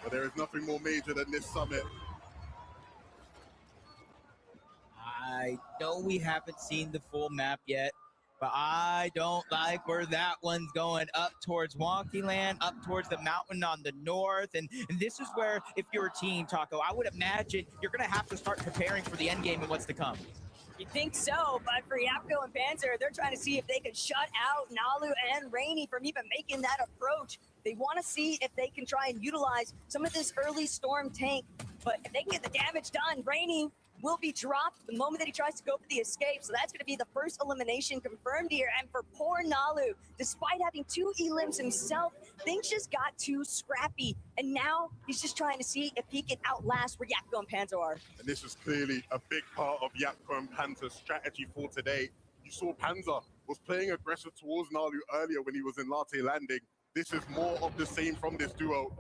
But there is nothing more major than this summit. I know we haven't seen the full map yet, but I don't like where that one's going, up towards Wonky Land, up towards the mountain on the north. And this is where, if you're a team, Taco, I would imagine you're going to have to start preparing for the end game and what's to come. You think so, but for Yapko and Panzer, they're trying to see if they can shut out Nalu and Rainy from even making that approach. They want to see if they can try and utilize some of this early Storm tank, but if they can get the damage done, Rainy will be dropped the moment that he tries to go for the escape. So that's going to be the first elimination confirmed here. And for poor Nalu, despite having 2 elims himself, things just got too scrappy. And now he's just trying to see if he can outlast where Yapko and Panzer are. And this is clearly a big part of Yapko and Panzer's strategy for today. You saw Panzer was playing aggressive towards Nalu earlier when he was in Latte Landing. This is more of the same from this duo.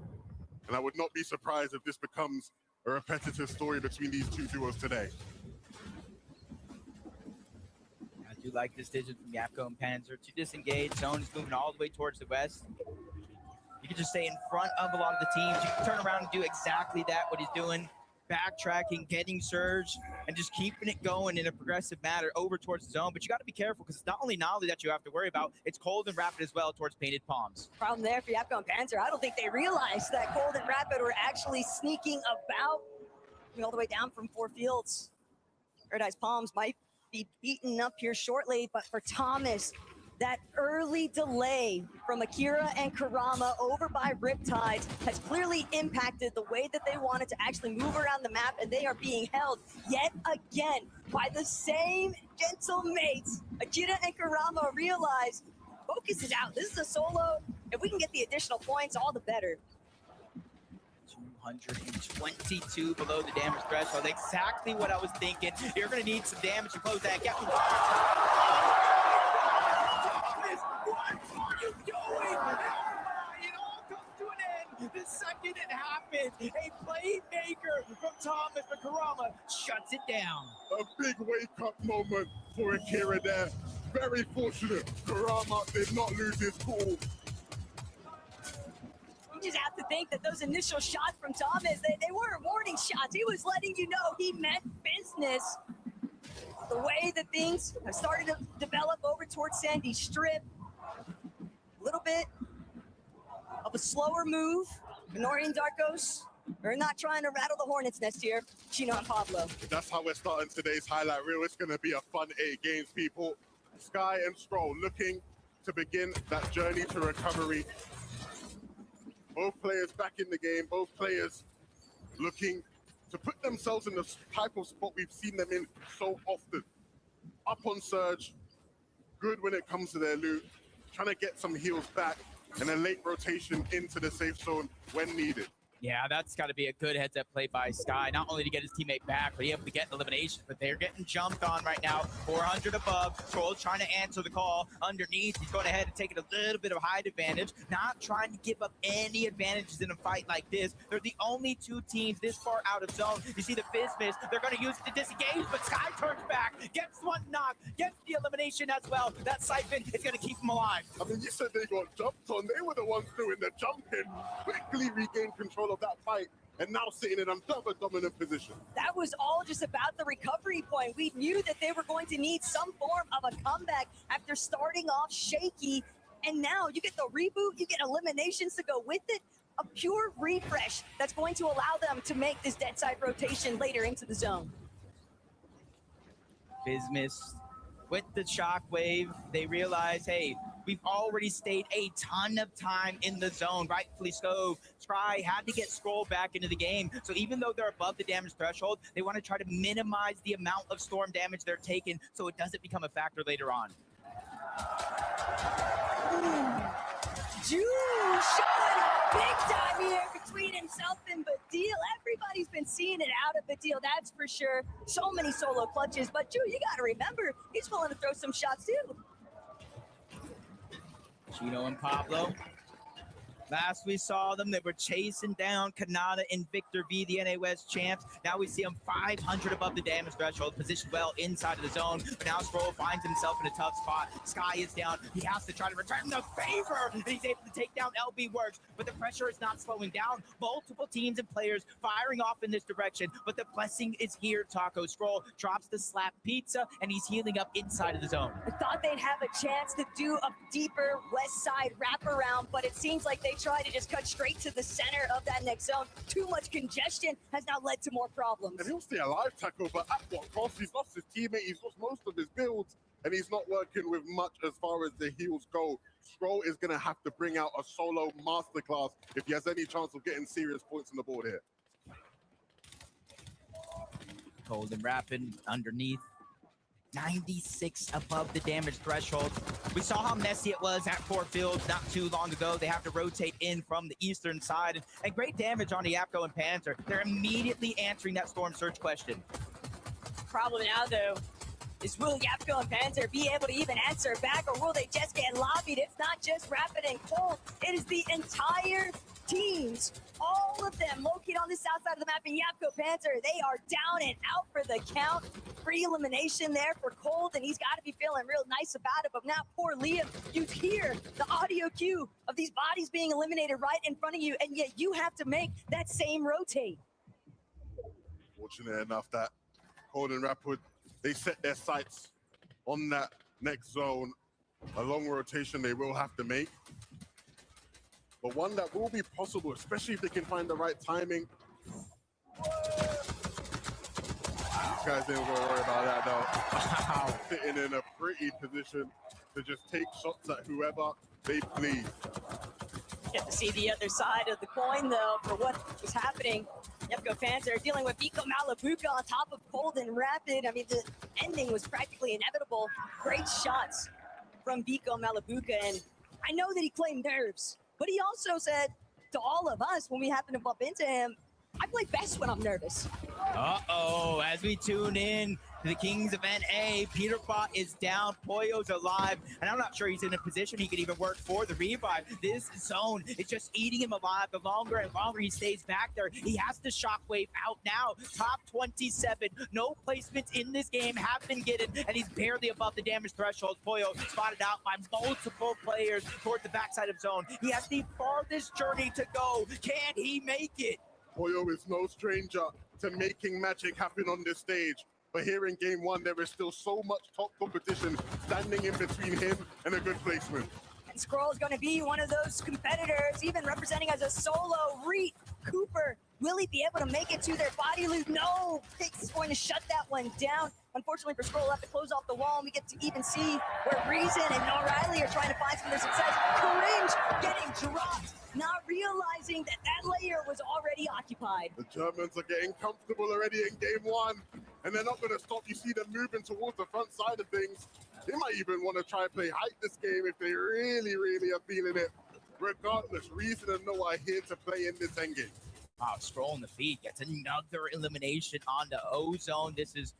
And I would not be surprised if this becomes a repetitive story between these two duos today. I do like this decision from Yapko and Panzer to disengage. Zone is moving all the way towards the west. You can just stay in front of a lot of the teams. You can turn around and do exactly that, what he's doing. Backtracking, getting surge, and just keeping it going in a progressive manner over towards the zone. But you got to be careful because it's not only Nolly that you have to worry about, it's Cold and Rapid as well towards Painted Palms. Problem there for Yapko and Panzer. I don't think they realized that Cold and Rapid were actually sneaking about all the way down from 4 fields. Paradise Palms might be beaten up here shortly, but for Thomas, that early delay from Akira and Karama over by Riptides has clearly impacted the way that they wanted to actually move around the map, and they are being held yet again by the same gentle mates. Akira and Karama realize focus is out. This is a solo. If we can get the additional points, all the better. 222 below the damage threshold. Exactly what I was thinking. You're going to need some damage to close that gap. What are you doing? It all comes to an end the second it happens. A playmaker from Thomas, but Karama shuts it down. A big wake-up moment for Akira there. Very fortunate. Karama did not lose his cool. You just have to think that those initial shots from Thomas, they weren't warning shots. He was letting you know he meant business. The way that things have started to develop over towards Sandy Strip, a little bit of a slower move. Minori and Darkos are not trying to rattle the hornet's nest here. Chino and Pablo. That's how we're starting today's highlight reel. It's going to be a fun 8 games, people. Sky and Stroll looking to begin that journey to recovery. Both players back in the game, both players looking to put themselves in the type of spot we've seen them in so often. Up on surge, good when it comes to their loot, trying to get some heals back, and a late rotation into the safe zone when needed. Yeah, that's got to be a good heads-up play by Sky, not only to get his teammate back, but he able to get eliminations, but they're getting jumped on right now. 400 above, Troll trying to answer the call underneath. He's going ahead and taking a little bit of height advantage, not trying to give up any advantages in a fight like this. They're the only 2 teams this far out of zone. You see the Fizz, they're going to use it to disengage, but Sky turns back, gets one knock, gets the elimination as well. That Siphon is going to keep him alive. I mean, you said they got jumped on. They were the ones doing the jumping, quickly regained control of that fight, and now sitting in another dominant position. That was all just about the recovery point. We knew that they were going to need some form of a comeback after starting off shaky, and now you get the reboot, you get eliminations to go with it, a pure refresh that's going to allow them to make this dead side rotation later into the zone. Fizz with the shockwave, they realize, hey, we've already stayed a ton of time in the zone, rightfully so. Try had to get Scroll back into the game. So even though they're above the damage threshold, they want to try to minimize the amount of storm damage they're taking so it doesn't become a factor later on. Juice shot big time here between himself and Badil. Everybody's been seeing it out of Badil, that's for sure. So many solo clutches, but Ju, you got to remember, he's willing to throw some shots too. Chino and Pablo Last we saw them, they were chasing down Kanata and Victor V, the NA West champs. Now we see them 500 above the damage threshold, positioned well inside of the zone. But now Scroll finds himself in a tough spot. Sky is down. He has to try to return the favor. And he's able to take down LB Works, but the pressure is not slowing down. Multiple teams and players firing off in this direction, but the blessing is here. Taco Scroll drops the slap pizza, and he's healing up inside of the zone. I thought they'd have a chance to do a deeper west side wraparound, but it seems like they tried to just cut straight to the center of that next zone. Too much congestion has now led to more problems. And he'll stay alive, Tackle, but at what cost? He's lost his teammate, he's lost most of his builds, and he's not working with much as far as the heals go. Scroll is going to have to bring out a solo masterclass if he has any chance of getting serious points on the board here. Cold and Rapid underneath. 96 above the damage threshold. We saw how messy it was at Fort Field not too long ago. They have to rotate in from the eastern side, and great damage on the Yapko and Panther. They're immediately answering that Storm Surge question. Problem now, though, is will Yapko and Panther be able to even answer back, or will they just get lobbied? It's not just Rapid and Cold, it is the entire teams, all of them located on the south side of the map. And Yapko Panther, they are down and out for the count. Free elimination there for Cold, and he's got to be feeling real nice about it. But now poor Liam, you hear the audio cue of these bodies being eliminated right in front of you, and yet you have to make that same rotate. Fortunate enough that Cold and Rapid, they set their sights on that next zone. A long rotation they will have to make, but one that will be possible, especially if they can find the right timing. These guys didn't worry about that though. Wow. Sitting in a pretty position to just take shots at whoever they please. Get to see the other side of the coin though for what was happening. Yapko Panther dealing with Biko Malabuka on top of Cold and Rapid. I mean, the ending was practically inevitable. Great shots from Biko Malabuka, and I know that he claimed nerves, but he also said to all of us when we happened to bump into him, I play best when I'm nervous. Uh-oh, as we tune in to the Kings of NA, Peter Pot is down, Pollo's alive, and I'm not sure he's in a position he could even work for the revive. This zone is just eating him alive. The longer and longer he stays back there, he has to shockwave out now. Top 27, no placements in this game have been getting, and he's barely above the damage threshold. Pollo spotted out by multiple players toward the backside of zone. He has the farthest journey to go. Can he make it? Pollo is no stranger to making magic happen on this stage. But here in game one, there is still so much top competition standing in between him and a good placement. And Scroll is going to be one of those competitors, even representing as a solo. Reed Cooper, will he be able to make it to their body loot? No, Pick's going to shut that one down. Unfortunately for Scroll, have to close off the wall, and we get to even see where Reason and O'Reilly are trying to find some of their success. Cringe getting dropped, not realizing that that layer was already occupied. The Germans are getting comfortable already in game one, and they're not going to stop. You see them moving towards the front side of things. They might even want to try and play hype this game if they really, really are feeling it. Regardless, Reason and Noah are here to play in this endgame. Wow, Scroll in the feed gets another elimination on the O-Zone. This is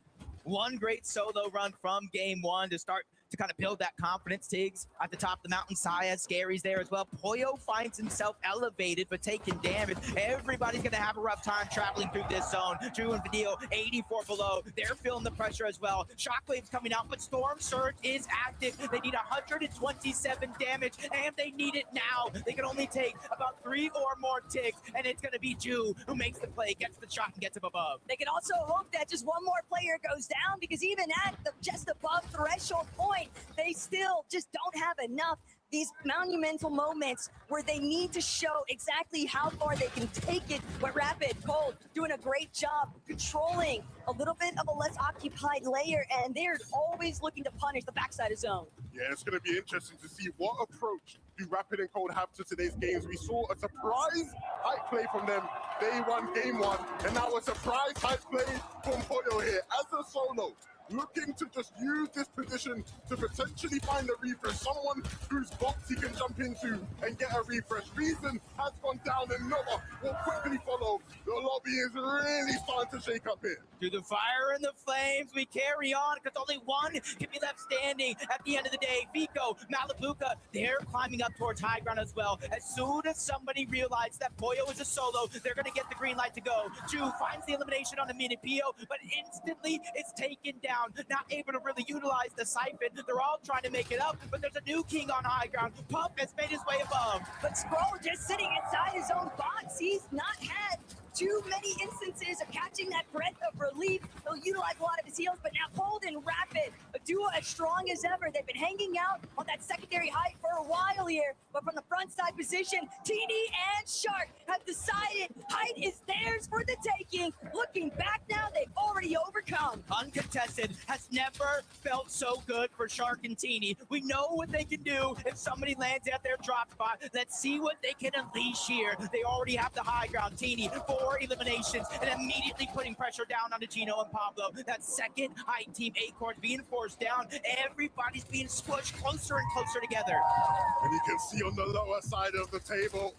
one great solo run from game one to start to kind of build that confidence. Tiggs at the top of the mountain. Saya, Scary's there as well. Pollo finds himself elevated but taking damage. Everybody's going to have a rough time traveling through this zone. Drew and Vanille, 84 below. They're feeling the pressure as well. Shockwave's coming out, but Storm Surge is active. They need 127 damage, and they need it now. They can only take about 3 or more ticks, and it's going to be Ju who makes the play, gets the shot, and gets him above. They can also hope that just one more player goes down, because even at the just above threshold point, they still just don't have enough. These monumental moments where they need to show exactly how far they can take it. But Rapid, Cold, doing a great job controlling a little bit of a less occupied layer, and they're always looking to punish the backside of zone. Yeah, it's going to be interesting to see what approach do Rapid and Cold have to today's games. We saw a surprise hype play from them day one, game one, and now a surprise hype play from Pollo here as a solo, looking to just use this position to potentially find a refresh, someone whose box he can jump into and get a refresh. Reason has gone down, and Noah will quickly follow. The lobby lobby is really starting to shake up here. Through the fire and the flames, we carry on because only one can be left standing at the end of the day. Vico, Malabuka, they're climbing up towards high ground as well. As soon as somebody realized that Poyo is a solo, they're going to get the green light to go. Chu finds the elimination on the Minipio, but instantly it's taken down. Not able to really utilize the siphon. They're all trying to make it up, but there's a new king on high ground. Pup has made his way above. But Scroll just sitting inside his own box. He's not had too many instances of catching that breath of relief. He'll utilize a lot of his heals, but now Cold and Rapid, a duo as strong as ever. They've been hanging out on that secondary height for a while here, but from the front side position, Teeny and Shark have decided height is theirs for the taking. Looking back now, they've already overcome. Uncontested has never felt so good for Shark and Teeny. We know what they can do if somebody lands at their drop spot. Let's see what they can unleash here. They already have the high ground. Teeny, 4 eliminations, and immediately putting pressure down onto Gino and Pablo. That second high team Acorns being forced down. Everybody's being squished closer and closer together. And you can see on the lower side of the table,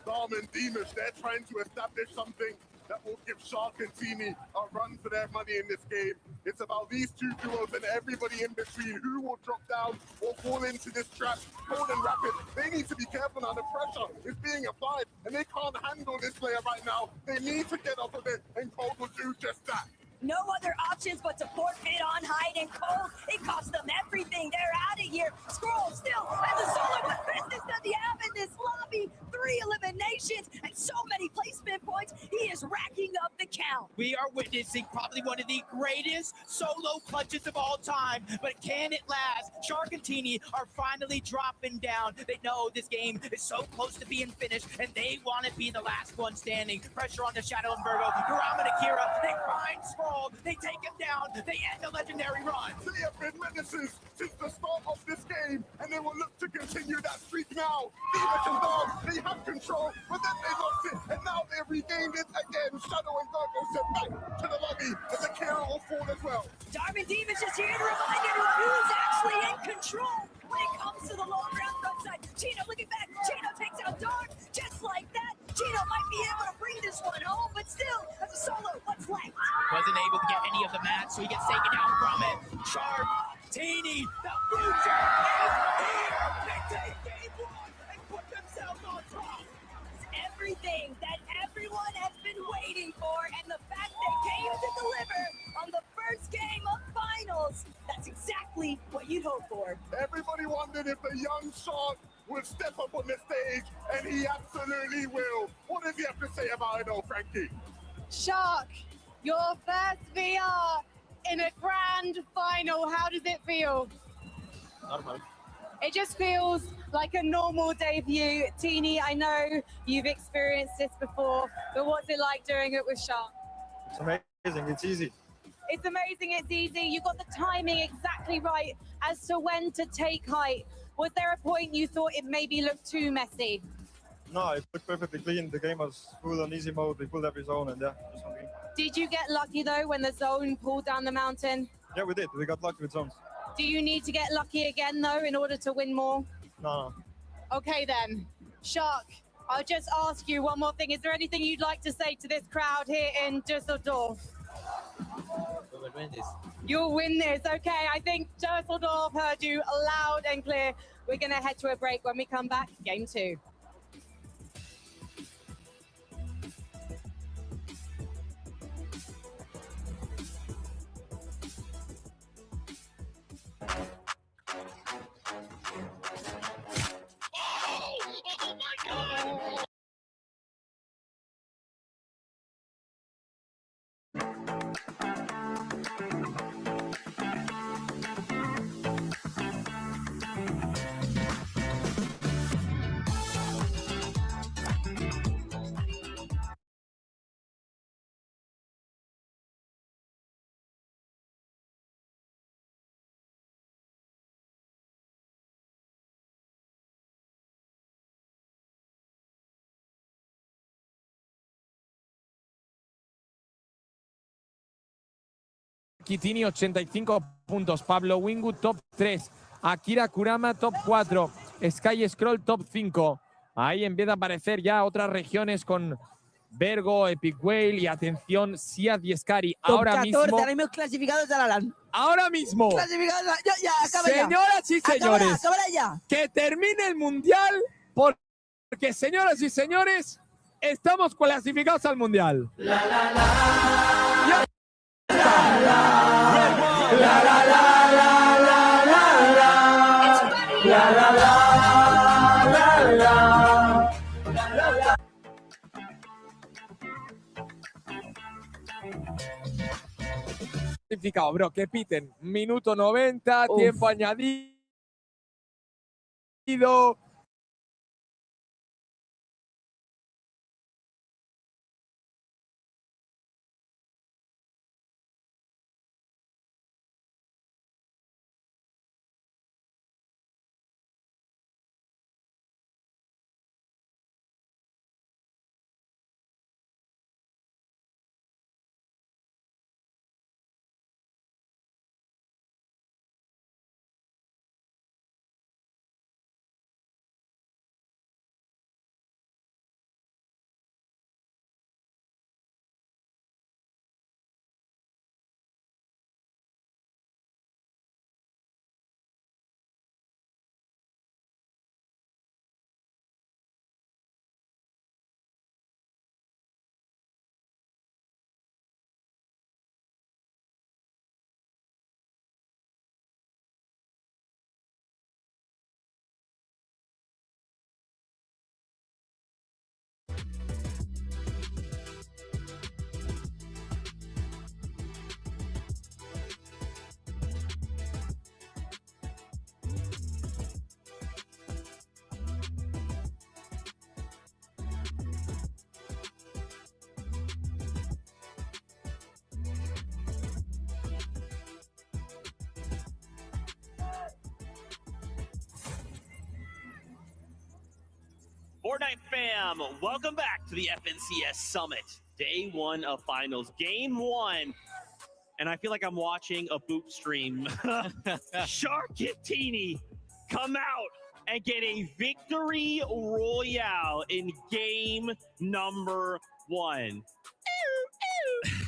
Dom and Demus, they're trying to establish something that will give Shark and Teeny a run for their money in this game. It's about these two duos and everybody in between who will drop down or fall into this trap. Cold and Rapid, they need to be careful now. The pressure is being applied and they can't handle this player right now. They need to get off of it, and Cold will do just that. No other options but to forfeit on Hyde and Cold. It cost them everything. They're out of here. Scroll still has a solo. What business does he have in this lobby? 3 eliminations and so many placement points. He is racking up the count. We are witnessing probably one of the greatest solo clutches of all time, but can it last? Shark and Teeny are finally dropping down. They know this game is so close to being finished, and they want to be the last one standing. Pressure on the Shadow and Virgo. Karama and Akira, they find Scroll. They take him down. They end the legendary run. They have been menaces since the start of this game, and they will look to continue that streak now. Demus and Dom, they have control, but then they lost it, and now they've regained it again. Shadow and Virgo sent back to the lobby, and the Akira will fall as well. Darwin Demon's just here to remind everyone who's actually in control when it comes to the low ground front side. Chino looking back. Chino takes out Dark just like that. Chino might be able to bring this one home, but still, as a solo, what's left? Wasn't able to get any of the match, so he gets taken down from it. Shark, Teeny, the future is here. They take game 1 and put themselves on top. It's everything that everyone has been waiting for, and the fact they came to deliver on the first game of finals, that's exactly what you'd hope for. Everybody wondered if the young Shark would step up on the stage, and he absolutely will. What does he have to say about it all, Frankie? Shark, your first VR in a grand final, how does it feel? Normal. It just feels like a normal debut. Teeny, I know you've experienced this before, but what's it like doing it with Shark? It's amazing, it's easy. It's amazing, it's easy. You got the timing exactly right as to when to take height. Was there a point you thought it maybe looked too messy? No, it looked perfectly clean. The game was full on easy mode. We pulled every zone, and yeah, just one game. Did you get lucky though when the zone pulled down the mountain? Yeah, we did. We got lucky with zones. Do you need to get lucky again though in order to win more? No. Okay then, Shark, I'll just ask you one more thing. Is there anything you'd like to say to this crowd here in Düsseldorf? We will win this. You'll win this, okay. I think Düsseldorf heard you loud and clear. We're gonna head to a break. When we come back, game 2. Kitini 85 puntos, Pablo Winwood top 3, Akira Kurama top 4, Sky Scroll top 5. Ahí empieza a aparecer ya otras regiones con Vergo, Epic Whale y atención, Siad y Scary. Top Ahora 14, mismo, ahora mismo clasificados de la LAN. ahora mismo, Clasificados ya, acaba ya. señoras y señores, Acábala ya. que termine el Mundial, porque señoras y señores, estamos clasificados al Mundial. Clasificado, bro, que piten. Minuto 90, Uf. tiempo añadido. Fortnite fam, welcome back to the FNCS Summit. Day one of finals, game one. And I feel like I'm watching a boot stream. Sharkitini come out and get a victory royale in game number one.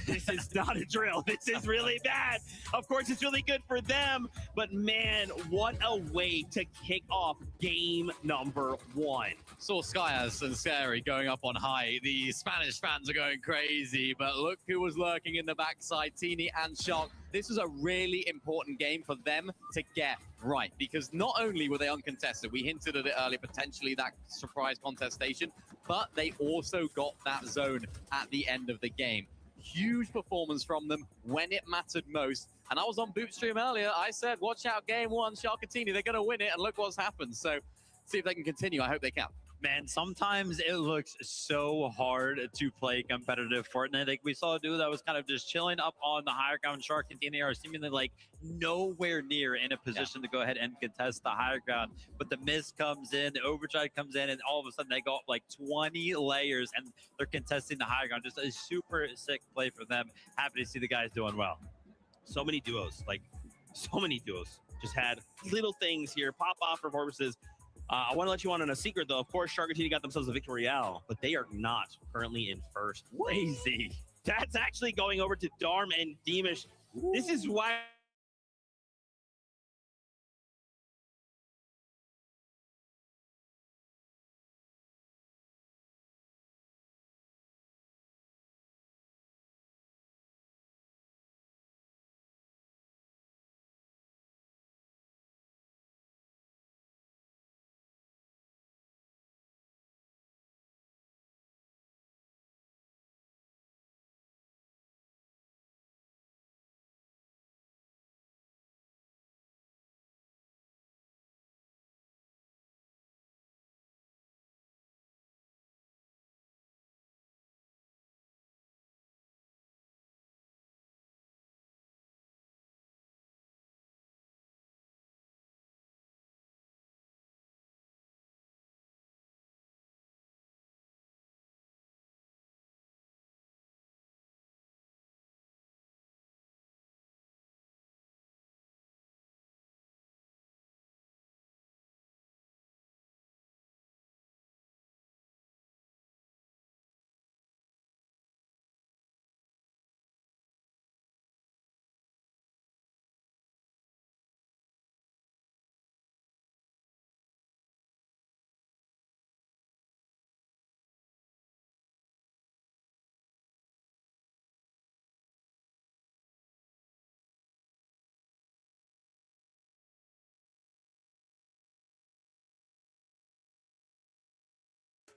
This is not a drill. This is really bad. Of course, it's really good for them, but man, what a way to kick off game number one. Saw Skyas and Scary going up on high. The Spanish fans are going crazy, but look who was lurking in the backside, Teeny and Shock. This was a really important game for them to get right, because not only were they uncontested, we hinted at it earlier, potentially that surprise contestation, but they also got that zone at the end of the game. Huge performance from them when it mattered most. And I was on Bootstream earlier. I said, watch out, game one, Sharkatini, they're going to win it. And look what's happened. So see if they can continue. I hope they can. Man, sometimes it looks so hard to play competitive Fortnite. Like we saw a dude that was kind of just chilling up on the higher ground. Sharkatini are seemingly like nowhere near in a position to go ahead and contest the higher ground. But the mist comes in, the overdrive comes in, and all of a sudden they got like 20 layers and they're contesting the higher ground. Just a super sick play for them. Happy to see the guys doing well. So many duos, just had little things here pop off performances. I want to let you on a secret, though. Of course, Sharkatini got themselves a victory royale, but they are not currently in first. Lazy. That's actually going over to Darm and Deemish. This is why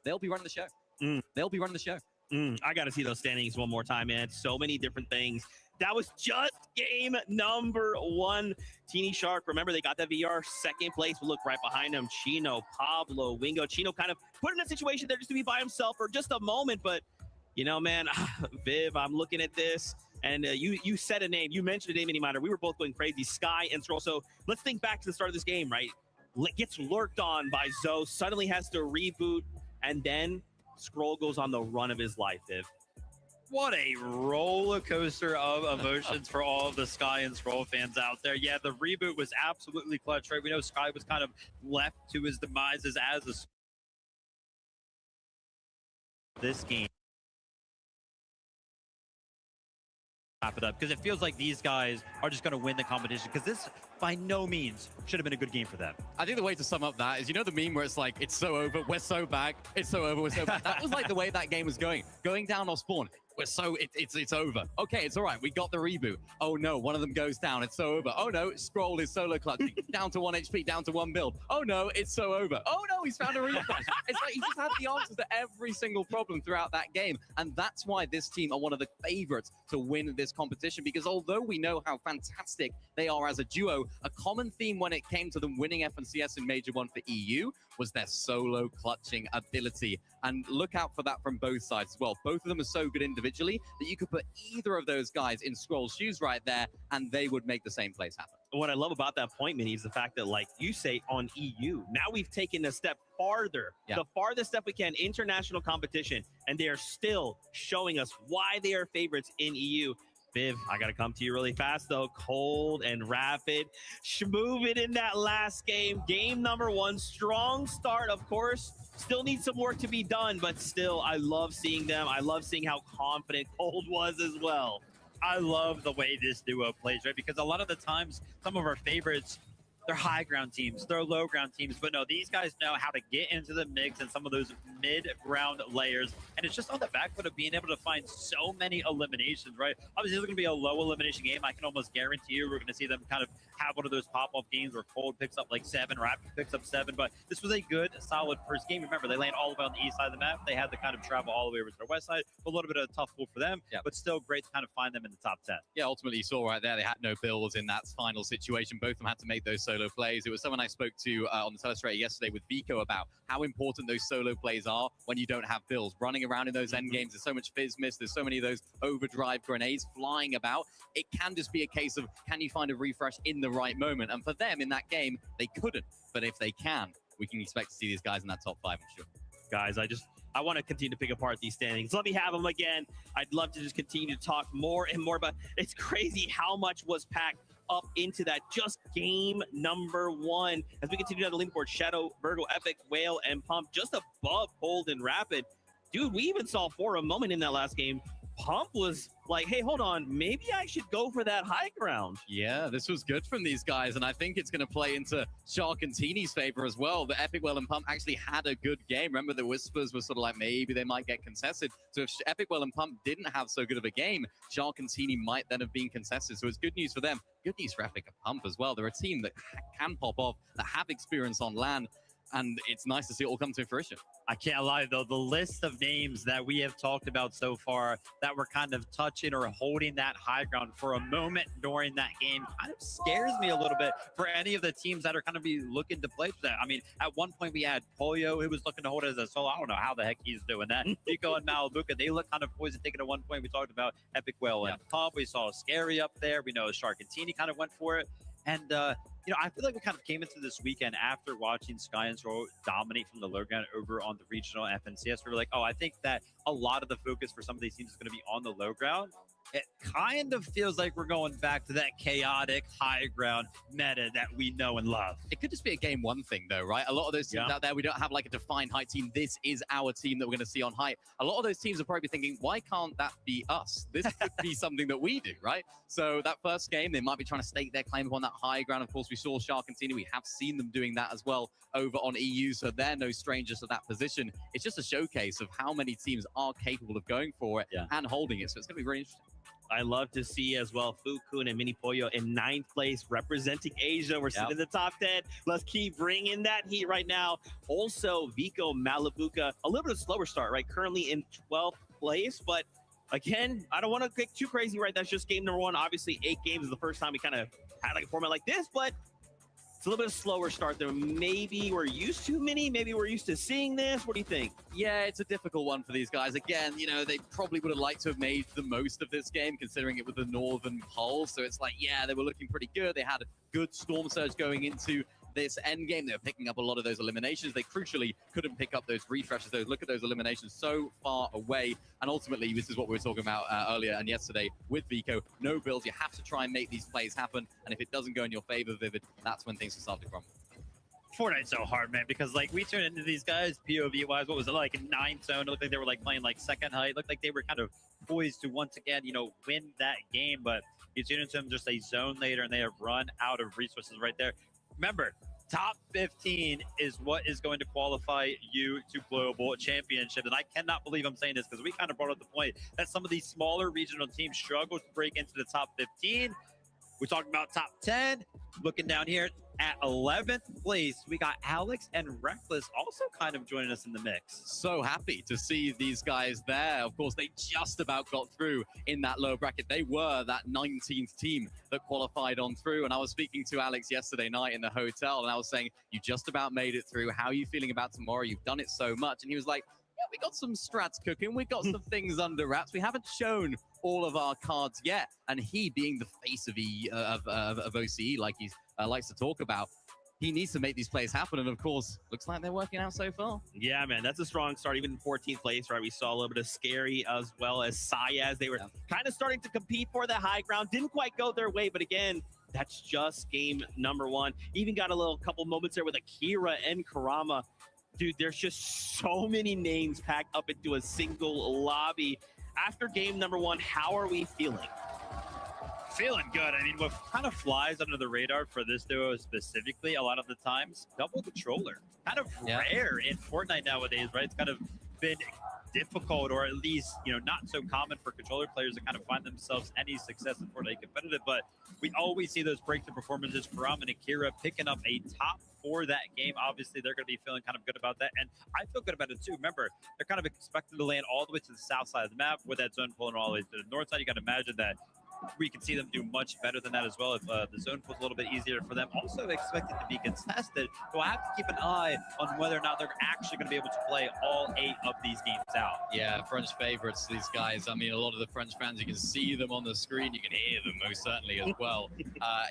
they'll be running the show. They'll be running the show. I got to see those standings one more time, man. So many different things. That was just game number 1. Teeny Shark, remember they got that VR second place. We'll look right behind him. Chino, Pablo, Wingo. Chino kind of put in a situation there just to be by himself for just a moment. But, you know, man, Viv, I'm looking at this. And you said a name. You mentioned a name, Miniminer. We were both going crazy. Sky and Stroll. So let's think back to the start of this game, right? Gets lurked on by Zoe. Suddenly has to reboot. And then Scroll goes on the run of his life, Viv. What a roller coaster of emotions for all of the Sky and Scroll fans out there. Yeah, the reboot was absolutely clutch, right? We know Sky was kind of left to his demises as this game. Wrap it up, because it feels like these guys are just going to win the competition, because this by no means should have been a good game for them. I think the way to sum up that is, you know the meme where it's like, it's so over, we're so back, it's so over, we're so back. That was like the way that game was going down off spawn. We're so, it's over. Okay, it's all right, we got the reboot. Oh no, one of them goes down, it's so over. Oh no, Scroll is solo clutching, down to 1 HP, down to 1 build. Oh no, it's so over. Oh no, he's found a refresh. It's like he just had the answers to every single problem throughout that game. And that's why this team are one of the favorites to win this competition, because although we know how fantastic they are as a duo, a common theme when it came to them winning FNCS in Major 1 for EU was their solo clutching ability. And look out for that from both sides as well. Both of them are so good individually that you could put either of those guys in Scroll's shoes right there and they would make the same plays happen. What I love about that point, Minnie, is the fact that, like you say, on EU, now we've taken a step farther, the farthest step we can, international competition, and they are still showing us why they are favorites in EU. Viv, I got to come to you really fast, though. Cold and Rapid. Move it in that last game. Game number 1. Strong start, of course. Still needs some work to be done, but still, I love seeing them. I love seeing how confident Cold was as well. I love the way this duo plays, right? Because a lot of the times, some of our favorites, they're high ground teams, they're low ground teams, but no, these guys know how to get into the mix and some of those mid-ground layers, and it's just on the back foot of being able to find so many eliminations, right? Obviously, it's going to be a low elimination game. I can almost guarantee you we're going to see them kind of have one of those pop-off games where Cold picks up like 7, Rapid picks up 7, but this was a good, solid first game. Remember, they land all the way on the east side of the map. They had to kind of travel all the way over to the west side. A little bit of a tough pull for them, but still great to kind of find them in the top 10. Yeah, ultimately, you saw right there, they had no builds in that final situation. Both of them had to make those solo plays. It was someone I spoke to on the Telestrator yesterday with Vico about how important those solo plays are when you don't have builds. Running around in those end games, there's so much fizz miss, there's so many of those overdrive grenades flying about. It can just be a case of, can you find a refresh in the right moment? And for them in that game, they couldn't. But if they can, we can expect to see these guys in that top 5, I'm sure. Guys, I want to continue to pick apart these standings. Let me have them again. I'd love to just continue to talk more and more, but it's crazy how much was packed up into that just game number 1. As we continue down the leaderboard, Shadow, Virgo, Epic, Whale, and Pump just above Cold and Rapid. Dude, we even saw for a moment in that last game, Pump was like, hey, hold on, maybe I should go for that high ground. Yeah, this was good from these guys, and I think it's going to play into Shark and Teeny's favor as well. The Epic, Well, and Pump actually had a good game. Remember, the whispers were sort of like, maybe they might get contested. So if Epic, Well, and Pump didn't have so good of a game, Shark and Teeny might then have been contested. So it's good news for them. Good news for Epic and Pump as well. They're a team that can pop off, that have experience on land, and it's nice to see it all come to fruition. I can't lie, though, the list of names that we have talked about so far that were kind of touching or holding that high ground for a moment during that game kind of scares me a little bit for any of the teams that are kind of be looking to play for that. I mean, at one point we had Pollo, who was looking to hold it as a solo. I don't know how the heck he's doing that. Nico and Malabuka, they look kind of poised to take it at one point. We talked about Epic, Whale, and Pump. We saw Scary up there. We know Shark and Teeny kind of went for it. And, you know, I feel like we kind of came into this weekend after watching Sky and Stroll dominate from the low ground over on the regional FNCS. We were like, oh, I think that a lot of the focus for some of these teams is going to be on the low ground. It kind of feels like we're going back to that chaotic high ground meta that we know and love. It could just be a game 1 thing, though, right? A lot of those teams out there, we don't have like a defined height team. This is our team that we're going to see on height. A lot of those teams are probably thinking, why can't that be us? This could be something that we do, right? So that first game, they might be trying to stake their claim upon that high ground. Of course, we saw Shark and Tina. We have seen them doing that as well over on EU, so they're no strangers to that position. It's just a showcase of how many teams are capable of going for it and holding it. So it's going to be very interesting. I love to see as well Fukun and Mini Pollo in 9th place representing Asia. We're sitting in the top 10. Let's keep bringing that heat right now. Also, Vico Malabuka, a little bit of slower start, right? Currently in 12th place, but again, I don't want to get too crazy, right? That's just game number 1. Obviously, 8 games is the first time we kind of had like a format like this, but it's a little bit of slower start than maybe we're used to, Mini. Maybe we're used to seeing this. What do you think? Yeah, it's a difficult one for these guys. Again, you know, they probably would have liked to have made the most of this game, considering it was the Northern Pole. So it's like, yeah, they were looking pretty good. They had a good Storm Surge going into this end game. They were picking up a lot of those eliminations. They crucially couldn't pick up those refreshes. Look at those eliminations so far away. And ultimately, this is what we were talking about earlier and yesterday with Vico. No builds. You have to try and make these plays happen. And if it doesn't go in your favor, Vivid, that's when things will start to crumble. Fortnite's so hard, man, because like we turned into these guys POV wise. What was it like in 9th zone? It looked like they were like playing like second height. It looked like they were kind of poised to once again, you know, win that game. But you tune into them just a zone later, and they have run out of resources right there. Remember, top 15 is what is going to qualify you to global championship. And I cannot believe I'm saying this because we kind of brought up the point that some of these smaller regional teams struggle to break into the top 15. We're talking about top 10. Looking down here at 11th place, we got Alex and Reckless also kind of joining us in the mix. So happy to see these guys there. Of course, they just about got through in that lower bracket. They were that 19th team that qualified on through. And I was speaking to Alex yesterday night in the hotel, and I was saying, you just about made it through. How are you feeling about tomorrow? You've done it so much. And he was like, yeah, we got some strats cooking. We got some things under wraps. We haven't shown all of our cards yet. And he, being the face of OCE, like he likes to talk about, he needs to make these plays happen. And of course, looks like they're working out so far. Yeah, man, that's a strong start. Even in 14th place, right? We saw a little bit of Scary as well as Sayaz. They were kind of starting to compete for the high ground. Didn't quite go their way, but again, that's just game number 1. Even got a couple moments there with Akira and Karama. Dude, there's just so many names packed up into a single lobby. After game number 1, how are we feeling? Feeling good. I mean, what kind of flies under the radar for this duo specifically a lot of the times, double controller. Kind of rare in Fortnite nowadays, right? It's kind of been difficult, or at least, you know, not so common for controller players to kind of find themselves any success in Fortnite competitive, but we always see those breakthrough performances from and Akira picking up a top 4 that game. Obviously, they're going to be feeling kind of good about that, and I feel good about it too. Remember, they're kind of expected to land all the way to the south side of the map with that zone pulling all the way to the north side. You got to imagine that we can see them do much better than that as well if the zone pull's a little bit easier for them. Also expected to be contested, so I have to keep an eye on whether or not they're actually going to be able to play all 8 of these games out. Yeah, French favorites, these guys. I mean, a lot of the French fans, you can see them on the screen, you can hear them most certainly as well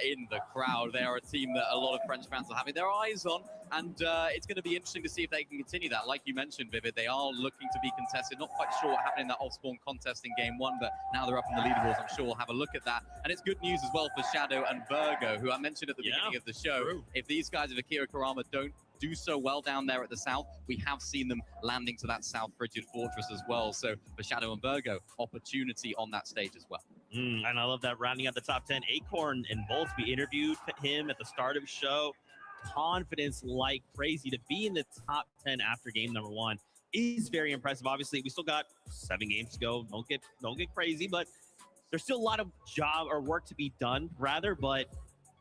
in the crowd. They are a team that a lot of French fans are having their eyes on, and it's going to be interesting to see if they can continue that. Like you mentioned, Vivid, they are looking to be contested. Not quite sure what happened in that off-spawn contest in game 1, but now they're up in the leaderboards. I'm sure we'll have a look at that. And it's good news as well for Shadow and Virgo, who I mentioned at the beginning of the show. True. If these guys of Akira Karama don't do so well down there at the south, we have seen them landing to that South Frigid Fortress as well. So for Shadow and Virgo, opportunity on that stage as well. And I love that rounding out the top 10. Acorn and Bolts, we interviewed him at the start of the show. Confidence like crazy to be in the top 10 after game number 1 is very impressive. Obviously, we still got 7 games to go. Don't get crazy, but there's still a lot of job or work to be done, rather, but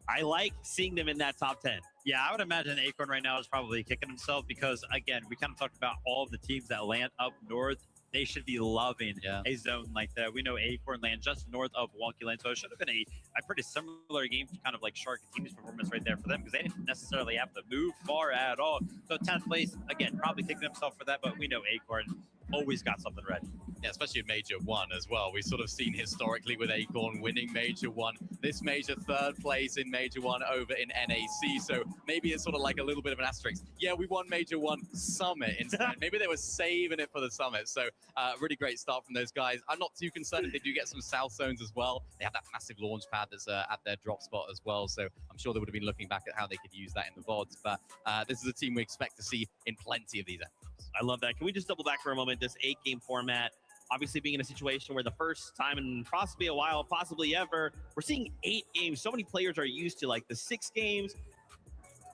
I like seeing them in that top 10. Yeah, I would imagine Acorn right now is probably kicking himself because, again, we kind of talked about all of the teams that land up north. They should be loving a zone like that. We know Acorn land just north of Wonky Lane, so it should have been a pretty similar game to kind of like Shark and Team's performance right there for them because they didn't necessarily have to move far at all. So 10th place, again, probably kicking himself for that, but we know Acorn always got something ready. Yeah, especially in Major 1 as well. We've sort of seen historically with Acorn winning Major 1. This Major 3rd place in Major 1 over in NAC. So maybe it's sort of like a little bit of an asterisk. Yeah, we won Major 1 Summit instead. Maybe they were saving it for the Summit. So really great start from those guys. I'm not too concerned if they do get some South zones as well. They have that massive launch pad that's at their drop spot as well. So I'm sure they would have been looking back at how they could use that in the VODs. But this is a team we expect to see in plenty of these episodes. I love that. Can we just double back for a moment? This 8-game format, obviously being in a situation where the first time in possibly a while, possibly ever, we're seeing 8 games. So many players are used to like the 6 games,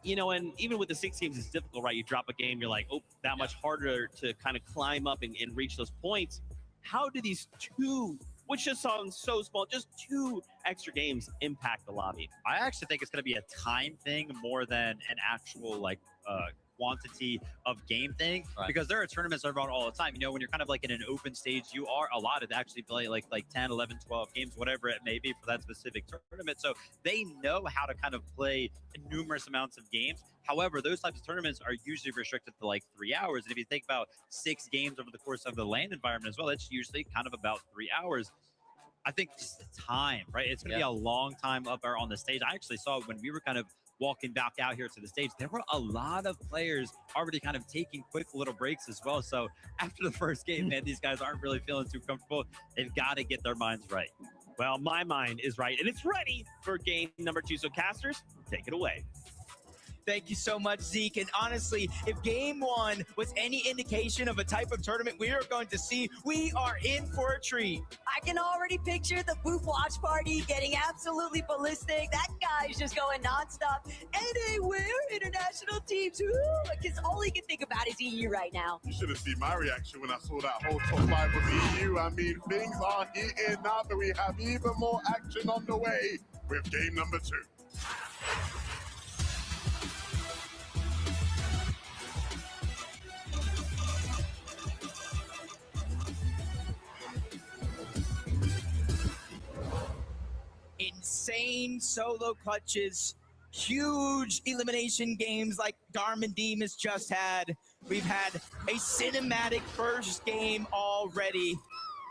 you know, and even with the 6 games, it's difficult, right? You drop a game, you're like, oh, that much harder to kind of climb up and reach those points. How do these 2 which just sounds so small. Just 2 extra games impact the lobby. I actually think it's going to be a time thing more than an actual like quantity of game thing, because there are tournaments around all the time. You know, when you're kind of like in an open stage, you are allotted to actually play like 10, 11, 12 games, whatever it may be for that specific tournament. So they know how to kind of play numerous amounts of games. However, those types of tournaments are usually restricted to like 3 hours. And if you think about 6 games over the course of the LAN environment as well, it's usually kind of about 3 hours. I think just the time, right? It's going to be a long time up there on the stage. I actually saw when we were kind of walking back out here to the stage, there were a lot of players already kind of taking quick little breaks as well. So after the first game, man, these guys aren't really feeling too comfortable. They've got to get their minds right. Well, my mind is right, and it's ready for game number 2. So casters, take it away. Thank you so much, Zeke. And honestly, if game 1 was any indication of a type of tournament we are going to see, we are in for a treat. I can already picture the booth watch party getting absolutely ballistic. That guy's just going nonstop. Anywhere, international teams, because all he can think about is EU right now. You should have seen my reaction when I saw that whole top 5 was EU. I mean, things are heating now that we have even more action on the way with game number 2. Insane solo clutches, huge elimination games like Darman Deem has just had. We've had a cinematic first game already,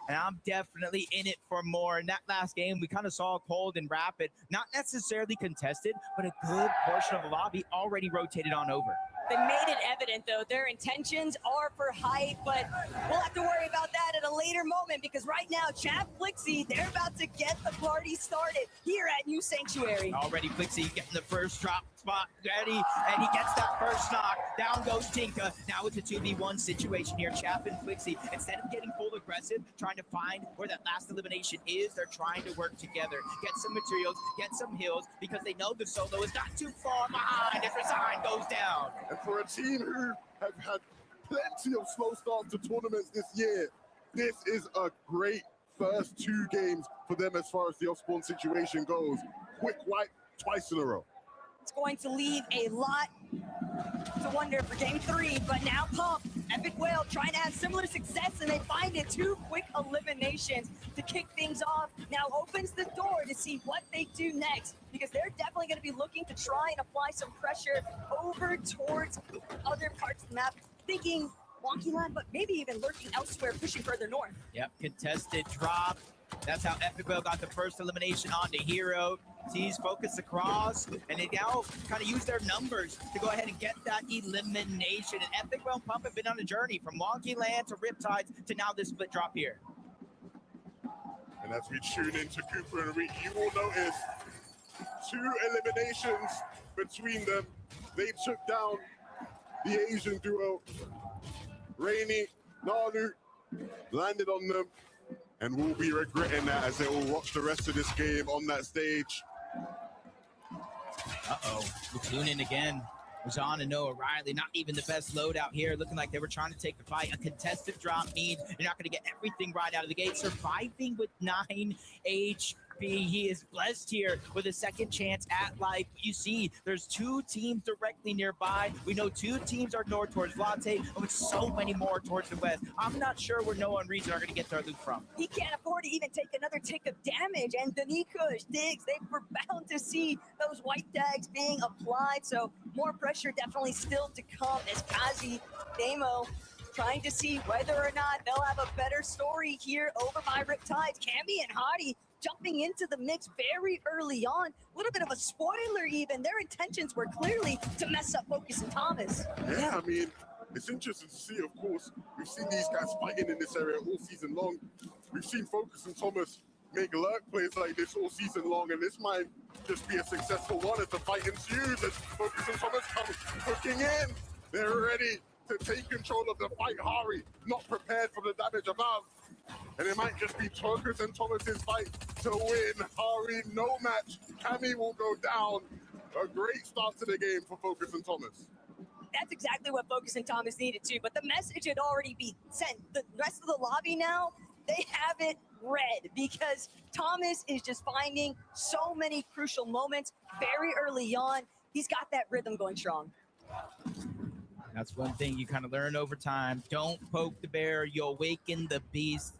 and I'm definitely in it for more. In that last game, we kind of saw Cold and Rapid, not necessarily contested, but a good portion of the lobby already rotated on over. They made it evident, though, their intentions are for height, but we'll have to worry about that at a later moment, because right now, Chad Flixie, they're about to get the party started here at New Sanctuary. Already Flixie getting the first drop spot ready, and he gets that first knock. Down goes Tinka. Now it's a 2v1 situation here. Chap and Flixie, instead of getting full aggressive, trying to find where that last elimination is, they're trying to work together, get some materials, get some heals, because they know the solo is not too far behind if Resign goes down. And for a team who have had plenty of slow starts to tournaments this year, this is a great first 2 games for them as far as the off-spawn situation goes. Quick wipe twice in a row. It's going to leave a lot to wonder for game 3, but now Pump, Epic Whale trying to have similar success, and they find it 2 quick eliminations to kick things off. Now opens the door to see what they do next, because they're definitely going to be looking to try and apply some pressure over towards other parts of the map, thinking Wonky Land, but maybe even lurking elsewhere, pushing further north. Yep, contested drop. That's how Epic Whale got the first elimination on the Hero. Sees focus across, and they now kind of use their numbers to go ahead and get that elimination. And Epic Whale and Pump have been on a journey from Wonky Land to Riptides to now this split drop here. And as we tune into Cooper and Reek, you will notice 2 eliminations between them. They took down the Asian duo. Rainy, Nalu landed on them, and we'll be regretting that as they will watch the rest of this game on that stage. Uh-oh, we'll tune in again. Rajan and Noah Riley, not even the best loadout here, looking like they were trying to take the fight. A contested drop means you're not going to get everything right out of the gate. Surviving with 9 HP. He is blessed here with a second chance at life. You see, there's 2 teams directly nearby. We know 2 teams are north towards Latte, and with so many more towards the west. I'm not sure where Noah and Reason are going to get their loot from. He can't afford to even take another tick of damage, and Danikush, Diggs, they were bound to see those white tags being applied, so more pressure definitely still to come as Kazi, Damo, trying to see whether or not they'll have a better story here over by Riptides. Cammy and Hottie jumping into the mix very early on. A little bit of a spoiler even. Their intentions were clearly to mess up Focus and Thomas. Yeah, I mean, it's interesting to see, of course. We've seen these guys fighting in this area all season long. We've seen Focus and Thomas make lurk plays like this all season long, and this might just be a successful one as the fight ensues, as Focus and Thomas come hooking in. They're ready to take control of the fight. Hari not prepared for the damage above. And it might just be Focus and Thomas's fight to win. Hari, no match. Cammy will go down. A great start to the game for Focus and Thomas. That's exactly what Focus and Thomas needed to, but the message had already been sent. The rest of the lobby now, they have it red because Thomas is just finding so many crucial moments very early on. He's got that rhythm going strong. That's one thing you kind of learn over time. Don't poke the bear, you'll awaken the beast.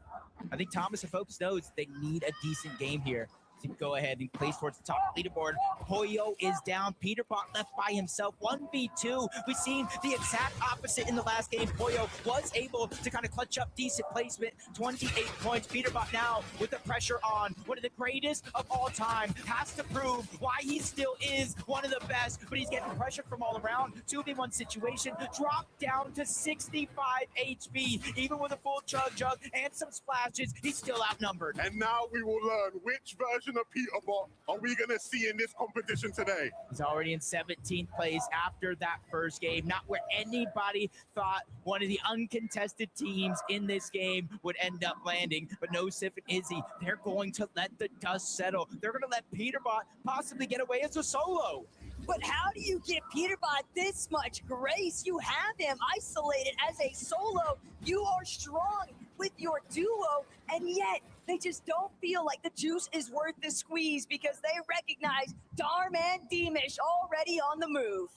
I think Thomas and folks knows they need a decent game here to go ahead and place towards the top of the leaderboard. Poyo is down. Peterbot left by himself. 1v2. We've seen the exact opposite in the last game. Poyo was able to kind of clutch up decent placement. 28 points. Peterbot now with the pressure on. One of the greatest of all time. Has to prove why he still is one of the best, but he's getting pressure from all around. 2v1 situation. Dropped down to 65 HP. Even with a full jug and some splashes, he's still outnumbered. And now we will learn which version of Peterbot are we going to see in this competition today. He's already in 17th place after that first game. Not where anybody thought one of the uncontested teams in this game would end up landing. But no, Sif and Izzy, they're going to let the dust settle. They're going to let Peterbot possibly get away as a solo. But how do you give Peterbot this much grace? You have him isolated as a solo. You are strong with your duo, and yet they just don't feel like the juice is worth the squeeze because they recognize Darm and Deemish already on the move.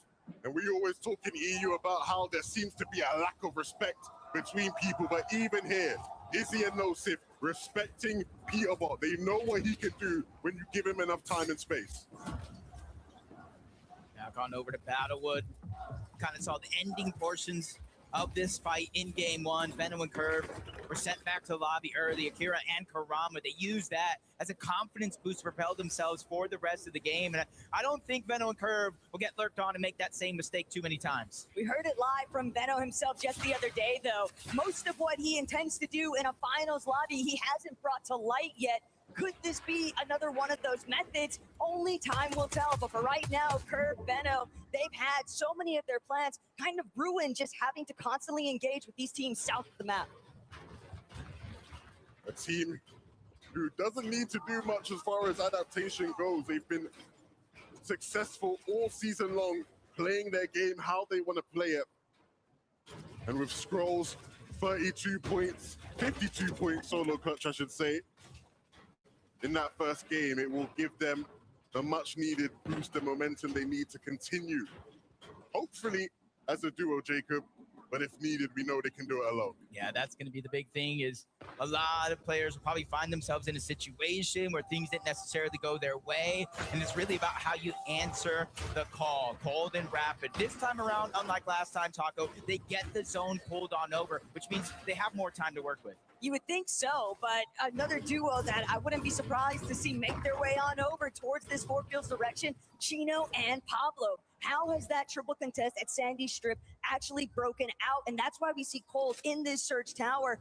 And we always talk in EU about how there seems to be a lack of respect between people, but even here, Izzy and Nosif respecting Peterbot. They know what he can do when you give him enough time and space. Now gone over to Battlewood. Kind of saw the ending portions of this fight in game one. Venom and Curve were sent back to the lobby early. Akira and Karama, they used that as a confidence boost to propel themselves for the rest of the game. And I don't think Venom and Curve will get lurked on and make that same mistake too many times. We heard it live from Venom himself just the other day, though. Most of what he intends to do in a finals lobby, he hasn't brought to light yet. Could this be another one of those methods? Only time will tell. But for right now, Curve, Benno, they've had so many of their plans kind of ruined just having to constantly engage with these teams south of the map. A team who doesn't need to do much as far as adaptation goes. They've been successful all season long, playing their game how they want to play it. And with Scrolls, 32 points, 52 point solo clutch, I should say. In that first game, it will give them the much needed boost and momentum they need to continue. Hopefully as a duo, Jacob, but if needed, we know they can do it alone. Yeah, that's going to be the big thing is a lot of players will probably find themselves in a situation where things didn't necessarily go their way. And it's really about how you answer the call, cold and rapid. This time around, unlike last time, Taco, they get the zone pulled on over, which means they have more time to work with. You would think so, but another duo that I wouldn't be surprised to see make their way on over towards this Fort Fields direction, Chino and Pablo. How has that triple contest at Sandy Strip actually broken out? And that's why we see Cold in this Surge Tower,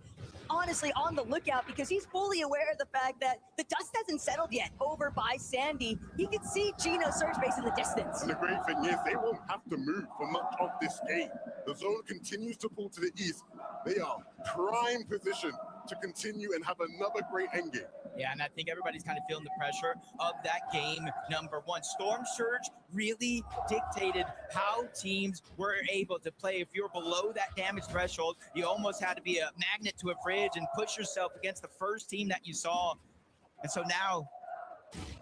honestly on the lookout, because he's fully aware of the fact that the dust hasn't settled yet over by Sandy. He can see Chino's Surge base in the distance. And the great thing is they won't have to move for much of this game. The zone continues to pull to the east. They are prime position to continue and have another great endgame. Yeah, and I think everybody's kind of feeling the pressure of that game number one. Storm Surge really dictated how teams were able to play. If you were below that damage threshold, you almost had to be a magnet to a fridge and push yourself against the first team that you saw. And so now,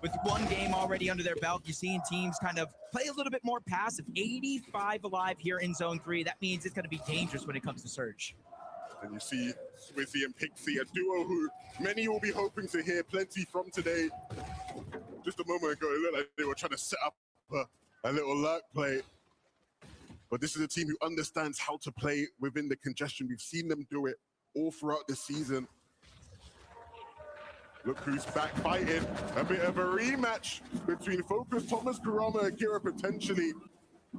with one game already under their belt, you're seeing teams kind of play a little bit more passive. 85 alive here in Zone 3. That means it's going to be dangerous when it comes to Surge. And you see Swizzy and Pixie, a duo who many will be hoping to hear plenty from today. Just a moment ago, it looked like they were trying to set up a little lurk play. But this is a team who understands how to play within the congestion. We've seen them do it all throughout the season. Look who's back fighting. A bit of a rematch between Focus, Thomas, Kurama, and Akira potentially.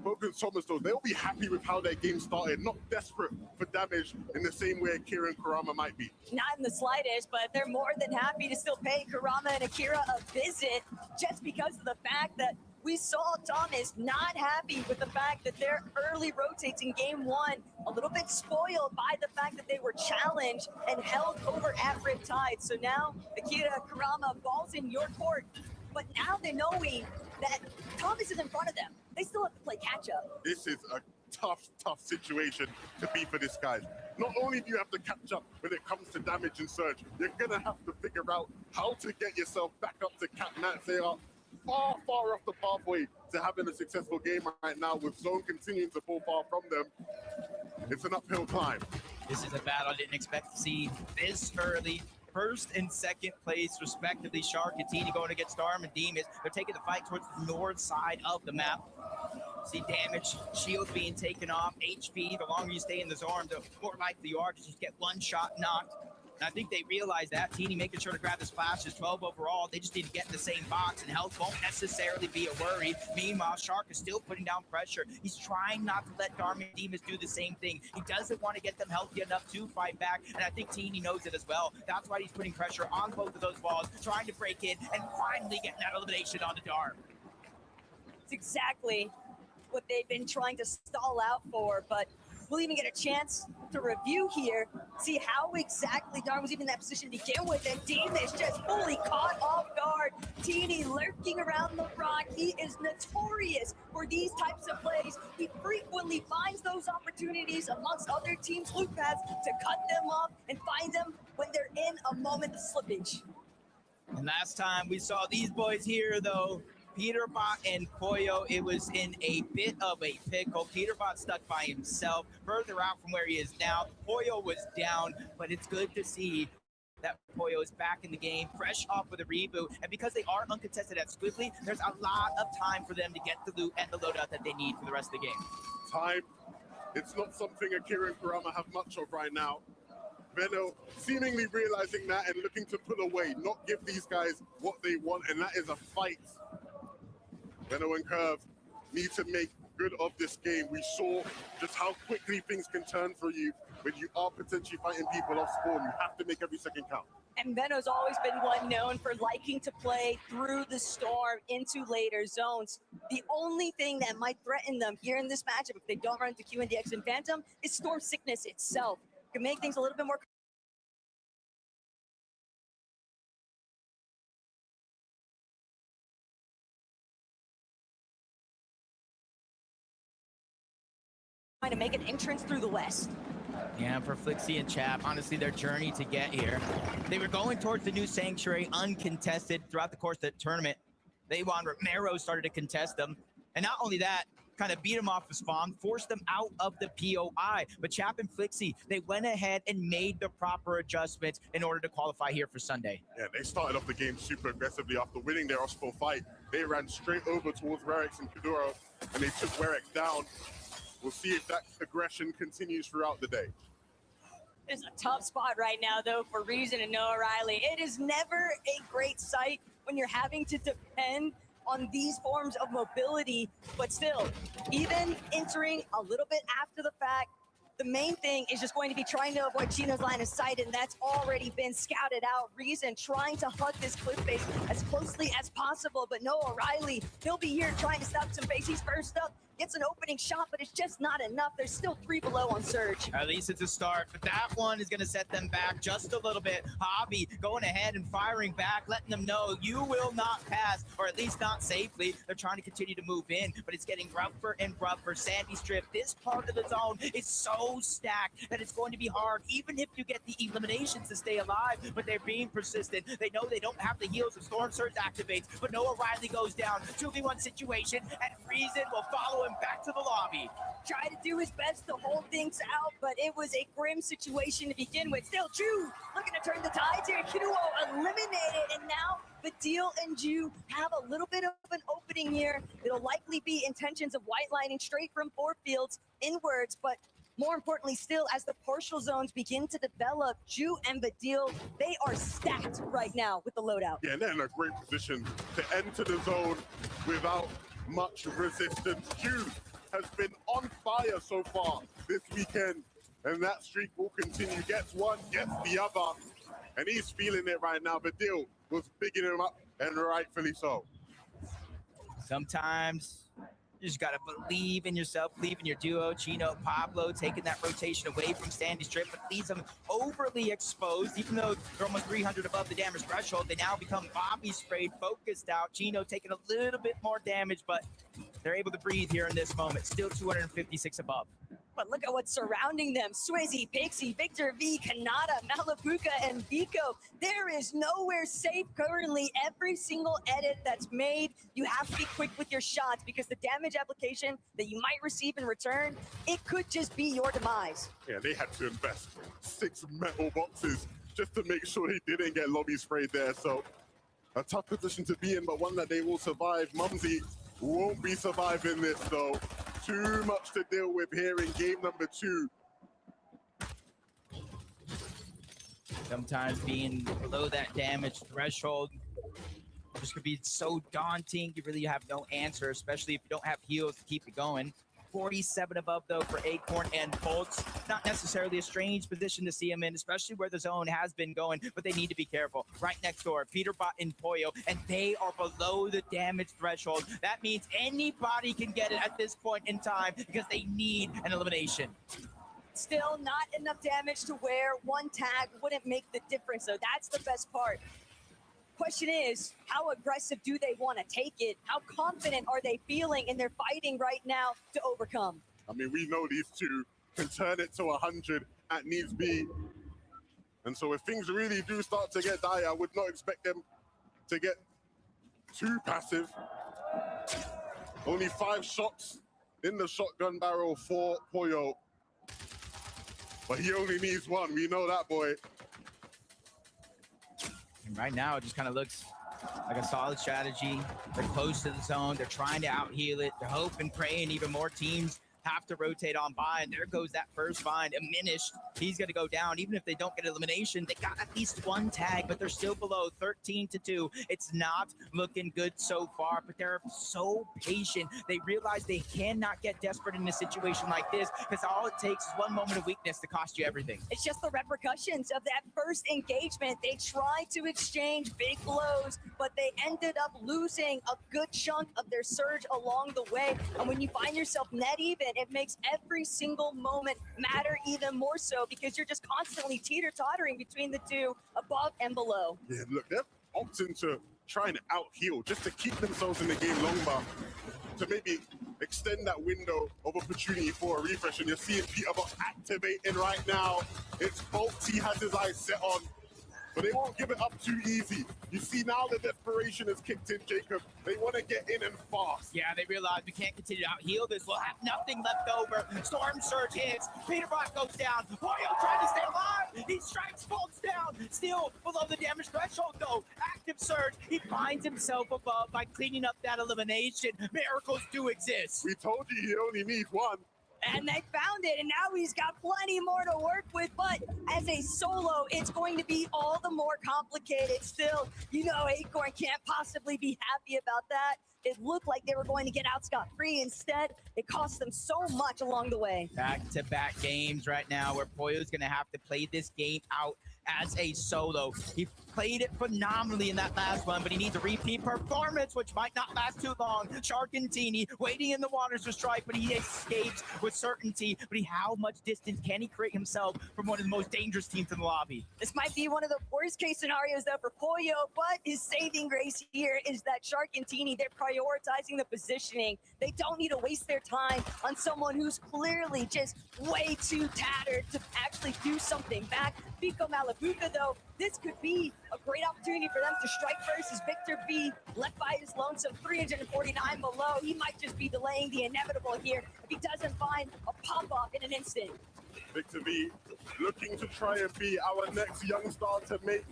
Focus, Thomas, though, they'll be happy with how their game started, not desperate for damage in the same way Akira and Kurama might be. Not in the slightest, but they're more than happy to still pay Kurama and Akira a visit just because of the fact that we saw Thomas not happy with the fact that their early rotates in game one, a little bit spoiled by the fact that they were challenged and held over at Riptide. So now Akira, Kurama, ball's in your court, but now they're knowing that Thomas is in front of them. They still have to play catch up. This is a tough situation to be for this guy. not only do you have to catch up when it comes to damage and surge, you're gonna have to figure out how to get yourself back up to cap mats. They are far, far off the pathway to having a successful game right now, with Zone continuing to fall far from them. It's an uphill climb. This is a battle I didn't expect to see this early. First and second place, respectively. Shark and Teeny going against Storm and Demas. They're taking the fight towards the north side of the map. See damage, shield being taken off, HP. The longer you stay in the zone, the more likely you are to just get one shot knocked. And I think they realize that. Teeny making sure to grab the splashes, 12 overall. They just need to get in the same box, and health won't necessarily be a worry. Meanwhile, Shark is still putting down pressure. He's trying not to let Darman Demas do the same thing. He doesn't want to get them healthy enough to fight back, and I think Teeny knows it as well. That's why he's putting pressure on both of those walls, trying to break in, and finally getting that elimination on the Darm. It's exactly what they've been trying to stall out for, but we'll even get a chance to review here, see how exactly Darm was even in that position to begin with, and Demas just fully caught off guard. Teeny lurking around the rock. He is notorious for these types of plays. He frequently finds those opportunities amongst other teams' loop paths to cut them off and find them when they're in a moment of slippage. And last time we saw these boys here, though, Peterbot and Koyo, it was in a bit of a pickle. Peterbot stuck by himself, further out from where he is now. Koyo was down, but it's good to see that Koyo is back in the game, fresh off with a reboot. And because they are uncontested at Squibbly, there's a lot of time for them to get the loot and the loadout that they need for the rest of the game. Time, it's not something Akira and Kurama have much of right now. Veno seemingly realizing that and looking to pull away, not give these guys what they want, and that is a fight. Veno and Curve need to make good of this game. We saw just how quickly things can turn for you when you are potentially fighting people off spawn. You have to make every second count. And Veno's always been one known for liking to play through the storm into later zones. The only thing that might threaten them here in this matchup, if they don't run into QNDX and Phantom, is storm sickness itself. It can make things a little bit more trying to make an entrance through the west. Yeah, for Flixie and Chap, honestly, their journey to get here, they were going towards the new Sanctuary uncontested throughout the course of the tournament. Leiwan Romero started to contest them. And not only that, kind of beat them off the spawn, forced them out of the POI. But Chap and Flixie, they went ahead and made the proper adjustments in order to qualify here for Sunday. Yeah, they started off the game super aggressively. After winning their Ospho fight, they ran straight over towards Werex and Kuduro, and they took Werex down. We'll see if that aggression continues throughout the day. It's a tough spot right now, though, for Reason and Noah Riley. It is never a great sight when you're having to depend on these forms of mobility, but still, even entering a little bit after the fact, the main thing is just going to be trying to avoid Chino's line of sight, and that's already been scouted out. Reason trying to hug this cliff face as closely as possible, but Noah Riley, he'll be here trying to stop some face. He's first up, gets an opening shot, but it's just not enough. There's still 3 below on Surge. At least it's a start, but that one is going to set them back just a little bit. Hobby going ahead and firing back, letting them know you will not pass, or at least not safely. They're trying to continue to move in, but it's getting rougher and rougher. Sandy Strip, this part of the zone is so stacked that it's going to be hard, even if you get the eliminations to stay alive, but they're being persistent. They know they don't have the heals if Storm Surge activates, but Noah Riley goes down. 2v1 situation, and Reason will follow him back to the lobby. Tried to do his best to hold things out, but it was a grim situation to begin with. Still, Ju looking to turn the tides here. Kiduo eliminated, and now Badil and Ju have a little bit of an opening here. It'll likely be intentions of white lining straight from 4 fields inwards, but more importantly still, as the partial zones begin to develop, Ju and Badil, they are stacked right now with the loadout. Yeah, and they're in a great position to enter the zone without much resistance. Ju has been on fire so far this weekend, and that streak will continue. Gets one, gets the other, and he's feeling it right now. Badil was bigging him up, and rightfully so. Sometimes you just gotta believe in yourself, believe in your duo. Chino, Pablo taking that rotation away from Sandy Strip, but leaves them overly exposed. Even though they're almost 300 above the damage threshold, they now become Bobby sprayed, focused out. Chino taking a little bit more damage, but they're able to breathe here in this moment. Still 256 above. But look at what's surrounding them. Swizzy, Pixie, Victor V, Kanata, Malabuka, and Vico. There is nowhere safe currently. Every single edit that's made, you have to be quick with your shots because the damage application that you might receive in return, it could just be your demise. Yeah, they had to invest 6 metal boxes just to make sure he didn't get lobby sprayed there. So a tough position to be in, but one that they will survive. Mumsy won't be surviving this though. Too much to deal with here in game number 2. Sometimes being below that damage threshold just could be so daunting. You really have no answer, especially if you don't have heals to keep it going. 47 above though for Acorn and Bolts. Not necessarily a strange position to see him in, especially where the zone has been going, but they need to be careful. Right next door, Peterbot and Poyo, and they are below the damage threshold. That means anybody can get it at this point in time because they need an elimination. Still not enough damage to where one tag wouldn't make the difference, so that's the best part. Question is, how aggressive do they want to take it? How confident are they feeling in their fighting right now to overcome? I mean, we know these two can turn it to 100 at needs be. And so if things really do start to get dire, I would not expect them to get too passive. Only 5 shots in the shotgun barrel for Poyo. But he only needs 1. We know that, boy. And right now, it just kind of looks like a solid strategy. They're close to the zone. They're trying to out-heal it. They're hoping, praying even more teams have to rotate on by, and there goes that first find. Diminished, he's going to go down. Even if they don't get elimination, they got at least 1 tag, but they're still below 13-2. It's not looking good so far, but they're so patient. They realize they cannot get desperate in a situation like this because all it takes is 1 moment of weakness to cost you everything. It's just the repercussions of that first engagement. They tried to exchange big blows, but they ended up losing a good chunk of their surge along the way. And when you find yourself net even, it makes every single moment matter even more so because you're just constantly teeter-tottering between the two, above and below. Yeah, look, they're opting to try and out-heal just to keep themselves in the game longer, to maybe extend that window of opportunity for a refresh. And you're seeing Peterbot activating right now. It's Bolts he has his eyes set on, but they won't give it up too easy. You see now the desperation has kicked in, Jacob. They want to get in and fast. Yeah, they realize we can't continue to out-heal this. We'll have nothing left over. Storm Surge hits. Peterbot goes down. Poyo trying to stay alive. He strikes Bolts down. Still below the damage threshold, though. Active Surge. He finds himself above by cleaning up that elimination. Miracles do exist. We told you he only needs 1. And they found it, and now he's got plenty more to work with, but as a solo, it's going to be all the more complicated. Still, you know, Acorn can't possibly be happy about that. It looked like they were going to get out scot-free. Instead, it cost them so much along the way. Back-to-back games right now where Poyo's going to have to play this game out as a solo. He played it phenomenally in that last one, but he needs a repeat performance, which might not last too long. Sharkantini waiting in the waters to strike, but he escapes with certainty. But how much distance can he create himself from one of the most dangerous teams in the lobby? This might be one of the worst case scenarios though for Poyo, but his saving grace here is that Sharkantini, they're prioritizing the positioning. They don't need to waste their time on someone who's clearly just way too tattered to actually do something back. Vico Malabuka though, this could be a great opportunity for them to strike versus Victor B, left by his lonesome, 349 below. He might just be delaying the inevitable here if he doesn't find a pop-up in an instant. Victor B looking to try and be our next young star to make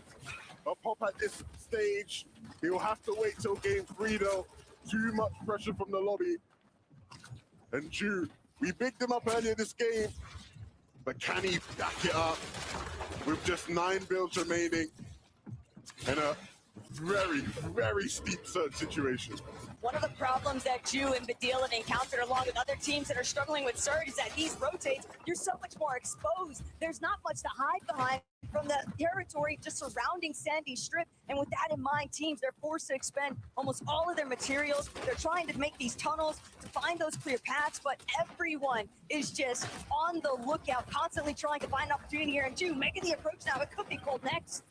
a pop at this stage. He'll have to wait till game 3 though. Too much pressure from the lobby. And Jude, we bigged him up earlier this game, but can he back it up with just 9 builds remaining and a very, very steep surge situation? One of the problems that Ju and Badil have encountered along with other teams that are struggling with surge is that these rotates, you're so much more exposed. There's not much to hide behind from the territory just surrounding Sandy Strip. And with that in mind, teams, they're forced to expend almost all of their materials. They're trying to make these tunnels to find those clear paths, but everyone is just on the lookout, constantly trying to find an opportunity here. And Ju making the approach now, it could be cold next.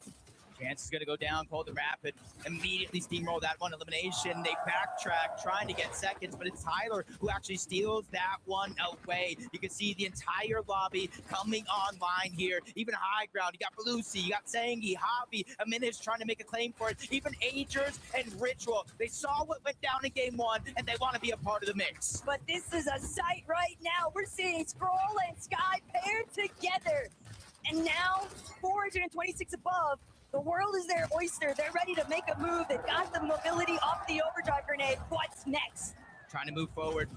Chance is going to go down, Golden Rapid immediately steamroll that one elimination. They backtrack, trying to get seconds, but it's Tyler who actually steals that one away. You can see the entire lobby coming online here. Even high ground, you got Belusi, you got Zangi, Javi, Aminis trying to make a claim for it. Even Agers and Ritual, they saw what went down in game one, and they want to be a part of the mix. But this is a sight right now. We're seeing Scroll and Sky paired together. And now, 426 above. The world is their oyster. They're ready to make a move. They've got the mobility off the overdrive grenade. What's next? Trying to move forward,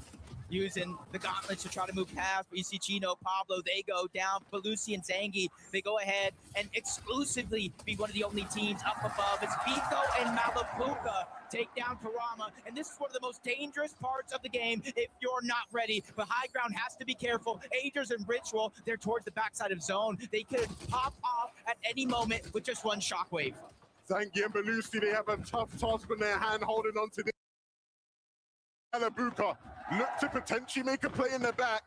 using the gauntlets to try to move past. But you see Chino, Pablo, they go down. Belusi and Zangi, they go ahead and exclusively be one of the only teams up above. It's Vico and Malapuka take down Karama, and this is one of the most dangerous parts of the game if you're not ready. But high ground has to be careful. Agers and Ritual, they're towards the backside of zone. They could pop off at any moment with just one shockwave. Zangi and Belusi, they have a tough task on their hand holding on to this. Alabuka look to potentially make a play in the back.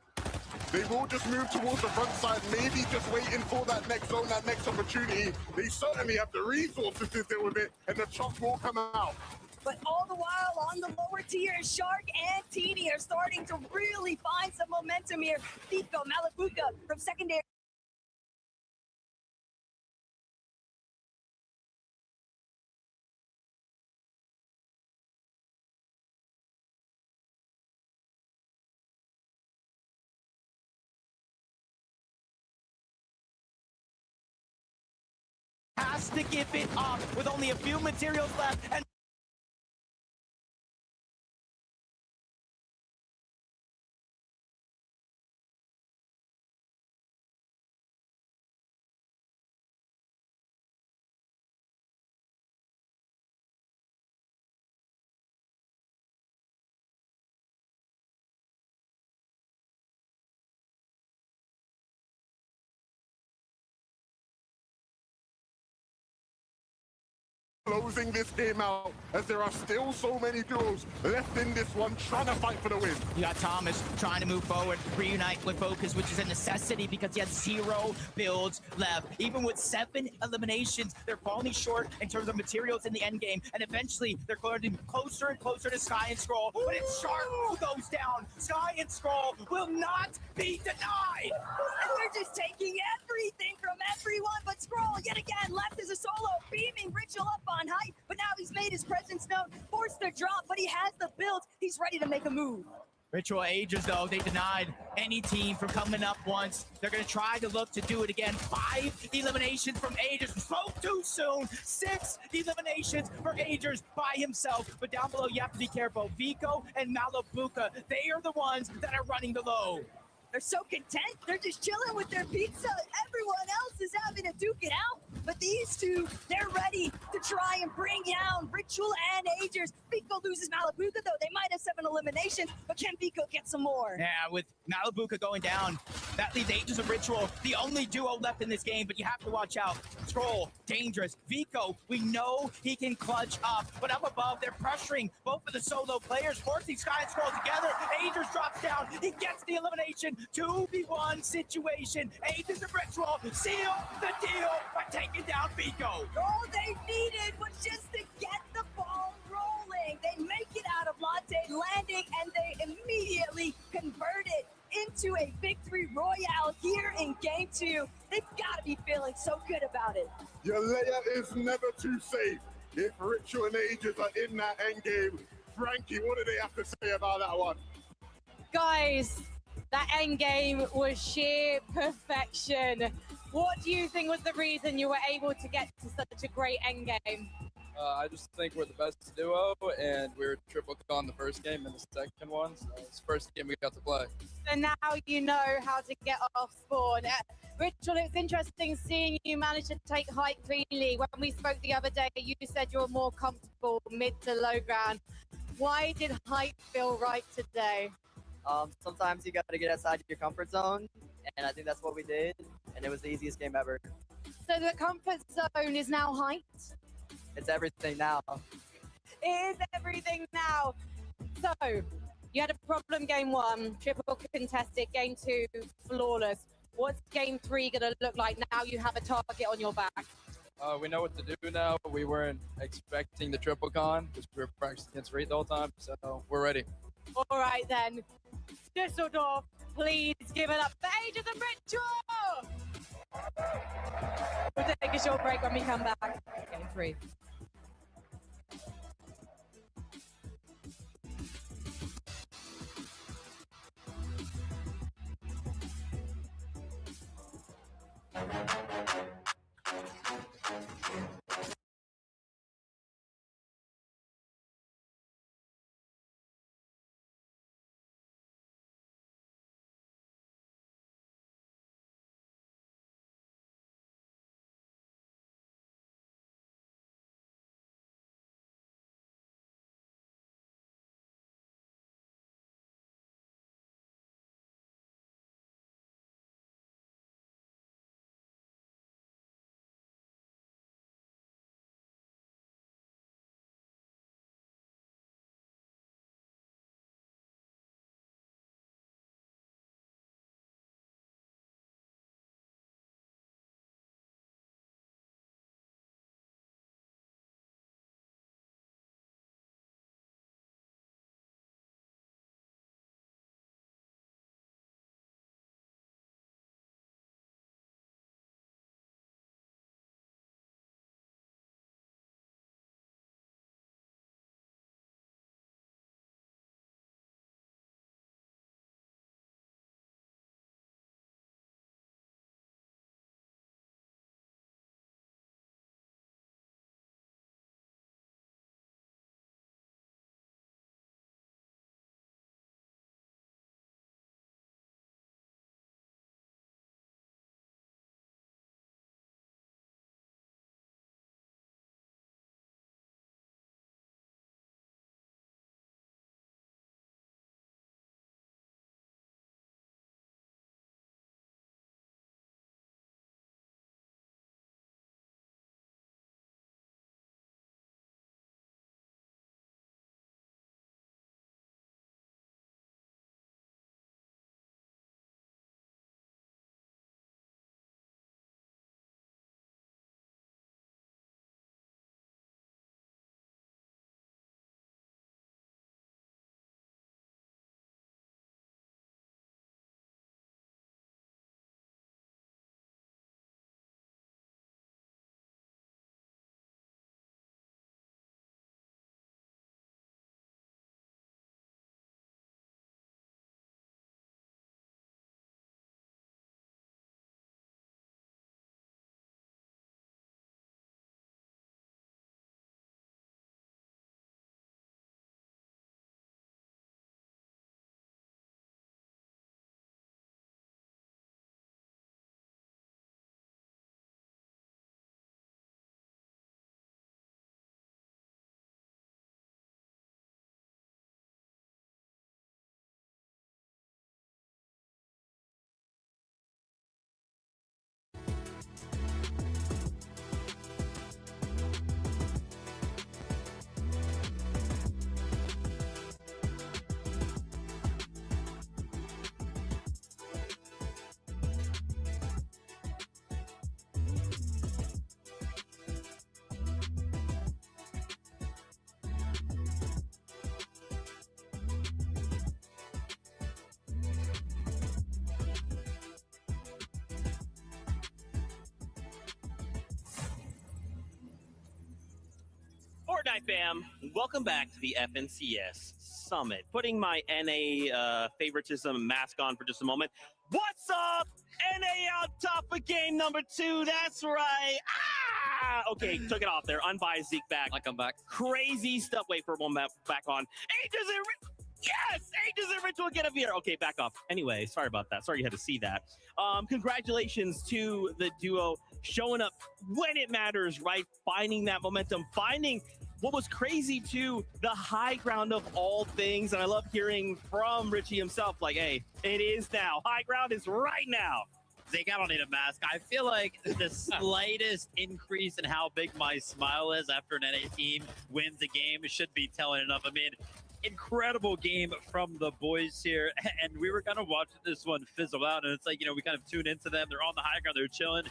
They will just move towards the front side, maybe just waiting for that next zone, that next opportunity. They certainly have the resources to deal with it, and the chop will come out. But all the while on the lower tier, Shark and Teeny are starting to really find some momentum here. Vico, Malabuka from secondary. Has to give it up with only a few materials left, and closing this game out, as there are still so many duels left in this one, trying to fight for the win. you got Thomas trying to move forward, reunite with Focus, which is a necessity because he has 0 builds left. Even with 7 eliminations, they're falling short in terms of materials in the end game, and eventually they're getting closer and closer to Sky and Scroll. But it's Shark who goes down. Sky and Scroll will not be denied. And they're just taking everything from everyone, but Scroll yet again left as a solo, beaming Ritual up on height, but now he's made his presence known, forced the drop, but he has the build. He's ready to make a move. Ritual Ages, though, they denied any team from coming up once. They're going to try to look to do it again. 5 eliminations from Ages. Spoke too soon. 6 eliminations for Ages by himself. But down below, you have to be careful. Vico and Malabuka, they are the ones that are running the low. They're so content. They're just chilling with their pizza. Everyone else is having to duke it out. But these two, they're ready to try and bring down Ritual and Agers. Vico loses Malabuka, though. They might have 7 eliminations, but can Vico get some more? Yeah, with Malabuka going down, that leaves Agers and Ritual, the only duo left in this game, but you have to watch out. Scroll, dangerous. Vico, we know he can clutch up, but up above, they're pressuring both of the solo players, forcing Sky and Scroll together. Agers drops down. He gets the elimination. 2v1 situation. Agers and Ritual seal the deal by taking down Vico. All they needed was just to get the ball rolling. They make it out of Latte landing, and they immediately convert it into a victory royale here in game 2. They've got to be feeling so good about it. Your layer is never too safe. If Ritual and Ages are in that end game, Frankie, what do they have to say about that one? Guys, that end game was sheer perfection. What do you think was the reason you were able to get to such a great end game? I just think we're the best duo, and we were triple on the first game and the second one. So it's the first game we got to play. So now you know how to get off spawn. Ritual, it's interesting seeing you manage to take height cleanly. When we spoke the other day, you said you were more comfortable mid to low ground. Why did height feel right today? Sometimes you got to get outside your comfort zone, and I think that's what we did, and it was the easiest game ever. So the comfort zone is now height? It's everything now. It is everything now. So, you had a problem game 1, triple contested, game 2, flawless. What's game 3 going to look like now you have a target on your back? We know what to do now. We weren't expecting the triple con because we were practicing against Reed the whole time, so we're ready. All right then. Düsseldorf, please give it up for Ages and Ritual! We'll take a short break when we come back. Game 3. Fortnite fam, welcome back to the FNCS Summit. Putting my NA favoritism mask on for just a moment. What's up? NA on top of game number 2. That's right. Ah! Okay, took it off there. Unbiased Zeke back. I come back. Crazy stuff. Wait for one back on. Ages and yes! Ages and Ritual get up here. Okay, back off. Anyway, sorry about that. Sorry you had to see that. Congratulations to the duo showing up when it matters, right? Finding that momentum, finding what was crazy too, the high ground of all things. And I love hearing from Richie himself, like, hey, it is now. High ground is right now. Zeke, I don't need a mask. I feel like the slightest increase in how big my smile is after an NA team wins a game should be telling enough. I mean, incredible game from the boys here, and we were kind of watching this one fizzle out, and it's like, you know, we kind of tune into them. They're on the high ground, they're chilling.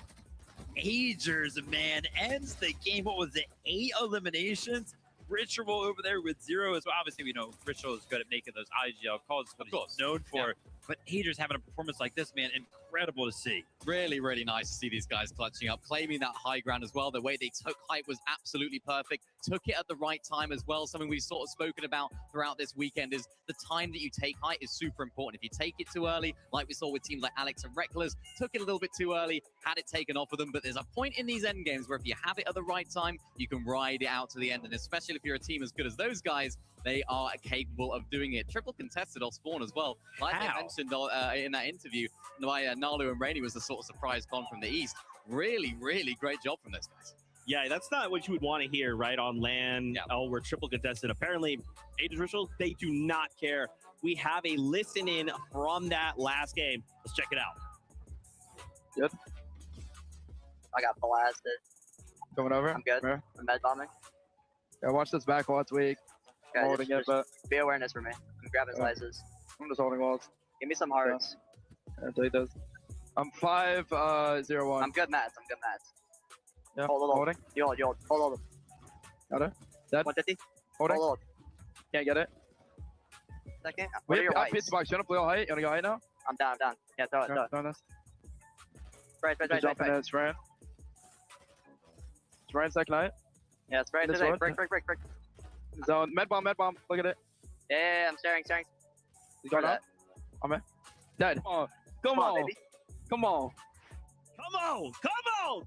Agers, man, ends the game. What was it? 8 eliminations. Ritual over there with 0 as well. Obviously, we know Ritual is good at making those IGL calls. That's what he's known for. But Agers having a performance like this, man, incredible to see. Really, really nice to see these guys clutching up, claiming that high ground as well. The way they took height was absolutely perfect. Took it at the right time as well. Something we've sort of spoken about throughout this weekend is the time that you take height is super important. If you take it too early, like we saw with teams like Alex and Reckless, took it a little bit too early, had it taken off of them. But there's a point in these end games where if you have it at the right time, you can ride it out to the end. And especially if you're a team as good as those guys, they are capable of doing it. Triple contested off spawn as well. Like I mentioned in that interview, Nalu and Rainy was the sort of surprise con from the East. Really, really great job from those guys. Yeah, that's not what you would want to hear, right? On land, oh, we're triple contested. Apparently, Agents Ritual, they do not care. We have a listen in from that last game. Let's check it out. Yep. I got blasted. Coming over. I'm good. Where? I'm med bombing. Yeah, watch this back wall. It's weak. Okay, I'm holding it, but be awareness for me. I'm grabbing slices. I'm just holding walls. Give me some hearts. Yeah, take those. I'm 5-0-1. I'm good mats. I'm good mats. Yeah, hold. holding. You hold. Hold. Got it. Dead. 150. Holding. Hold. Can't get it. Second. What are your I pizza box. You want to play all height? You want to go height now? I'm down. I'm down. Yeah, throw it. Throw it. Right. Jumping in. It's Ryan. It's Ryan second height. Yeah, it's right. Break. Zone. Med bomb. Look at it. Yeah, I'm staring. You got up? I'm in. Dead. Come on. Baby. Come on.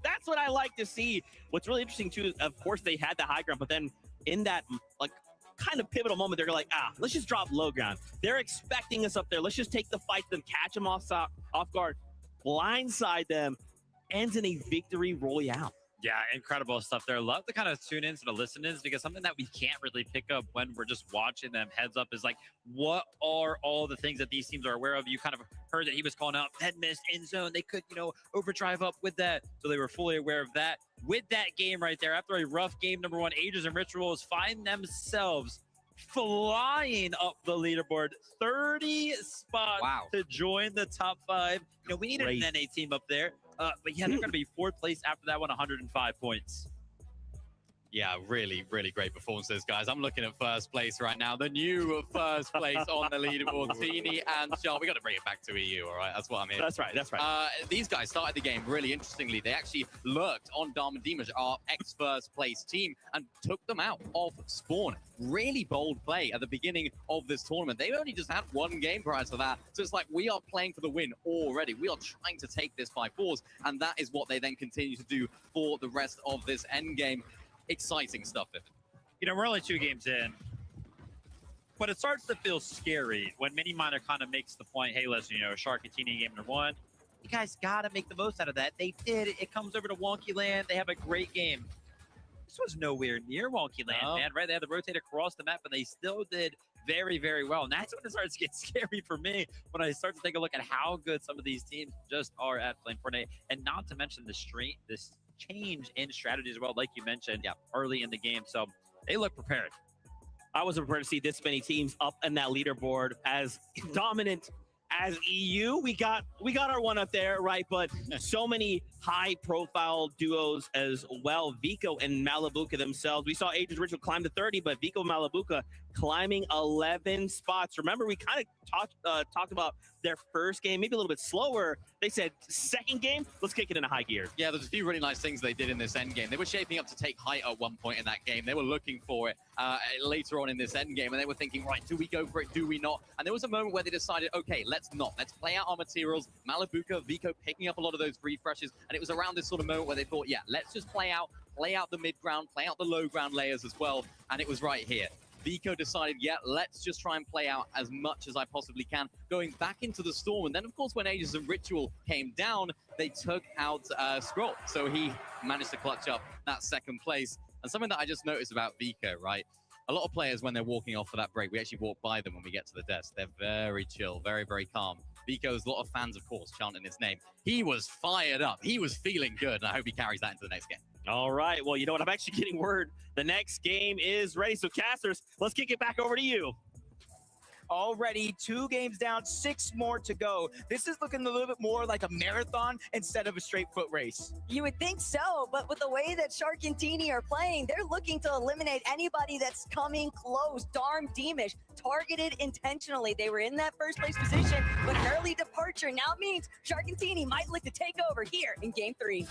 That's what I like to see. What's really interesting too is, of course, they had the high ground, but then in that like kind of pivotal moment, they're like, let's just drop low ground. They're expecting us up there. Let's just take the fight to them, catch them off guard, blindside them, ends in a victory royale. Yeah, incredible stuff there. Love to kind of tune into the listen-ins because something that we can't really pick up when we're just watching them heads up is like, what are all the things that these teams are aware of? You kind of heard that he was calling out head mist, end zone. They could, overdrive up with that. So they were fully aware of that. With that game right there, after a rough game, number 1, Agents and Rituals find themselves flying up the leaderboard. 30 spots to join the top 5. We needed an NA team up there. But yeah, they're going to be 4th place after that one, 105 points. Yeah, really, really great performances, guys. I'm looking at first place right now. The new first place on the leaderboard, Teeny and Sharp. We got to bring it back to EU, all right? That's what I'm here. That's right. These guys started the game really interestingly. They actually lurked on Dharma Dimash, our ex-first place team, and took them out of spawn. Really bold play at the beginning of this tournament. They've only just had 1 game prior to that. So it's like we are playing for the win already. We are trying to take this by force, and that is what they then continue to do for the rest of this end game. Exciting stuff, Vivian. We're only 2 games in, but it starts to feel scary when Mini Miner kind of makes the point, hey, listen, Shark continuing game number 1. You guys got to make the most out of that. They did. It comes over to Wonky Land. They have a great game. This was nowhere near Wonky Land, man, right? They had to rotate across the map, but they still did very, very well. And that's when it starts to get scary for me, when I start to take a look at how good some of these teams just are at playing Fortnite, and not to mention this change in strategy as well, like you mentioned, early in the game. So they look prepared. I wasn't prepared to see this many teams up in that leaderboard as dominant as EU. We got our one up there, right? But so many high-profile duos as well. Vico and Malabuka themselves. We saw Agents Ritual climb to 30, but Vico and Malabuka climbing 11 spots. Remember, we kind of talked about their first game, maybe a little bit slower. They said, second game, let's kick it into high gear. Yeah, there's a few really nice things they did in this end game. They were shaping up to take height at one point in that game. They were looking for it later on in this end game, and they were thinking, right, do we go for it? Do we not? And there was a moment where they decided, okay, let's not. Let's play out our materials. Malabuka, Vico picking up a lot of those refreshes, and it was around this sort of moment where they thought, yeah, let's just play out the mid ground, play out the low ground layers as well, and it was right here. Vico decided, yeah, let's just try and play out as much as I possibly can, going back into the storm. And then, of course, when Agents and Ritual came down, they took out Scroll. So he managed to clutch up that second place. And something that I just noticed about Vico, right? A lot of players, when they're walking off for that break, we actually walk by them when we get to the desk. They're very chill, very, very calm. Vico's a lot of fans, of course, chanting his name. He was fired up. He was feeling good, and I hope he carries that into the next game. All right. Well, you know what? I'm actually getting word. The next game is ready. So, casters, let's kick it back over to you. Already 2 games down, 6 more to go. This is looking a little bit more like a marathon instead of a straight foot race. You would think so, but with the way that Shark and Teeny are playing, they're looking to eliminate anybody that's coming close. Darm Deemish targeted intentionally. They were in that first place position, but an early departure now means Shark and Teeny might look to take over here in game 3.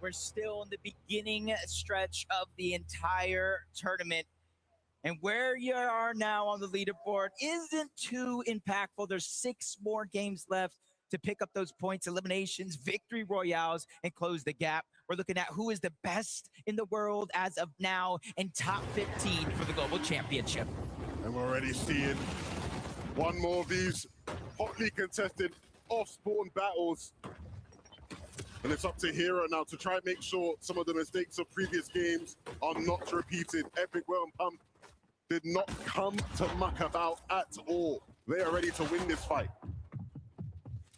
We're still in the beginning stretch of the entire tournament. And where you are now on the leaderboard isn't too impactful. There's 6 more games left to pick up those points, eliminations, victory royales, and close the gap. We're looking at who is the best in the world as of now and top 15 for the Global Championship. And we're already seeing one more of these hotly contested off-spawn battles. And it's up to Hero now to try and make sure some of the mistakes of previous games are not repeated. Epic Well and Pump did not come to muck about at all. They are ready to win this fight.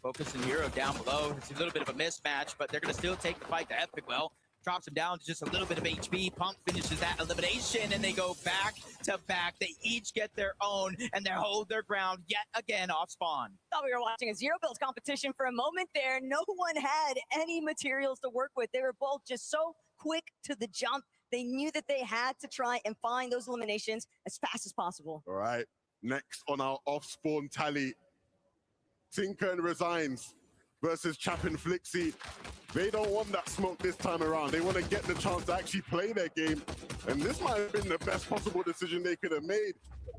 Focusing Hero down below. It's a little bit of a mismatch, but they're going to still take the fight to Epic Well. Drops him down to just a little bit of HP. Pump finishes that elimination, and they go back to back. They each get their own, and they hold their ground yet again off spawn. Thought we were watching a zero builds competition for a moment there. No one had any materials to work with. They were both just so quick to the jump. They knew that they had to try and find those eliminations as fast as possible. All right, next on our off-spawn tally, Tinker and Resigns versus Chap and Flixie. They don't want that smoke this time around. They want to get the chance to actually play their game. And this might have been the best possible decision they could have made.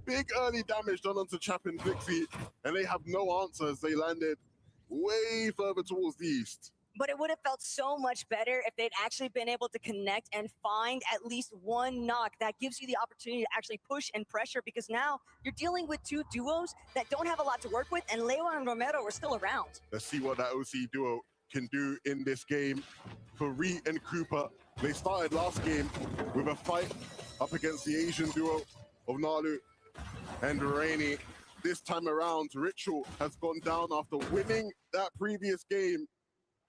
Big early damage done onto Chap and Flixie, and they have no answers. They landed way further towards the east. But it would have felt so much better if they'd actually been able to connect and find at least one knock. That gives you the opportunity to actually push and pressure, because now you're dealing with 2 duos that don't have a lot to work with, and Leo and Romero are still around. Let's see what that OC duo can do in this game. For Ree and Cooper, they started last game with a fight up against the Asian duo of Nalu and Rainy. This time around, Ritual has gone down after winning that previous game.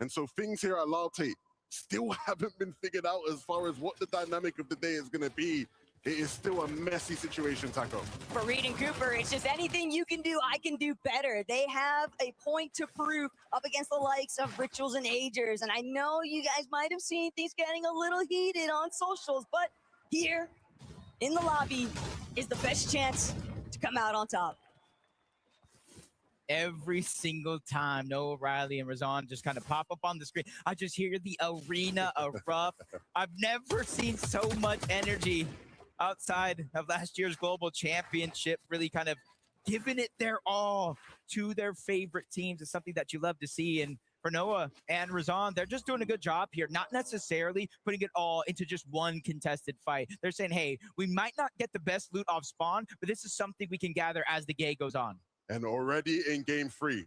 And so things here at Lalte still haven't been figured out as far as what the dynamic of the day is going to be. It is still a messy situation, Taco. For Reed and Cooper, it's just anything you can do, I can do better. They have a point to prove up against the likes of Rituals and Agers. And I know you guys might have seen things getting a little heated on socials, but here in the lobby is the best chance to come out on top. Every single time Noah, Riley, and Razan just kind of pop up on the screen, I just hear the arena erupt. I've never seen so much energy outside of last year's Global Championship, really kind of giving it their all to their favorite teams. Is something that you love to see. And for Noah and Razan, they're just doing a good job here, not necessarily putting it all into just one contested fight. They're saying, hey, we might not get the best loot off spawn, but this is something we can gather as the game goes on. And already in game 3,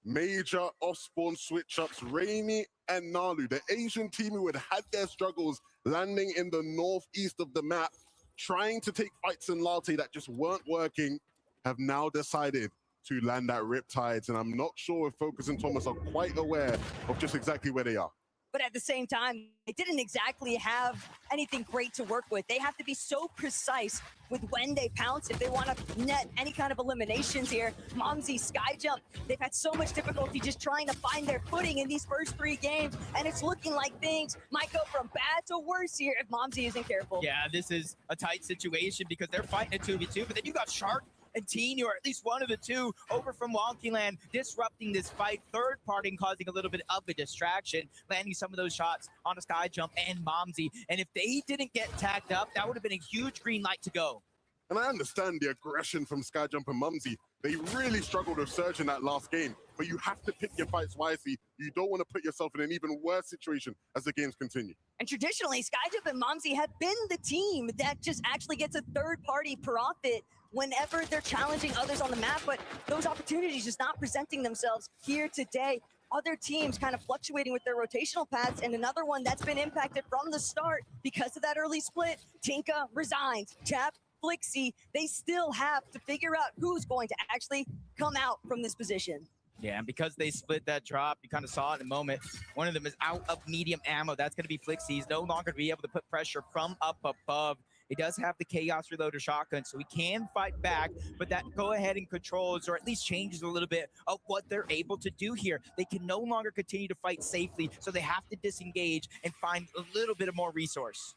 major off-spawn switch-ups, Rainy and Nalu, the Asian team who had had their struggles landing in the northeast of the map, trying to take fights in Lalte that just weren't working, have now decided to land at Riptides. And I'm not sure if Focus and Thomas are quite aware of just exactly where they are. But at the same time, they didn't exactly have anything great to work with. They have to be so precise with when they pounce if they want to net any kind of eliminations here. Momsy, Skyjump, they've had so much difficulty just trying to find their footing in these first 3 games, and it's looking like things might go from bad to worse here if Momsy isn't careful. Yeah, this is a tight situation because they're fighting a 2v2, but then you got Shark and Teeny, or at least one of the two, over from Wonky Land, disrupting this fight, third parting, causing a little bit of a distraction, landing some of those shots on a Sky Jump and Momsy. And if they didn't get tagged up, that would have been a huge green light to go. And I understand the aggression from Skyjump and Mumsy. They really struggled with Surge in that last game, but you have to pick your fights wisely. You don't want to put yourself in an even worse situation as the games continue. And traditionally, Skyjump and Momsy have been the team that just actually gets a third-party profit whenever they're challenging others on the map, but those opportunities just not presenting themselves here today. Other teams kind of fluctuating with their rotational paths, and another one that's been impacted from the start because of that early split. Tinka resigns, Chap, Flixie, they still have to figure out who's going to actually come out from this position. Yeah, and because they split that drop, you kind of saw it in a moment. One of them is out of medium ammo. That's going to be Flixie. He's no longer going to be able to put pressure from up above. He does have the Chaos Reloader shotgun, so he can fight back, but that go ahead and controls, or at least changes a little bit of what they're able to do here. They can no longer continue to fight safely, so they have to disengage and find a little bit of more resource.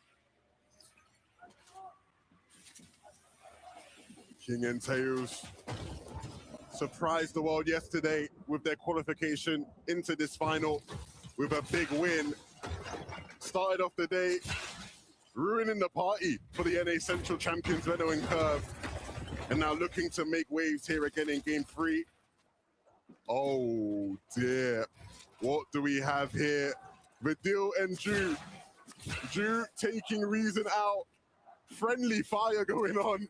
King and Tails surprised the world yesterday with their qualification into this final with a big win. Started off the day ruining the party for the NA Central champions, Renault and Curve, and now looking to make waves here again in Game 3. Oh dear, what do we have here? Vidil and Drew. Drew taking Reason out. Friendly fire going on.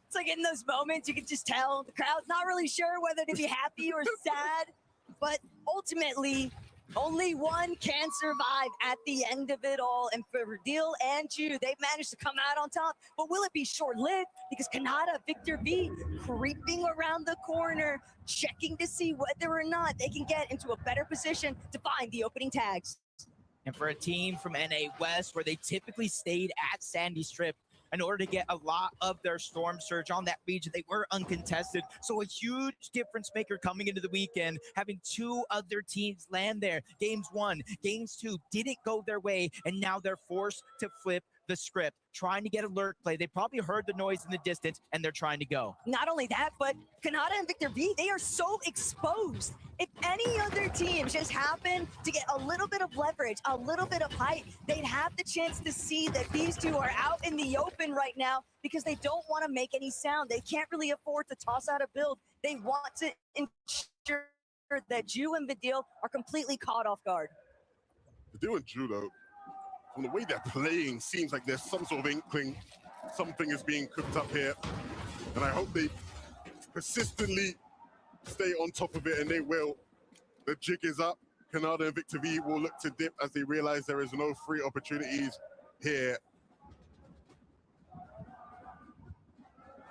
It's like in those moments, you can just tell the crowd's not really sure whether to be happy or sad, but ultimately, only one can survive at the end of it all. And for Vidil and Drew, they've managed to come out on top, but will it be short-lived? Because Kanata, Victor V, creeping around the corner, checking to see whether or not they can get into a better position to find the opening tags. And for a team from NA West, where they typically stayed at Sandy Strip, in order to get a lot of their storm surge on that region, they were uncontested. So a huge difference maker coming into the weekend, having two other teams land there. Games 1, Games 2 didn't go their way, and now they're forced to flip the script, trying to get alert play. They probably heard the noise in the distance, and they're trying to go. Not only that, but Kanata and Victor V, they are so exposed. If any other team just happened to get a little bit of leverage, a little bit of height, they'd have the chance to see that these two are out in the open right now because they don't want to make any sound. They can't really afford to toss out a build. They want to ensure that Drew and Vidil are completely caught off guard. Vidil and Drew, though, from the way they're playing, seems like there's some sort of inkling something is being cooked up here. And I hope they persistently stay on top of it, and they will. The jig is up. Kanata and Victor V will look to dip as they realize there is no free opportunities here.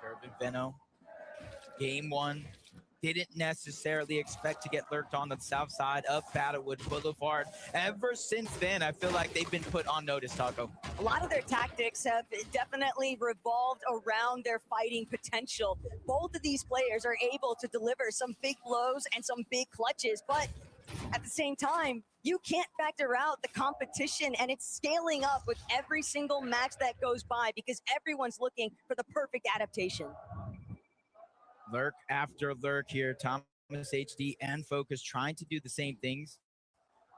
Curve and Veno, Game 1. Didn't necessarily expect to get lurked on the south side of Battlewood Boulevard. Ever since then, I feel like they've been put on notice, Taco. A lot of their tactics have definitely revolved around their fighting potential. Both of these players are able to deliver some big blows and some big clutches, but at the same time, you can't factor out the competition, and it's scaling up with every single match that goes by because everyone's looking for the perfect adaptation. Lurk after lurk here. Thomas HD and Focus trying to do the same things.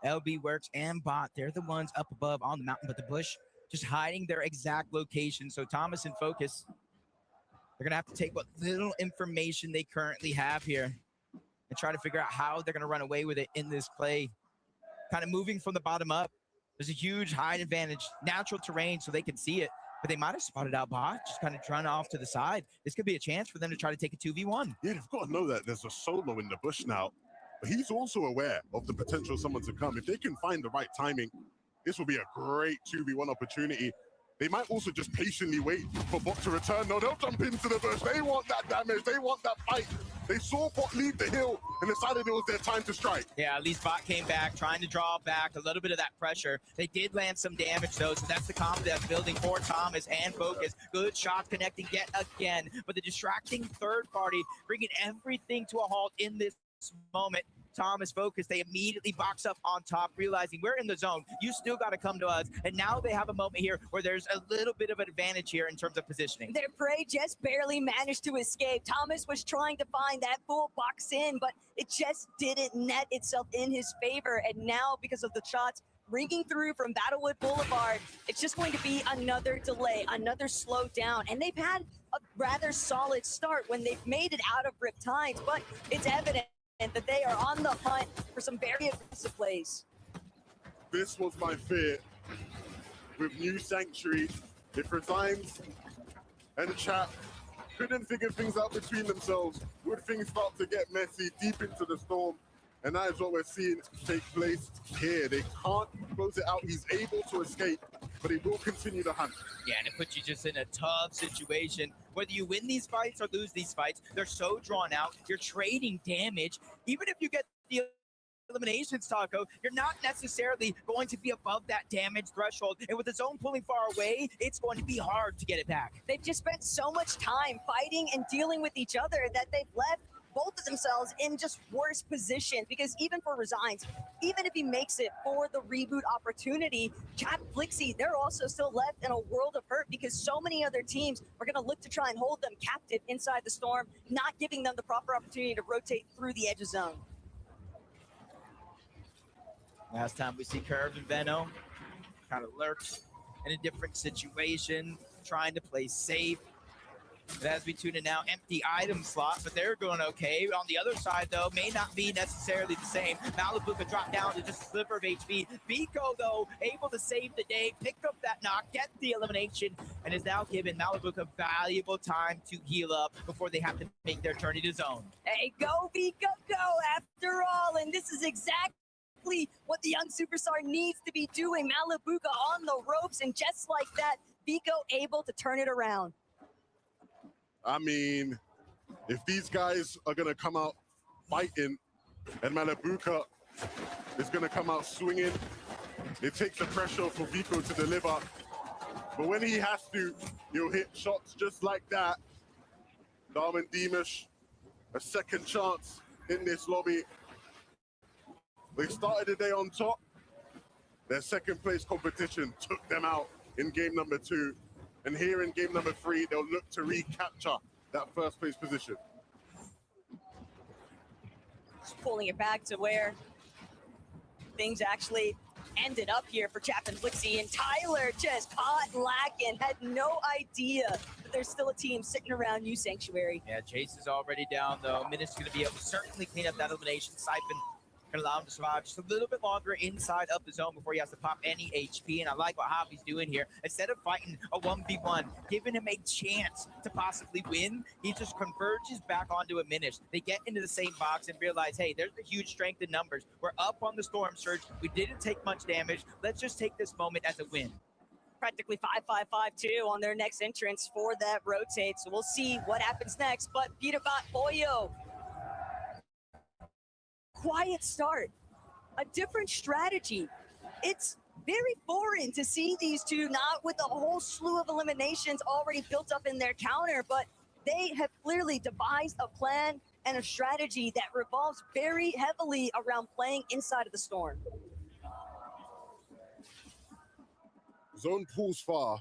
LB Works and Bot, they're the ones up above on the mountain, but the Bush just hiding their exact location. So Thomas and Focus, they're going to have to take what little information they currently have here and try to figure out how they're going to run away with it in this play. Kind of moving from the bottom up. There's a huge height advantage, natural terrain, so they can see it. But they might have spotted out Bot, just kind of run off to the side. This could be a chance for them to try to take a 2v1. Yeah, they've got to know that there's a solo in the bush now. But he's also aware of the potential of someone to come. If they can find the right timing, this will be a great 2v1 opportunity. They might also just patiently wait for Bot to return. No, they'll jump into the bush. They want that damage. They want that fight. They saw Bot leave the hill and decided it was their time to strike. Yeah, at least Bot came back, trying to draw back a little bit of that pressure. They did land some damage, though, so that's the combo that's building for Thomas and Focus. Good shot connecting yet again, but the distracting third party bringing everything to a halt in this moment. Thomas, Focus, they immediately box up on top, realizing we're in the zone. You still got to come to us. And now they have a moment here where there's a little bit of an advantage here in terms of positioning. Their prey just barely managed to escape. Thomas was trying to find that full box in, but it just didn't net itself in his favor. And now, because of the shots ringing through from Battlewood Boulevard, it's just going to be another delay, another slow down. And they've had a rather solid start when they've made it out of Riptides, but it's evident that they are on the hunt for some very aggressive plays. This was my fear. With New Sanctuary, if Resigns and Chat couldn't figure things out between themselves, would things start to get messy deep into the storm? And that is what we're seeing take place here. They can't close it out. He's able to escape, but he will continue to hunt. Yeah, and it puts you just in a tough situation. Whether you win these fights or lose these fights, they're so drawn out. You're trading damage. Even if you get the eliminations, Taco, you're not necessarily going to be above that damage threshold. And with the zone pulling far away, it's going to be hard to get it back. They've just spent so much time fighting and dealing with each other that they've left both of themselves in just worse position, because even for Resigns, even if he makes it for the reboot opportunity, Cap Flixie, they're also still left in a world of hurt because so many other teams are going to look to try and hold them captive inside the storm, not giving them the proper opportunity to rotate through the edge of zone. Last time we see Curve and Veno kind of lurked in a different situation, trying to play safe. But as we tune in now, empty item slot, but they're doing okay. On the other side, though, may not be necessarily the same. Malibuka dropped down to just a sliver of HP. Biko, though, able to save the day, pick up that knock, get the elimination, and is now giving Malibuka valuable time to heal up before they have to make their journey to zone. Hey, go Biko, go after all, and this is exactly what the young superstar needs to be doing. Malibuka on the ropes, and just like that, Biko able to turn it around. I mean, if these guys are going to come out fighting and Malibuka is going to come out swinging, it takes the pressure off for Vico to deliver. But when he has to, he'll hit shots just like that. Darman Dimash, a second chance in this lobby. They started the day on top. Their second place competition took them out in game number 2. And here in game number 3, they'll look to recapture that first place position. Just pulling it back to where things actually ended up here for Chap and Flixie, and Tyler just caught lacking, had no idea that there's still a team sitting around New Sanctuary. Yeah, Chase is already down, though. Minut's going to be able to certainly clean up that elimination. Siphon can allow him to survive just a little bit longer inside of the zone before he has to pop any HP. And I like what Javi's doing here. Instead of fighting a 1v1, giving him a chance to possibly win, he just converges back onto a Minish. They get into the same box and realize, hey, there's a huge strength in numbers. We're up on the Storm Surge. We didn't take much damage. Let's just take this moment as a win. Practically 5-5-5-2 on their next entrance for that rotate. So we'll see what happens next. But Peterbot Boyo, quiet start, a different strategy. It's very foreign to see these two not with a whole slew of eliminations already built up in their counter, but they have clearly devised a plan and a strategy that revolves very heavily around playing inside of the storm. Zone pulls far,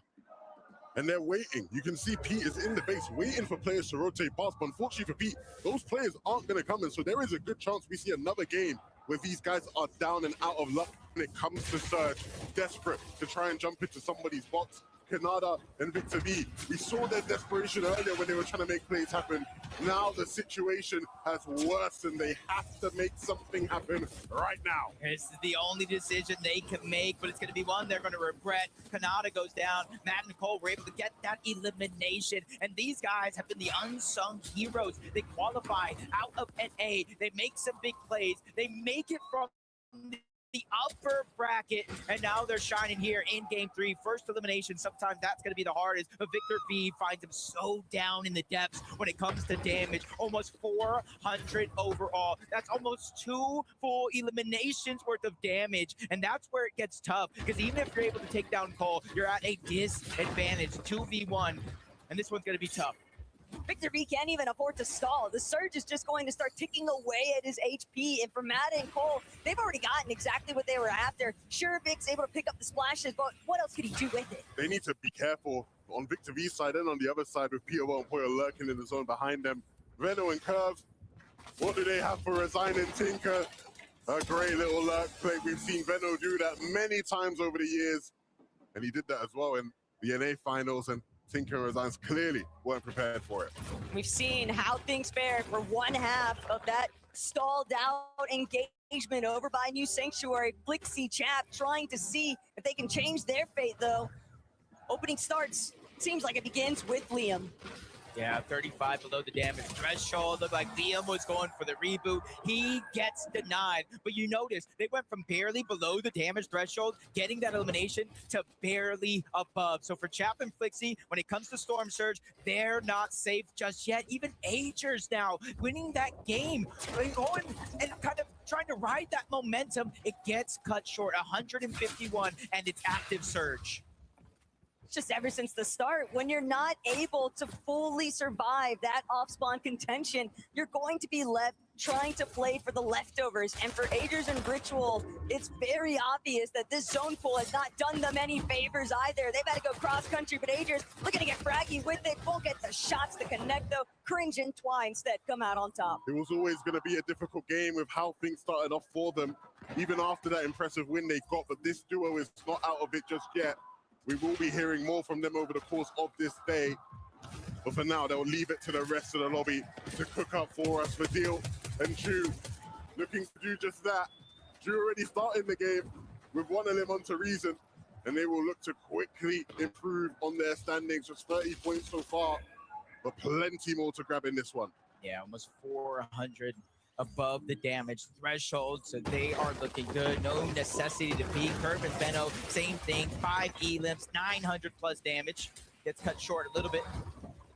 and they're waiting. You can see Pete is in the base waiting for players to rotate past, but unfortunately for Pete, those players aren't going to come in, so there is a good chance we see another game where these guys are down and out of luck when it comes to Surge, desperate to try and jump into somebody's box. Canada and Victor V, we saw their desperation earlier when they were trying to make plays happen. Now the situation has worsened. They have to make something happen right now. This is the only decision they can make, but it's going to be one they're going to regret. Canada goes down. Matt and Cole were able to get that elimination, and these guys have been the unsung heroes. They qualify out of NA. They make some big plays. They make it from the upper bracket, and now they're shining here in game 3. First elimination, sometimes that's going to be the hardest, but Victor V finds him so down in the depths when it comes to damage. Almost 400 overall. That's almost 2 full eliminations worth of damage, and that's where it gets tough, because even if you're able to take down Cole, you're at a disadvantage. 2v1, and this one's going to be tough. Victor V can't even afford to stall. The Surge is just going to start ticking away at his HP, and for Matt and Cole, they've already gotten exactly what they were after. Sure, Vic's able to pick up the splashes, but what else could he do with it? They need to be careful on Victor V's side and on the other side with Peter and Poyer lurking in the zone behind them. Veno and Curve, what do they have for Resign and Tinker? A great little lurk play. We've seen Veno do that many times over the years, and he did that as well in the NA finals, and Tinker and Resigns clearly weren't prepared for it. We've seen how things fared for one half of that stalled out engagement over by New Sanctuary. Flixie Chap trying to see if they can change their fate, though. Opening starts, seems like it begins with Liam. Yeah, 35 below the damage threshold. Looked like Liam was going for the reboot. He gets denied. But you notice they went from barely below the damage threshold, getting that elimination, to barely above. So for Chap and Flixie, when it comes to Storm Surge, they're not safe just yet. Even Agers now winning that game, going and kind of trying to ride that momentum. It gets cut short, 151, and it's active Surge. Just ever since the start, when you're not able to fully survive that off-spawn contention, you're going to be left trying to play for the leftovers. And for Agers and Ritual, it's very obvious that this zone pool has not done them any favors either. They've had to go cross-country, but Agers looking to get fraggy with it. Won't get the shots to connect, though. Cringe and Twi instead come out on top. It was always going to be a difficult game with how things started off for them, even after that impressive win they got. But this duo is not out of it just yet. We will be hearing more from them over the course of this day. But for now, they'll leave it to the rest of the lobby to cook up for us. Fadil and Drew looking to do just that. Drew already starting the game with one of them onto Reason, and they will look to quickly improve on their standings. Just 30 points so far, but plenty more to grab in this one. Yeah, almost 400 above the damage threshold, so they are looking good. No necessity to beat. Curve and Benno, same thing. 5 E-limps, 900 plus damage. Gets cut short a little bit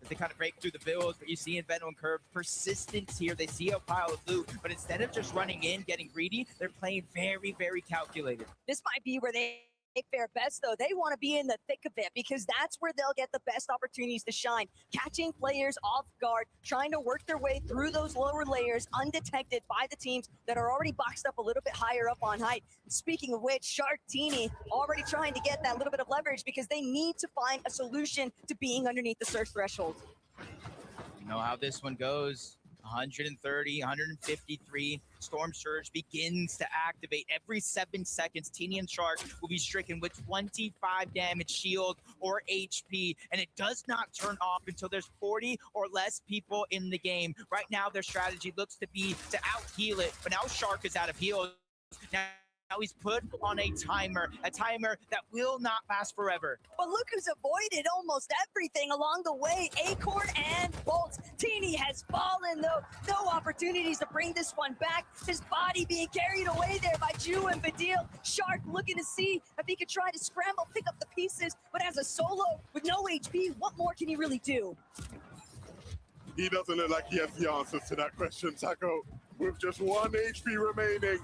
as they kind of break through the builds, but you see in Benno and Curve persistence here. They see a pile of loot, but instead of just running in, getting greedy, they're playing very, very calculated. This might be where they fare best, though. They want to be in the thick of it because that's where they'll get the best opportunities to shine. Catching players off guard, trying to work their way through those lower layers undetected by the teams that are already boxed up a little bit higher up on height. Speaking of which, Sharktini already trying to get that little bit of leverage because they need to find a solution to being underneath the surge threshold. You know how this one goes. 130, 153. Storm Surge begins to activate every 7 seconds. Teeny and Shark will be stricken with 25 damage shield or HP, and it does not turn off until there's 40 or less people in the game. Right now, their strategy looks to be to out-heal it, but now Shark is out of heals. Now he's put on a timer that will not last forever. But look who's avoided almost everything along the way. Acorn and Bolts. Teeny has fallen, though. No opportunities to bring this one back. His body being carried away there by Ju and Badil. Shark looking to see if he could try to scramble, pick up the pieces. But as a solo with no HP, what more can he really do? He doesn't look like he has the answers to that question, Taco. With just 1 HP remaining,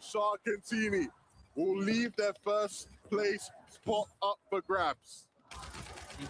Shark and Teeny will leave their first place spot up for grabs.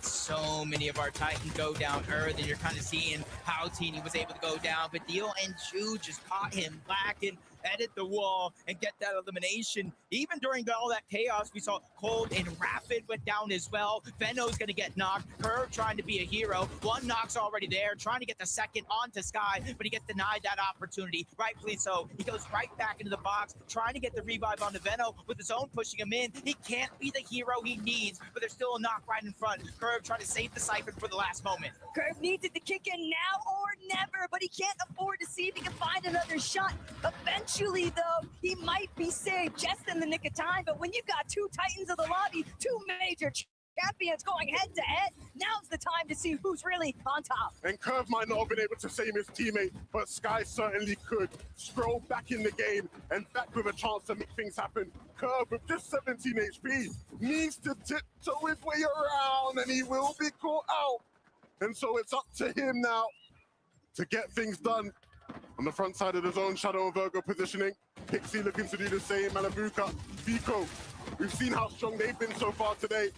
So many of our Titans go down early, and you're kind of seeing how Teeny was able to go down. But Dio and Ju just caught him lacking, edit the wall, and get that elimination. Even during all that chaos, we saw Cold and Rapid went down as well. Venno's going to get knocked. Curve trying to be a hero. One knock's already there, trying to get the second onto Sky, but he gets denied that opportunity. Rightfully so. He goes right back into the box, trying to get the revive onto Venno with his own pushing him in. He can't be the hero he needs, but there's still a knock right in front. Curve trying to save the Siphon for the last moment. Curve needs it to kick in now or never, but he can't afford to see if he can find another shot. Eventually, though, he might be saved just in the nick of time, but when you've got 2 Titans of the lobby, 2 major champions going head-to-head, now's the time to see who's really on top. And Curve might not have been able to save his teammate, but Sky certainly could. Stroll back in the game and back with a chance to make things happen. Curve with just 17 HP needs to tiptoe his way around, and he will be caught out. And so it's up to him now to get things done. On the front side of the zone, Shadow and Virgo positioning. Pixie looking to do the same. Malabuka, Vico. We've seen how strong they've been so far today.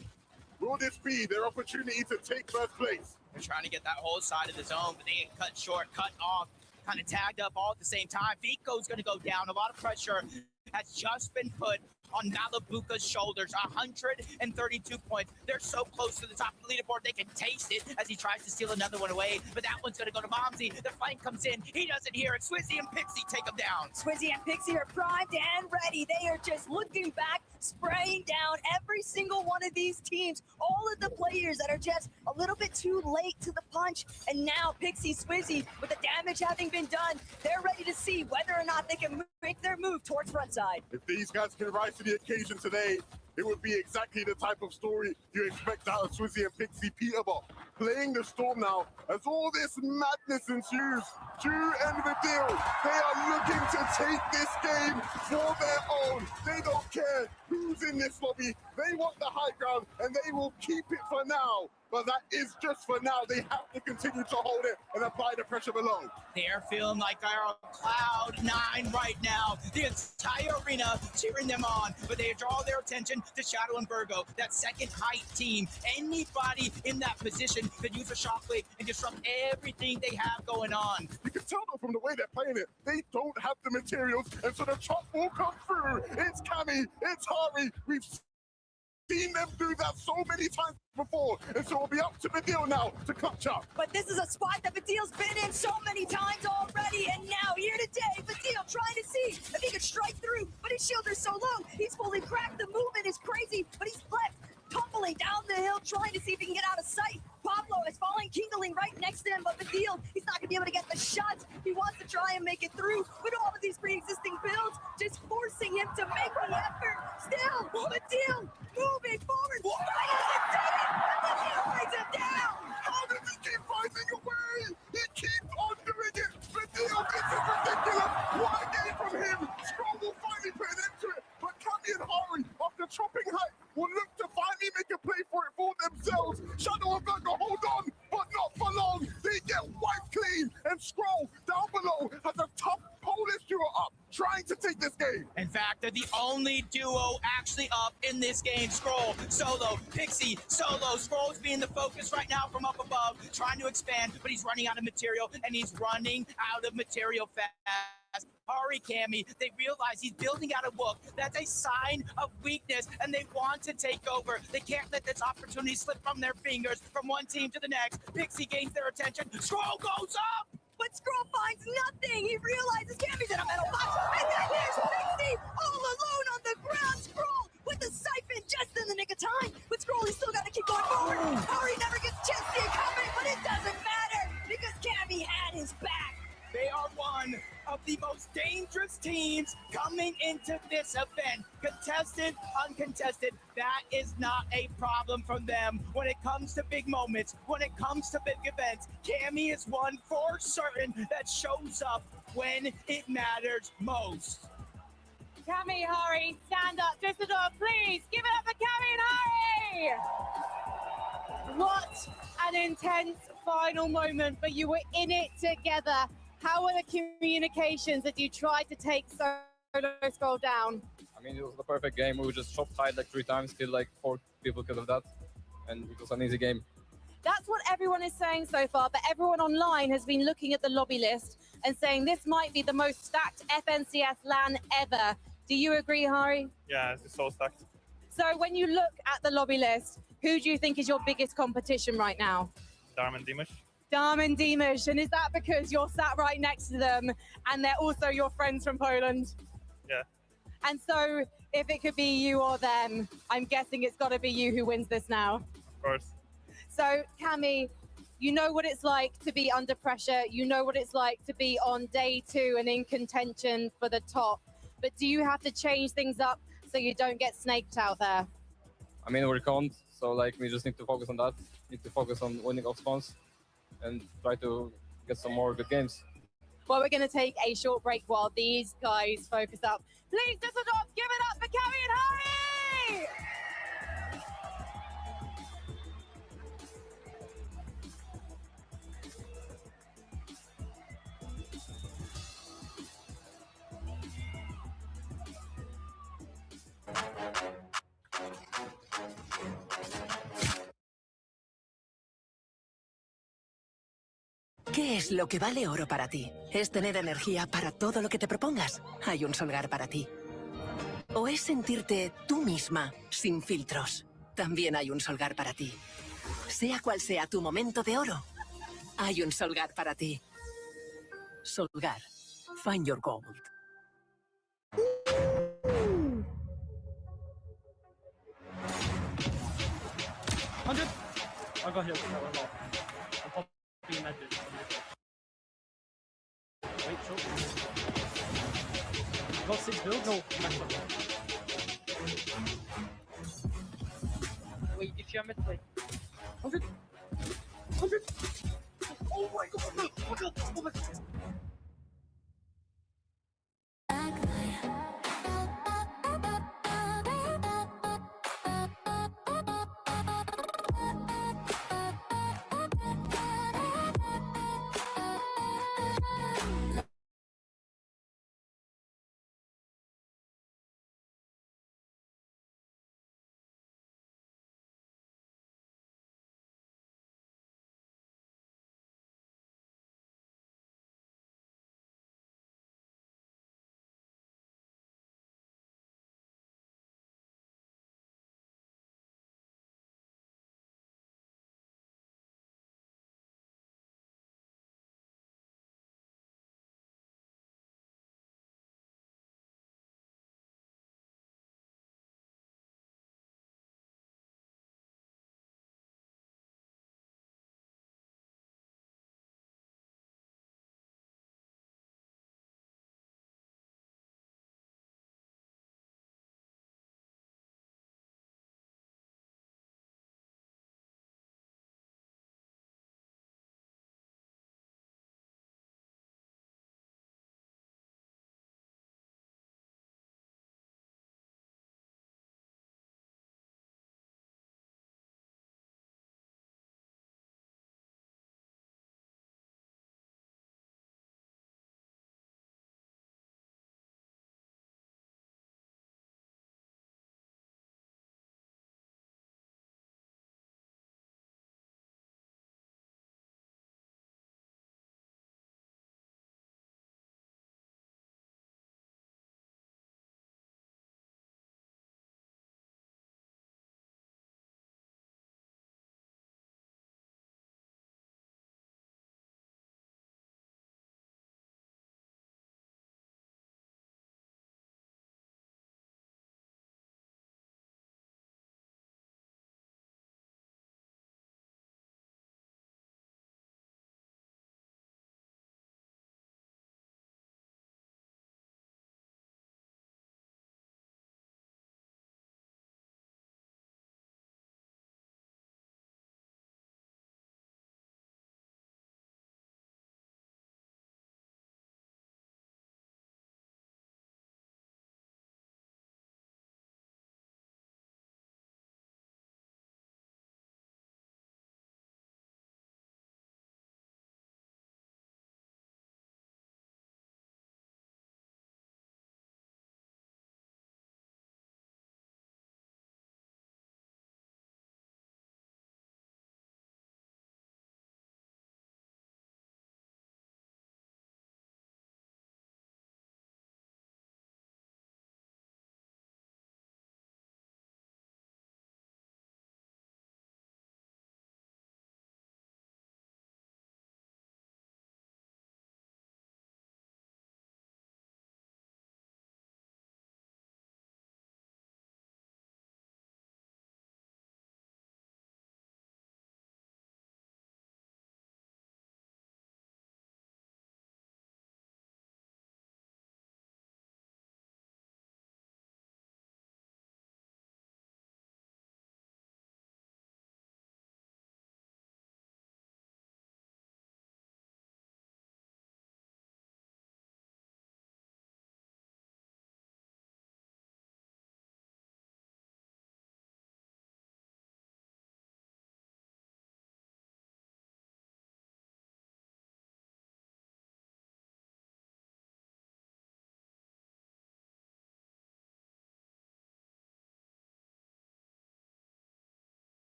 Will this be their opportunity to take first place? They're trying to get that whole side of the zone, but they get cut short, cut off, kind of tagged up all at the same time. Vico's going to go down. A lot of pressure has just been put on Malabuka's shoulders. 132 points. They're so close to the top of the leaderboard, they can taste it as he tries to steal another one away. But that one's going to go to Momsy. The flank comes in. He doesn't hear it. Swizzy and Pixie take him down. Swizzy and Pixie are primed and ready. They are just looking back, spraying down every single one of these teams. All of the players that are just a little bit too late to the punch. And now Pixie, Swizzy, with the damage having been done, they're ready to see whether or not they can make their move towards frontside. If these guys can rise to the occasion today, it would be exactly the type of story you expect out of Swizzy and Pixie Peterborough. playing the Storm now as all this madness ensues. To end the deal, they are looking to take this game for their own. They don't care who's in this lobby. They want the high ground, and they will keep it for now. But that is just for now. They have to continue to hold it and apply the pressure below. They're feeling like they're on cloud 9 right now. The entire arena cheering them on, but they draw their attention to Shadow and Virgo, that second height team. Anybody in that position could use a shockwave and disrupt everything they have going on. You can tell though from the way they're playing it, they don't have the materials, and so the chop will come through. It's Cammy, it's Hari. We've seen them do that so many times before, and so it'll be up to Badil now to clutch up. But this is a spot that Badil's been in so many times already, and now here today, Badil trying to see if he can strike through, but his shields are so low, he's fully cracked. The movement is crazy, but he's left tumbling down the hill, trying to see if he can get out of sight. Pablo is falling Kindling right next to him, but Badil, he's not gonna be able to get the shots. He wants to try and make it through, but all of these pre-existing builds just forcing him to make the effort. Still, Badil moving forward. Why doesn't see it? Badil brings him down. How does he keep finding a way? He keeps on doing it. Badil, this is ridiculous. What a game from him. Scroll will finally put an end to it, but Cammy and Hari, after chopping height, will look to finally make a play for it for themselves. Shadow and Virgo hold on, but not for long. They get wiped clean, and Scroll down below has a tough Polish duo up, trying to take this game. In fact, they're the only duo actually up in this game. Scroll, solo, Pixie, solo. Scroll's being the focus right now from up above, trying to expand, but he's running out of material, and he's running out of material fast. Hari, Cammy, they realize he's building out a Wook. That's a sign of weakness, and they want to take over. They can't let this opportunity slip from their fingers from one team to the next. Pixie gains their attention. Scroll goes up! But Scroll finds nothing. He realizes Cammy's in a metal box, and then there's Pixie all alone on the ground. Scroll with the siphon just in the nick of time. But Scroll, he's still got to keep going forward. Hari never gets a chance to see it coming, but it doesn't matter because Cammy had his back. They are one of the most dangerous teams coming into this event. Contested, uncontested, that is not a problem from them. When it comes to big moments, when it comes to big events, Cammy is one for certain that shows up when it matters most. Cammy, Hari, stand up, Düsseldorf, please. Give it up for Cammy and Hari. What an intense final moment, but you were in it together. How were the communications as you tried to take solo Scroll down? I mean, it was the perfect game. We just chopped high like 3 times, killed like 4 people because of that, and it was an easy game. That's what everyone is saying so far, but everyone online has been looking at the lobby list and saying this might be the most stacked FNCS LAN ever. Do you agree, Hari? Yeah, it's so stacked. So when you look at the lobby list, who do you think is your biggest competition right now? Darm and Dimash. Darm and Dimash, and is that because you're sat right next to them and they're also your friends from Poland? Yeah. And so if it could be you or them, I'm guessing it's got to be you who wins this now. Of course. So Cammy, you know what it's like to be under pressure. You know what it's like to be on day 2 and in contention for the top. But do you have to change things up so you don't get snaked out there? I mean, we're count, so like we just need to focus on that. Need to focus on winning off spawns and try to get some more good games. Well, we're going to take a short break while these guys focus up. Please, Düsseldorf, give it up for Cammy and Hari! ¿Qué es lo que vale oro para ti? ¿Es tener energía para todo lo que te propongas? Hay un Solgar para ti. ¿O es sentirte tú misma, sin filtros? También hay un Solgar para ti. Sea cual sea tu momento de oro, hay un Solgar para ti. Solgar. Find your gold. I got hit with that one more. I'm popping magic. Wait, short. Got 6 builds? No, max up. Wait, if you're mid play. 100. Oh my god! Oh my god!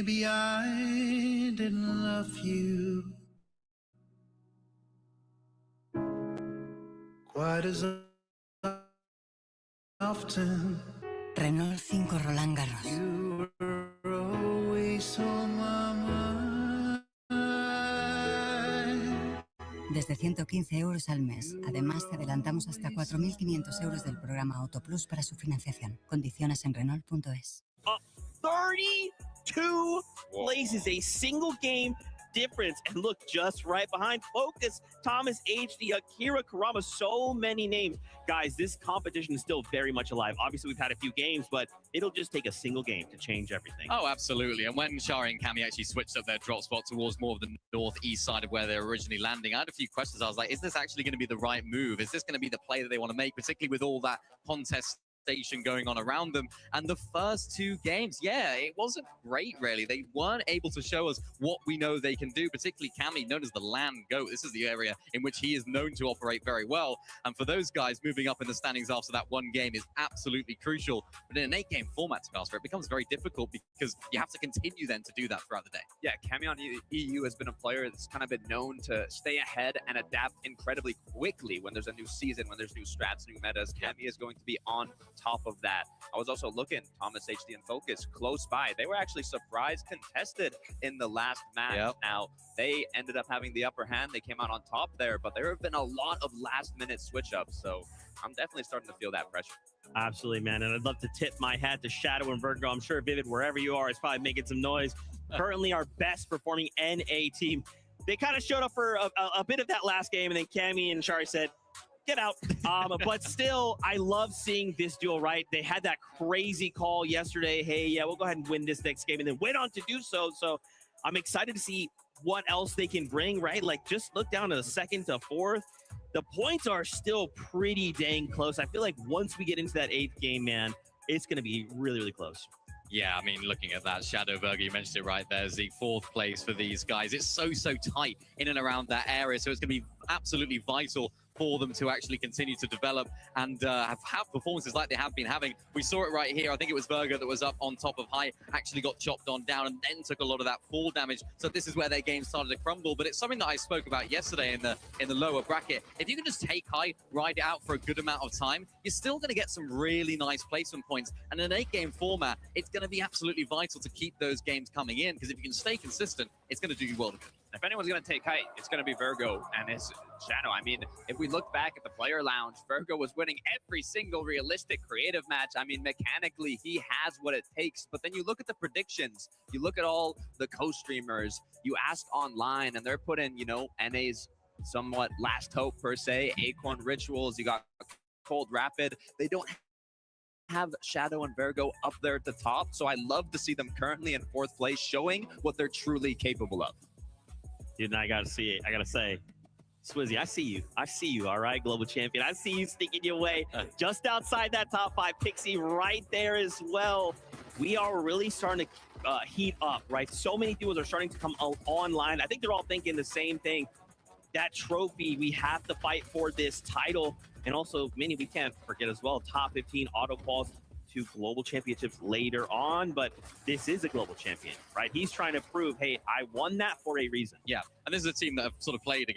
Maybe I didn't love you quite as often. Renault 5 Roland Garros. You were always on my mind. Desde 115 euros al mes. Además, te adelantamos hasta 4.500 euros del programa Auto Plus para su financiación. Condiciones en Renault.es. 32 places, a single game difference. And look, just right behind Focus, Thomas HD, Akira Kurama, so many names. Guys, this competition is still very much alive. Obviously, we've had a few games, but it'll just take a single game to change everything. Oh, absolutely. And when Shari and Cammy actually switched up their drop spot towards more of the northeast side of where they're originally landing, I had a few questions. I was like, is this actually going to be the right move? Is this going to be the play that they want to make, particularly with all that contest station going on around them? And the first two games, yeah, it wasn't great, really. They weren't able to show us what we know they can do, particularly Cammy, known as the land goat. This is the area in which he is known to operate very well. And for those guys, moving up in the standings after that one game is absolutely crucial. But in an 8-game format, Scaster, it becomes very difficult because you have to continue then to do that throughout the day. Yeah, CAMPEÓN EU has been a player that's kind of been known to stay ahead and adapt incredibly quickly when there's a new season, when there's new strats, new metas. Cammy is going to be on top of that. I was also looking, Thomas HD and Focus close by. They were actually surprise contested in the last match. Yep. Now, they ended up having the upper hand. They came out on top there, but there have been a lot of last-minute switch-ups, so I'm definitely starting to feel that pressure. Absolutely, man. And I'd love to tip my hat to Shadow and Virgo. I'm sure Vivid, wherever you are, is probably making some noise. Currently our best performing NA team. They kind of showed up for a bit of that last game, and then Cammy and Shari said, get out. But still, I love seeing this duel, right? They had that crazy call yesterday. Hey, yeah, we'll go ahead and win this next game, and then went on to do so. So I'm excited to see what else they can bring, right? Like, just look down to the second to fourth. The points are still pretty dang close. I feel like once we get into that 8th game, man, it's going to be really, really close. Yeah, I mean, looking at that, Shadow Burger, you mentioned it right there, the 4th place for these guys. It's so tight in and around that area, so it's going to be absolutely vital for them to actually continue to develop and have performances like they have been having. We saw it right here. I think it was Virgo that was up on top of High, actually got chopped on down and then took a lot of that fall damage. So this is where their game started to crumble. But it's something that I spoke about yesterday in the lower bracket. If you can just take High, ride it out for a good amount of time, you're still going to get some really nice placement points. And in an 8-game format, it's going to be absolutely vital to keep those games coming in, because if you can stay consistent, it's going to do you well. If anyone's going to take height, it's going to be Virgo and his Shadow. I mean, if we look back at the player lounge, Virgo was winning every single realistic creative match. I mean, mechanically, he has what it takes. But then you look at the predictions, you look at all the co-streamers, you ask online, and they're putting, you know, NA's somewhat last hope per se, Acorn Rituals, you got Cold Rapid. They don't have Shadow and Virgo up there at the top. So I love to see them currently in 4th place, showing what they're truly capable of. Dude, and I gotta see it. I gotta say, Swizzy, I see you. I see you, all right, global champion. I see you sneaking your way just outside that top 5. Pixie right there as well. We are really starting to heat up, right? So many duos are starting to come online. I think they're all thinking the same thing. That trophy, we have to fight for this title. And also, Minnie, we can't forget as well, top 15 auto quals to global championships later on, but this is a global champion, right? He's trying to prove, hey, I won that for a reason. Yeah, and this is a team that have sort of played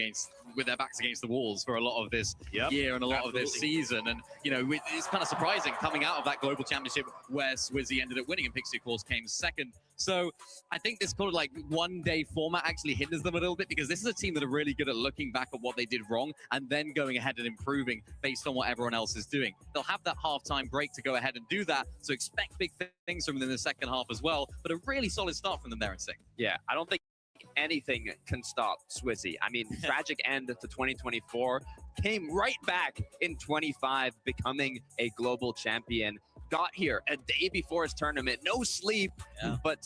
with their backs against the walls for a lot of this year and a lot of this season. And, you know, it's kind of surprising coming out of that global championship where Swizzy ended up winning and Pixie, of course, came 2nd. So I think this kind of like one-day format actually hinders them a little bit, because this is a team that are really good at looking back at what they did wrong and then going ahead and improving based on what everyone else is doing. They'll have that halftime break to go ahead and do that, so expect big things from them in the second half as well, but a really solid start from them there in 6th. Yeah, I don't think anything can stop Swizzy. I mean, tragic end to 2024, came right back in 25, becoming a global champion. Got here a day before his tournament, no sleep, but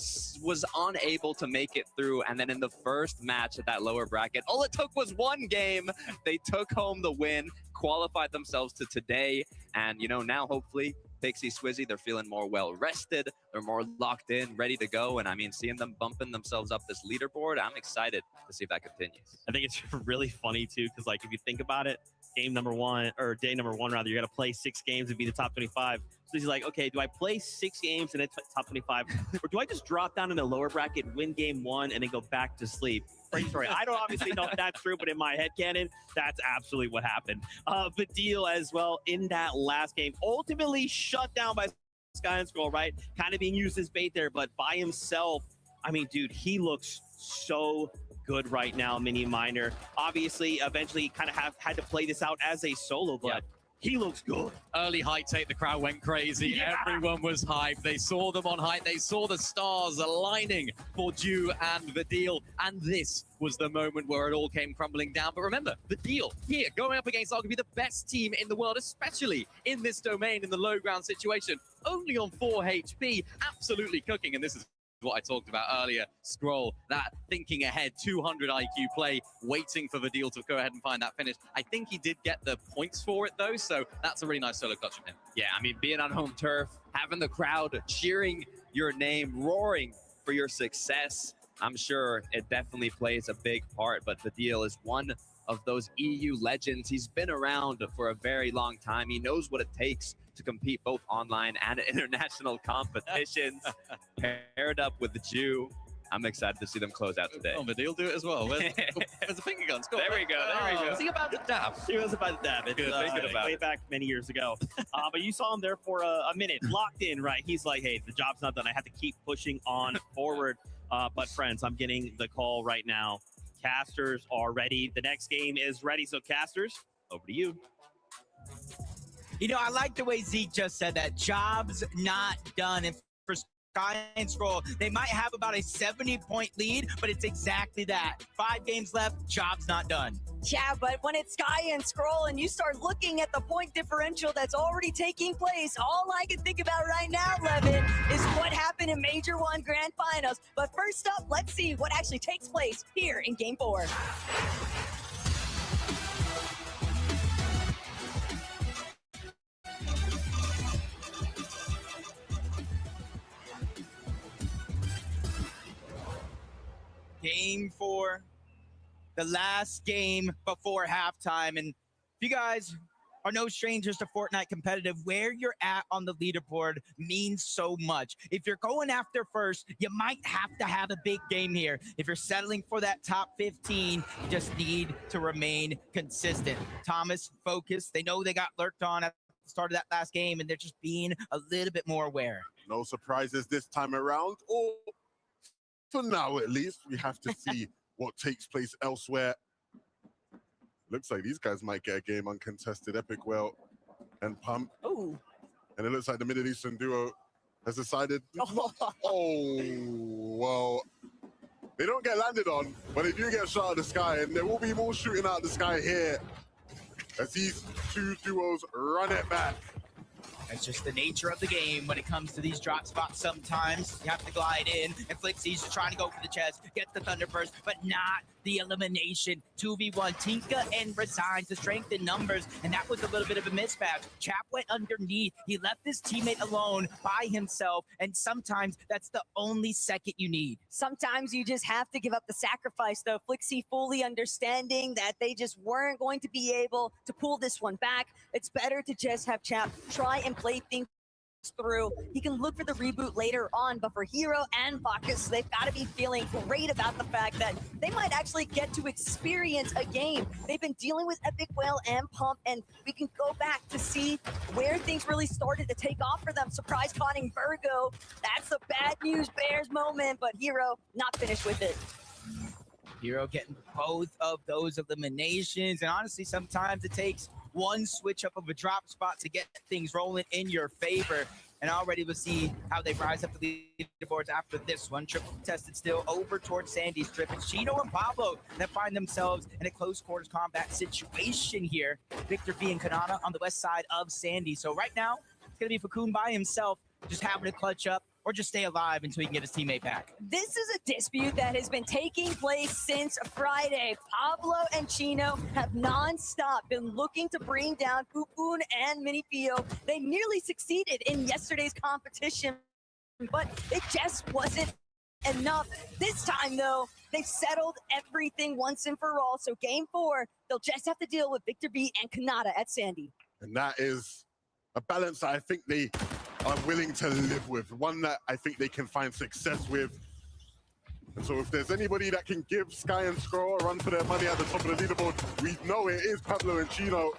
was unable to make it through. And then in the first match at that lower bracket, all it took was 1 game. They took home the win, qualified themselves to today. And, you know, now hopefully Pixie, Swizzy, they're feeling more well-rested. They're more locked in, ready to go. And I mean, seeing them bumping themselves up this leaderboard, I'm excited to see if that continues. I think it's really funny too, because like, if you think about it, game number one, or day number one rather. You got to play 6 games and be the top 25. So he's like, okay, do I play 6 games and then top 25, or do I just drop down in the lower bracket, win game 1, and then go back to sleep? Great story. I don't obviously know if that's true, but in my head canon, that's absolutely what happened. Vidil as well in that last game, ultimately shut down by Sky and Scroll, right? Kind of being used as bait there, but by himself, I mean, dude, he looks so good right now, Mini Miner. Obviously, eventually kind of had to play this out as a solo, but he looks good. Early height take, the crowd went crazy. Yeah. Everyone was hyped. They saw them on height. They saw the stars aligning for Ju and Vidil. And this was the moment where it all came crumbling down. But remember, Vidil here going up against arguably the best team in the world, especially in this domain in the low ground situation. Only on 4 HP, absolutely cooking. And this is what I talked about earlier. Scroll, that thinking ahead, 200 IQ play, waiting for Vidil to go ahead and find that finish. I think he did get the points for it though, so that's a really nice solo clutch from him. Yeah, I mean, being on home turf, having the crowd cheering your name, roaring for your success, I'm sure it definitely plays a big part, but Vidil is one of those EU legends. He's been around for a very long time. He knows what it takes to compete both online and international competitions. Paired up with the Jew, I'm excited to see them close out today. Oh, Vidil do it as well. Where's the finger guns? There we go. There we go. Was he about to dab? He was about to dab. It's Good, thinking about way it. back many years ago. But you saw him there for a minute, locked in, right? He's like, hey, the job's not done. I have to keep pushing on forward. But friends, I'm getting the call right now. Casters are ready. The next game is ready. So Casters, over to you. You know, I like the way Zeke just said that. Job's not done. And for Sky and Scroll, they might have about a 70-point lead, but it's exactly that. 5 games left, job's not done. Yeah, but when it's Sky and Scroll and you start looking at the point differential that's already taking place, all I can think about right now, Levin, is what happened in Major 1 Grand Finals. But first up, let's see what actually takes place here in Game 4. Game 4, the last game before halftime. And if you guys are no strangers to Fortnite competitive, where you're at on the leaderboard means so much. If you're going after first, you might have to have a big game here. If you're settling for that top 15, you just need to remain consistent. Thomas, focus. They know they got lurked on at the start of that last game, and they're just being a little bit more aware. No surprises this time around, or for now at least. We have to see what takes place elsewhere. Looks like these guys might get a game uncontested. Epic Whale and Pump. Ooh. And it looks like the Middle Eastern duo has decided, well, they don't get landed on, but they do get shot out of the sky, and there will be more shooting out of the sky here as these two duos run it back. That's just the nature of the game when it comes to these drop spots. Sometimes you have to glide in, and Flixie's just trying to go for the chest, get the Thunderburst, but not the elimination. 2v1, Tinka and resigns the strength in numbers, and that was a little bit of a mismatch. Chap went underneath. He left his teammate alone by himself, and sometimes that's the only second you need. Sometimes you just have to give up the sacrifice, though. Flixie fully understanding that they just weren't going to be able to pull this one back. It's better to just have Chap try and play things through. He can look for the reboot later on, but for Hero and Bacchus, they've got to be feeling great about the fact that they might actually get to experience a game. They've been dealing with Epic Whale and Pump, and we can go back to see where things really started to take off for them. Surprise spotting Virgo. That's a bad news Bears moment, but Hero not finished with it. Hero getting both of those eliminations, and honestly, sometimes it takes one switch up of a drop spot to get things rolling in your favor. And already we'll see how they rise up the leaderboards after this one. Triple tested still over towards Sandy's trip. It's Chino and Pablo that find themselves in a close quarters combat situation here. Victor V and Kanana on the west side of Sandy. So right now, it's going to be Fakun by himself, just having to clutch up or just stay alive until he can get his teammate back. This is a dispute that has been taking place since Friday. Pablo and Chino have non-stop been looking to bring down Fukun and Minifio. They nearly succeeded in yesterday's competition, but it just wasn't enough. This time, though, they've settled everything once and for all. So game 4, they'll just have to deal with Victor B and Kanata at Sandy. And that is a balance that I think they are willing to live with, one that I think they can find success with. And so if there's anybody that can give Sky and Scroll a run for their money at the top of the leaderboard, we know it is Pablo and Chino.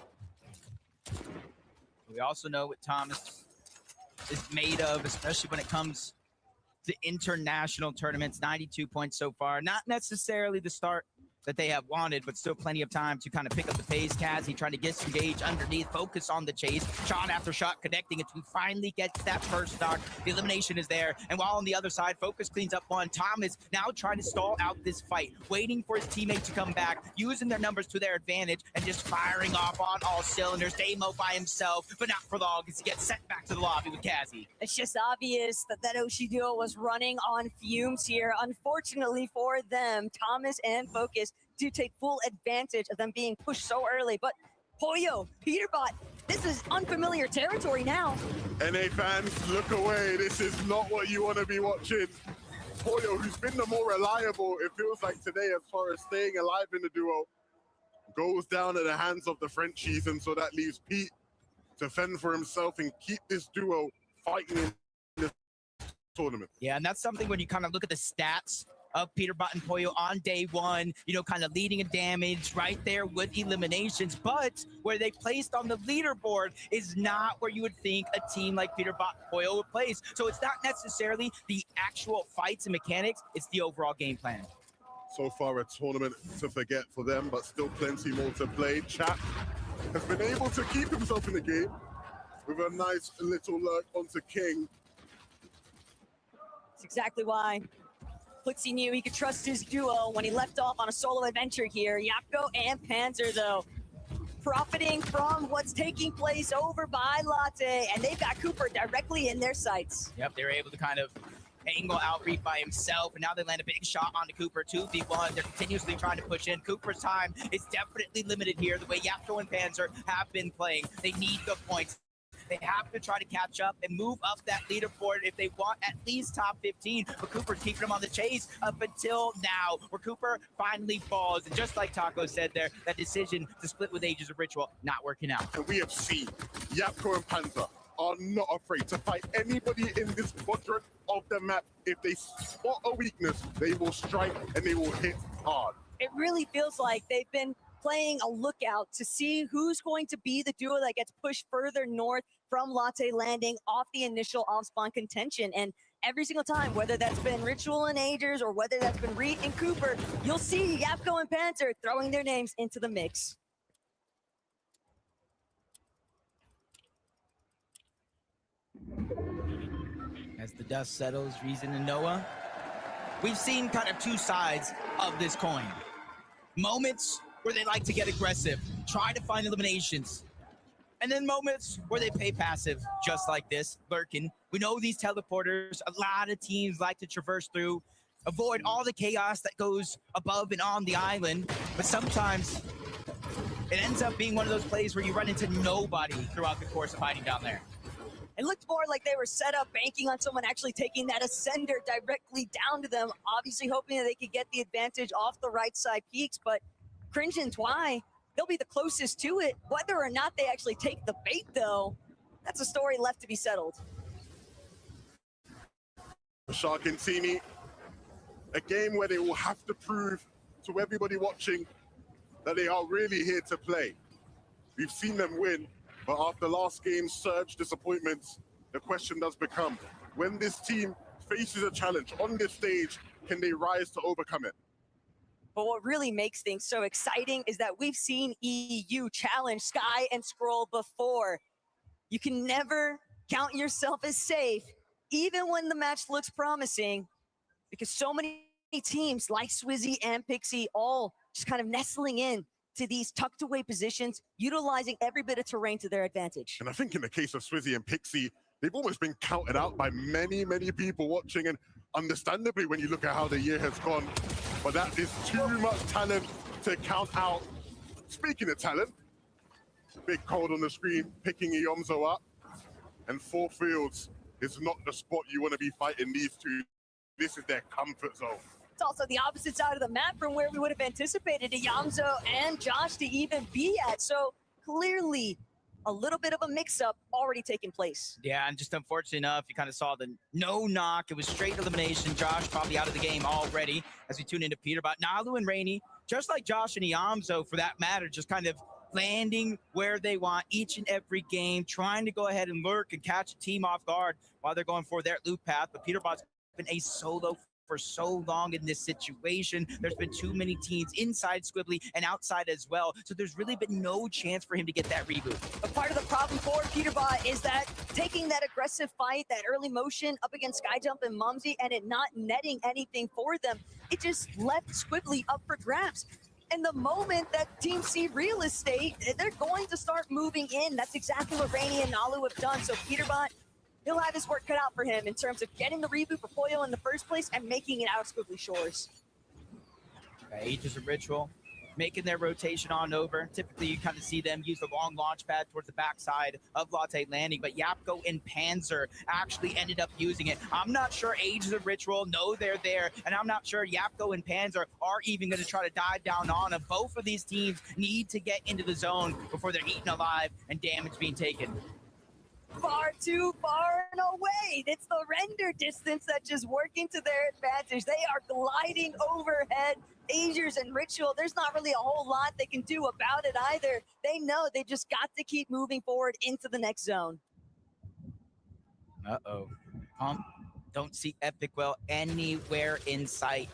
We also know what Thomas is made of, especially when it comes to international tournaments. 92 points so far. Not necessarily the start that they have wanted, but still plenty of time to kind of pick up the pace. Kazzy trying to disengage underneath, focus on the chase, shot after shot connecting until he finally gets that first stock. The elimination is there, and while on the other side, Focus cleans up one. Thomas now trying to stall out this fight, waiting for his teammate to come back, using their numbers to their advantage, and just firing off on all cylinders. Damo by himself, but not for long, as he gets sent back to the lobby with Kazzy. It's just obvious that that Oshi duo was running on fumes here. Unfortunately for them, Thomas and Focus do take full advantage of them being pushed so early. But Pollo, Peterbot, this is unfamiliar territory now. NA fans, look away. This is not what you want to be watching. Pollo, who's been the more reliable, it feels like today, as far as staying alive in the duo, goes down at the hands of the Frenchies, and so that leaves Pete to fend for himself and keep this duo fighting in this tournament. Yeah, and that's something when you kind of look at the stats of Peterbot and Pollo on day one, you know, kind of leading in damage right there with eliminations, but where they placed on the leaderboard is not where you would think a team like Peterbot and Pollo would place. So it's not necessarily the actual fights and mechanics, it's the overall game plan. So far a tournament to forget for them, but still plenty more to play. Chat has been able to keep himself in the game with a nice little lurk onto King. That's exactly why Plixie knew he could trust his duo when he left off on a solo adventure here. Yapko and Panzer, though, profiting from what's taking place over by Latte, and they've got Cooper directly in their sights. Yep, they were able to kind of angle out Reef by himself, and now they land a big shot onto Cooper. 2v1, they're continuously trying to push in. Cooper's time is definitely limited here, the way Yapko and Panzer have been playing. They need the points. They have to try to catch up and move up that leaderboard if they want at least top 15. But Cooper's keeping them on the chase up until now, where Cooper finally falls. And just like Taco said there, that decision to split with Ages of Ritual not working out. And we have seen Yapko and Panzer are not afraid to fight anybody in this quadrant of the map. If they spot a weakness, they will strike and they will hit hard. It really feels like they've been playing a lookout to see who's going to be the duo that gets pushed further north from Latte Landing off the initial off-spawn contention. And every single time, whether that's been Ritual and Agers or whether that's been Reet and Cooper, you'll see Yapko and Panzer throwing their names into the mix. As the dust settles, Reason and Noah, we've seen kind of two sides of this coin. Moments where they like to get aggressive, try to find eliminations. And then moments where they play passive, just like this, lurking. We know these teleporters, a lot of teams like to traverse through, avoid all the chaos that goes above and on the island, but sometimes it ends up being one of those plays where you run into nobody throughout the course of hiding down there. It looked more like they were set up banking on someone actually taking that ascender directly down to them, obviously hoping that they could get the advantage off the right side peaks, but Cringe and Twy, they'll be the closest to it. Whether or not they actually take the bait, though, that's a story left to be settled. Shark and Teamy, a game where they will have to prove to everybody watching that they are really here to play. We've seen them win, but after last game's surge disappointments, the question does become, when this team faces a challenge on this stage, can they rise to overcome it? But what really makes things so exciting is that we've seen EU challenge Sky and Scroll before. You can never count yourself as safe, even when the match looks promising, because so many teams like Swizzy and Pixie all just kind of nestling in to these tucked away positions, utilizing every bit of terrain to their advantage. And I think in the case of Swizzy and Pixie, they've almost been counted out by many, many people watching, and understandably when you look at how the year has gone, but that is too much talent to count out. Speaking of talent, Big Cold on the screen, picking Iyomzo up, and 4 fields is not the spot you want to be fighting these two this is their comfort zone. It's also the opposite side of the map from where we would have anticipated Yamzo and Josh to even be at. So clearly a little bit of a mix-up already taking place. Yeah, and just unfortunate enough, you kind of saw the no knock. It was straight elimination. Josh probably out of the game already as we tune into Peter. But Nalu and Rainey, just like Josh and Yamzo for that matter, just kind of landing where they want each and every game, trying to go ahead and lurk and catch a team off guard while they're going for their loop path. But Peterbot's been a solo for so long in this situation. There's been too many teams inside Squibbly and outside as well. So there's really been no chance for him to get that reboot. But part of the problem for Peterbot is that taking that aggressive fight, that early motion up against Skyjump and Mumsy, and it not netting anything for them, it just left Squibbly up for grabs. And the moment that Team C real estate, they're going to start moving in. That's exactly what Rainey and Nalu have done. So Peterbot, he'll have his work cut out for him in terms of getting the reboot for Poyo in the first place and making it out of Squibbly Shores. Okay, Aegis and Ritual making their rotation on over. Typically, you kind of see them use the long launch pad towards the backside of Latte Landing, but Yapko and Panzer actually ended up using it. I'm not sure Aegis and Ritual know they're there, and I'm not sure Yapko and Panzer are even going to try to dive down on them. Both of these teams need to get into the zone before they're eaten alive and damage being taken. Far too far and away. It's the render distance that's just working to their advantage. They are gliding overhead. Aegis and Ritual, there's not really a whole lot they can do about it either. They know they just got to keep moving forward into the next zone. Uh-oh. Don't see Epic Well anywhere in sight.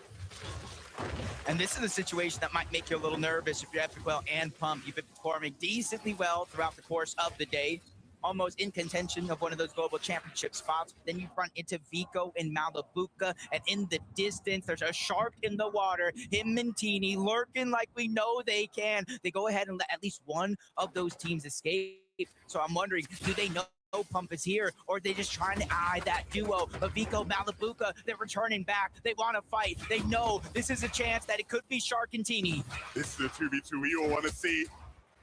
And this is a situation that might make you a little nervous if you're Epic Well and Pump. You've been performing decently well throughout the course of the day, almost in contention of one of those global championship spots. Then you run into Vico and Malabuka, and in the distance, there's a shark in the water. Him and Teeny lurking like we know they can. They go ahead and let at least one of those teams escape. So I'm wondering, do they know Pump is here, or are they just trying to eye that duo of Vico, Malabuka? They're returning back. They want to fight. They know this is a chance that it could be Shark and Teeny. This is a 2v2 we all want to see,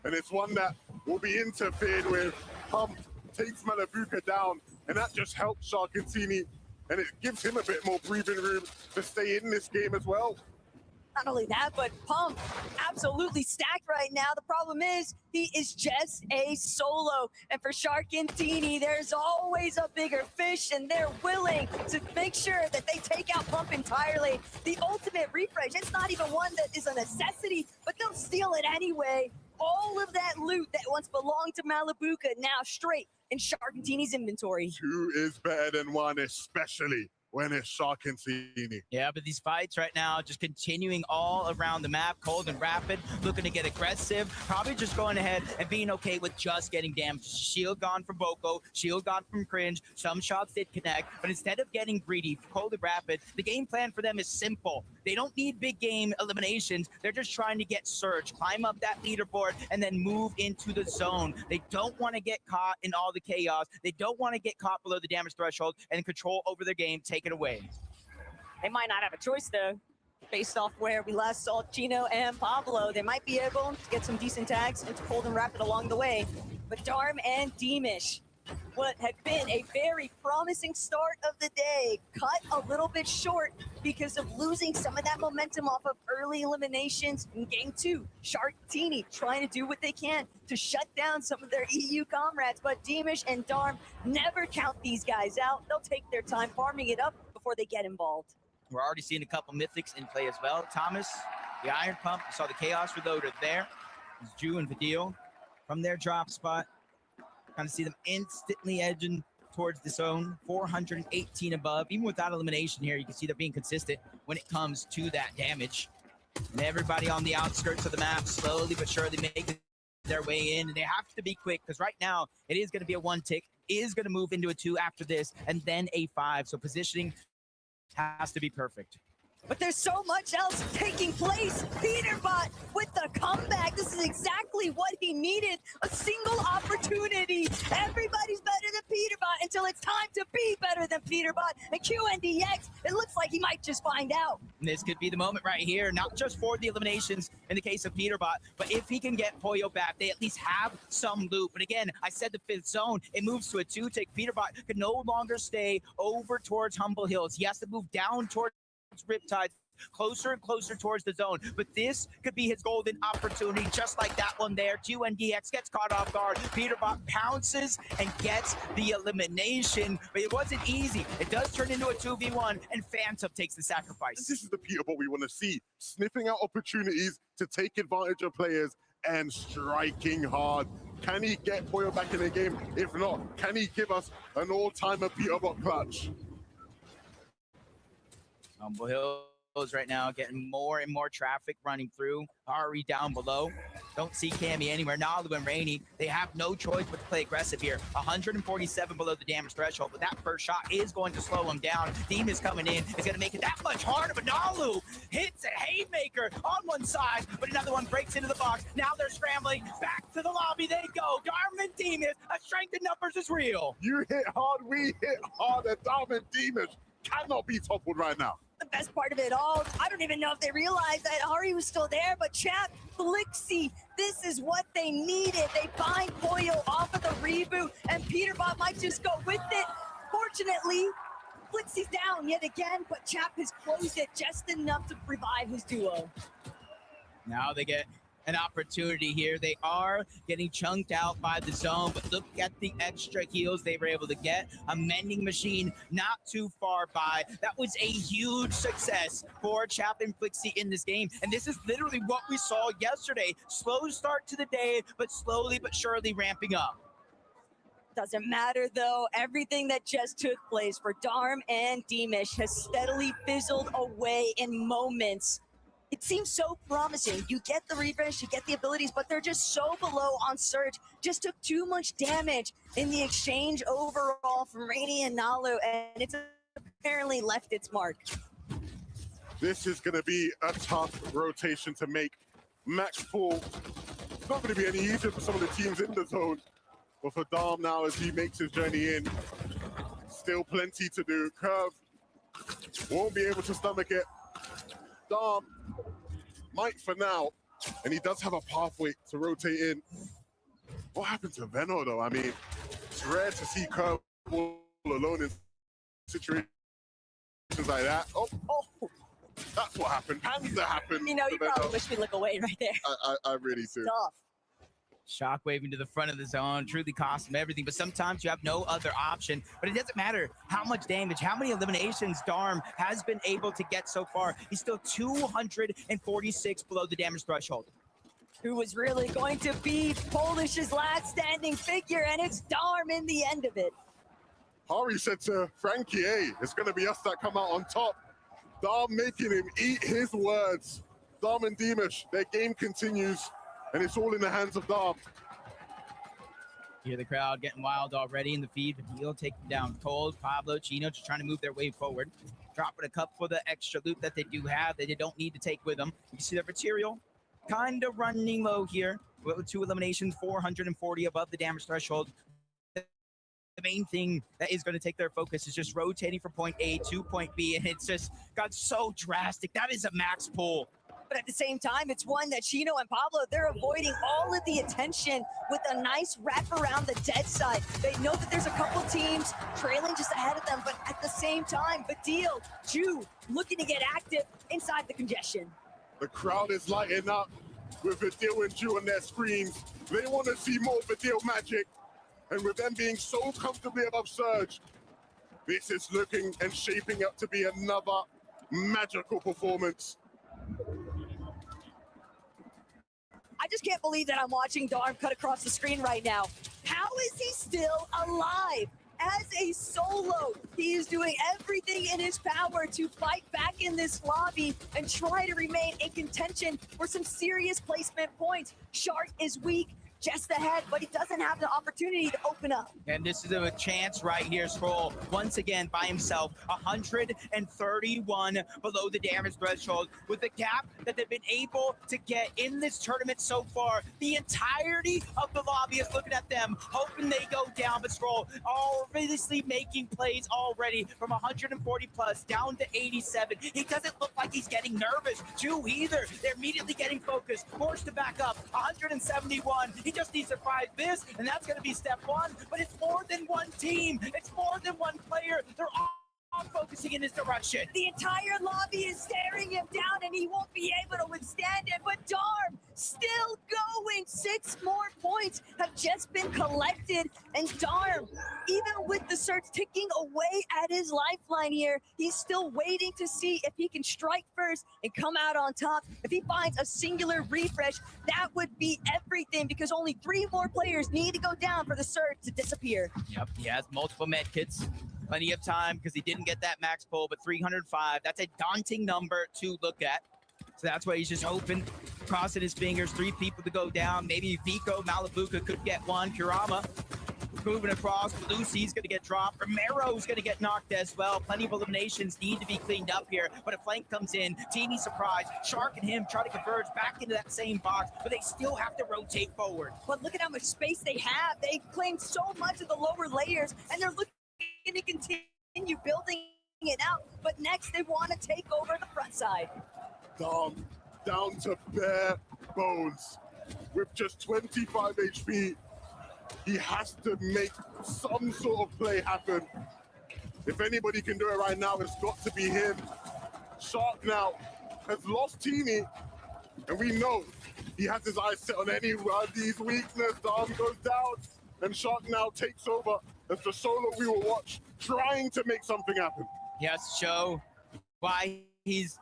and it's one that will be interfered with. Pump takes Malabuka down, and that just helps Shark and Teeny, and it gives him a bit more breathing room to stay in this game as well. Not only that, but Pump absolutely stacked right now. The problem is he is just a solo. And for Shark and Teeny, there's always a bigger fish, and they're willing to make sure that they take out Pump entirely. The ultimate refresh, it's not even one that is a necessity, but they'll steal it anyway. All of that loot that once belonged to Malabuka now straight in Shark and Teeny's inventory. 2 is better than 1, especially when it's Shark and Teeny. Yeah, but these fights right now just continuing all around the map. Cold and Rapid looking to get aggressive. Probably just going ahead and being okay with just getting damaged. Shield gone from Boko, shield gone from Cringe. Some shots did connect, but instead of getting greedy for Cold and Rapid, the game plan for them is simple. They don't need big game eliminations. They're just trying to get Surge, climb up that leaderboard, and then move into the zone. They don't want to get caught in all the chaos. They don't want to get caught below the damage threshold and control over their game, take it away. They might not have a choice though, based off where we last saw Chino and Pablo. They might be able to get some decent tags into Cold and Rapid along the way. But Darm and Deemish, what had been a very promising start of the day, cut a little bit short because of losing some of that momentum off of early eliminations in Game 2. Shark Teeny trying to do what they can to shut down some of their EU comrades, but Deemish and Darm never count these guys out. They'll take their time farming it up before they get involved. We're already seeing a couple mythics in play as well. Thomas, the Iron Pump, you saw the Chaos Reloader there. It's Drew and Vidil from their drop spot. Kind of see them instantly edging towards the zone, 418 above. Even without elimination here, you can see they're being consistent when it comes to that damage. And everybody on the outskirts of the map slowly but surely making their way in. And they have to be quick because right now it is going to be a 1 tick, is going to move into a 2 after this, and then a 5. So positioning has to be perfect. But there's so much else taking place. Peterbot with the comeback. This is exactly what he needed. A single opportunity. Everybody's better than Peterbot. And until it's time to be better than Peterbot. And QNDX, it looks like he might just find out. And this could be the moment right here, not just for the eliminations in the case of Peterbot, but if he can get Pollo back, they at least have some loot. But again, I said the 5th zone, it moves to a 2-tick. Peterbot could no longer stay over towards Humble Hills. He has to move down towards Riptide, closer and closer towards the zone. But this could be his golden opportunity, just like that one there. QNDX gets caught off guard. Peterbot pounces and gets the elimination, but it wasn't easy. It does turn into a 2v1, and Phantom takes the sacrifice. This is the Peterbot we want to see, sniffing out opportunities to take advantage of players and striking hard. Can he get Pollo back in the game? If not, can he give us an all-timer Peterbot clutch? Humble Hills right now getting more and more traffic running through. Ari down below. Don't see Cammy anywhere. Nalu and Rainy, they have no choice but to play aggressive here. 147 below the damage threshold, but that first shot is going to slow him down. Deem is coming in. It's going to make it that much harder, but Nalu hits a haymaker on one side, but another one breaks into the box. Now they're scrambling. Back to the lobby they go. Darman Demus, a strength in numbers is real. You hit hard, we hit hard, and Darman Demus cannot be toppled right now. The best part of it all, I don't even know if they realized that Ari was still there, but chat, Flixie, this is what they needed. They find Pollo off of the reboot, and Peterbot might just go with it. Fortunately, Flixie's down yet again, but Chap has closed it just enough to revive his duo. Now they get an opportunity here. They are getting chunked out by the zone, but look at the extra heals they were able to get. A mending machine not too far by. That was a huge success for Chap and Flixie in this game. And this is literally what we saw yesterday. Slow start to the day, but slowly but surely ramping up. Doesn't matter though, everything that just took place for Darm and Deemish has steadily fizzled away in moments. It seems so promising. You get the refresh, you get the abilities, but they're just so below on Surge. Just took too much damage in the exchange overall from Rainy and Nalu, and it's apparently left its mark. This is going to be a tough rotation to make. Max full. It's not going to be any easier for some of the teams in the zone. But for Dom now, as he makes his journey in, still plenty to do. Curve won't be able to stomach it. Dom might for now, and he does have a pathway to rotate in. What happened to Venno though? I mean, it's rare to see Curve all alone in situations like that. Oh, that's what happened. Panda happened. You know, you probably wish me look away right there. I really do. Tough. Shockwave into the front of the zone, truly cost him everything, but sometimes you have no other option. But it doesn't matter how much damage, how many eliminations Darm has been able to get so far. He's still 246 below the damage threshold. Who was really going to be Polish's last standing figure, and it's Darm in the end of it. Hari said to Frankie, hey, it's going to be us that come out on top. Darm making him eat his words. Darm and Deemish, their game continues. And it's all in the hands of Darm. Hear the crowd getting wild already in the feed. Vadil taking down Cold, Pablo, Chino just trying to move their way forward. Dropping a cup for the extra loot that they do have that they don't need to take with them. You see their material kind of running low here. With 2 eliminations, 440 above the damage threshold. The main thing that is going to take their focus is just rotating from point A to point B, and it's just got so drastic. That is a max pull. But at the same time, it's one that Chino and Pablo, they're avoiding all of the attention with a nice wrap around the dead side. They know that there's a couple teams trailing just ahead of them, but at the same time, Badil, Ju, looking to get active inside the congestion. The crowd is lighting up with Badil and Ju on their screens. They want to see more Badil magic. And with them being so comfortably above Surge, this is looking and shaping up to be another magical performance. I just can't believe that I'm watching Darm cut across the screen right now. How is he still alive? As a solo, he is doing everything in his power to fight back in this lobby and try to remain in contention for some serious placement points. Shark is weak. just ahead, but he doesn't have the opportunity to open up. And this is a chance right here. Scroll once again by himself, 131 below the damage threshold with the gap that they've been able to get in this tournament so far. The entirety of the lobby is looking at them, hoping they go down, but Scroll obviously making plays already from 140 plus down to 87. He doesn't look like he's getting nervous too either. They're immediately getting focused, forced to back up, 171. He just needs to find this, and that's going to be step one, but it's more than one team. It's more than one player. They're all focusing in his direction. The entire lobby is staring him down, and he won't be able to withstand it, but Darm still going. 6 more points have just been collected, and Darm, even with the search ticking away at his lifeline here, he's still waiting to see if he can strike first and come out on top. If he finds a singular refresh, that would be everything, because only 3 more players need to go down for the search to disappear. Yep, he has multiple med kits. Plenty of time because he didn't get that max pull, but 305, that's a daunting number to look at. So that's why he's just hoping, crossing his fingers, 3 people to go down. Maybe Vico, Malabuka could get one. Kurama moving across. Lucy's going to get dropped. Romero's going to get knocked as well. Plenty of eliminations need to be cleaned up here. But a flank comes in. Teeny surprise. Shark and him try to converge back into that same box, but they still have to rotate forward. But look at how much space they have. They've claimed so much of the lower layers, and they're looking to continue building it out. But next, they want to take over the front side. Down to bare bones. With just 25 HP, he has to make some sort of play happen. If anybody can do it right now, it's got to be him. Shark now has lost Teeny, and we know he has his eyes set on any of these weaknesses. The arm goes down, and Shark now takes over as the solo we will watch, trying to make something happen. He has to show why he's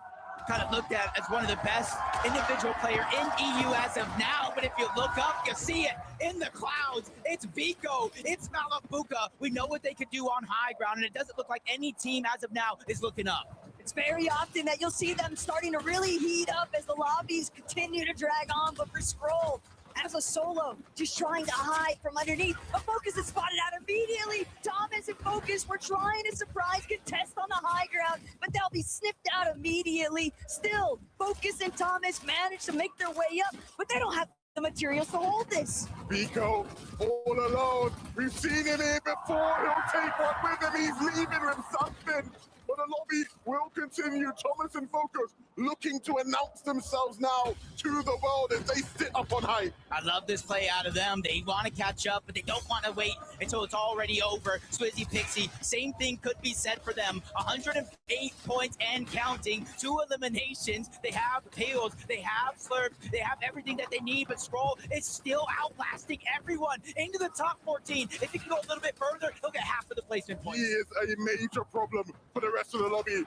kind of looked at as one of the best individual player in EU as of now. But if you look up, you see it in the clouds. It's Vico, it's Malabuka. We know what they could do on high ground, and it doesn't look like any team as of now is looking up. It's very often that you'll see them starting to really heat up as the lobbies continue to drag on, but for Scroll, as a solo, just trying to hide from underneath. A Focus is spotted out immediately. Thomas and Focus were trying to surprise contest on the high ground, but they'll be sniffed out immediately. Still, Focus and Thomas managed to make their way up, but they don't have the materials to hold this. Vico, all alone. We've seen it here before. He'll take one with him. He's leaving with something. But the lobby will continue. Thomas and Focus looking to announce themselves now to the world as they sit up on high. I love this play out of them. They want to catch up, but they don't want to wait until it's already over. Swizzy Pixie, same thing could be said for them. 108 points and counting. 2 eliminations. They have Pails, they have Slurp, they have everything that they need, but Scroll is still outlasting everyone into the top 14. If he can go a little bit further, he'll get half of the placement points. He is a major problem for the rest of the lobby.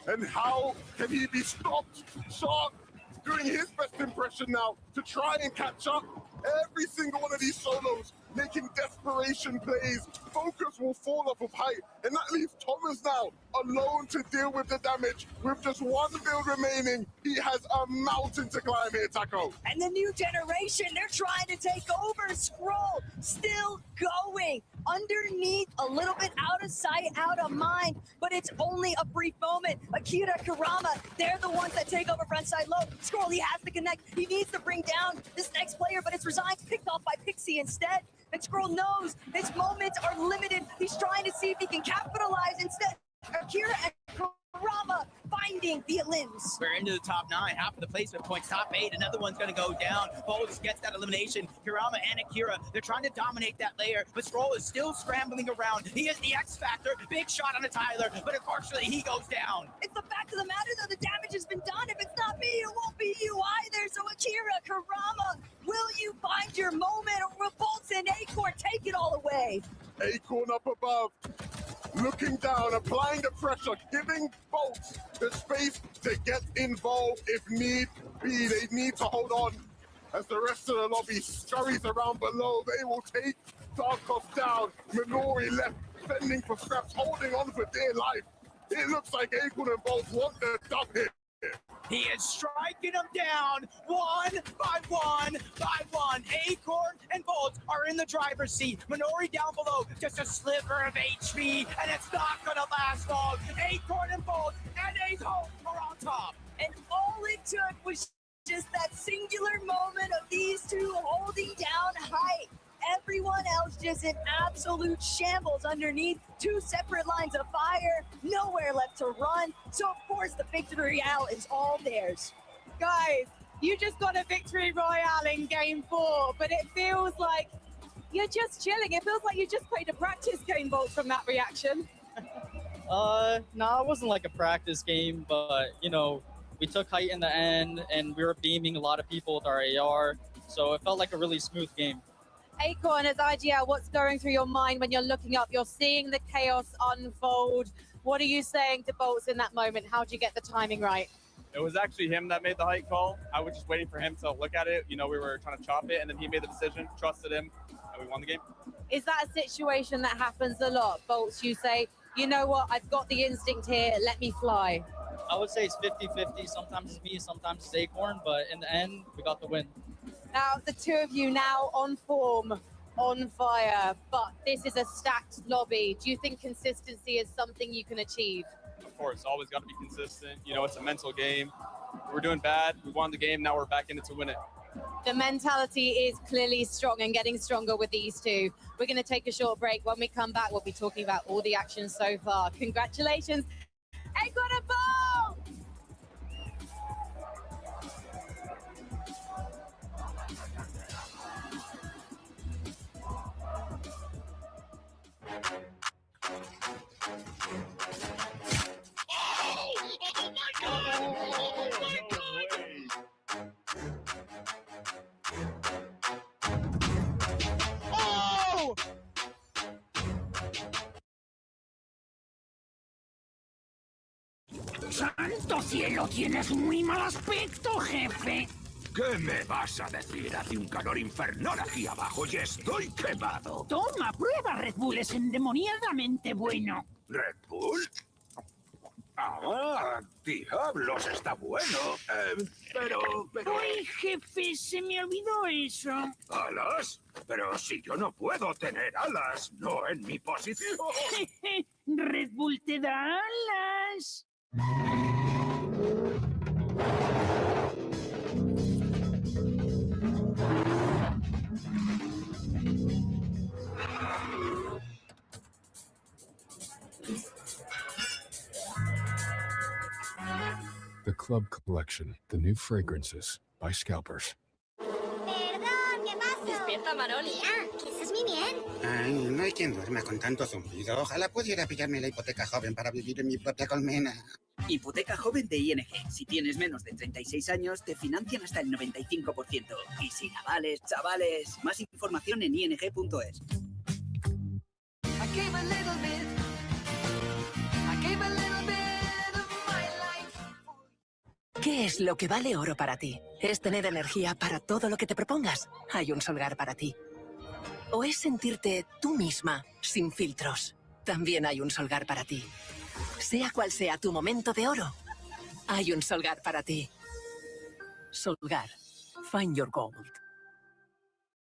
And how can he be stopped? Shark doing his best impression now to try and catch up. Every single one of these solos making desperation plays. Focus will fall off of height, and that leaves Thomas now alone to deal with the damage. With just 1 build remaining, he has a mountain to climb here, Taco. And the new generation, they're trying to take over. Scroll still going. Underneath, a little bit out of sight, out of mind, but it's only a brief moment. Akira, Kurama, they're the ones that take over frontside low. Scroll, he has to connect. He needs to bring down this next player, but it's Resigned, picked off by Pixie instead. And Scroll knows his moments are limited. He's trying to see if he can capitalize instead. Akira and Kurama finding the limbs. We're into the top 9, half of the placement points, top 8. Another one's going to go down. Bolts gets that elimination. Kurama and Akira, they're trying to dominate that layer, but Scroll is still scrambling around. He is the X factor. Big shot on a Tyler, but unfortunately he goes down. It's the fact of the matter, though, the damage has been done. If it's not me, it won't be you either. So Akira, Kurama, will you find your moment, or will Bolts and Acorn take it all away? Acorn up above, looking down, applying the pressure, giving Bolts the space to get involved if need be. They need to hold on as the rest of the lobby scurries around below. They will take Darkos down. Minori left, fending for scraps, holding on for dear life. It looks like Acorn and Bolts want the dub here. He is striking them down one by one by one. Acorn and Bolt are in the driver's seat. Minori down below, just a sliver of HP, and it's not going to last long. Acorn and Bolt and Ace Hope are on top. And all it took was just that singular moment of these two holding down height. Everyone else just in absolute shambles underneath. Two separate lines of fire, nowhere left to run. So of course the victory royale is all theirs. Guys, you just got a victory royale in game 4, but it feels like you're just chilling. It feels like you just played a practice game, Bolt, from that reaction. No, it wasn't like a practice game, but you know, we took height in the end and we were beaming a lot of people with our AR, so it felt like a really smooth game. Acorn, as IGL, what's going through your mind when you're looking up? You're seeing the chaos unfold. What are you saying to Bolts in that moment? How do you get the timing right? It was actually him that made the height call. I was just waiting for him to look at it. You know, we were trying to chop it, and then he made the decision, trusted him, and we won the game. Is that a situation that happens a lot? Bolts, you say, you know what, I've got the instinct here, let me fly. I would say it's 50-50. Sometimes it's me, sometimes it's Acorn, but in the end, we got the win. Now, the two of you now on form, on fire, but this is a stacked lobby. Do you think consistency is something you can achieve? Of course, always got to be consistent. You know, it's a mental game. We're doing bad. We won the game. Now we're back in it to win it. The mentality is clearly strong and getting stronger with these two. We're going to take a short break. When we come back, we'll be talking about all the action so far. Congratulations. Acorn and Bolt! ¡Santo cielo! Tienes muy mal aspecto, jefe. ¿Qué me vas a decir? Hace un calor infernal aquí abajo y estoy quemado. Toma, prueba Red Bull, es endemoniadamente bueno. ¿Red Bull? Ah, diablos, está bueno. Pero... ¡Ay, jefe, se me olvidó eso! ¿Alas? Pero si yo no puedo tener alas, no en mi posición. Red Bull te da alas. The Club Collection, the new fragrances by Scalpers. Perdón, ¿qué pasa? Despierta, Maroli. Que esa es mi miel. Ay, no hay quien duerma con tanto zumbido. Ojalá pudiera pillarme la hipoteca joven para vivir en mi propia colmena. Hipoteca joven de ING. Si tienes menos de 36 años, te financian hasta el 95%. Y si la vales, chavales. Más información en ing.es. ¿Qué es lo que vale oro para ti? ¿Es tener energía para todo lo que te propongas? Hay un Solgar para ti. ¿O es sentirte tú misma, sin filtros? También hay un Solgar para ti. Sea cual sea tu momento de oro, hay un Solgar para ti. Solgar. Find your gold.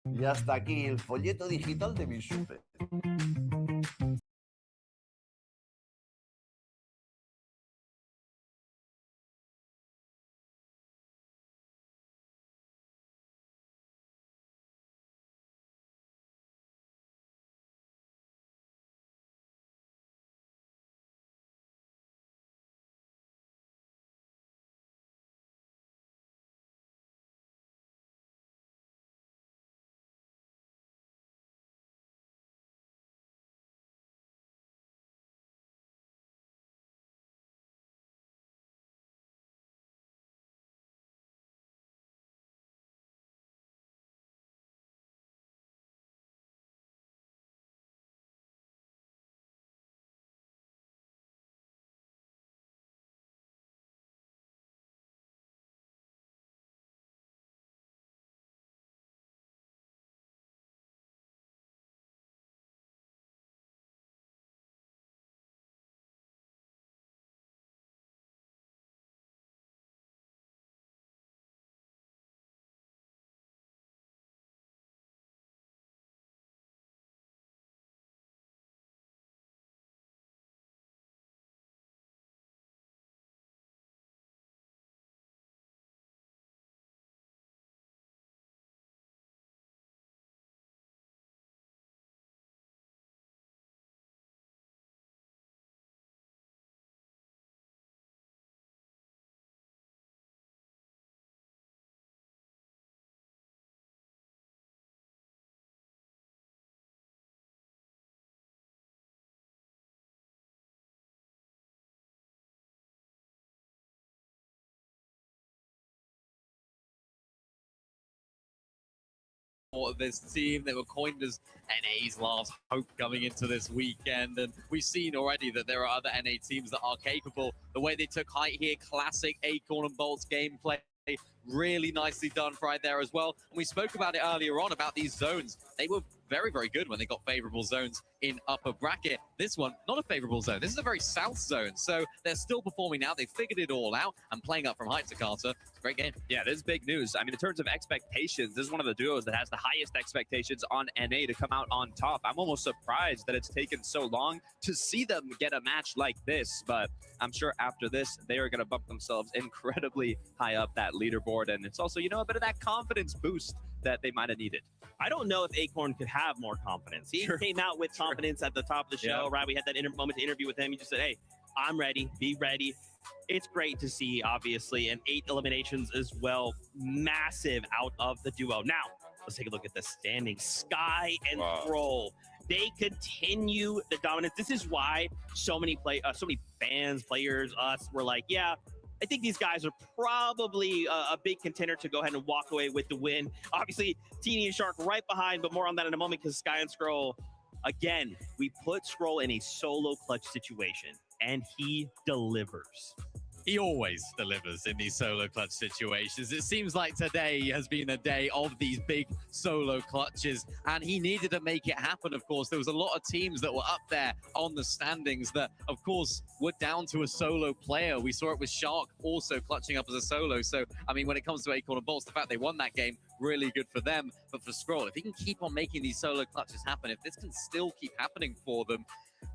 Y hasta aquí el folleto digital de mi super. this team. They were coined as NA's last hope coming into this weekend, and we've seen already that there are other NA teams that are capable. The way they took height here, classic Acorn and Bolt's gameplay. Really nicely done right there as well. And we spoke about it earlier on about these zones. They were very, very good when they got favorable zones in upper bracket. This one, not a favorable zone. This is a very south zone. So they're still performing now. They figured it all out and playing up from height to Carter. It's a great game. Yeah, this is big news. I mean, in terms of expectations, this is one of the duos that has the highest expectations on NA to come out on top. I'm almost surprised that it's taken so long to see them get a match like this, but I'm sure after this, they are going to bump themselves incredibly high up that leaderboard. And it's also, you know, a bit of that confidence boost that they might have needed. I don't know if Acorn could have more confidence. He came out with confidence at the top of the show, right? We had that moment to interview with him. He just said, hey, I'm ready, be ready. It's great to see, obviously, and 8 eliminations as well. Massive out of the duo. Now, let's take a look at the standings. Sky and Troll. They continue the dominance. This is why so many fans, players, us, were like, yeah, I think these guys are probably a big contender to go ahead and walk away with the win. Obviously, Teeny and Shark right behind, but more on that in a moment because Sky and Scroll, again, we put Scroll in a solo clutch situation, and he delivers. He always delivers in these solo clutch situations. It seems like today has been a day of these big solo clutches, and he needed to make it happen, of course. There was a lot of teams that were up there on the standings that, of course, were down to a solo player. We saw it with Shark also clutching up as a solo. So, I mean, when it comes to Acorn and Bolts, the fact they won that game, really good for them. But for Scroll, if he can keep on making these solo clutches happen, if this can still keep happening for them,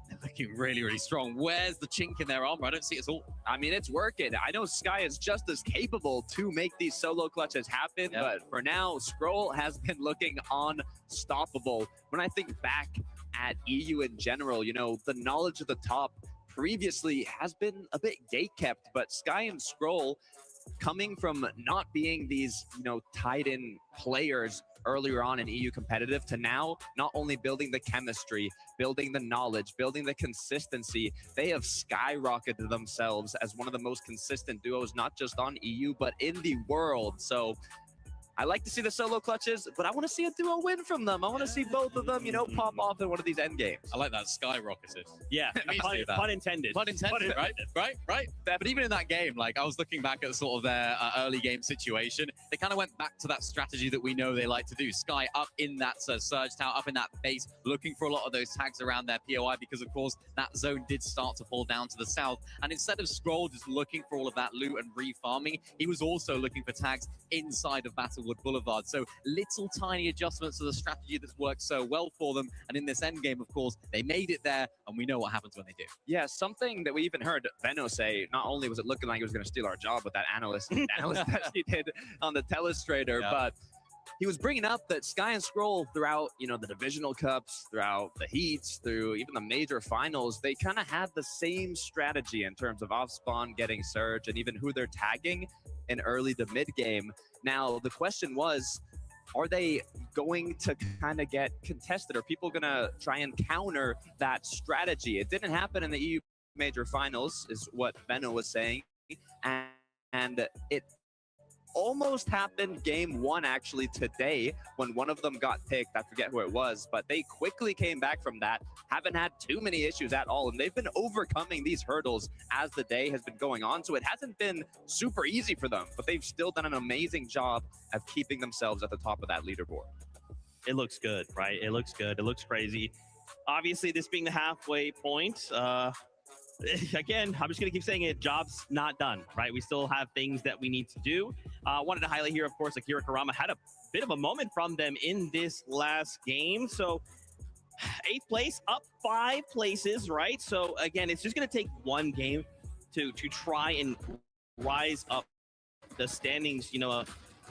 they're looking really, really strong. Where's the chink in their armor? I don't see it at all. I mean, it's working. I know Sky is just as capable to make these solo clutches happen, but for now, Scroll has been looking unstoppable. When I think back at EU in general, you know, the knowledge of the top previously has been a bit gatekept, but Sky and Scroll, coming from not being these, you know, tied-in players earlier on in EU competitive to now not only building the chemistry, building the knowledge, building the consistency, they have skyrocketed themselves as one of the most consistent duos, not just on EU, but in the world. So I like to see the solo clutches, but I want to see a duo win from them. I want to see both of them, you know, pop off in one of these end games. I like that skyrocketed. Yeah, pun intended. Pun intended, right? But even in that game, like, I was looking back at sort of their early game situation. They kind of went back to that strategy that we know they like to do. Sky up in that surge tower, up in that base, looking for a lot of those tags around their POI because, of course, that zone did start to fall down to the south. And instead of Scroll just looking for all of that loot and re-farming, he was also looking for tags inside of Battlewood Boulevard. So little tiny adjustments to the strategy that's worked so well for them. And in this end game, of course, they made it there, and we know what happens when they do. Yeah, something that we even heard Venno say, not only was it looking like he was going to steal our job with that analyst that he did on the Telestrator, but he was bringing up that Sky and Scroll throughout, you know, the divisional cups, throughout the heats, through even the major finals, they kind of had the same strategy in terms of off spawn, getting surge, and even who they're tagging in early to mid game. Now, the question was, are they going to kind of get contested? Are people going to try and counter that strategy? It didn't happen in the EU major finals, is what Venno was saying. And it almost happened game one, actually, today, when one of them got picked. I forget who it was, but they quickly came back from that. Haven't had too many issues at all, and they've been overcoming these hurdles as the day has been going on. So it hasn't been super easy for them, but they've still done an amazing job of keeping themselves at the top of that leaderboard. It looks good, right? It looks good. It looks crazy. Obviously, this being the halfway point, again, I'm just going to keep saying it, job's not done, right? We still have things that we need to do. Wanted to highlight here, of course, Akira Karama had a bit of a moment from them in this last game. So 8th place, up 5 places, right? So again, it's just going to take one game to try and rise up the standings, you know,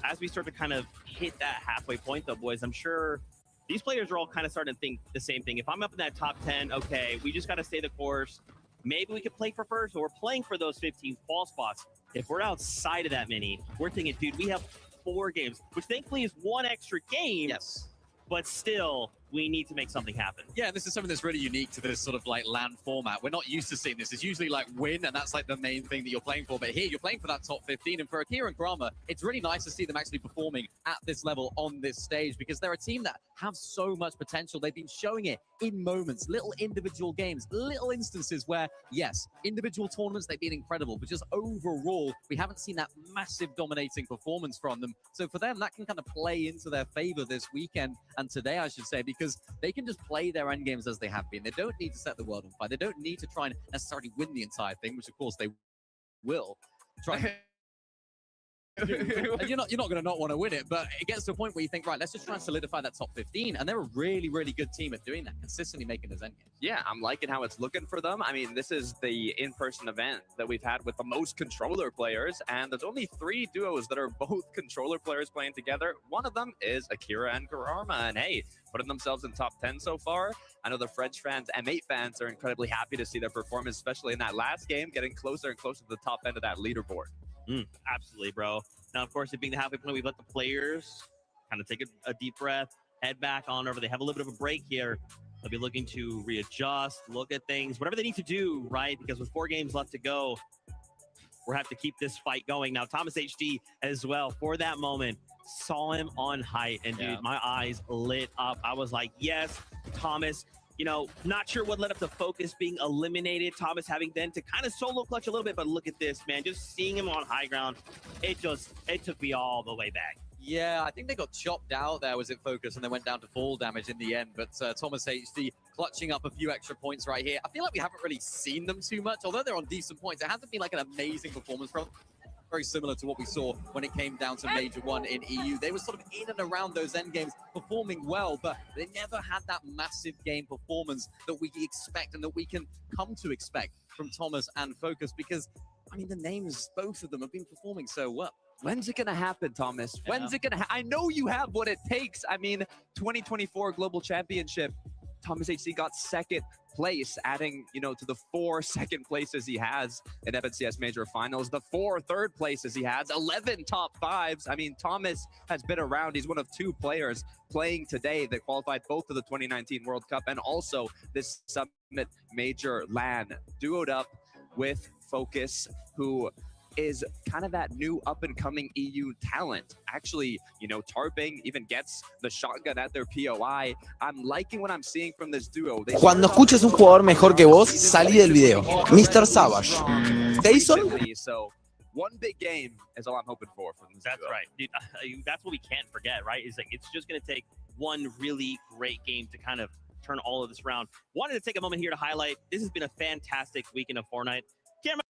as we start to kind of hit that halfway point though, boys. I'm sure these players are all kind of starting to think the same thing. If I'm up in that top 10, okay, we just got to stay the course. Maybe we could play for first, or we're playing for those 15 fall spots. If we're outside of that many, we're thinking, dude, we have 4 games, which thankfully is 1 extra game. Yes. But still, we need to make something happen. Yeah, this is something that's really unique to this sort of like LAN format. We're not used to seeing this. It's usually like win, and that's like the main thing that you're playing for. But here, you're playing for that top 15. And for Akira and Grama, it's really nice to see them actually performing at this level on this stage, because they're a team that have so much potential. They've been showing it in moments, little individual games, little instances where, yes, individual tournaments, they've been incredible, but just overall, we haven't seen that massive dominating performance from them. So for them, that can kind of play into their favor this weekend, and today, I should say, because they can just play their end games as they have been. They don't need to set the world on fire. They don't need to try and necessarily win the entire thing, which of course they will. Try. You're not going to not want to win it, but it gets to a point where you think, right, let's just try and solidify that top 15. And they're a really, really good team at doing that, consistently making those end games. Yeah, I'm liking how it's looking for them. I mean, this is the in-person event that we've had with the most controller players, and there's only 3 duos that are both controller players playing together. One of them is Akira and Garama, and hey, putting themselves in top 10 so far. I know the French fans, M8 fans, are incredibly happy to see their performance, especially in that last game, getting closer and closer to the top end of that leaderboard. Absolutely, bro. Now, of course, it being the halfway point, we've let the players kind of take a deep breath, head back on over. They have a little bit of a break here. They'll be looking to readjust, look at things, whatever they need to do, right? Because with 4 games left to go, we'll have to keep this fight going. Now, Thomas HD as well, for that moment, saw him on height, and dude, my eyes lit up. I was like, yes, Thomas. You know, not sure what led up to Focus being eliminated. Thomas having then to kind of solo clutch a little bit, but look at this, man. Just seeing him on high ground, it took me all the way back. Yeah, I think they got chopped out there, was it Focus, and they went down to fall damage in the end. But Thomas HD clutching up a few extra points right here. I feel like we haven't really seen them too much, although they're on decent points. It hasn't been like an amazing performance from them. Very similar to what we saw when it came down to Major 1 in EU. They were sort of in and around those end games, performing well, but they never had that massive game performance that we expect and that we can come to expect from Thomas and Focus, because, I mean, the names, both of them have been performing so well. When's it going to happen, Thomas? When's it going to I know you have what it takes. I mean, 2024 Global Championship, Thomas HD got 2nd place, adding, you know, to the 4 second places he has in FNCS Major Finals, the 4 third places he has, 11 top 5s. I mean, Thomas has been around. He's one of 2 players playing today that qualified both for the 2019 World Cup and also this Summit Major LAN, duoed up with Focus, who is kind of that new up-and-coming EU talent. Actually, you know, Tarping even gets the shotgun at their POI. I'm liking what I'm seeing from this duo. Cuando escuches un jugador mejor que vos, salí del video. Mr. Savage. Jason? So, one big game is all I'm hoping for from this That's duo. right. Dude, that's what we can't forget, right? Is like, it's just going to take one really great game to kind of turn all of this around. Wanted to take a moment here to highlight, this has been a fantastic weekend of Fortnite. Camera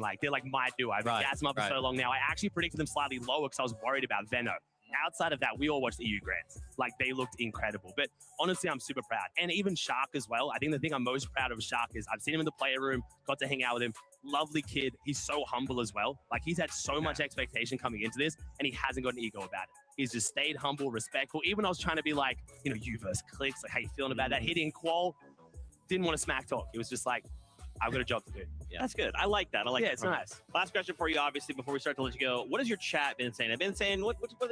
Like they're like my duo. I've gassed them up for so long now. I actually predicted them slightly lower because I was worried about Venno. Outside of that, we all watched the EU Grants. Like they looked incredible. But honestly, I'm super proud. And even Shark as well. I think the thing I'm most proud of Shark is I've seen him in the player room, got to hang out with him. Lovely kid. He's so humble as well. Like he's had so much expectation coming into this and he hasn't got an ego about it. He's just stayed humble, respectful. Even I was trying to be like, you know, you versus Clicks, like how you feeling about that? He didn't qual, didn't want to smack talk. He was just like, I've got a job to do. Yeah. That's good. I like that. I like yeah, that. It's nice. Last question for you, obviously, before we start to let you go. What has your chat been saying? I've been saying, what are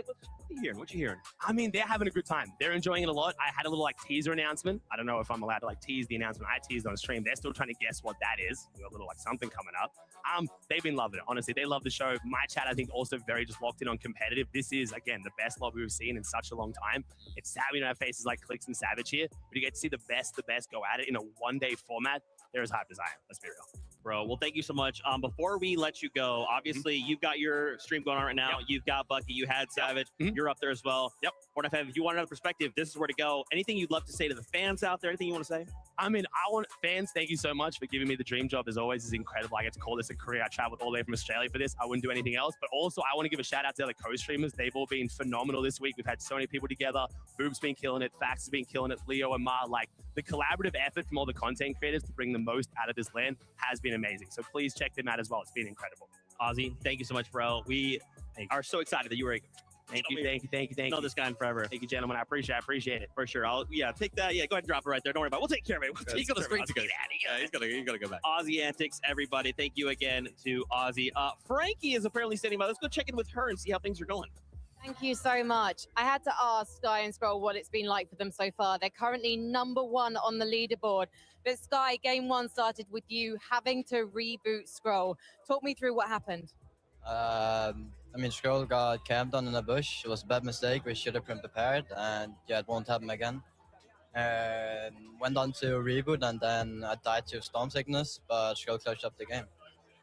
you hearing? What you hearing? I mean, they're having a good time. They're enjoying it a lot. I had a little like teaser announcement. I don't know if I'm allowed to like tease the announcement I teased on stream. They're still trying to guess what that is. We got a little like something coming up. They've been loving it. Honestly, they love the show. My chat, I think, also very just locked in on competitive. This is, again, the best lobby we've seen in such a long time. It's sad we don't have faces like Clicks and Savage here, but you get to see the best go at it in a one-day format. They're as hyped as I am. Let's be real. Bro, well, thank you so much. Before we let you go, obviously, you've got your stream going on right now. You've got Bucky. You had Savage. You're up there as well. Fortnite fan, if you want another perspective, this is where to go. Anything you'd love to say to the fans out there? Anything you want to say? I mean, fans, thank you so much for giving me the dream job. As always, it's incredible. I get to call this a career. I traveled all the way from Australia for this. I wouldn't do anything else. But also, I want to give a shout out to the other co-streamers. They've all been phenomenal this week. We've had so many people together. Boob's been killing it. Fax has been killing it. Leo and Ma, like the collaborative effort from all the content creators to bring the most out of this land has been amazing. So please check them out as well. It's been incredible. Ozzy, thank you so much, bro. We are so excited that you were. Thank you. Know this guy in forever. Thank you, gentlemen. I appreciate it. For sure. Take that. Yeah, go ahead and drop it right there. Don't worry about it. We'll take care of it. He's going to screen get out of here. He's gonna go back. Ozzy Antics, everybody. Thank you again to Ozzy. Frankie is apparently standing by. Let's go check in with her and see how things are going. Thank you so much. I had to ask Sky and Scroll what it's been like for them so far. They're currently #1 on the leaderboard. But Sky, game 1 started with you having to reboot Scroll. Talk me through what happened. I mean, Scroll got camped on in a bush. It was a bad mistake. We should have been prepared, and yeah, it won't happen again. Went on to reboot, and then I died to storm sickness, but Scroll clutched up the game.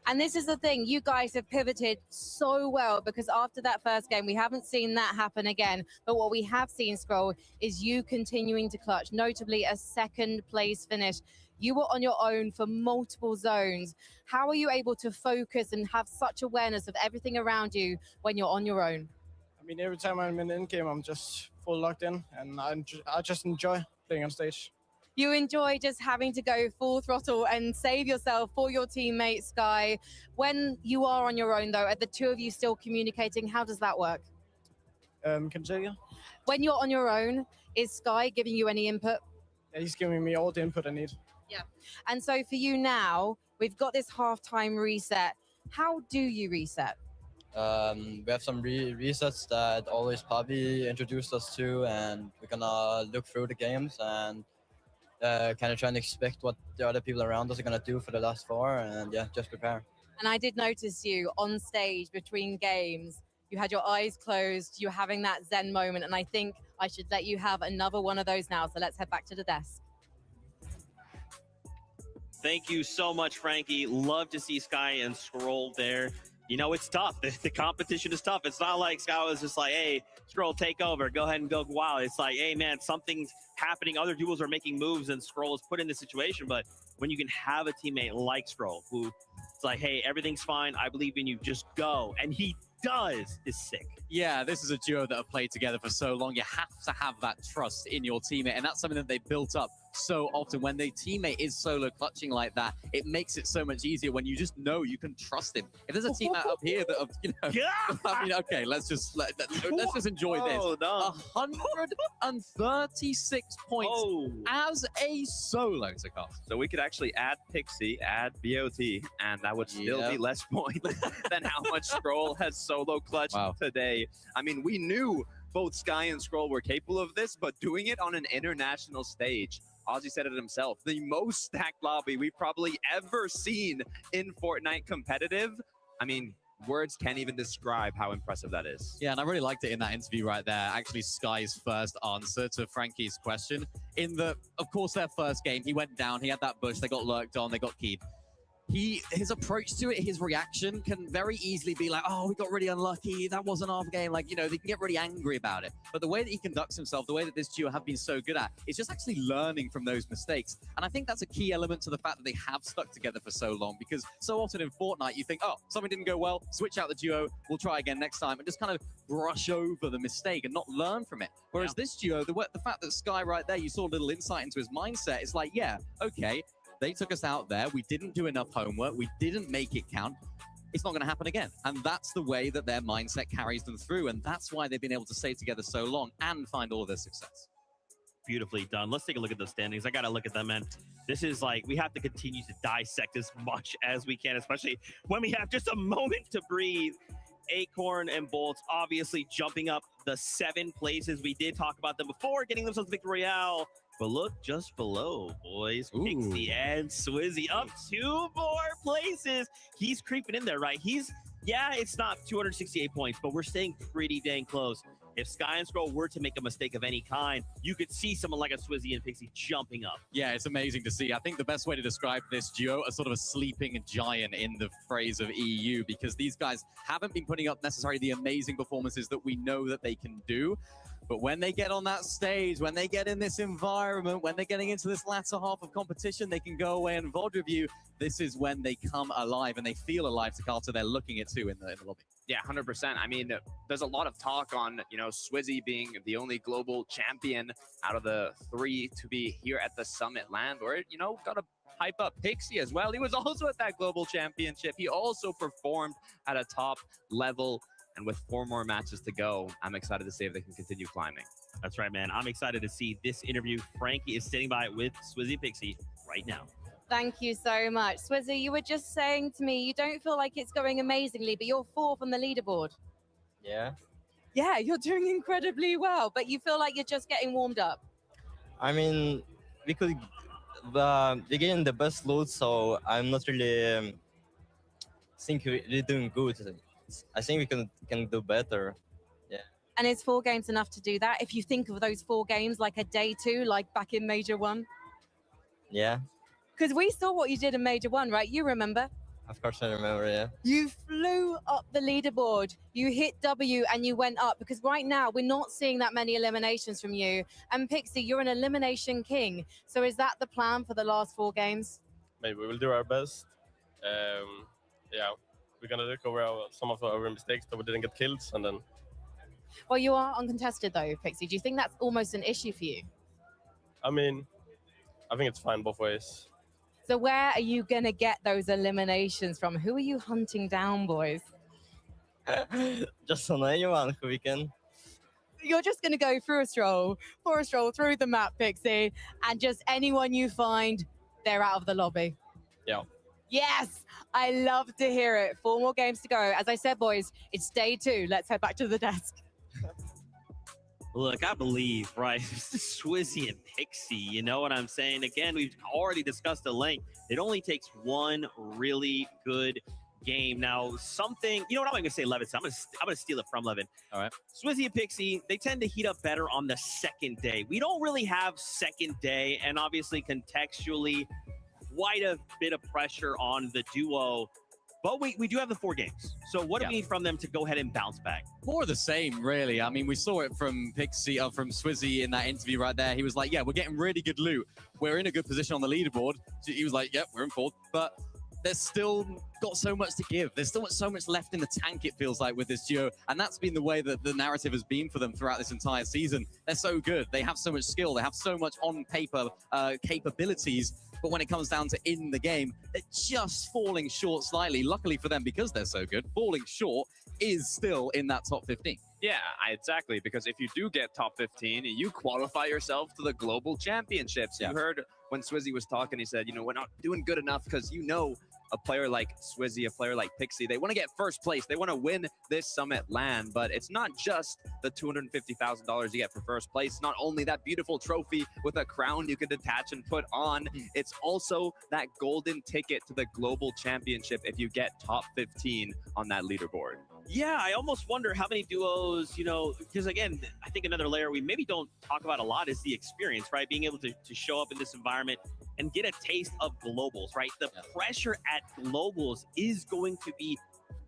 And this is the thing, you guys have pivoted so well, because after that first game, we haven't seen that happen again. But what we have seen, Scroll, is you continuing to clutch, notably a 2nd place finish. You were on your own for multiple zones. How are you able to focus and have such awareness of everything around you when you're on your own? I mean, every time I'm in the in-game, I'm just full locked in, and I just enjoy playing on stage. You enjoy just having to go full throttle and save yourself for your teammates, Sky. When you are on your own, though, are the two of you still communicating? How does that work? Can you say again? When you're on your own, is Sky giving you any input? Yeah, he's giving me all the input I need. Yeah. And so for you now, we've got this halftime reset. How do you reset? We have some resets that always Poppy introduced us to, and we're gonna look through the games and kind of try and expect what the other people around us are gonna do for the last 4, and yeah, just prepare. And I did notice you on stage between games. You had your eyes closed. You were having that Zen moment, and I think I should let you have another one of those now. So let's head back to the desk. Thank you so much, Frankie. Love to see Sky and Scroll there. You know, it's tough. The competition is tough. It's not like Sky was just like, hey, Scroll, take over. Go ahead and go wild. It's like, hey, man, something's happening. Other duels are making moves, and Scroll is put in this situation. But when you can have a teammate like Scroll, who it's like, hey, everything's fine. I believe in you. Just go. And he does is sick. Yeah, this is a duo that have played together for so long. You have to have that trust in your teammate, and that's something that they built up so often. When their teammate is solo clutching like that, it makes it so much easier when you just know you can trust him. If there's a teammate up here that, I mean, okay, let's just enjoy this. 136 points as a solo to cost. So we could actually add Pixie, add BOT, and that would still be less points than how much Scroll has solo clutched today. I mean, we knew both Sky and Scroll were capable of this, but doing it on an international stage, Ozzy said it himself, the most stacked lobby we've probably ever seen in Fortnite competitive. I mean, words can't even describe how impressive that is. Yeah, and I really liked it in that interview right there. Actually, Sky's first answer to Frankie's question. In the, of course, their first game, he went down, he had that bush, they got lurked on, they got keyed. His approach to it, his reaction can very easily be like, oh, we got really unlucky, that wasn't our game. Like, you know, they can get really angry about it. But the way that he conducts himself, the way that this duo have been so good at, is just actually learning from those mistakes. And I think that's a key element to the fact that they have stuck together for so long, because so often in Fortnite, you think, oh, something didn't go well, switch out the duo, we'll try again next time, and just kind of brush over the mistake and not learn from it. Whereas this duo, the fact that Sky right there, you saw a little insight into his mindset, it's like, yeah, okay, they took us out there. We didn't do enough homework. We didn't make it count. It's not going to happen again. And that's the way that their mindset carries them through. And that's why they've been able to stay together so long and find all of their success. Beautifully done. Let's take a look at those standings. I got to look at them, man. This is like, we have to continue to dissect as much as we can, especially when we have just a moment to breathe. Acorn and Bolts obviously jumping up the 7 places. We did talk about them before, getting themselves Victory Royale. But look just below, boys. Pixie and Swizzy up 2 more places. He's creeping in there, right? Yeah, it's not 268 points, but we're staying pretty dang close. If Sky and Scroll were to make a mistake of any kind, you could see someone like a Swizzy and Pixie jumping up. Yeah, it's amazing to see. I think the best way to describe this duo as sort of a sleeping giant in the phrase of EU, because these guys haven't been putting up necessarily the amazing performances that we know that they can do. But when they get on that stage, when they get in this environment, when they're getting into this latter half of competition, they can go away and VOD review. This is when they come alive and they feel alive to Carter. They're looking it too in the lobby. Yeah, 100%. I mean, there's a lot of talk on, Swizzy being the only global champion out of the 3 to be here at the Summit land, or, got to hype up Pixie as well. He was also at that global championship. He also performed at a top level. And with 4 more matches to go, I'm excited to see if they can continue climbing. That's right, man. I'm excited to see this interview. Frankie is sitting by with Swizzy Pixie right now. Thank you so much. Swizzy, you were just saying to me, you don't feel like it's going amazingly, but you're 4th on the leaderboard. Yeah. Yeah, you're doing incredibly well, but you feel like you're just getting warmed up. I mean, we could be getting the best loot, so I'm not really think we're doing good. I think we can do better. Yeah. And is 4 games enough to do that? If you think of those 4 games like a day 2, like back in Major 1? Yeah. Because we saw what you did in Major 1, right? You remember? Of course I remember, yeah. You flew up the leaderboard. You hit W and you went up, because right now we're not seeing that many eliminations from you. And Pixie, you're an elimination king. So is that the plan for the last 4 games? Maybe we will do our best. Yeah. We're going to recover some of our mistakes that we didn't get kills, and then... Well, you are uncontested, though, Pixie. Do you think that's almost an issue for you? I mean, I think it's fine both ways. So where are you going to get those eliminations from? Who are you hunting down, boys? Just on anyone who we can. You're just going to go for a stroll through the map, Pixie, and just anyone you find, they're out of the lobby. Yeah. Yes, I love to hear it. 4 more games to go. As I said, boys, it's day 2. Let's head back to the desk. Look, I believe, right? Swizzy and Pixie, you know what I'm saying? Again, we've already discussed the length. It only takes 1 really good game. Now, something, you know what, I'm not going to say Levin, so I'm going to steal it from Levin. All right. Swizzy and Pixie, they tend to heat up better on the second day. We don't really have second day, and obviously contextually, quite a bit of pressure on the duo, but we do have the 4 games. So what do we need from them to go ahead and bounce back? More of the same, really. I mean, we saw it from Pixie, from Swizzy in that interview right there. He was like, yeah, we're getting really good loot. We're in a good position on the leaderboard. He was like, yep, we're in 4th. But they're still got so much to give. There's still so much left in the tank, it feels like, with this duo. And that's been the way that the narrative has been for them throughout this entire season. They're so good. They have so much skill. They have so much on paper capabilities. But when it comes down to in the game, they're just falling short slightly. Luckily for them, because they're so good, falling short is still in that top 15. Yeah, exactly. Because if you do get top 15, you qualify yourself to the global championships. You heard when Swizzy was talking, he said, you know, we're not doing good enough because, you know, a player like Swizzy, a player like Pixie, they want to get first place. They want to win this Summit LAN, but it's not just the $250,000 you get for first place. Not only that beautiful trophy with a crown you can detach and put on, it's also that golden ticket to the global championship if you get top 15 on that leaderboard. Yeah, I almost wonder how many duos, you know, because again, I think another layer we maybe don't talk about a lot is the experience, right? Being able to show up in this environment and get a taste of globals, right? The pressure at globals is going to be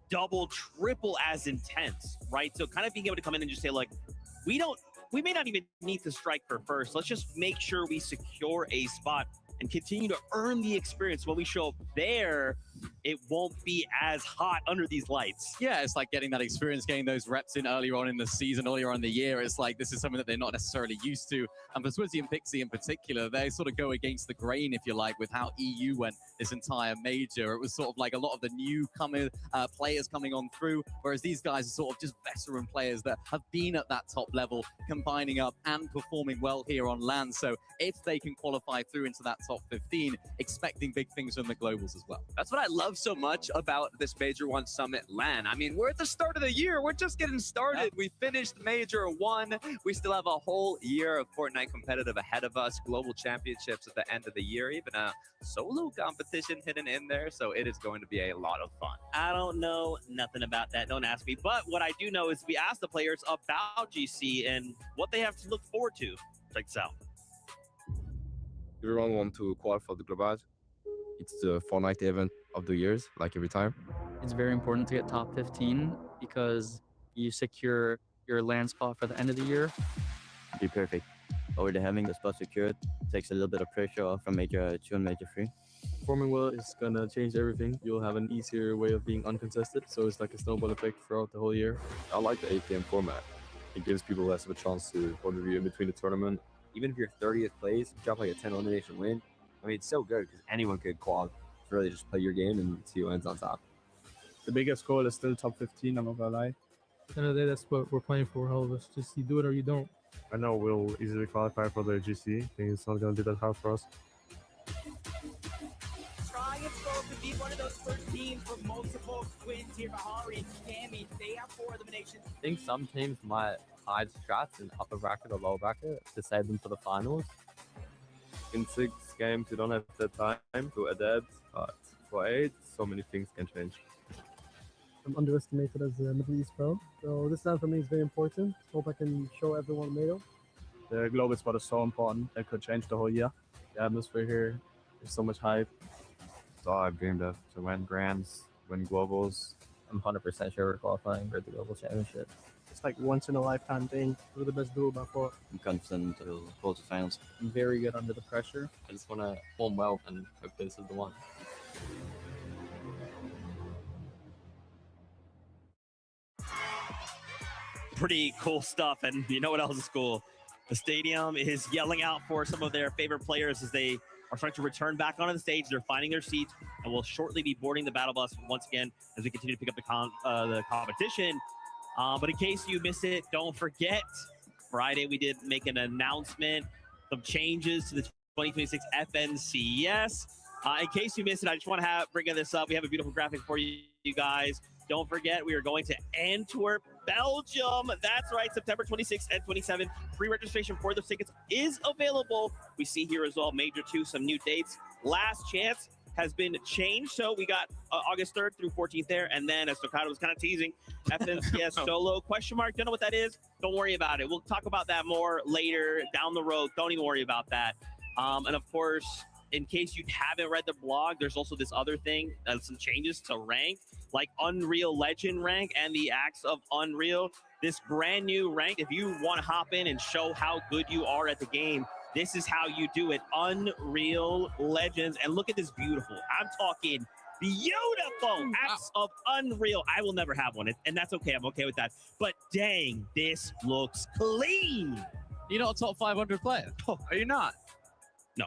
double, triple as intense, right? So kind of being able to come in and just say, like, we may not even need to strike for first. Let's just make sure we secure a spot and continue to earn the experience. When we show up there, it won't be as hot under these lights. Yeah, it's like getting that experience, getting those reps in earlier on in the season, earlier on in the year. It's like this is something that they're not necessarily used to. And for Swizzy and Pixie in particular, they sort of go against the grain, if you like, with how EU went this entire major. It was sort of like a lot of the newcomer players coming on through, whereas these guys are sort of just veteran players that have been at that top level, combining up and performing well here on LAN. So if they can qualify through into that top 15, expecting big things from the globals as well. That's what I love so much about this Major 1 Summit LAN. I mean, we're at the start of the year. We're just getting started. We finished Major 1. We still have a whole year of Fortnite competitive ahead of us. Global championships at the end of the year. Even a solo competition hidden in there. So it is going to be a lot of fun. I don't know nothing about that. Don't ask me. But what I do know is we asked the players about GC and what they have to look forward to. Check this out. Everyone wants to qualify for the Global. It's the Fortnite event of the years, like every time. It's very important to get top 15 because you secure your LAN spot for the end of the year. Be perfect. Already having the spot secured takes a little bit of pressure off from Major 2 and Major 3. Performing well is going to change everything. You'll have an easier way of being uncontested, so it's like a snowball effect throughout the whole year. I like the APM format. It gives people less of a chance to point of view in between the tournament. Even if you're 30th place, drop like a 10 elimination win. I mean, it's so good because anyone could qualify. Really just play your game and see who ends on top. The biggest goal is still top 15, I'm not gonna lie. At the end of the day, that's what we're playing for, all of us. Just you do it or you don't. I know we'll easily qualify for the GC. I think it's not gonna be that hard for us. Trying its goal to be one of those first teams with multiple wins here. Bahari and Cammy, they have 4 eliminations. I think some teams might hide strats in upper bracket or lower bracket to save them for the finals. In 6 games, you don't have the time to adapt, but for 8, so many things can change. I'm underestimated as a Middle East pro, so this time for me is very important. Hope I can show everyone medal. The global spot is so important. It could change the whole year. The atmosphere here, there's so much hype. It's all I've dreamed of, to win Grands, win Globals. I'm 100% sure we're qualifying for the global championship. It's like once in a lifetime thing. We're the best duo by far. I'm confident to go to finals. I'm very good under the pressure. I just want to perform well and hope this is the one. Pretty cool stuff. And you know what else is cool? The stadium is yelling out for some of their favorite players as they are starting to return back onto the stage. They're finding their seats and will shortly be boarding the battle bus once again as we continue to pick up the competition. But in case you missed it, don't forget, Friday we did make an announcement, some changes to the 2026 FNCS. In case you missed it, I just want to bring this up. We have a beautiful graphic for you guys. Don't forget, we are going to Antwerp, Belgium. That's right, September 26th and 27th. Pre-registration for those tickets is available. We see here as well, Major 2, some new dates. Last chance has been changed. So we got August 3rd through 14th there. And then, as Stoccato was kind of teasing, FNCS solo, question mark. Don't know what that is? Don't worry about it. We'll talk about that more later down the road. Don't even worry about that. And of course, in case you haven't read the blog, there's also this other thing, some changes to rank, like Unreal Legend rank and the Acts of Unreal. This brand new rank, if you want to hop in and show how good you are at the game, this is how you do it. Unreal Legends. And look at this beautiful. I'm talking Beautiful acts of unreal. I will never have one, and that's okay. I'm okay with that. But dang, this looks clean. You're not a top 500 player. Oh, are you not? No.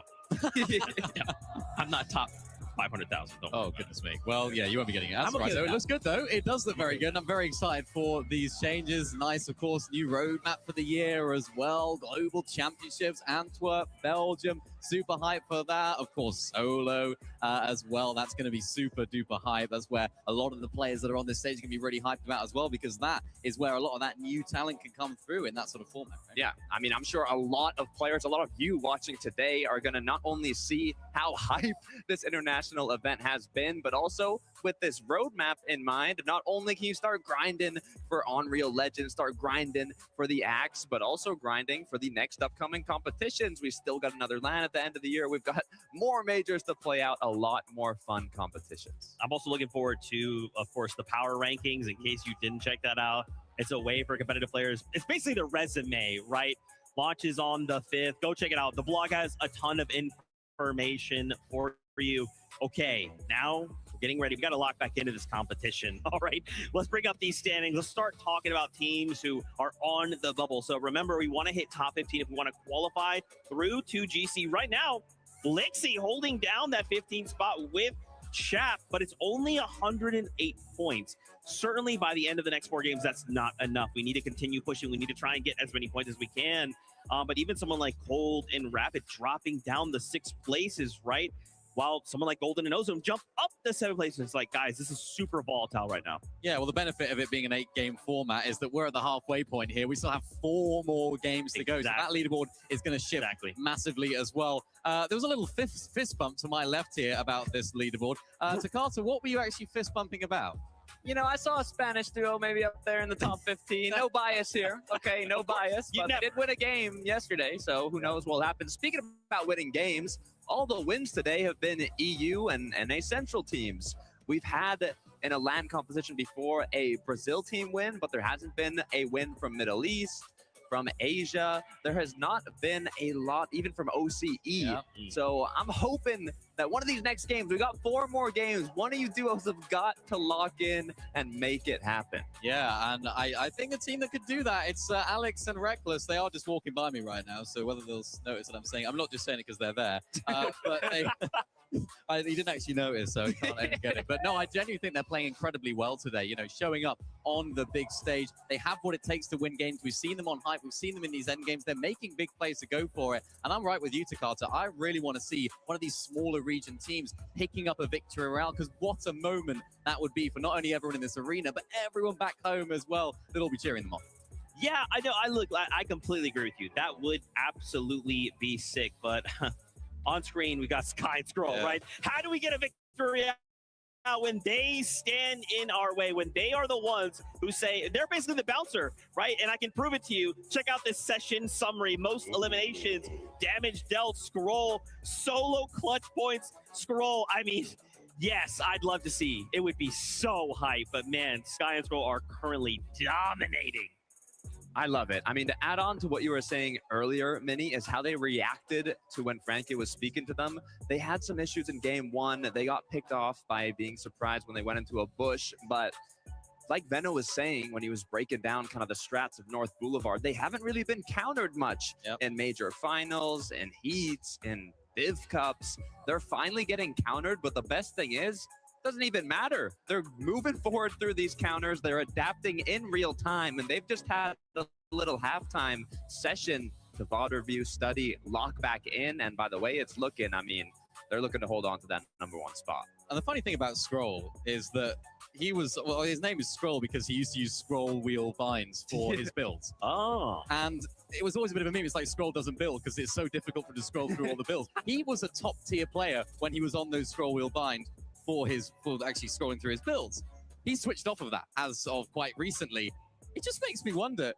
I'm not top 500,000. Oh, goodness me. Well, yeah, you won't be getting it. That's I'm okay right. So with it looks good, though. It does look very good. And I'm very excited for these changes. Nice, of course, new roadmap for the year as well. Global Championships, Antwerp, Belgium. Super hype for that. Of course, solo as well. That's going to be super duper hype. That's where a lot of the players that are on this stage are going to be really hyped about as well, because that is where a lot of that new talent can come through in that sort of format. Right? Yeah, I mean, I'm sure a lot of players, a lot of you watching today are going to not only see how hype this international event has been, but also with this roadmap in mind, not only can you start grinding for Unreal Legends, start grinding for the Axe, but also grinding for the next upcoming competitions. We still got another LAN at the end of the year. We've got more majors to play out, a lot more fun competitions. I'm also looking forward to, of course, the power rankings, in case you didn't check that out. It's a way for competitive players. It's basically the resume, right? Launches on the 5th. Go check it out. The blog has a ton of information for you. Okay, now we're getting ready. We got to lock back into this competition. All right, let's bring up these standings. Let's start talking about teams who are on the bubble. So remember, we want to hit top 15 if we want to qualify through to GC. Right now, Lixie holding down that 15th spot with Chap, but it's only 108 points. Certainly by the end of the next 4 games, that's not enough. We need to continue pushing. We need to try and get as many points as we can. But even someone like Cold and Rapid dropping down the 6 places, right? While someone like Golden and Ozone jump up the 7 places. It's like, guys, this is super volatile right now. Yeah, well, the benefit of it being an 8-game format is that we're at the halfway point here. We still have 4 more games to go. So that leaderboard is going to shift massively as well. There was a little fist bump to my left here about this leaderboard. Takata, what were you actually fist bumping about? You know, I saw a Spanish duo maybe up there in the top 15. No bias here. Okay, no bias. But they did win a game yesterday, so who knows what will happen. Speaking about winning games, all the wins today have been EU and NA Central teams. We've had in a LAN competition before a Brazil team win, but there hasn't been a win from Middle East, from Asia. There has not been a lot, even from OCE. Yeah. So I'm hoping that one of these next games, we got 4 more games, one of you duos have got to lock in and make it happen. Yeah, and I think a team that could do that, it's Alex and Reckless. They are just walking by me right now, so whether they'll notice what I'm saying, I'm not just saying it because they're there, but they... he didn't actually notice, so he can't get it. But no, I genuinely think they're playing incredibly well today. You know, showing up on the big stage. They have what it takes to win games. We've seen them on hype. We've seen them in these end games. They're making big plays to go for it. And I'm right with you, Takata. I really want to see one of these smaller region teams picking up a victory around, because what a moment that would be for not only everyone in this arena, but everyone back home as well that'll be cheering them on. Yeah, I know. I completely agree with you. That would absolutely be sick, but... On screen, we got Sky and Scroll, right? How do we get a victory out when they stand in our way, when they are the ones who say, they're basically the bouncer, right? And I can prove it to you. Check out this session summary. Most eliminations, damage dealt, Scroll, solo clutch points, Scroll. I mean, yes, I'd love to see. It would be so hype, but man, Sky and Scroll are currently dominating. I love it. I mean, to add on to what you were saying earlier, Minnie, is how they reacted to when Frankie was speaking to them. They had some issues in game 1. They got picked off by being surprised when they went into a bush. But like Venno was saying when he was breaking down kind of the strats of North Boulevard, they haven't really been countered much in major finals, in heats, in Div Cups. They're finally getting countered, but the best thing is, doesn't even matter. They're moving forward through these counters. They're adapting in real time, and they've just had a little halftime session to VOD review, study, lock back in. And by the way it's looking, I mean, they're looking to hold on to that #1 spot. And the funny thing about Scroll is that he was, well, his name is Scroll because he used to use scroll wheel binds for his builds. Oh. And it was always a bit of a meme. It's like Scroll doesn't build because it's so difficult for him to scroll through all the builds. He was a top tier player when he was on those scroll wheel binds for actually scrolling through his builds. He switched off of that as of quite recently. It just makes me wonder,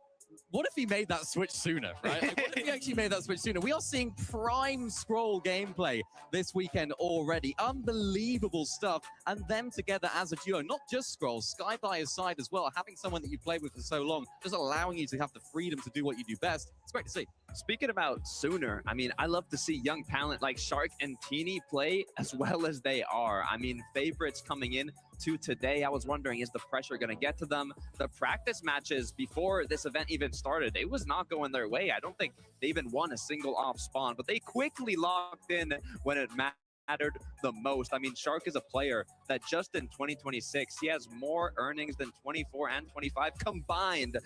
what if he made that switch sooner, right? Like, if you actually made that switch sooner, we are seeing prime Scroll gameplay this weekend already. Unbelievable stuff. And them together as a duo, not just Scroll, Sky by his side as well, having someone that you played with for so long, just allowing you to have the freedom to do what you do best. It's great to see. Speaking about sooner, I mean, I love to see young talent like Shark and Teeny play as well as they are. I mean, favorites coming in to today. I was wondering, is the pressure going to get to them? The practice matches before this event even started, it was not going their way. I don't think they even won a single off spawn, but they quickly locked in when it mattered the most. I mean, Shark is a player that just in 2026, he has more earnings than 24 and 25 combined.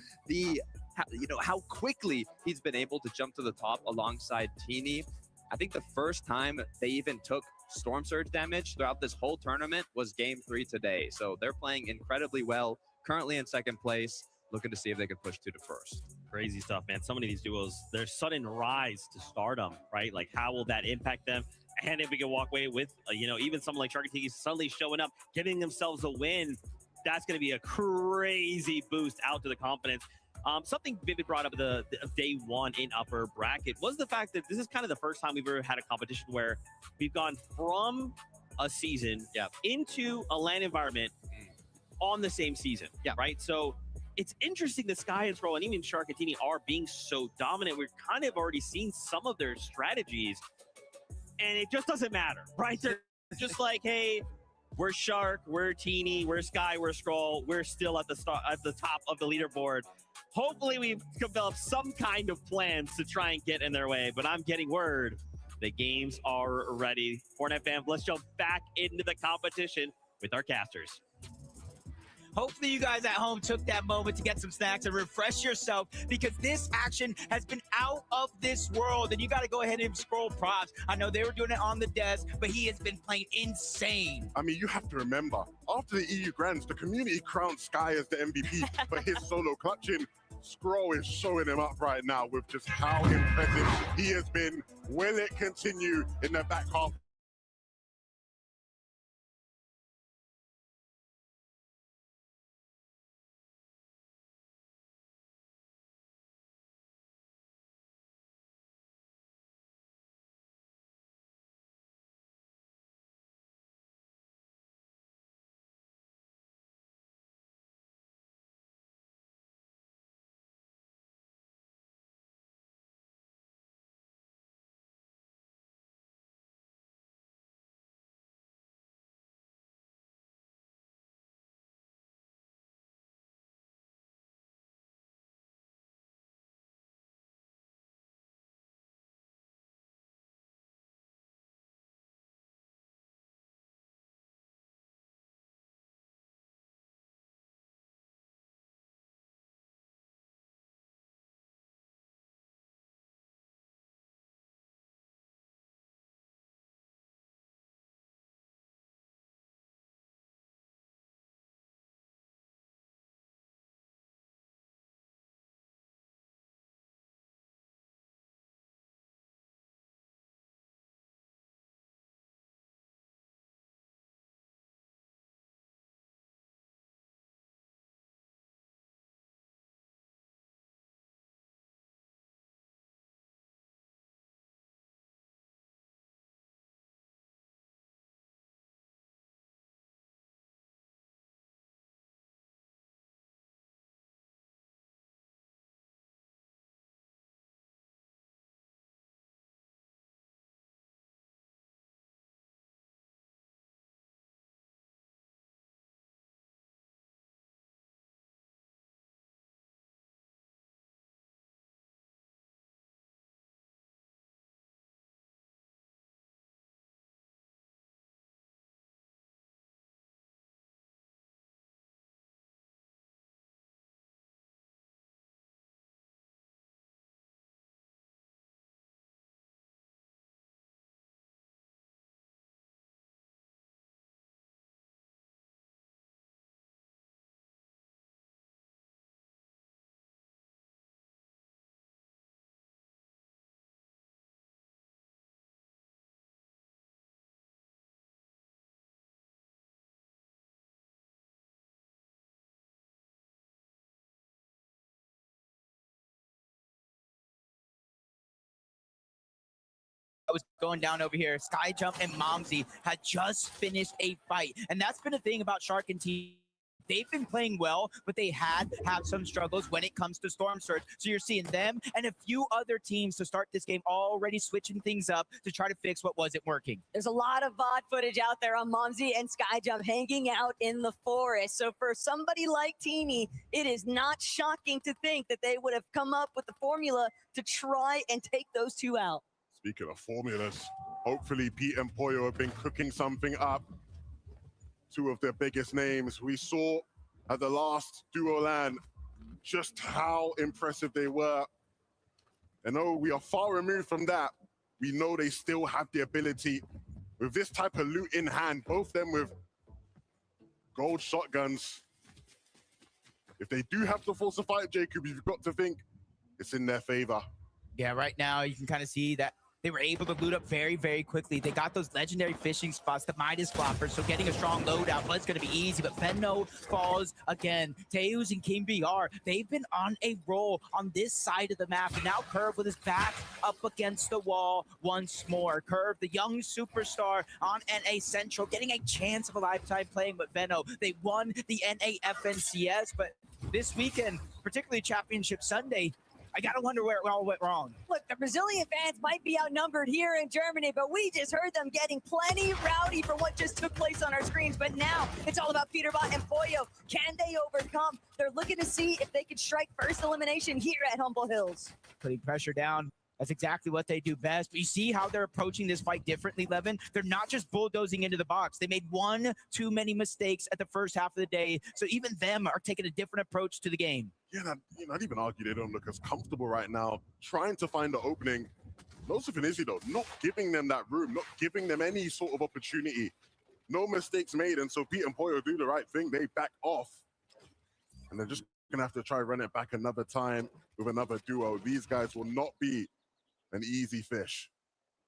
How quickly he's been able to jump to the top alongside Teeny. I think the first time they even took Storm Surge damage throughout this whole tournament was game 3 today. So they're playing incredibly well, currently in second place, looking to see if they can push to the first. Crazy stuff, man. So many of these duos, their sudden rise to stardom, right? Like, how will that impact them? And if we can walk away with, even someone like Shark and Tiki suddenly showing up, giving themselves a win, that's going to be a crazy boost out to the confidence. Something Vivid brought up the day one in upper bracket was the fact that this is kind of the first time we've ever had a competition where we've gone from a season into a LAN environment on the same season, right? So it's interesting that Sky and Scroll and even Shark and Teeny are being so dominant. We've kind of already seen some of their strategies, and it just doesn't matter, right? They're just like, hey, we're Shark, we're Teeny, we're Sky, we're Scroll, we're still at the top of the leaderboard. Hopefully we've developed some kind of plans to try and get in their way, but I'm getting word the games are ready. Fortnite fam, let's jump back into the competition with our casters. Hopefully you guys at home took that moment to get some snacks and refresh yourself, because this action has been out of this world, and you got to go ahead and scroll props. I know they were doing it on the desk, but he has been playing insane. I mean, you have to remember, after the EU Grands, the community crowned Sky as the MVP for his solo clutching. Scroll is showing him up right now with just how impressive he has been. Will it continue in the back half? was going down over here. Skyjump and Momsy had just finished a fight. And that's been a thing about Shark and Team. They've been playing well, but they have some struggles when it comes to Storm Surge. So you're seeing them and a few other teams to start this game already switching things up to try to fix what wasn't working. There's a lot of VOD footage out there on Momsy and Skyjump hanging out in the forest. So for somebody like Teeny, it is not shocking to think that they would have come up with the formula to try and take those two out. Speaking of formulas, hopefully Pete and Poyo have been cooking something up. Two of their biggest names. We saw at the last Duo LAN just how impressive they were. And though we are far removed from that, we know they still have the ability with this type of loot in hand, both them with gold shotguns. If they do have to force a fight, Jacob, you've got to think it's in their favor. Yeah, right now you can kind of see that they were able to loot up very, very quickly. They got those legendary fishing spots, the Midas floppers, so getting a strong loadout was going to be easy, but Venno falls again. Teus and King BR, they've been on a roll on this side of the map, and now Curve with his back up against the wall once more. Curve, the young superstar on NA Central, getting a chance of a lifetime playing with Venno. They won the NA FNCS, but this weekend, particularly Championship Sunday, I gotta wonder where it all went wrong. Look, the Brazilian fans might be outnumbered here in Germany, but we just heard them getting plenty rowdy for what just took place on our screens. But now it's all about Peterbot and Poyo. Can they overcome? They're looking to see if they can strike first elimination here at Humble Hills. Putting pressure down. That's exactly what they do best. But you see how they're approaching this fight differently, Levin? They're not just bulldozing into the box. They made one too many mistakes at the first half of the day. So even them are taking a different approach to the game. Yeah, I'd even argue they don't look as comfortable right now, trying to find the opening. Nosif and Izzy, though, not giving them that room, not giving them any sort of opportunity. No mistakes made, and so Pete and Poyo do the right thing. They back off. And they're just going to have to try run it back another time with another duo. These guys will not be an easy fish.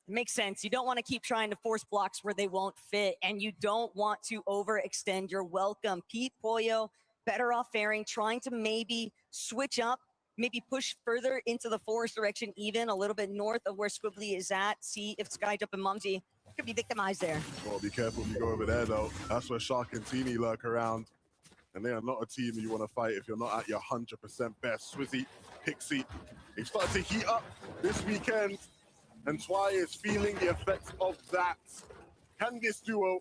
Makes sense. You don't want to keep trying to force blocks where they won't fit, and you don't want to overextend your welcome. Pete, Poyo, better off faring, trying to maybe switch up, maybe push further into the forest direction, even a little bit north of where Squibbly is at. See if Skyjump and Mumsy could be victimized there. Well, be careful if you go over there, though. That's where Shark and Teeny lurk around. And they are not a team you want to fight if you're not at your 100% best. Swizzy, Pixie, they started to heat up this weekend. And Twy is feeling the effects of that. Can this duo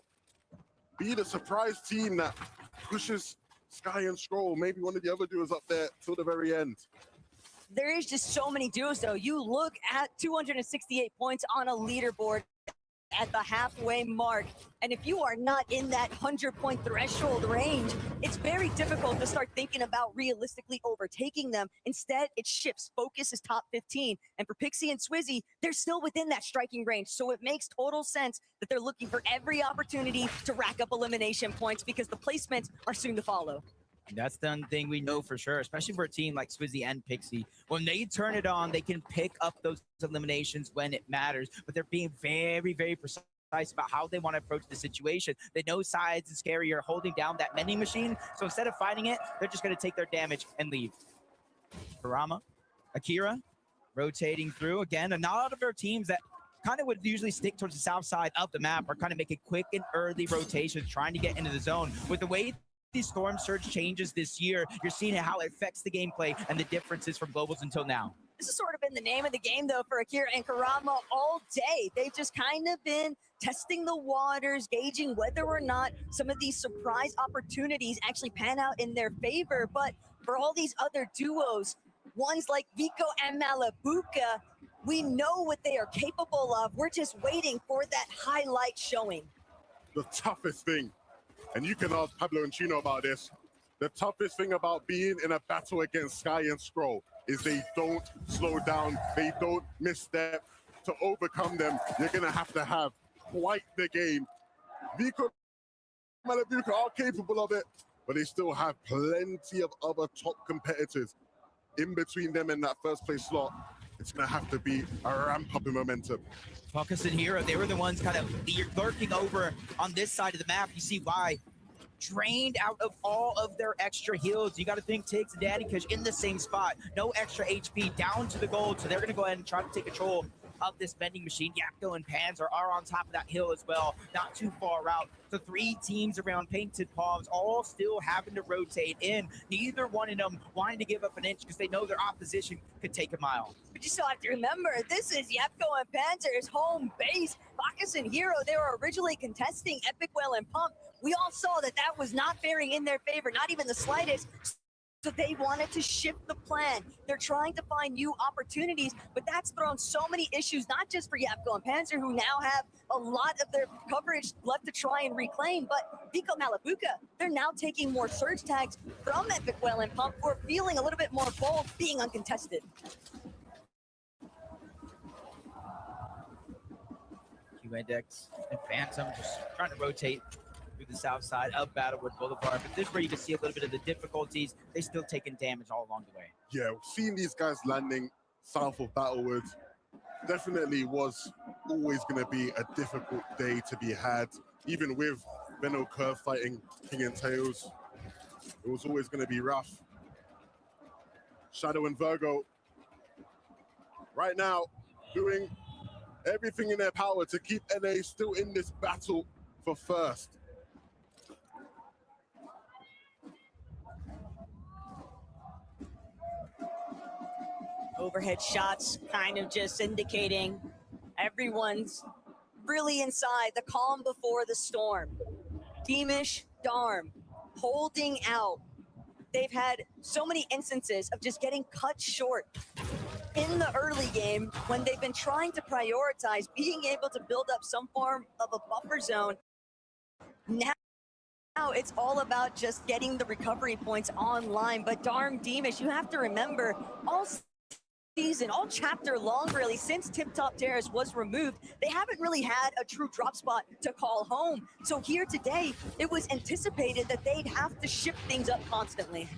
be the surprise team that pushes Sky and Scroll, maybe one of the other duos up there till the very end? There is just so many duos, though. You look at 268 points on a leaderboard at the halfway mark, and if you are not in that 100-point threshold range, it's very difficult to start thinking about realistically overtaking them. Instead, it shifts. Focus is top 15, and for Pixie and Swizzy, they're still within that striking range, so it makes total sense that they're looking for every opportunity to rack up elimination points because the placements are soon to follow. And that's the thing we know for sure, especially for a team like Swizzy and Pixie. When they turn it on, they can pick up those eliminations when it matters, but they're being very, very precise about how they want to approach the situation. They know sides is scary. You're holding down that vending machine, so instead of fighting it, they're just going to take their damage and leave. Karama, Akira, rotating through. Again, a lot of our teams that kind of would usually stick towards the south side of the map are kind of making quick and early rotations, trying to get into the zone. With the way these Storm Surge changes this year, you're seeing how it affects the gameplay and the differences from globals until now. This has sort of been the name of the game, though, for Akira and Karama all day. They've just kind of been testing the waters, gauging whether or not some of these surprise opportunities actually pan out in their favor. But for all these other duos, ones like Vico and Malabuka, we know what they are capable of. We're just waiting for that highlight showing. The toughest thing, and you can ask Pablo and Chino about this, the toughest thing about being in a battle against Sky and Scroll is they don't slow down, they don't misstep. To overcome them, you're gonna have to have quite the game. Vico and Malabuka are capable of it, but they still have plenty of other top competitors in between them and that first place slot. It's gonna have to be a ramp up in momentum. Focus and Hero, they were the ones kind of lurking over on this side of the map. You see why. Drained out of all of their extra heals. You got to think Tiggs and Daddy Kush in the same spot. No extra HP, down to the gold. So they're going to go ahead and try to take control of this vending machine. Yapko and Panzer are on top of that hill as well, not too far out. The 3 teams around Painted Palms all still having to rotate in. Neither one of them wanting to give up an inch because they know their opposition could take a mile. But you still have to remember, this is Yapko and Panzer's home base. Bacchus and Hero, they were originally contesting Epic Whale and Pump. We all saw that that was not faring in their favor, not even the slightest. So they wanted to shift the plan. They're trying to find new opportunities, but that's thrown so many issues, not just for Yapko and Panzer, who now have a lot of their coverage left to try and reclaim, but Vico Malabuca, they're now taking more surge tags from Epic Whale and Pump, who are feeling a little bit more bold being uncontested. Q-Index and Phantom just trying to rotate through the south side of Battlewood Boulevard. But this is where you can see a little bit of the difficulties. They still taking damage all along the way. Yeah, seeing these guys landing south of Battlewood definitely was always going to be a difficult day to be had. Even with Benno Curve fighting King and Tails, it was always going to be rough. Shadow and Virgo right now doing everything in their power to keep NA still in this battle for first. Overhead shots kind of just indicating everyone's really inside the calm before the storm. Deemish, Darm, holding out. They've had so many instances of just getting cut short in the early game when they've been trying to prioritize being able to build up some form of a buffer zone. Now it's all about just getting the recovery points online. But Darm, Deemish, you have to remember, all season, all chapter long really, since Tip Top Terrace was removed, they haven't really had a true drop spot to call home. So here today, it was anticipated that they'd have to shift things up constantly.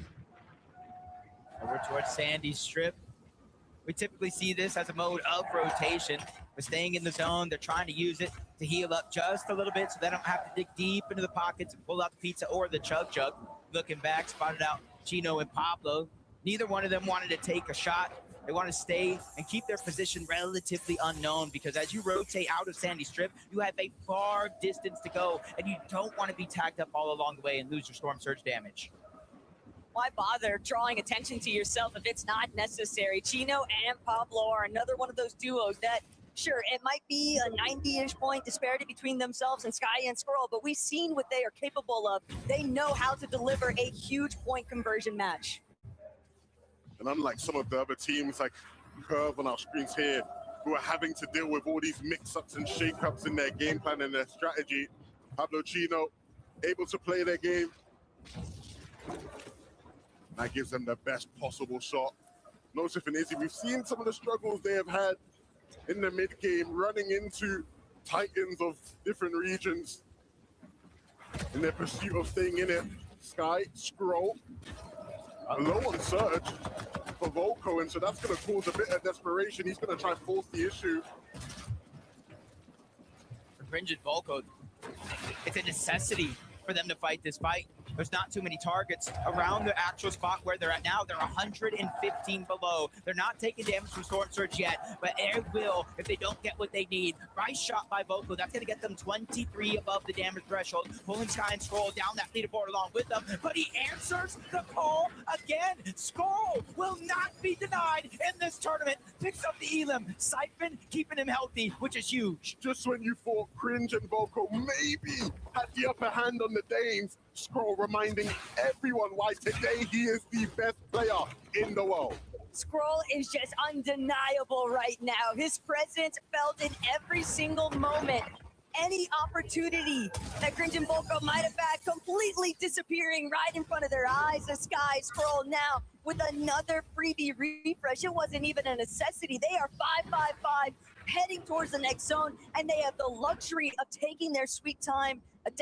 Over towards Sandy Strip. We typically see this as a mode of rotation. They're staying in the zone. They're trying to use it to heal up just a little bit so they don't have to dig deep into the pockets and pull out the pizza or the chug chug. Looking back, spotted out Chino and Pablo. Neither one of them wanted to take a shot. They want to stay and keep their position relatively unknown, because as you rotate out of Sandy Strip, you have a far distance to go, and you don't want to be tagged up all along the way and lose your Storm Surge damage. Why bother drawing attention to yourself if it's not necessary? Chino and Pablo are another one of those duos that, sure, it might be a 90-ish point disparity between themselves and Sky and Squirrel, but we've seen what they are capable of. They know how to deliver a huge point conversion match. And unlike some of the other teams like Curve on our screens here, who are having to deal with all these mix-ups and shake-ups in their game plan and their strategy, Pablo Chino able to play their game. That gives them the best possible shot. Nosif and Izzy, we've seen some of the struggles they have had in the mid-game, running into titans of different regions in their pursuit of staying in it. Sky, Scroll, low on Surge for Volko, and so that's going to cause a bit of desperation. He's going to try and force the issue. For Cringe and Volko, it's a necessity for them to fight this fight. There's not too many targets around the actual spot where they're at now. They're 115 below. They're not taking damage from Storm Surge yet, but they will if they don't get what they need. Nice shot by Volko. That's going to get them 23 above the damage threshold. Pulling Sky and Scroll down that leaderboard along with them, but he answers the call again. Scroll will not be denied in this tournament. Picks up the Elim. Siphon keeping him healthy, which is huge. Just when you thought Cringe and Volko maybe had the upper hand on the Danes, Scroll reminding everyone why today he is the best player in the world. Scroll is just undeniable right now. His presence felt in every single moment. Any opportunity that Cringe and Volko might have had completely disappearing right in front of their eyes. The Sky Scroll now with another freebie refresh. It wasn't even a necessity. They are 5-5-5 heading towards the next zone, and they have the luxury of taking their sweet time. A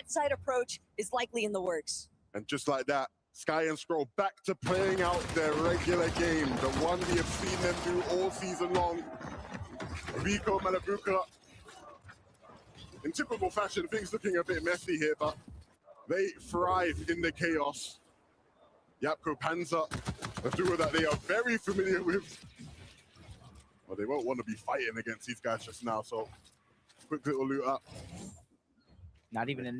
side approach is likely in the works. And just like that, Sky and Scroll back to playing out their regular game, the one we have seen them do all season long. Vico Malabuca, in typical fashion, things looking a bit messy here, but they thrive in the chaos. Yapko, Panzer, a duo that they are very familiar with. They are 5-5-5 Well, they won't want to be fighting against these guys just now, so quick little loot up. Not even a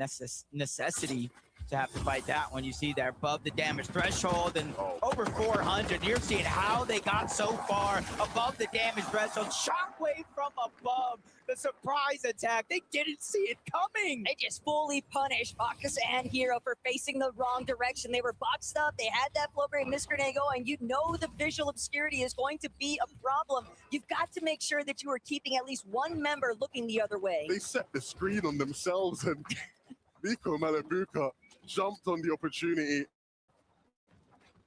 necessity to have to fight that when you see they're above the damage threshold and over 400. You're seeing how they got so far above the damage threshold. Shockwave from above. The surprise attack. They didn't see it coming. They just fully punished Bacchus and Hero for facing the wrong direction. They were boxed up. They had that flow break Miss Grenade going. You know the visual obscurity is going to be a problem. You've got to make sure that you are keeping at least one member looking the other way. They set the screen on themselves, and Nico Malabuka jumped on the opportunity.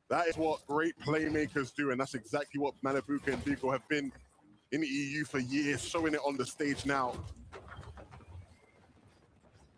That is what great playmakers do, and that's exactly what Malabuka and Biko have been in the EU for years, showing it on the stage now.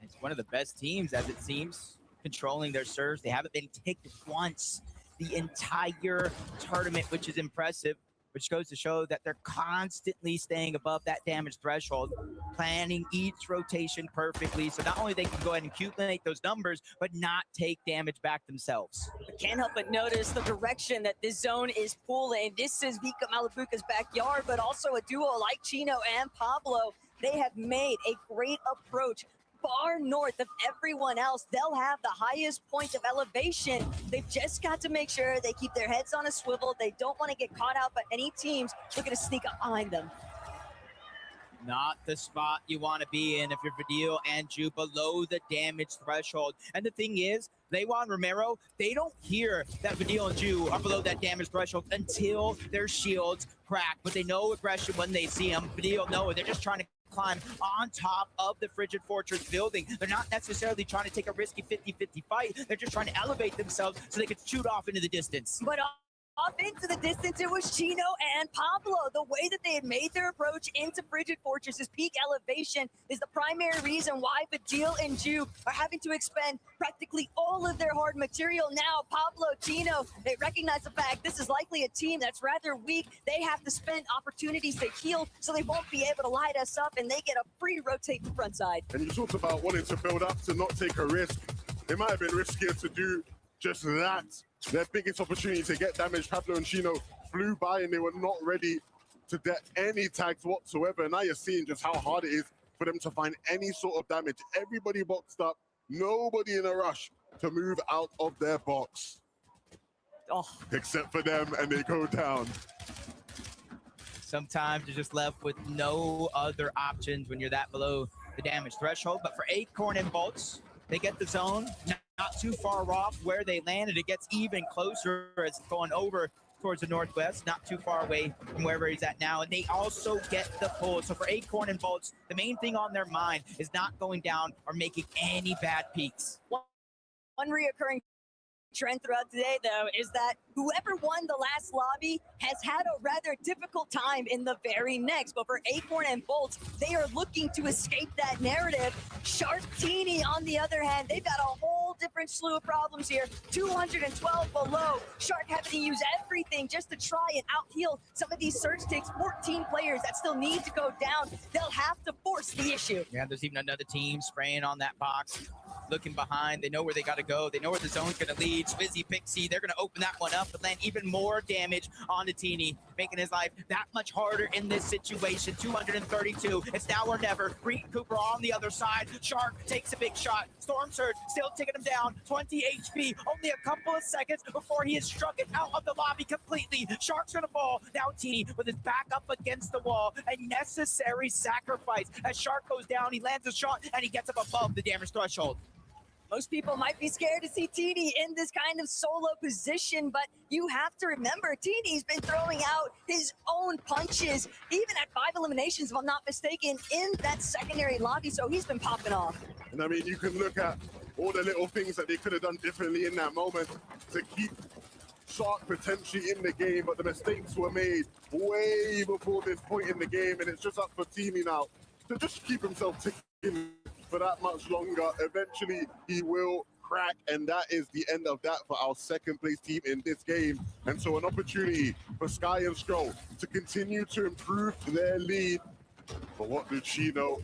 It's one of the best teams, as it seems, controlling their serves. They haven't been ticked once the entire tournament, which is impressive, which goes to show that they're constantly staying above that damage threshold, planning each rotation perfectly. So not only they can go ahead and accumulate those numbers, but not take damage back themselves. I can't help but notice the direction that this zone is pulling. This is Vika Malabuka's backyard, but also a duo like Chino and Pablo. They have made a great approach far north of everyone else. They'll have the highest point of elevation. They've just got to make sure they keep their heads on a swivel. They don't want to get caught out by any teams looking to sneak up behind them. Not the spot you want to be in if you're Vidil and Ju below the damage threshold. And the thing is, Lewan Romero, they don't hear that Vidil and Ju are below that damage threshold until their shields crack. But they know aggression when they see them. Vidil know it. They're just trying to climb on top of the Frigid Fortress building. They're not necessarily trying to take a risky 50-50 fight. They're just trying to elevate themselves so they could shoot off into the distance. But off into the distance, it was Chino and Pablo. The way that they had made their approach into Frigid Fortress's peak elevation is the primary reason why Vidil and Ju are having to expend practically all of their hard material. Now, Pablo, Chino, they recognize the fact this is likely a team that's rather weak. They have to spend opportunities to heal, so they won't be able to light us up, and they get a free rotate to front side. And you talked about wanting to build up to not take a risk. It might have been riskier to do just that. Their biggest opportunity to get damage, Pablo and Chino flew by and they were not ready to get any tags whatsoever. And now you're seeing just how hard it is for them to find any sort of damage. Everybody boxed up, nobody in a rush to move out of their box. Except for them, and they go down. Sometimes you're just left with no other options when you're that below the damage threshold. But for Acorn and Bolts, they get the zone. Not too far off where they landed. It gets even closer as it's going over towards the northwest, not too far away from wherever he's at now. And they also get the pull. So for Acorn and Bolts, the main thing on their mind is not going down or making any bad peaks. One reoccurring trend throughout today, though, is that whoever won the last lobby has had a rather difficult time in the very next. But for Acorn and Bolts, they are looking to escape that narrative. Sharktini, on the other hand, they've got a whole different slew of problems here. 212 below. Shark having to use everything just to try and out-heal some of these surge takes. 14 players that still need to go down. They'll have to force the issue. Yeah, there's even another team spraying on that box, looking behind. They know where they got to go. They know where the zone's going to lead. Swizzy, Pixie, they're going to open that one up and land even more damage onto Teeny, making his life that much harder in this situation. 232. It's now or never. Green Cooper on the other side. Shark takes a big shot. Storm Surge still taking him down. 20 HP. Only a couple of seconds before he is struck out of the lobby completely. Shark's going to fall. Now Teeny with his back up against the wall. A necessary sacrifice. As Shark goes down, he lands a shot and he gets up above the damage threshold. Most people might be scared to see Teeny in this kind of solo position, but you have to remember, Teeny's been throwing out his own punches, even at 5 eliminations, if I'm not mistaken, in that secondary lobby, so he's been popping off. And I mean, you can look at all the little things that they could have done differently in that moment to keep Shark potentially in the game, but the mistakes were made way before this point in the game, and it's just up for Teeny now to just keep himself ticking for that much longer. Eventually he will crack, and that is the end of that for our second place team in this game. And so an opportunity for Sky and Skrull to continue to improve their lead. But what do Chino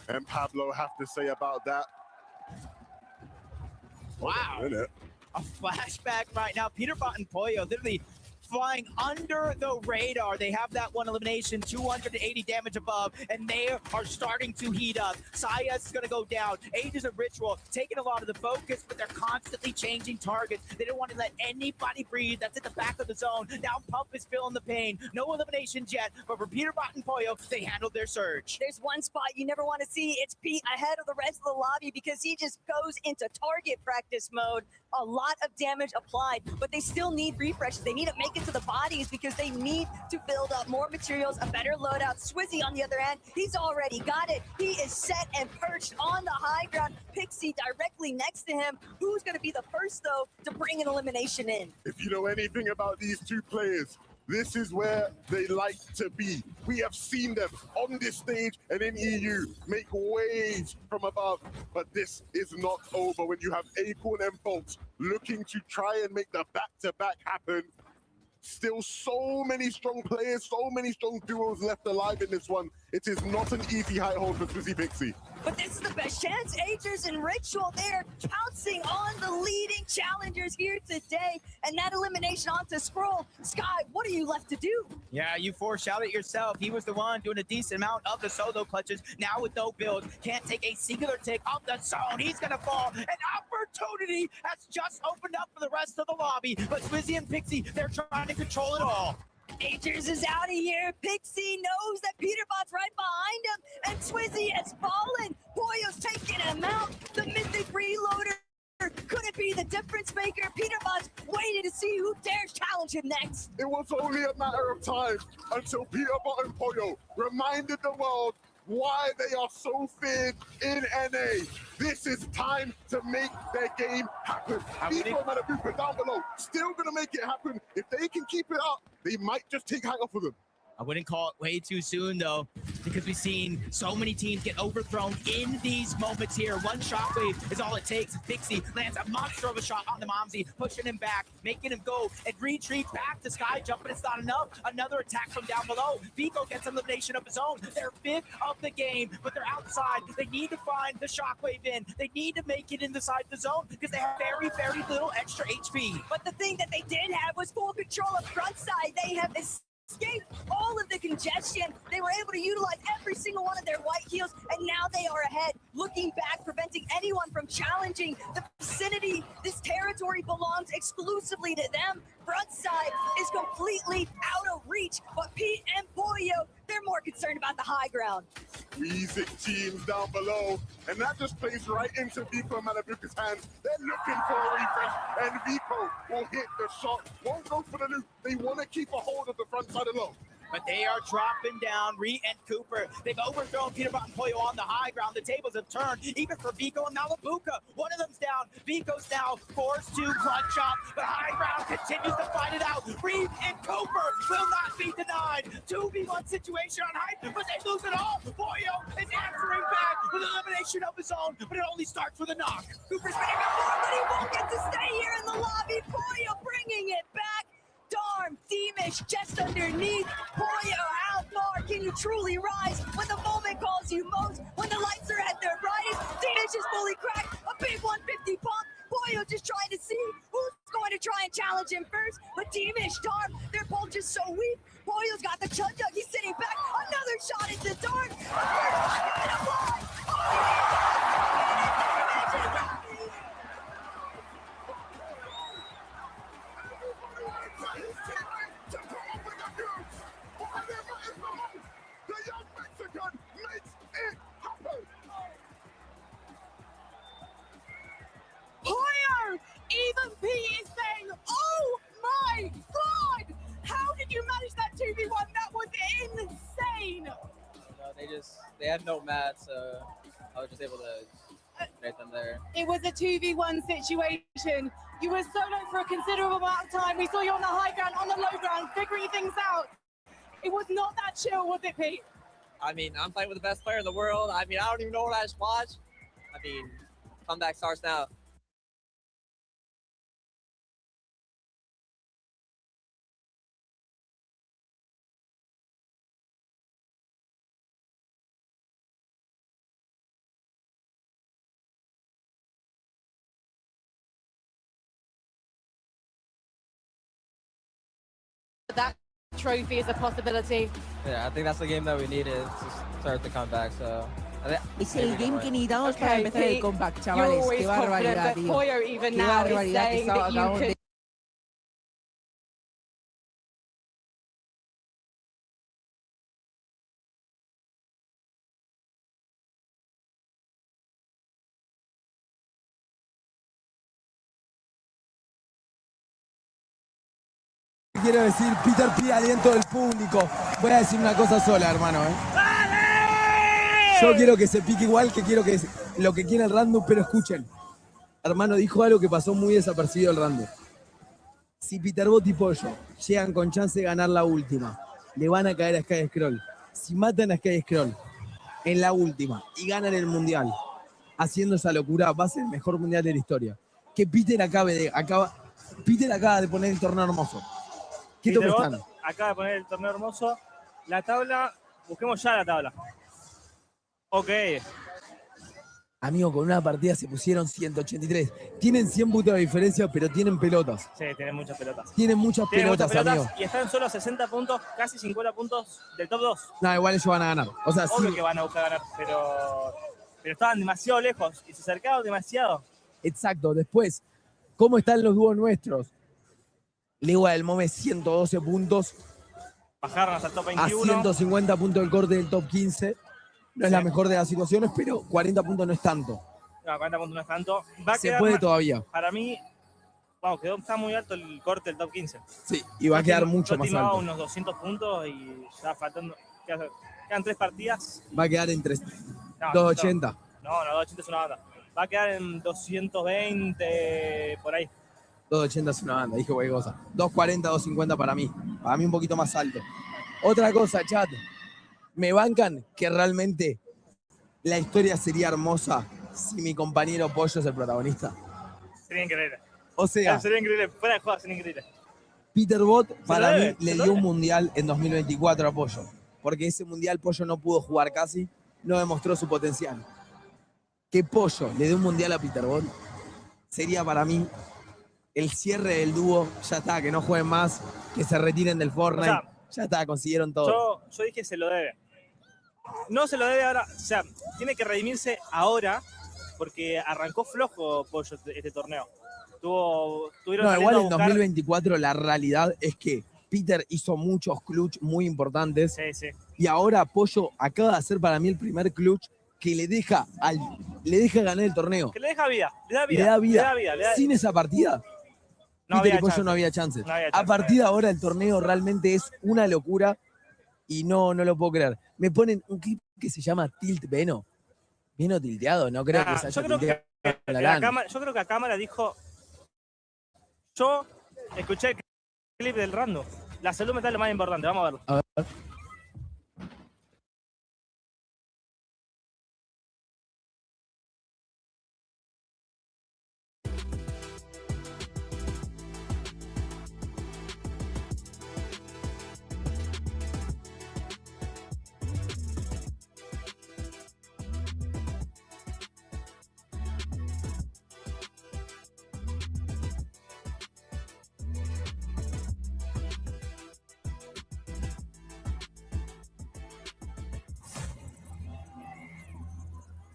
and Pablo have to say about that? Wow. A flashback right now. Peter Bot and Pollo literally flying under the radar. They have that one elimination, 280 damage above, and they are starting to heat up. Sayas is going to go down. Ages of Ritual taking a lot of the focus, but they're constantly changing targets. They don't want to let anybody breathe. That's at the back of the zone. Now Pump is feeling the pain. No eliminations yet, but for Peterbot and Poyo, they handled their surge. There's one spot you never want to see. It's Pete ahead of the rest of the lobby because he just goes into target practice mode. A lot of damage applied, but they still need refreshes. They need to make it to the bodies because they need to build up more materials, a better loadout. Swizzy, on the other hand, he's already got it. He is set and perched on the high ground. Pixie directly next to him. Who's going to be the first, though, to bring an elimination in? If you know anything about these two players, this is where they like to be. We have seen them on this stage and in EU make waves from above, but this is not over when you have Acorn and Bolt looking to try and make the back-to-back happen. Still so many strong players, so many strong duos left alive in this one. It is not an easy high hold for Swizzy Pixie. But this is the best chance. Agers and Ritual, they're pouncing on the leading challengers here today. And that elimination onto Scroll. Sky, what are you left to do? Yeah, you foreshadowed it yourself. He was the one doing a decent amount of the solo clutches. Now with no build, can't take a singular tick of the zone. He's going to fall. An opportunity has just opened up for the rest of the lobby. But Swizzy and Pixie, they're trying to control it all. Agers is out of here. Pixie knows that Peterbot's right behind him, and Swizzy has fallen. Poyo's taking him out. The mythic reloader. Could it be the difference maker? Peterbot's waiting to see who dares challenge him next. It was only a matter of time until Peterbot and Poyo reminded the world why they are so feared in NA. This is time to make their game happen. People at Matabuka down below still gonna make it happen. If they can keep it up, they might just take height off of them. I wouldn't call it way too soon, though, because we've seen so many teams get overthrown in these moments here. One shockwave is all it takes. Pixie lands a monster of a shot on the Momsy, pushing him back, making him go and retreat back to Sky Jump, but it's not enough. Another attack from down below. Vico gets elimination of his own. They're fifth of the game, but they're outside. They need to find the shockwave in. They need to make it inside the zone because they have very, very little extra HP. But the thing that they did have was full control of front side. They have escaped all of the congestion. They were able to utilize every single one of their white heals, and now they are ahead, looking back, preventing anyone from challenging the vicinity. This territory belongs exclusively to them. Front side is completely out of reach, but Pete and Poyo, they're more concerned about the high ground. Music teams down below, and that just plays right into Vico and Matabuka's hands. They're looking for a refresh, and Vico will hit the shot, won't go for the loop. They want to keep a hold of the front side alone. But they are dropping down. Ree and Cooper, they've overthrown Peterbot and Poyo on the high ground. The tables have turned, even for Vico and Matabuka. One of them's down. Vico's now forced to clutch up, but high ground continues to fight it out. Ree and Cooper will not be denied. 2v1 situation on height, but they lose it all. Poyo is answering back with elimination of his own, but it only starts with a knock. Cooper's getting a more, but he won't get to stay here in the lobby. Poyo bringing it back. Darm, Deemish just underneath. Poyo, how far can you truly rise when the moment calls you most? When the lights are at their brightest, Deemish is fully cracked. A big 150 pump. Poyo just trying to see who's going to try and challenge him first. But Deemish, Darm, they're both just so weak. Poyo's got the chug jug. He's sitting back. Another shot into Darm. The first shot is gonna fly. Poyo! Even Pete is saying, oh my god! How did you manage that 2v1? That was insane! They had no mats, so I was just able to make them there. It was a 2v1 situation. You were solo for a considerable amount of time. We saw you on the high ground, on the low ground, figuring things out. It was not that chill, was it, Pete? I mean, I'm playing with the best player in the world. I mean, I don't even know what I just watched. I mean, comeback starts now. that trophy is a possibility. Yeah, I think that's the game that we needed to start the comeback. So. Es el game que necesitamos para Okay, empezar el Pete, comeback, you're chavales. always Qué confident, barbaridad, but tío. Poyo even Qué now is barbaridad que saying that you acabamos could de... Quiero decir, Peter pide aliento del público. Voy a decir una cosa sola, hermano. Yo quiero que se pique igual, que quiero que lo que quiera el random, pero escuchen. Hermano, dijo algo que pasó muy desapercibido el random. Si Peterbot y Pollo llegan con chance de ganar la última, le van a caer a Sky Scroll. Si matan a Sky Scroll en la última y ganan el Mundial, haciendo esa locura, va a ser el mejor Mundial de la historia. Que Peter acaba de poner el torneo hermoso. ¿Qué tope están? Acaba de poner el torneo hermoso. La tabla, busquemos ya la tabla. Ok. Amigo, con una partida se pusieron 183. Tienen 100 puntos de diferencia, pero tienen pelotas. Sí, tienen muchas pelotas. Tienen muchas pelotas, amigo. Y están solo a 60 puntos, casi 50 puntos del top 2. No, igual ellos van a ganar. O sea, Obvio sí. que van a buscar ganar, pero estaban demasiado lejos y se acercaron demasiado. Exacto. Después, ¿cómo están los dúos nuestros? Legua del Mome, 112 puntos. Bajaron hasta el top A 21. 150 puntos del corte del top 15. No es la mejor de las situaciones, pero 40 puntos no es tanto. No, 40 puntos no es tanto. Va a Se quedar puede todavía. Para mí, vamos, está muy alto el corte del top 15. Sí, y va a quedar mucho más alto. Unos 200 puntos y ya faltando. Quedan 3 partidas. Va a quedar entre No, 280. No, 280 es una banda. Va a quedar en 220 por ahí. 280 es una banda, dije cualquier cosa. 240, 250 para mí. Para mí un poquito más alto. Otra cosa, chat. ¿Me bancan que realmente la historia sería hermosa si mi compañero Pollo es el protagonista? Sería increíble. O sea, sería increíble. Fuera de juego, sería increíble. Peterbot para debe, mí le dio un mundial en 2024 a Pollo. Porque ese mundial Pollo no pudo jugar casi, no demostró su potencial. Que Pollo le dé un mundial a Peterbot sería para mí el cierre del dúo. Ya está, que no jueguen más, que se retiren del Fortnite. O sea, ya está, consiguieron todo. Yo dije se lo debe. No se lo debe ahora, o sea, tiene que redimirse ahora porque arrancó flojo Pollo este torneo. Tuvieron No, igual a en buscar... 2024 la realidad es que Peter hizo muchos clutch muy importantes. Sí, sí. Y ahora Pollo acaba de hacer para mí el primer clutch que le deja ganar el torneo. Que le deja vida, le da vida. Le da vida. Le da vida, le da... Sin esa partida, No Peter había y Pollo chance. no había chances. No había A chance, partir de ahora el torneo realmente es una locura y no lo puedo creer. Me ponen un clip que se llama Tilt Veno. Veno tilteado, no creo que se haya tilteado la LAN. Yo creo que a cámara dijo... Yo escuché el clip del random. La salud mental es lo más importante, vamos a verlo. A ver.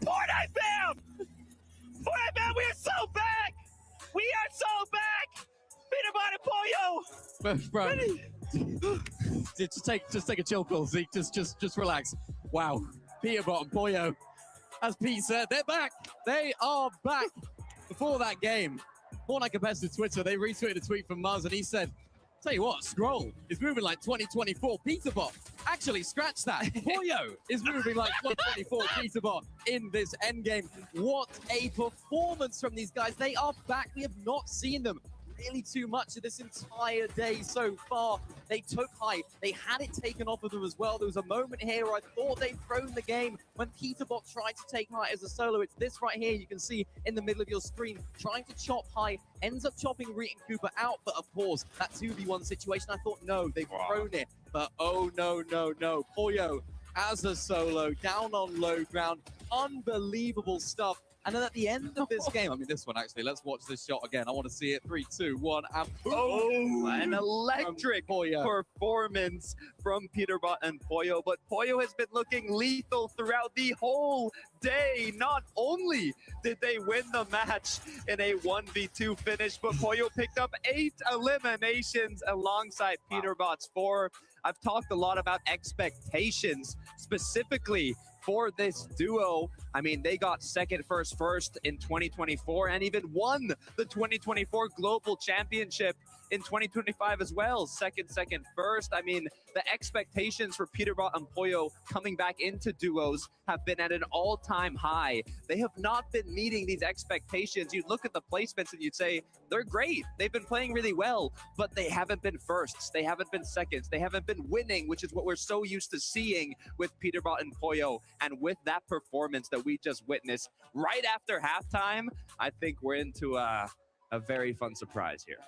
Fortnite fam! Fortnite fam, we are so back! We are so back! Peanut butter pollo! Bro, just take a chill pill, Zeke. Just relax. Wow. Peter Bottom Pollo. As Pete said, they're back. They are back. Before that game, Fortnite Competitive Twitter, they retweeted a tweet from Muzz and he said, tell you what, Scroll is moving like 2024 Peterbot. Actually, scratch that. Pollo is moving like 2024 Peterbot in this endgame. What a performance from these guys. They are back. We have not seen them really too much of this entire day so far. They took high. They had it taken off of them as well. There was a moment here where I thought they'd thrown the game when Peterbot tried to take high as a solo. It's this right here you can see in the middle of your screen. Trying to chop high, ends up chopping Reet and Cooper out, but of course, that 2v1 situation, I thought, no, they've thrown it. But oh, no. Pollo as a solo, down on low ground. Unbelievable stuff And then at the end of this game, I mean, this one actually, let's watch this shot again. I want to see it. 3, 2, 1, and boom! Oh, an electric performance from Peterbot and Poyo. But Poyo has been looking lethal throughout the whole day. Not only did they win the match in a 1v2 finish, but Poyo picked up 8 eliminations alongside Peterbot's 4. I've talked a lot about expectations, specifically for this duo. I mean, they got second, first in 2024 and even won the 2024 Global Championship in 2025 as well. Second, first. I mean, the expectations for Peterbot and Poyo coming back into duos have been at an all-time high. They have not been meeting these expectations. You look at the placements and you'd say, they're great. They've been playing really well, but they haven't been firsts. They haven't been seconds. They haven't been winning, which is what we're so used to seeing with Peterbot and Poyo. And with that performance that we just witnessed right after halftime, I think we're into a very fun surprise here.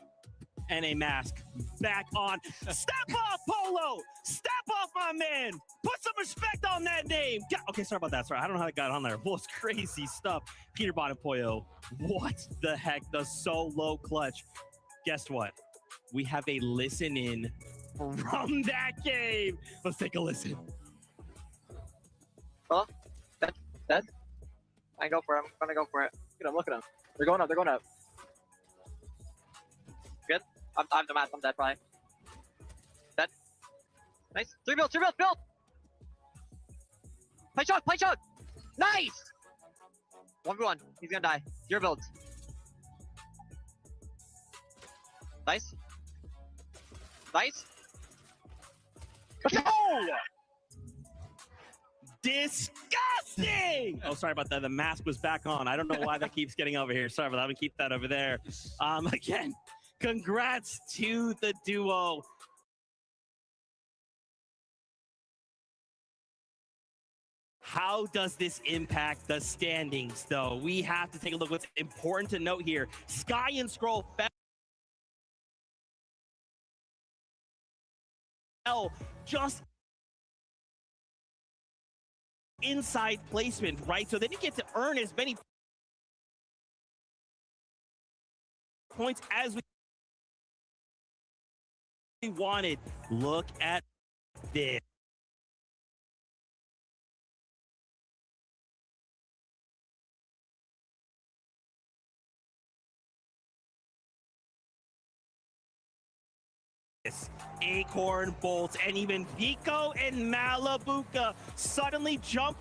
And a mask back on. Step off, Polo! Step off, my man! Put some respect on that name! Okay, sorry about that. Sorry, I don't know how it got on there. Well, it's crazy stuff. Peterbot and Poyo, what the heck? The solo clutch. Guess what? We have a listen in from that game. Let's take a listen. Oh, dead. I go for it. I'm gonna go for it. Look at them. They're going up. Good. I'm the match. I'm dead, probably. Dead. Nice. 3 build. Play shot. Nice! 1v1. He's gonna die. 0 builds. Nice. Let's go! Disgusting! Oh, sorry about that. The mask was back on. I don't know why that keeps getting over here. Sorry about that. I'm gonna keep that over there. Again, congrats to the duo. How does this impact the standings, though? We have to take a look. What's important to note here, Sky and Scroll fell just inside placement, right? So then you get to earn as many points as we wanted. Look at this. Acorn, Bolt, and even Vico and Malabuka suddenly jump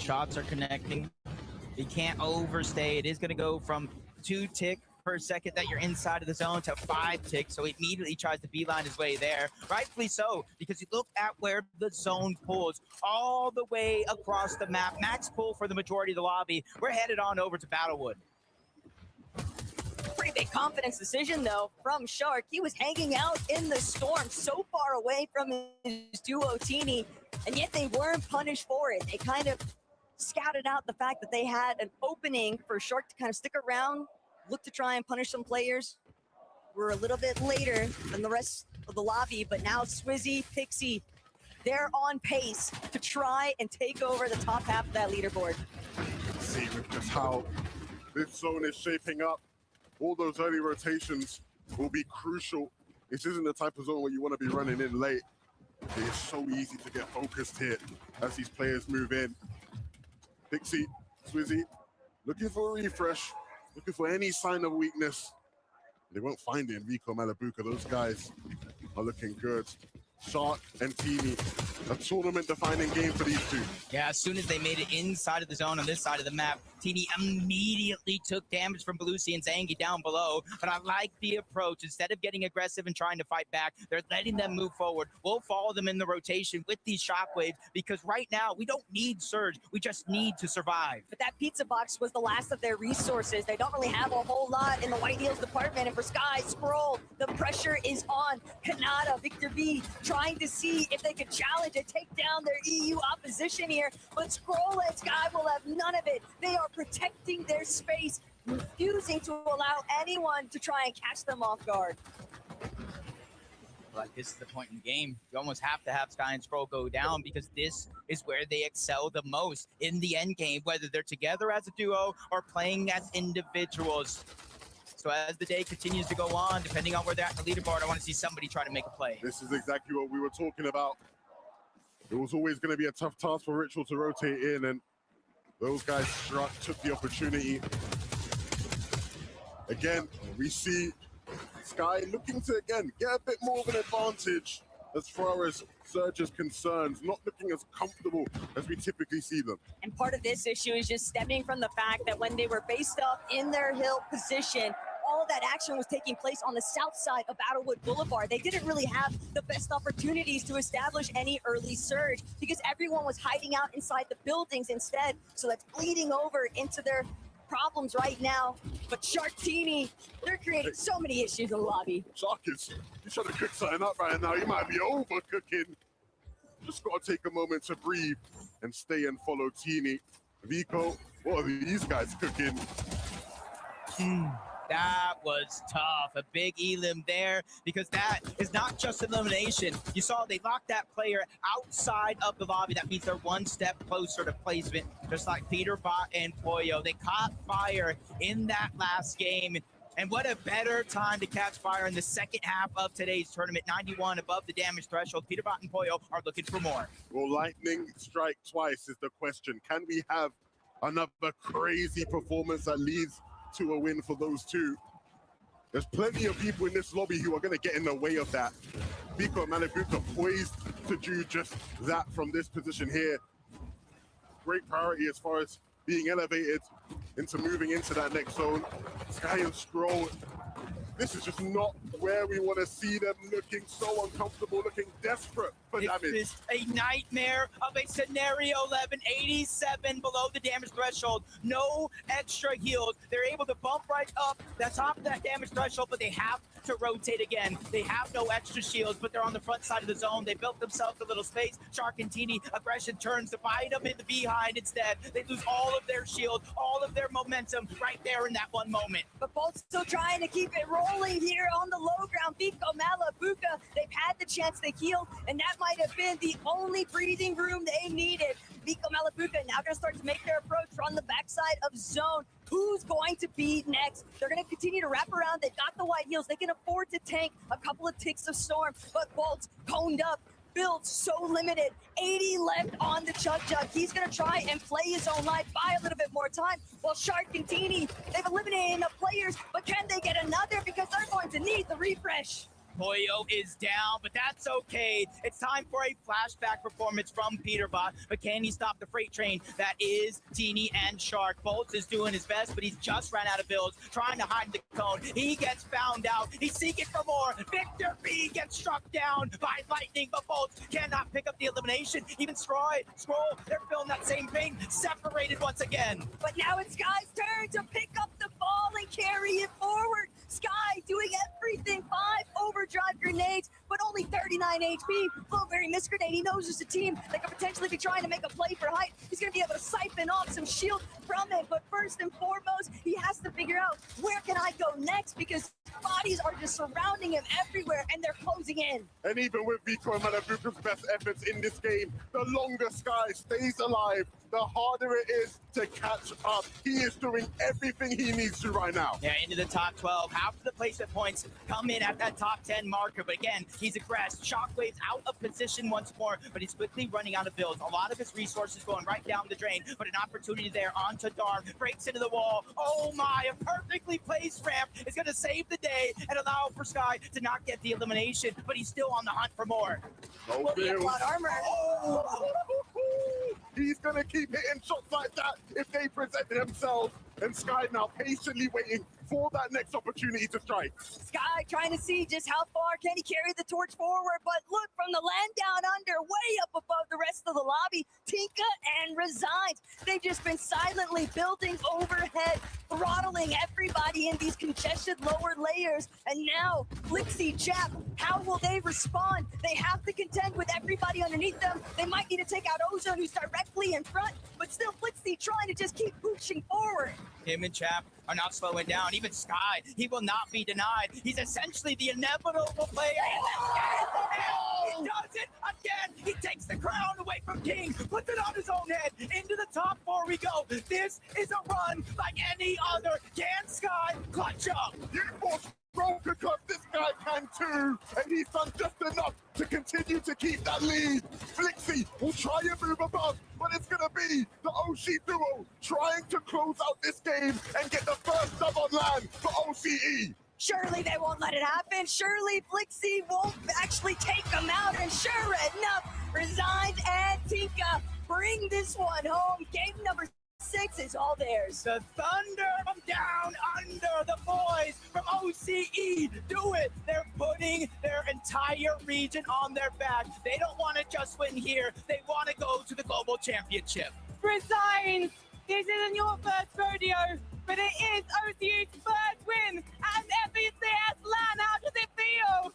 shots are connecting. You can't overstay. It is going to go from 2 tick per second that you're inside of the zone to 5 ticks, so he immediately tries to beeline his way there. Rightfully so, because you look at where the zone pulls all the way across the map. Max pull for the majority of the lobby. We're headed on over to Battlewood. Pretty big confidence decision, though, from Shark. He was hanging out in the storm so far away from his duo, Teeny, and yet they weren't punished for it. They kind of scouted out the fact that they had an opening for Shark to kind of stick around, look to try and punish some players. We're a little bit later than the rest of the lobby, but now Swizzy, Pixie, they're on pace to try and take over the top half of that leaderboard. See with just how this zone is shaping up. All those early rotations will be crucial. This isn't the type of zone where you want to be running in late. It is so easy to get focused here as these players move in. Pixie, Swizzy, looking for a refresh, looking for any sign of weakness. They won't find it in Vico Malabuka. Those guys are looking good. Shark and Teeny, a tournament-defining game for these two. Yeah, as soon as they made it inside of the zone on this side of the map, Teeny immediately took damage from Belusi and Zangi down below. But I like the approach. Instead of getting aggressive and trying to fight back, they're letting them move forward. We'll follow them in the rotation with these shockwaves because right now we don't need Surge. We just need to survive. But that pizza box was the last of their resources. They don't really have a whole lot in the White Heels department. And for Sky, Scroll, the pressure is on. Kanata, Victor B, trying to see if they could challenge and take down their EU opposition here. But Scroll and Sky will have none of it. They are protecting their space, refusing to allow anyone to try and catch them off guard. Like, this is the point in the game. You almost have to have Sky and Scroll go down because this is where they excel the most in the end game, whether they're together as a duo or playing as individuals. So as the day continues to go on, depending on where they're at in the leaderboard, I want to see somebody try to make a play. This is exactly what we were talking about. It was always going to be a tough task for Ritual to rotate in, and those guys took the opportunity. Again, we see Sky looking to, again, get a bit more of an advantage as far as Surge is concerned, not looking as comfortable as we typically see them. And part of this issue is just stemming from the fact that when they were based up in their hill position, all of that action was taking place on the south side of Battlewood Boulevard. They didn't really have the best opportunities to establish any early surge because everyone was hiding out inside the buildings instead. So that's bleeding over into their problems right now. But Sharktini, they're creating so many issues in the lobby. Shark is, he's trying to cook something up right now. He might be overcooking. Just got to take a moment to breathe and stay and follow Teeny. Vico, what are these guys cooking? That was tough. A big elim there because that is not just elimination. You saw they locked that player outside of the lobby. That means they're one step closer to placement, just like Peter Bot and Poyo. They caught fire in that last game. And what a better time to catch fire in the second half of today's tournament. 91 above the damage threshold. Peter Bot and Poyo are looking for more. Will lightning strike twice is the question. Can we have another crazy performance that leads to a win for those two? There's plenty of people in this lobby who are going to get in the way of that. Vico and Malabuka poised to do just that from this position here. Great priority as far as being elevated into moving into that next zone. Sky and Scroll, this is just not where we want to see them, looking so uncomfortable, looking desperate for damage. This is a nightmare of a scenario 11, 87 below the damage threshold. No extra heals. They're able to bump right up the top of that damage threshold, but they have to rotate again. They have no extra shields, but they're on the front side of the zone. They built themselves a little space. Shark and Teeny, aggression turns to bite them in the behind instead. They lose all of their shield, all of their momentum right there in that one moment. But both still trying to keep it rolling here on the low ground. Vico, Malabuka, they've had the chance to heal, and that might have been the only breathing room they needed. Vico, Malabuka now going to start to make their approach from the backside of zone. Who's going to be next? They're going to continue to wrap around. They've got the white heels. They can afford to tank a couple of ticks of storm, but Bolt's coned up. Builds so limited. 80 left on the Chug Jug. He's going to try and play his own life, buy a little bit more time. While Shark and Teeny, they've eliminated enough players, but can they get another? Because they're going to need the refresh. Poyo is down, but that's okay. It's time for a flashback performance from Peterbot, but can he stop the freight train? That is Teeny and Shark. Bolts is doing his best, but he's just ran out of builds, trying to hide the cone. He gets found out. He's seeking for more. Victor B gets struck down by lightning, but Bolts cannot pick up the elimination. Even Scroll, they're feeling that same pain, separated once again. But now it's Sky's turn to pick up the ball and carry it forward. Sky doing everything. 5 overdrive grenades, but only 39 HP. Blueberry missed grenade. He knows there's a team that could potentially be trying to make a play for height. He's going to be able to siphon off some shield from it. But first and foremost, he has to figure out, where can I go next? Because bodies are just surrounding him everywhere, and they're closing in. And even with Vico and Manabuka's best efforts in this game, the longer Sky stays alive, the harder it is to catch up. He is doing everything he needs to right now. Yeah, into the top 12. Half of the placement points come in at that top 10 marker. But again, he's aggressed. Shockwave's out of position once more, but he's quickly running out of builds. A lot of his resources going right down the drain, but an opportunity there onto Darm. Breaks into the wall. Oh my, a perfectly placed ramp is going to save the day and allow for Sky to not get the elimination, but he's still on the hunt for more. No builds. Armor. Oh. He's going to keep hitting shots like that if they present themselves. And Sky now patiently waiting for that next opportunity to strike. Sky trying to see just how far can he carry the torch forward, but look, from the land down under, way up above the rest of the lobby, Tinka and Resigned. They've just been silently building overhead, throttling everybody in these congested lower layers. And now, Flixie, Jap, how will they respond? They have to contend with everybody underneath them. They might need to take out Ozone, who's directly in front, but still Flixie trying to just keep pushing forward. Him and Chap are not slowing down. Even Sky, he will not be denied. He's essentially the inevitable player. He does it again. He takes the crown away from King, puts it on his own head. Into the top 4 we go. This is a run like any other. Can Sky clutch up? You must roll because this guy can too. And he's done just enough to continue to keep that lead. Flixie will try and move above, but it's going to be the OC duo trying to close out this game and get the first dub on land for OCE. Surely they won't let it happen. Surely Flixie won't actually take them out. And sure enough, Resigned and Tinka bring this one home. Game number 6 is all theirs. The thunder from down under, the boys from OCE do it. They're putting their entire region on their back. They don't want to just win here. They want to go to the global championship. Resigned, this isn't your first rodeo, but it is OCE's first win at FECS LAN. How does it feel?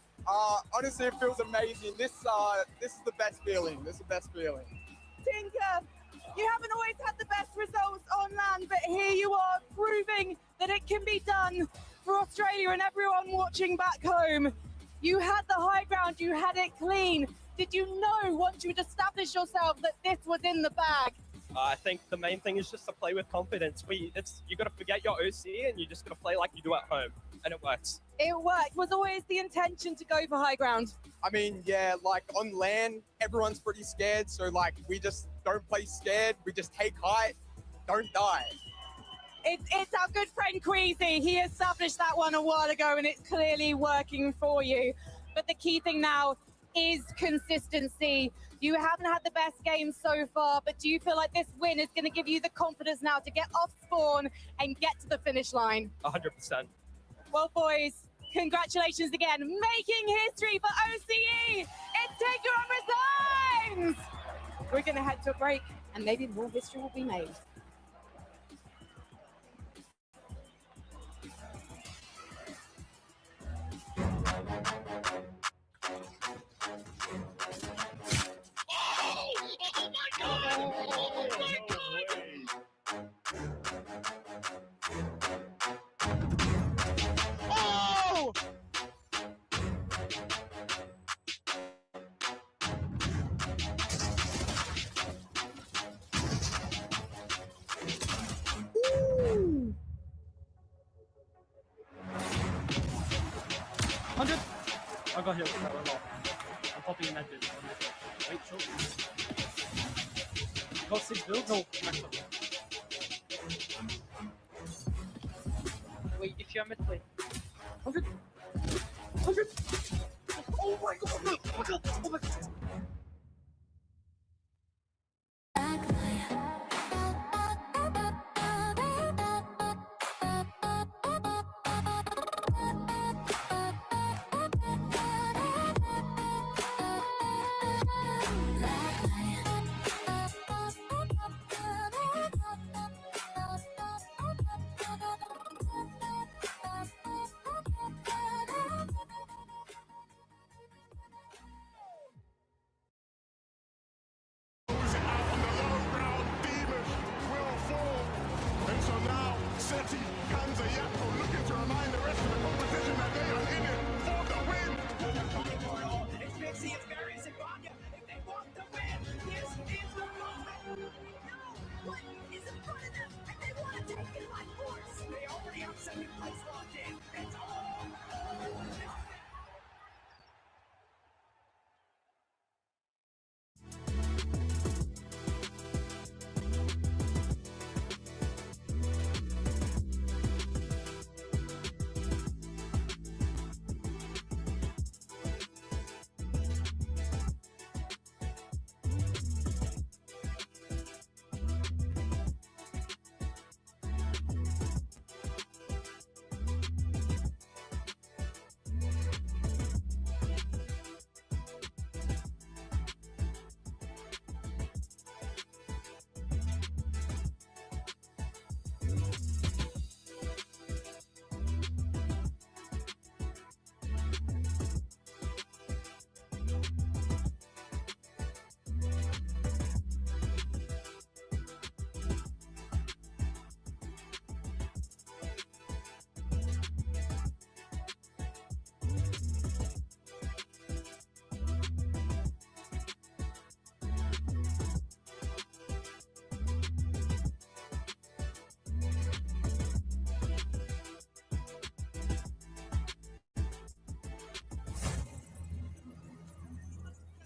Honestly, it feels amazing. This is the best feeling. This is the best feeling. Tinka, you haven't always had the best results on land, but here you are proving that it can be done for Australia and everyone watching back home. You had the high ground, you had it clean. Did you know once you'd established yourself that this was in the bag? I think the main thing is just to play with confidence. You got to forget your OC and you just got to play like you do at home, and it works. It worked. Was always the intention to go for high ground? I mean, yeah, like on land, everyone's pretty scared. So like, we just don't play scared. We just take height, don't die. It's our good friend Queasy. He established that one a while ago and it's clearly working for you. But the key thing now is consistency. You haven't had the best game so far, but do you feel like this win is going to give you the confidence now to get off spawn and get to the finish line? 100%. Well, boys, congratulations again. Making history for OCE. It's Tinka and Resigns. We're going to head to a break and maybe more history will be made. I got here. I'm popping in that bit. Wait, show. Got 6 builds? No, max up. Wait, if you're mid play. 100. Oh my god! Oh my god! Oh my god!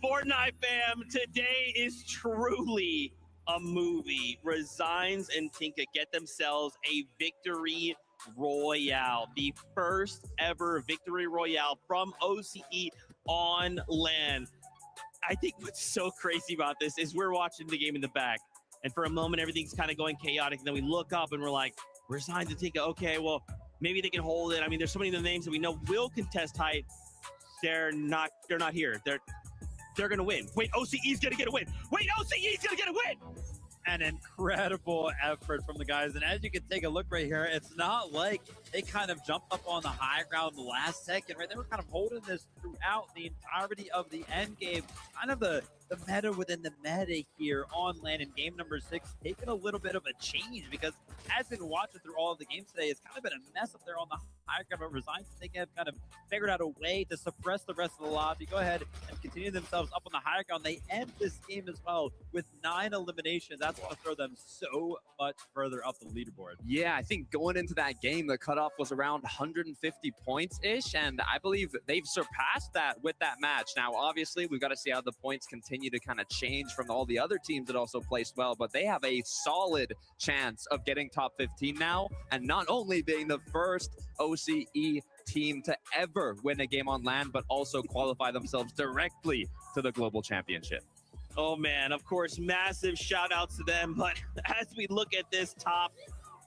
Fortnite fam, today is truly a movie. Resigns and Tinka get themselves a victory royale, the first ever victory royale from OCE on LAN. I think what's so crazy about this is we're watching the game in the back, and for a moment everything's kind of going chaotic, and then we look up and we're like, Resigns and Tinka, okay, well, maybe they can hold it. I mean, there's so many of the names that we know will contest height. They're not here. They're gonna win. Wait, OCE's gonna get a win. Wait, OCE's gonna get a win. An incredible effort from the guys. And as you can take a look right here, it's not like they kind of jumped up on the high ground the last second, right? They were kind of holding this throughout the entirety of the end game. Kind of the meta within the meta here on LAN in game number 6, taking a little bit of a change, because as we've been watching through all of the games today, it's kind of been a mess up there on the high ground, but Resigns, they have kind of figured out a way to suppress the rest of the lobby, go ahead and continue themselves up on the high ground. They end this game as well with 9 eliminations. That's going to throw them so much further up the leaderboard. Yeah, I think going into that game, the cutoff was around 150 points-ish, and I believe they've surpassed that with that match. Now, obviously, we've got to see how the points continue to kind of change from all the other teams that also placed well, but they have a solid chance of getting top 15 now, and not only being the first OCE team to ever win a game on LAN, but also qualify themselves directly to the Global Championship. Oh man, of course, massive shout outs to them. But as we look at this top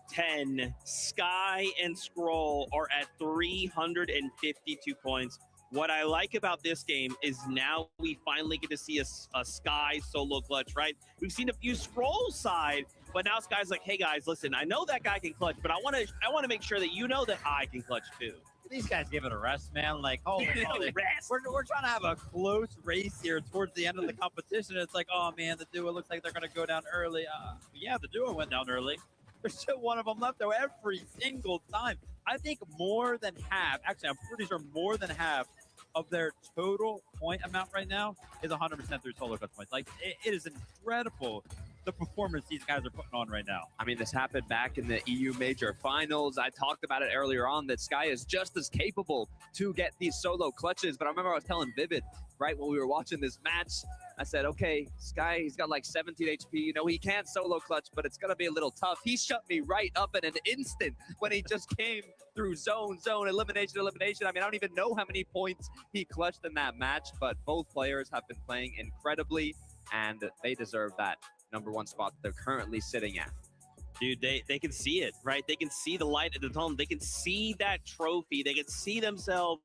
10, Sky and Scroll are at 352 points. What I like about this game is now we finally get to see a Sky solo clutch, right? We've seen a few Scroll side, but now Sky's like, hey guys, listen, I know that guy can clutch, but I want to make sure that you know that I can clutch too. These guys give it a rest, man. Like, oh, we're trying to have a close race here towards the end of the competition. It's like, oh man, the duo looks like they're going to go down early. Yeah, the duo went down early. There's still one of them left though every single time. I think more than half, actually, I'm pretty sure more than half of their total point amount right now is 100% through solo clutch points. Like, it is incredible the performance these guys are putting on right now. I mean, this happened back in the EU Major Finals. I talked about it earlier on that Sky is just as capable to get these solo clutches, but I remember I was telling Vivid, right when we were watching this match. I said, okay, Sky, he's got like 17 HP. You know, he can't solo clutch, but it's going to be a little tough. He shut me right up in an instant when he just came through zone, elimination. I mean, I don't even know how many points he clutched in that match, but both players have been playing incredibly, and they deserve that #1 spot they're currently sitting at. Dude, they can see it, right? They can see the light at the tunnel. They can see that trophy. They can see themselves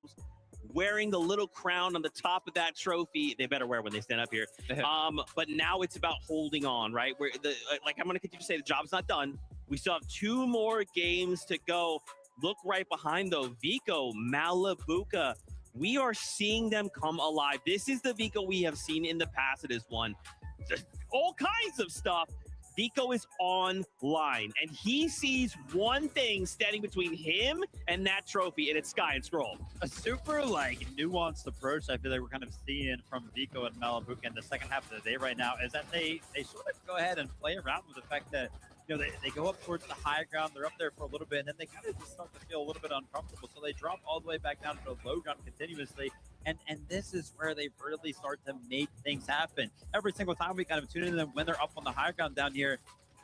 wearing the little crown on the top of that trophy. They better wear when they stand up here. But now it's about holding on, right? Where like I'm going to continue to say, the job's not done. We still have 2 more games to go. Look right behind though, Vico, Malabuka. We are seeing them come alive. This is the Vico we have seen in the past. It is one. Just all kinds of stuff. Vico is online, and he sees one thing standing between him and that trophy, and it's Sky and Scroll. A super nuanced approach I feel like we're kind of seeing from Vico and Malabuka in the second half of the day right now is that they sort of go ahead and play around with the fact that they go up towards the high ground, they're up there for a little bit, and then they kind of just start to feel a little bit uncomfortable. So they drop all the way back down to the low ground continuously. And this is where they really start to make things happen. Every single time we kind of tune into them when they're up on the high ground down here,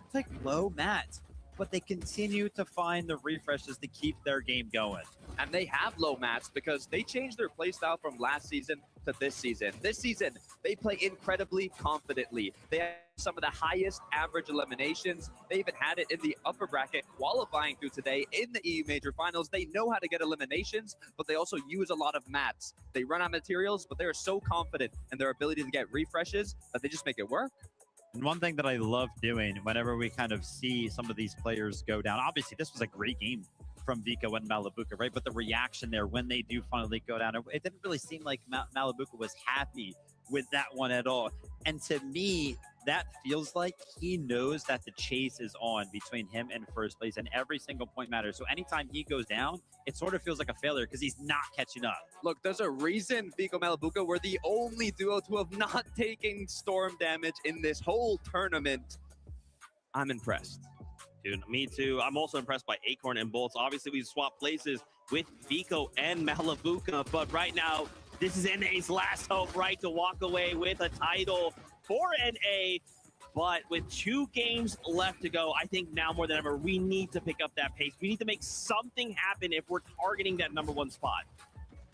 it's like low mats. But they continue to find the refreshes to keep their game going. And they have low mats because they changed their playstyle from last season to this season. This season, they play incredibly confidently. They have some of the highest average eliminations. They even had it in the upper bracket qualifying through today in the EU Major Finals. They know how to get eliminations, but they also use a lot of mats. They run out of materials, but they are so confident in their ability to get refreshes that they just make it work. And one thing that I love doing whenever we kind of see some of these players go down, obviously this was a great game from Vico and Malabuka, right? But the reaction there when they do finally go down, it didn't really seem like Malabuka was happy with that one at all. And to me, that feels like he knows that the chase is on between him and first place, and every single point matters. So anytime he goes down, it sort of feels like a failure because he's not catching up. Look, there's a reason Vico Malabuka were the only duo to have not taken storm damage in this whole tournament. I'm impressed. Dude, me too. I'm also impressed by Acorn and Bolts. Obviously, we swapped places with Vico and Malabuka, but right now, this is NA's last hope, right, to walk away with a title for NA. But with 2 games left to go, I think now more than ever, we need to pick up that pace. We need to make something happen if we're targeting that #1 spot.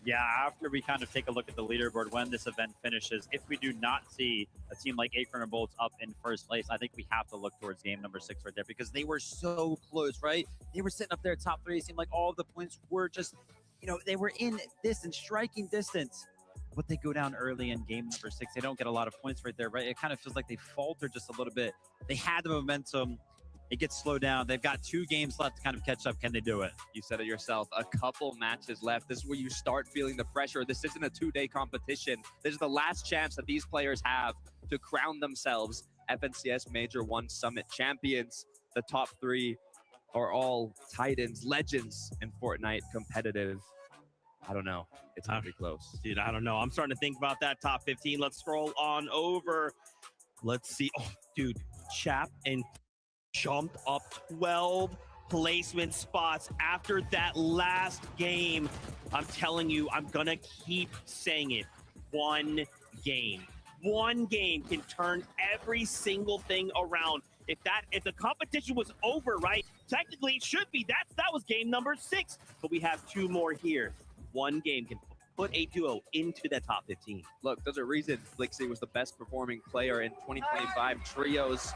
Yeah, after we kind of take a look at the leaderboard when this event finishes, if we do not see a team like Acorn and Bolts up in first place, I think we have to look towards game #6 right there because they were so close, right? They were sitting up there top 3. It seemed like all of the points were just, they were in striking distance. But they go down early in game #6. They don't get a lot of points right there, right? It kind of feels like they falter just a little bit. They had the momentum. It gets slowed down. They've got 2 games left to kind of catch up. Can they do it? You said it yourself. A couple matches left. This is where you start feeling the pressure. This isn't a 2-day competition. This is the last chance that these players have to crown themselves FNCS Major 1 Summit champions. The top 3 are all titans, legends in Fortnite competitive. I don't know. It's going to be close. Dude, I don't know. I'm starting to think about that top 15. Let's scroll on over. Let's see. Oh, dude, Chap and jumped up 12 placement spots after that last game. I'm telling you, I'm going to keep saying it. One game can turn every single thing around. If the competition was over, right? Technically, it should be. That was game #6. But we have 2 more here. One game can put a duo into the top 15. Look, there's a reason Blixie was the best performing player in 2025 trios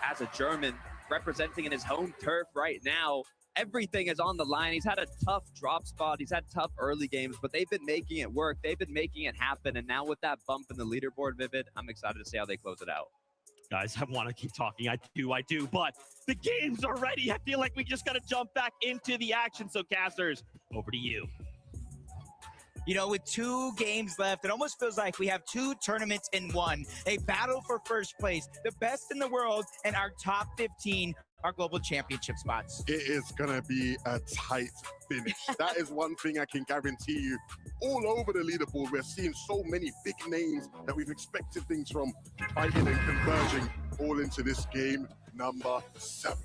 as a German, representing in his home turf right now. Everything is on the line. He's had a tough drop spot. He's had tough early games, but they've been making it work. They've been making it happen. And now with that bump in the leaderboard, Vivid, I'm excited to see how they close it out. Guys, I want to keep talking. I do, but the games are ready. I feel like we just got to jump back into the action. So, casters, over to you. With 2 games left, it almost feels like we have 2 tournaments in one. A battle for first place, the best in the world, and our top 15 are global championship spots. It is going to be a tight finish. That is one thing I can guarantee you. All over the leaderboard, we're seeing so many big names that we've expected things from fighting and converging all into this game #7.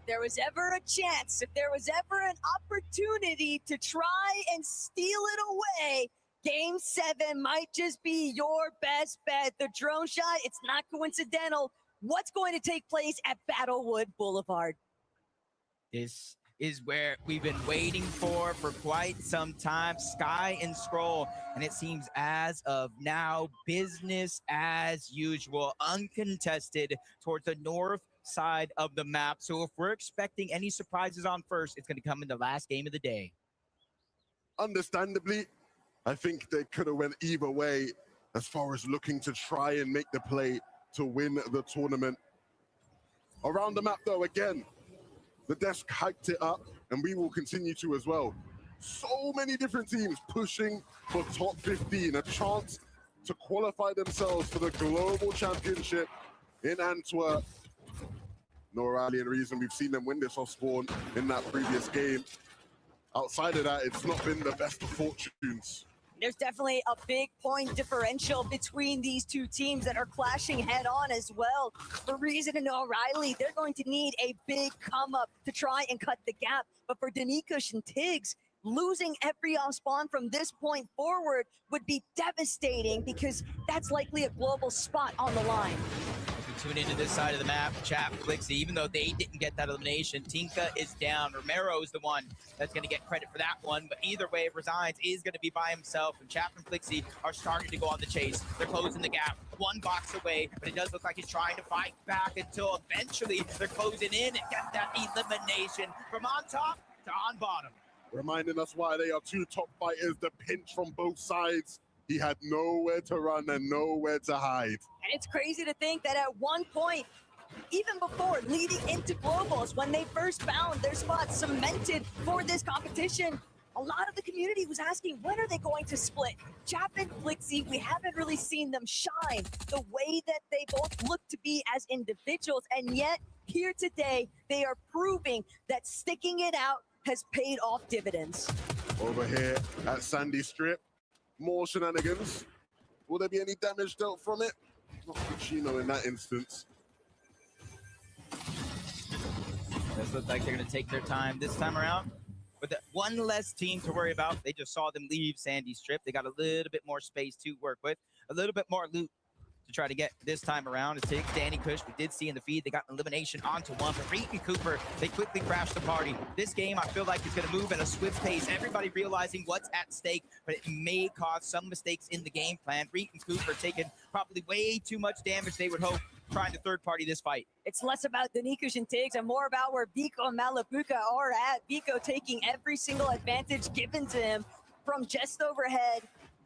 there was ever a chance, if there was ever an opportunity to try and steal it away, Game 7 might just be your best bet. The drone shot, it's not coincidental. What's going to take place at Battlewood Boulevard? This is where we've been waiting for quite some time. Sky and Scroll, and it seems as of now, business as usual, uncontested towards the north side of the map. So if we're expecting any surprises on first, it's going to come in the last game of the day. Understandably, I think they could have went either way as far as looking to try and make the play to win the tournament. Around the map, though, again, the desk hyped it up, and we will continue to as well. So many different teams pushing for top 15, a chance to qualify themselves for the global championship in Antwerp. No rally and reason we've seen them win this off spawn in that previous game. Outside of that, it's not been the best of fortunes. There's definitely a big point differential between these two teams that are clashing head on as well. For Reason and O'Reilly, they're going to need a big come up to try and cut the gap. But for Danikush and Tiggs, losing every off spawn from this point forward would be devastating because that's likely a global spot on the line. Tune into this side of the map, Chap, Flixie, even though they didn't get that elimination, Tinka is down. Romero is the one that's going to get credit for that one, but either way, Resigns is going to be by himself, and Chap and Flixie are starting to go on the chase. They're closing the gap, one box away, but it does look like he's trying to fight back until eventually they're closing in and get that elimination from on top to on bottom. Reminding us why they are two top fighters, the pinch from both sides. He had nowhere to run and nowhere to hide. And it's crazy to think that at one point, even before leading into Globals, when they first found their spot cemented for this competition, a lot of the community was asking, when are they going to split? Chap and Flixie, we haven't really seen them shine the way that they both look to be as individuals. And yet, here today, they are proving that sticking it out has paid off dividends. Over here at Sandy Strip, more shenanigans. Will there be any damage dealt from it? Not Puccino in that instance. Does look like they're going to take their time this time around. With one less team to worry about, they just saw them leave Sandy Strip. They got a little bit more space to work with, a little bit more loot to try to get this time around. It takes Danny Kush. We did see in the feed, they got an elimination onto one, but Reek and Cooper, they quickly crashed the party. This game, I feel like, is going to move at a swift pace. Everybody realizing what's at stake, but it may cause some mistakes in the game plan. Reek and Cooper taking probably way too much damage, they would hope, trying to third party this fight. It's less about Danikush and Tiggs and more about where Vico and Malabuka are at. Vico taking every single advantage given to him from just overhead.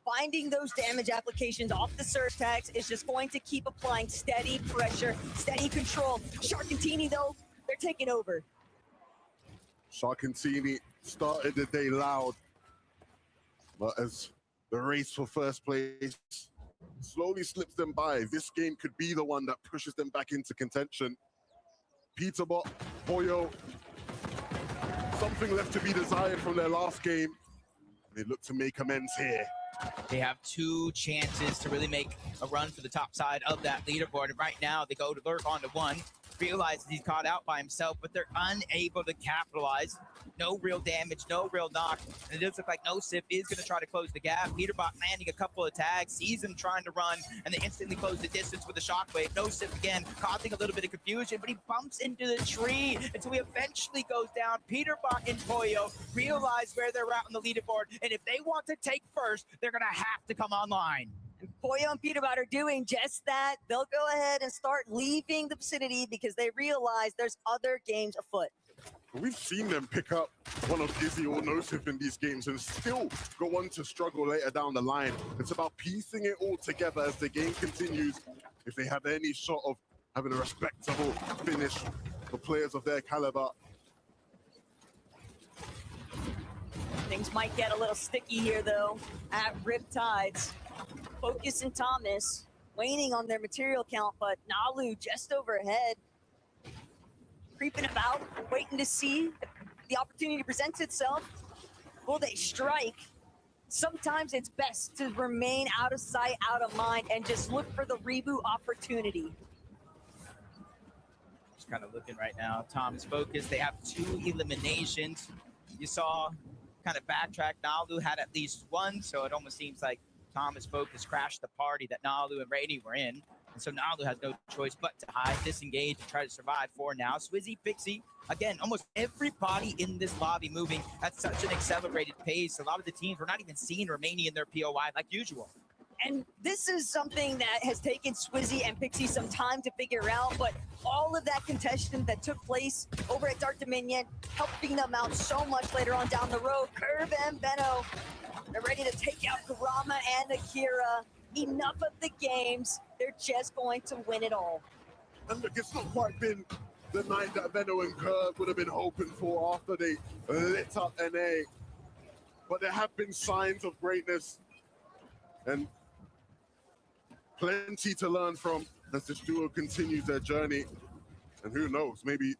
Finding those damage applications off the surge tags is just going to keep applying steady pressure, steady control. Sharkantini, though, they're taking over. Sharkantini started the day loud, but as the race for first place slowly slips them by, this game could be the one that pushes them back into contention. Peterbot, Boyo, something left to be desired from their last game. They look to make amends here. They have two chances to really make a run for the top side of that leaderboard. And right now, they go to lurk onto one, realizes he's caught out by himself, but they're unable to capitalize. No real damage, no real knock. And it does look like Nosif is going to try to close the gap. Peterbot landing a couple of tags, sees him trying to run, and they instantly close the distance with a shockwave. Nosif again, causing a little bit of confusion, but he bumps into the tree until he eventually goes down. Peterbot and Poyo realize where they're at on the leaderboard, and if they want to take first, they're going to have to come online. Poyo and Peterbot are doing just that. They'll go ahead and start leaving the vicinity because they realize there's other games afoot. We've seen them pick up one of Izzy or Nosif in these games and still go on to struggle later down the line. It's about piecing it all together as the game continues. If they have any shot of having a respectable finish for players of their caliber. Things might get a little sticky here, though, at Riptides. Focus and Thomas waning on their material count, but Nalu just overhead. Creeping about, waiting to see if the opportunity presents itself. Will they strike? Sometimes it's best to remain out of sight, out of mind, and just look for the reboot opportunity. Just kind of looking right now. Tom is focused. They have 2 eliminations. You saw kind of backtrack. Nalu had at least 1, so it almost seems like Tom is focused, crashed the party that Nalu and Rainy were in. And so Nalu has no choice but to hide, disengage, and try to survive for now. Swizzy, Pixie, again, almost everybody in this lobby moving at such an accelerated pace. A lot of the teams were not even seeing remaining in their POI like usual. And this is something that has taken Swizzy and Pixie some time to figure out, but all of that contention that took place over at Dark Dominion, helping them out so much later on down the road. Curve and Benno, they're ready to take out Kurama and Akira. Enough of the games. They're just going to win it all. And look, it's not quite been the night that Benno and Curve would have been hoping for after they lit up NA. But there have been signs of greatness and plenty to learn from as this duo continues their journey. And who knows, maybe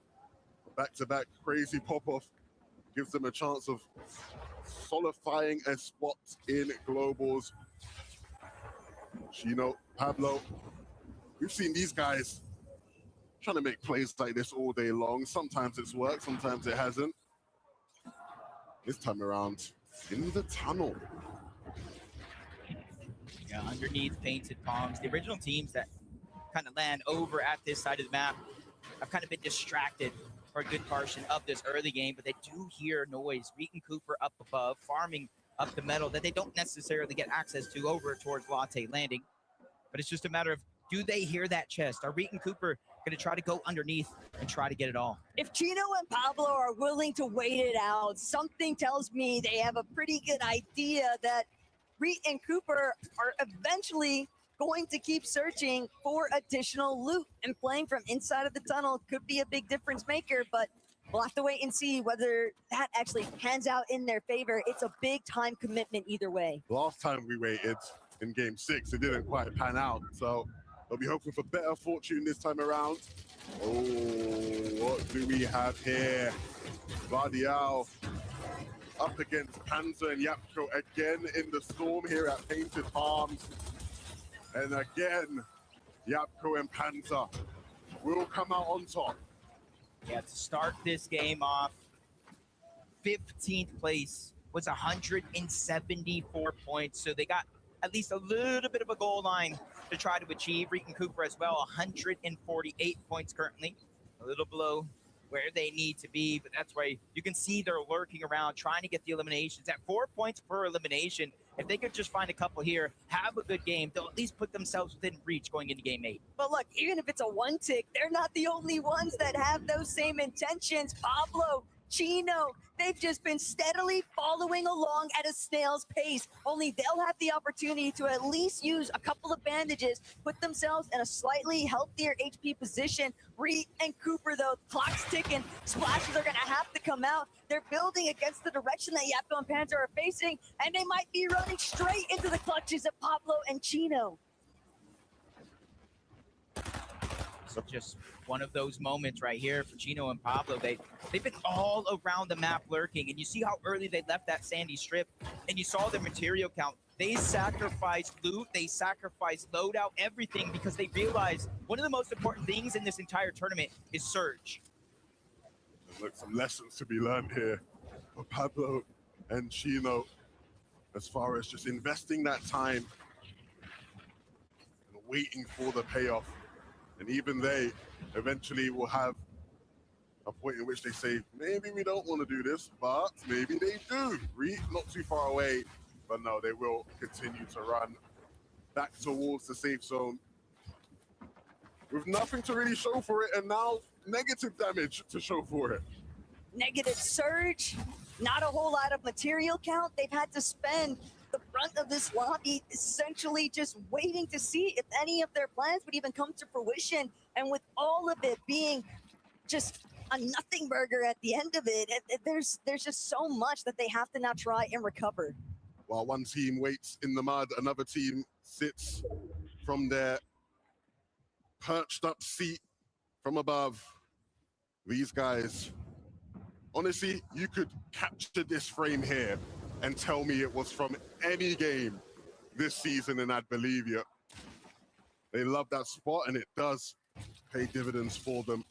back-to-back crazy pop-off gives them a chance of solidifying a spot in Globals. Chino, Pablo, we've seen these guys trying to make plays like this all day long. Sometimes it's worked, sometimes it hasn't. This time around, in the tunnel. Yeah, underneath painted palms. The original teams that kind of land over at this side of the map have kind of been distracted for a good portion of this early game, but they do hear noise. Reet and Cooper up above, farming up the metal that they don't necessarily get access to over towards Latte Landing. But it's just a matter of, do they hear that chest? Are Reet and Cooper going to try to go underneath and try to get it all? If Chino and Pablo are willing to wait it out, something tells me they have a pretty good idea that Reet and Cooper are eventually going to keep searching for additional loot, and playing from inside of the tunnel could be a big difference maker, but we'll have to wait and see whether that actually pans out in their favor. It's a big time commitment either way. Last time we waited in game 6, it didn't quite pan out, so they'll be hoping for better fortune this time around. Oh, what do we have here? Vardial up against Panzer and Yapko again in the storm here at Painted Palms. And again, Yapko and Panzer will come out on top. Yeah, to start this game off, 15th place was 174 points. So they got at least a little bit of a goal line to try to achieve. Reet and Cooper as well, 148 points currently, a little below where they need to be, but that's why you can see they're lurking around trying to get the eliminations at 4 points per elimination. If they could just find a couple here, have a good game, they'll at least put themselves within reach going into game 8. But look, even if it's a one tick, they're not the only ones that have those same intentions. Pablo, Chino, they've just been steadily following along at a snail's pace. Only they'll have the opportunity to at least use a couple of bandages, put themselves in a slightly healthier HP position. Reet and Cooper, though, clock's ticking. Splashes are going to have to come out. They're building against the direction that Yapko and Panzer are facing, and they might be running straight into the clutches of Pablo and Chino. So just one of those moments right here for Chino and Pablo. They've been all around the map lurking, and you see how early they left that sandy strip, and you saw their material count. They sacrificed loot, they sacrificed loadout, everything, because they realized one of the most important things in this entire tournament is Surge. Look, some lessons to be learned here for Pablo and Chino as far as just investing that time and waiting for the payoff. And even they eventually will have a point in which they say, maybe we don't want to do this, but maybe they do. Reet not too far away, but no, they will continue to run back towards the safe zone with nothing to really show for it, and now negative damage to show for it. Negative Surge, not a whole lot of material count. They've had to spend the brunt of this lobby essentially just waiting to see if any of their plans would even come to fruition. And with all of it being just a nothing burger at the end of it, there's just so much that they have to now try and recover. While one team waits in the mud, another team sits from their perched up seat from above. These guys, honestly, you could capture this frame here and tell me it was from any game this season and I'd believe you. They love that spot and it does pay dividends for them.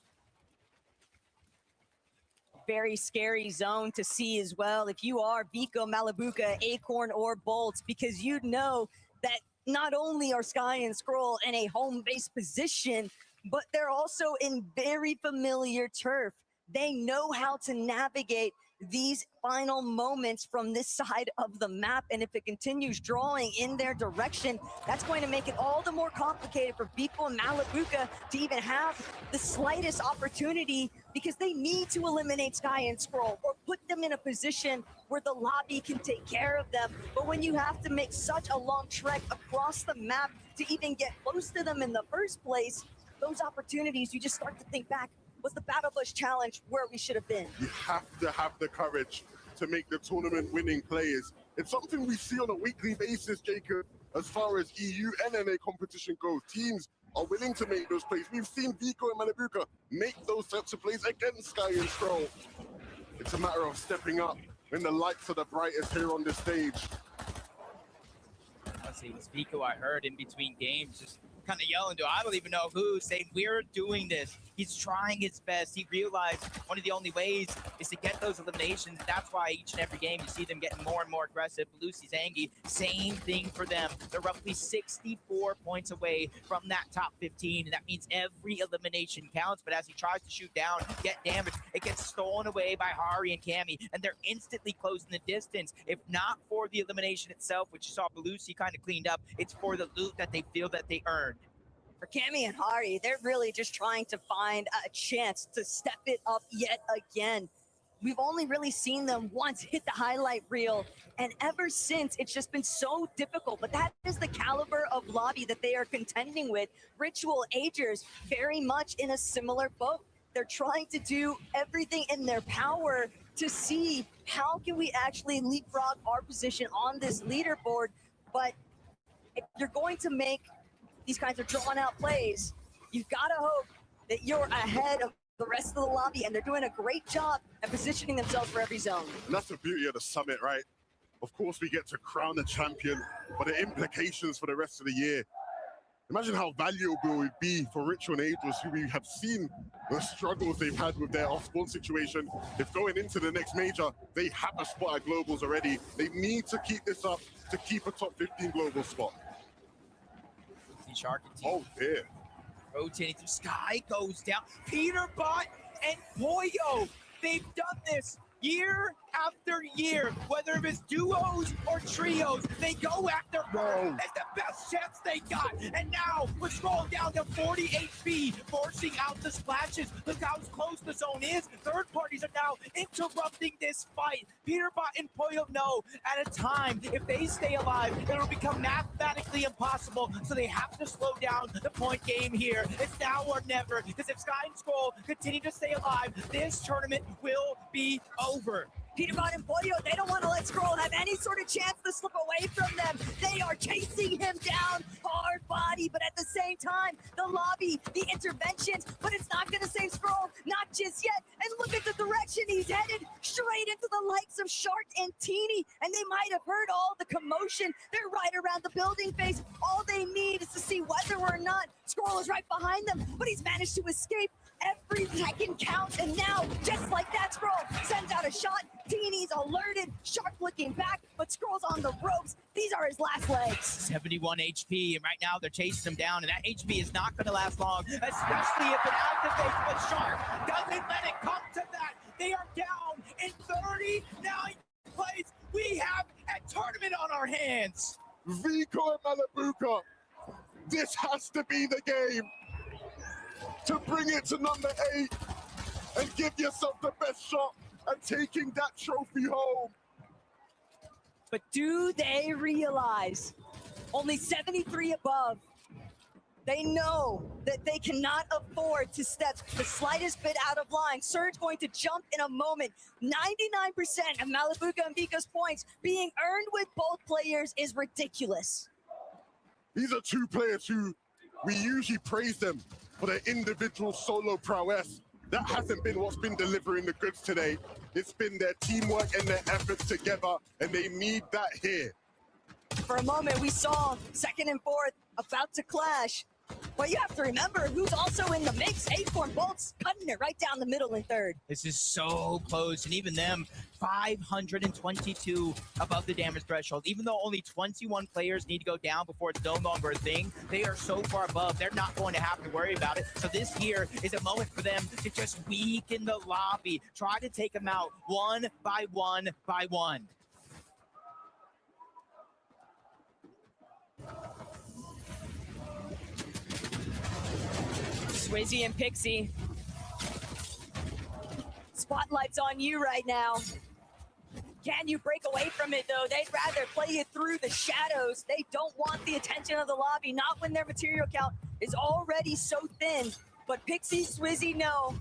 very scary zone to see as well if you are Vico, Malabuka, Acorn, or Bolts, because you know that not only are Sky and Scroll in a home-based position, but they're also in very familiar turf. They know how to navigate these final moments from this side of the map, and if it continues drawing in their direction, that's going to make it all the more complicated for Vico and Malabuka to even have the slightest opportunity, because they need to eliminate Sky and Scroll or put them in a position where the lobby can take care of them. But when you have to make such a long trek across the map to even get close to them in the first place, those opportunities, you just start to think back, was the Battle Bush Challenge where we should have been? You have to have the courage to make the tournament winning plays. It's something we see on a weekly basis, Jacob, as far as EU and NA competition goes. Teams are willing to make those plays. We've seen Vico and Malabuka make those types of plays against Sky and Scroll. It's a matter of stepping up when the lights are the brightest here on the stage. Honestly, it was Vico I heard in between games, just kind of yelling to, I don't even know who, saying we're doing this. He's trying his best. He realized one of the only ways is to get those eliminations. That's why each and every game you see them getting more and more aggressive. Lucy's Zangi, same thing for them. They're roughly 64 points away from that top 15, and that means every elimination counts. But as he tries to shoot down, get damaged, it gets stolen away by Hari and Cammy, and they're instantly closing the distance. If not for the elimination itself, which you saw Lucy kind of cleaned up, it's for the loot that they feel that they earned. For Cammy and Hari, they're really just trying to find a chance to step it up yet again. We've only really seen them once hit the highlight reel, and ever since, it's just been so difficult. But that is the caliber of lobby that they are contending with. Ritual Agers, very much in a similar boat. They're trying to do everything in their power to see how can we actually leapfrog our position on this leaderboard. But if you're going to make these kinds of drawn-out plays, you've got to hope that you're ahead of the rest of the lobby, and they're doing a great job at positioning themselves for every zone. And that's the beauty of the summit, right? Of course, we get to crown the champion, but the implications for the rest of the year. Imagine how valuable it would be for Ritual and Agers, who we have seen the struggles they've had with their off-spawn situation. If going into the next major, they have a spot at Globals already. They need to keep this up to keep a top 15 global spot. Shark oh dear. Rotating through, Sky goes down. Peterbot and Poyo, they've done this year after year, whether it's duos or trios, they go after her. It's the best chance they got. And now we're scrolling down to 40 HP, forcing out the splashes. Look how close the zone is. Third parties are now interrupting this fight. Peterbot and Poyo know at a time, if they stay alive, it'll become mathematically impossible. So they have to slow down the point game here. It's now or never, because if Sky and Scroll continue to stay alive, this tournament will be over. Peterbot and Poyo, they don't want to let Scroll have any sort of chance to slip away from them. They are chasing him down, hard body, but at the same time, the lobby, the interventions, but it's not going to save Scroll, not just yet. And look at the direction he's headed, straight into the likes of Shark and Teeny, and they might have heard all the commotion. They're right around the building face. All they need is to see whether or not Scroll is right behind them, but he's managed to escape. Every second counts, and now, just like that, Scroll sends out a shot. Teeny's alerted, Shark looking back, but Scroll's on the ropes. These are his last legs. 71 HP, and right now they're chasing him down, and that HP is not going to last long, especially if it activates, but Shark doesn't let it come to that. They are down in 39 plays. We have a tournament on our hands. Vico and Malabuka, this has to be the game to bring it to number 8 and give yourself the best shot at taking that trophy home. But do they realize only 73 above? They know that they cannot afford to step the slightest bit out of line. Surge going to jump in a moment. 99% of Malabuka and Vico's points being earned with both players is ridiculous. These are two players who we usually praise them for their individual solo prowess. That hasn't been what's been delivering the goods today. It's been their teamwork and their efforts together, and they need that here. For a moment, we saw second and fourth about to clash. Well, you have to remember who's also in the mix. Acorn Bolts cutting it right down the middle in third. This is so close, and even them, 522 above the damage threshold. Even though only 21 players need to go down before it's no longer a thing, they are so far above, they're not going to have to worry about it. So this here is a moment for them to just weaken the lobby, try to take them out one by one by one. Swizzy and Pixie. Spotlight's on you right now. Can you break away from it, though? They'd rather play it through the shadows. They don't want the attention of the lobby, not when their material count is already so thin. But Pixie, Swizzy know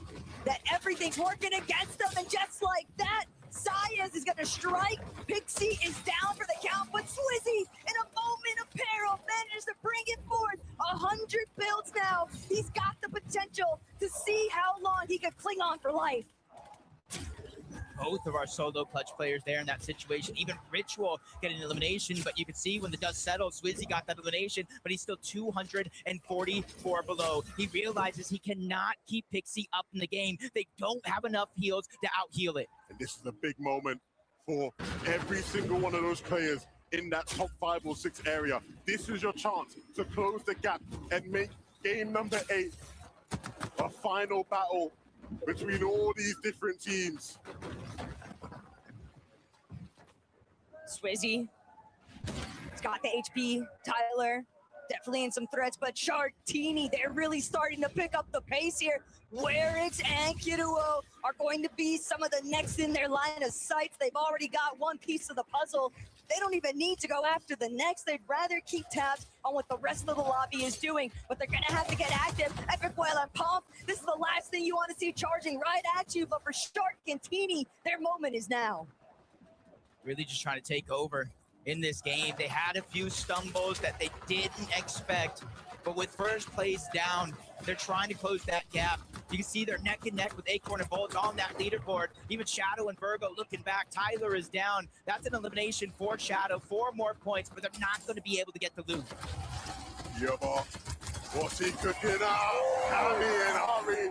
that everything's working against them, and just like that, Saez is going to strike. Pixie is down for the count, but Swizzy, in a moment of peril, manages to bring it forth. 100 builds now. He's got the potential to see how long he could cling on for life. Both of our solo clutch players there in that situation. Even Ritual getting an elimination, but you can see when the dust settles, Swizzy got that elimination, but he's still 244 below. He realizes he cannot keep Pixie up in the game. They don't have enough heals to out-heal it. And this is a big moment for every single one of those players in that top 5 or 6 area. This is your chance to close the gap and make game number 8 a final battle between all these different teams. Swizzy, he's got the HP. Tyler, definitely in some threats, but Shark, Teeny, they're really starting to pick up the pace here. Werix and Kiruo are going to be some of the next in their line of sight. They've already got one piece of the puzzle. They don't even need to go after the next. They'd rather keep tabs on what the rest of the lobby is doing, but they're gonna have to get active. Epic Whale and Pump, this is the last thing you want to see charging right at you, but for Shark and Teeny, their moment is now. Really just trying to take over in this game. They had a few stumbles that they didn't expect, but with first place down, they're trying to close that gap. You can see they're neck and neck with Acorn and Bolt on that leaderboard. Even Shadow and Virgo looking back. Tyler is down. That's an elimination for Shadow. 4 more points, but they're not going to be able to get the loot. Yeah, but what's he cooking up? Hurry and hurry.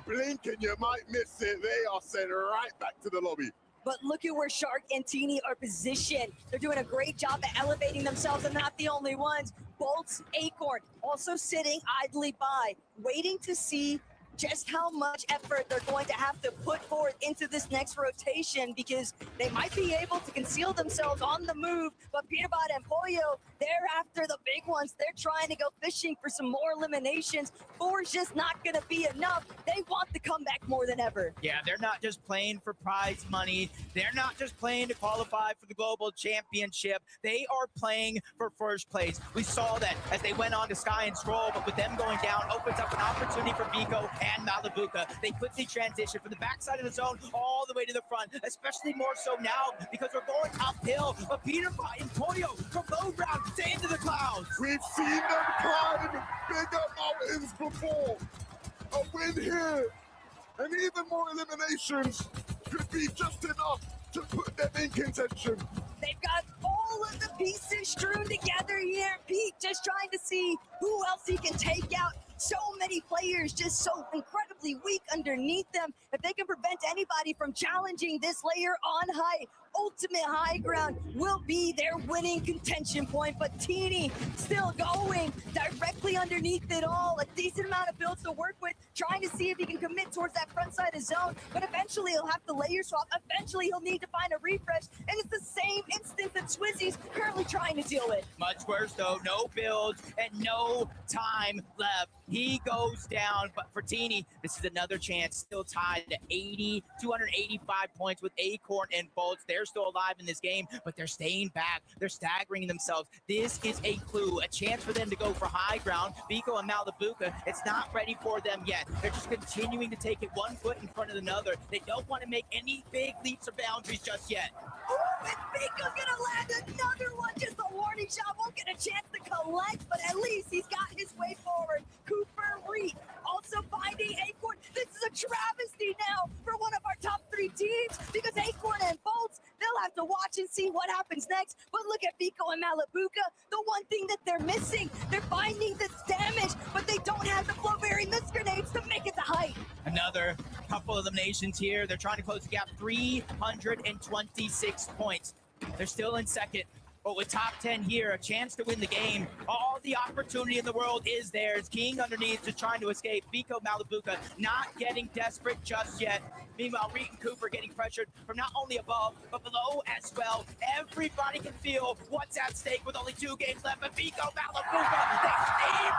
Blink and you might miss it. They are sent right back to the lobby. But look at where Shark and Teeny are positioned. They're doing a great job at elevating themselves, and not the only ones. Bolts, Acorn, also sitting idly by, waiting to see just how much effort they're going to have to put forth into this next rotation, because they might be able to conceal themselves on the move, but Peterbot and Pollo, they're after the big ones. They're trying to go fishing for some more eliminations. 4 is just not going to be enough. They want the comeback more than ever. Yeah, they're not just playing for prize money. They're not just playing to qualify for the global championship. They are playing for first place. We saw that as they went on to Sky and Scroll, but with them going down, opens up an opportunity for Vico and Malibuca. They quickly transition from the backside of the zone all the way to the front, especially more so now because we're going uphill. But Peterbot and Pollo from low ground to into the clouds. We've seen them climb bigger mountains before. A win here and even more eliminations could be just enough to put them in contention. They've got all of the pieces strewn together here. Pete just trying to see who else he can take out. So many players just so incredibly weak underneath them. If they can prevent anybody from challenging this layer on high, ultimate high ground will be their winning contention point. But Teeny still going directly underneath it all. A decent amount of builds to work with, trying to see if he can commit towards that front side of zone. But eventually he'll have to layer swap. Eventually he'll need to find a refresh. And it's the same instance that Swizzy's currently trying to deal with. Much worse though, no builds and no time left. He goes down, but for Teeny, this is another chance. Still tied at 285 points with Acorn and Bolts. They're still alive in this game, but they're staying back. They're staggering themselves. This is a clue, a chance for them to go for high ground. Vico and Malibuca, it's not ready for them yet. They're just continuing to take it one foot in front of another. They don't want to make any big leaps or boundaries just yet. Oh, and Vico's gonna land another one. Just a warning shot. Won't get a chance to collect, but at least he's got his way forward. Cooper Reed also finding Acorn. This is a travesty now for one of our top 3 teams, because Acorn and Bolts, they'll have to watch and see what happens happens next. But look at Vico and Malabuka. The one thing that they're missing, they're finding this damage, but they don't have the Flowberry Mist Grenades to make it to height. Another couple eliminations here. They're trying to close the gap, 326 points. They're still in second. But with top 10 here, a chance to win the game. All the opportunity in the world is theirs. King underneath just trying to escape. Vico Malabuka not getting desperate just yet. Meanwhile, Reed and Cooper getting pressured from not only above, but below as well. Everybody can feel what's at stake with only 2 games left. But Vico Malabuka, they steam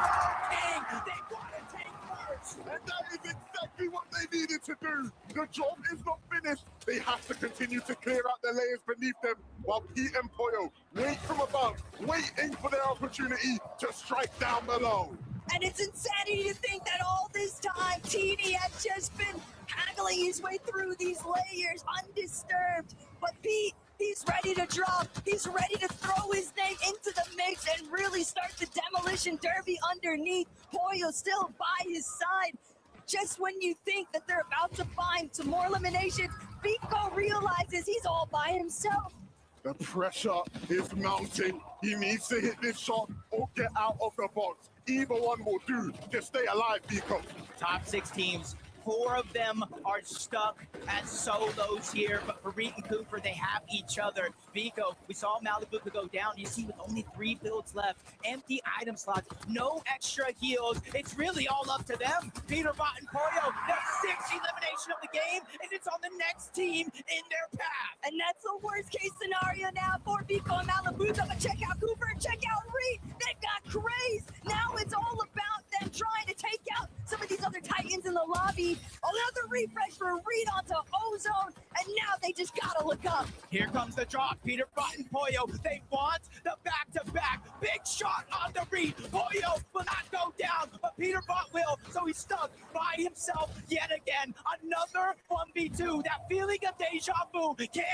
King. They want to take first. And that is exactly what they needed to do. The job is not finished. They have to continue to clear out the layers beneath them while Pete and Poyo wait from above, waiting for their opportunity to strike down below. And it's insanity to think that all this time, Teeny has just been haggling his way through these layers undisturbed. But Pete, he's ready to drop. He's ready to throw his name into the mix and really start the demolition derby underneath. Poyo still by his side. Just when you think that they're about to find some more eliminations, Vico realizes he's all by himself. The pressure is mounting. He needs to hit this shot or get out of the box. Either one will do. Just stay alive, Vico. Top 6 teams. 4 of them are stuck as solos here, but for Reed and Cooper, they have each other. Vico, we saw Malabuka go down. You see with only 3 builds left, empty item slots, no extra heals. It's really all up to them. Peter Bot and Poyo, their 6th elimination of the game, and it's on the next team in their path. And that's the worst case scenario now for Vico and Malabuka. But check out Cooper and check out Reed. They've got crazed. Now it's all about them trying to take out some of these other Titans in the lobby. Another refresh for Reed onto Ozone, and now they just gotta look up. Here comes the drop. Peter Bot and Poyo, they want the back-to-back. Big shot on the Reed. Poyo will not go down, but Peter Bot will, so he's stuck by himself yet again. Another 1v2. That feeling of deja vu. Can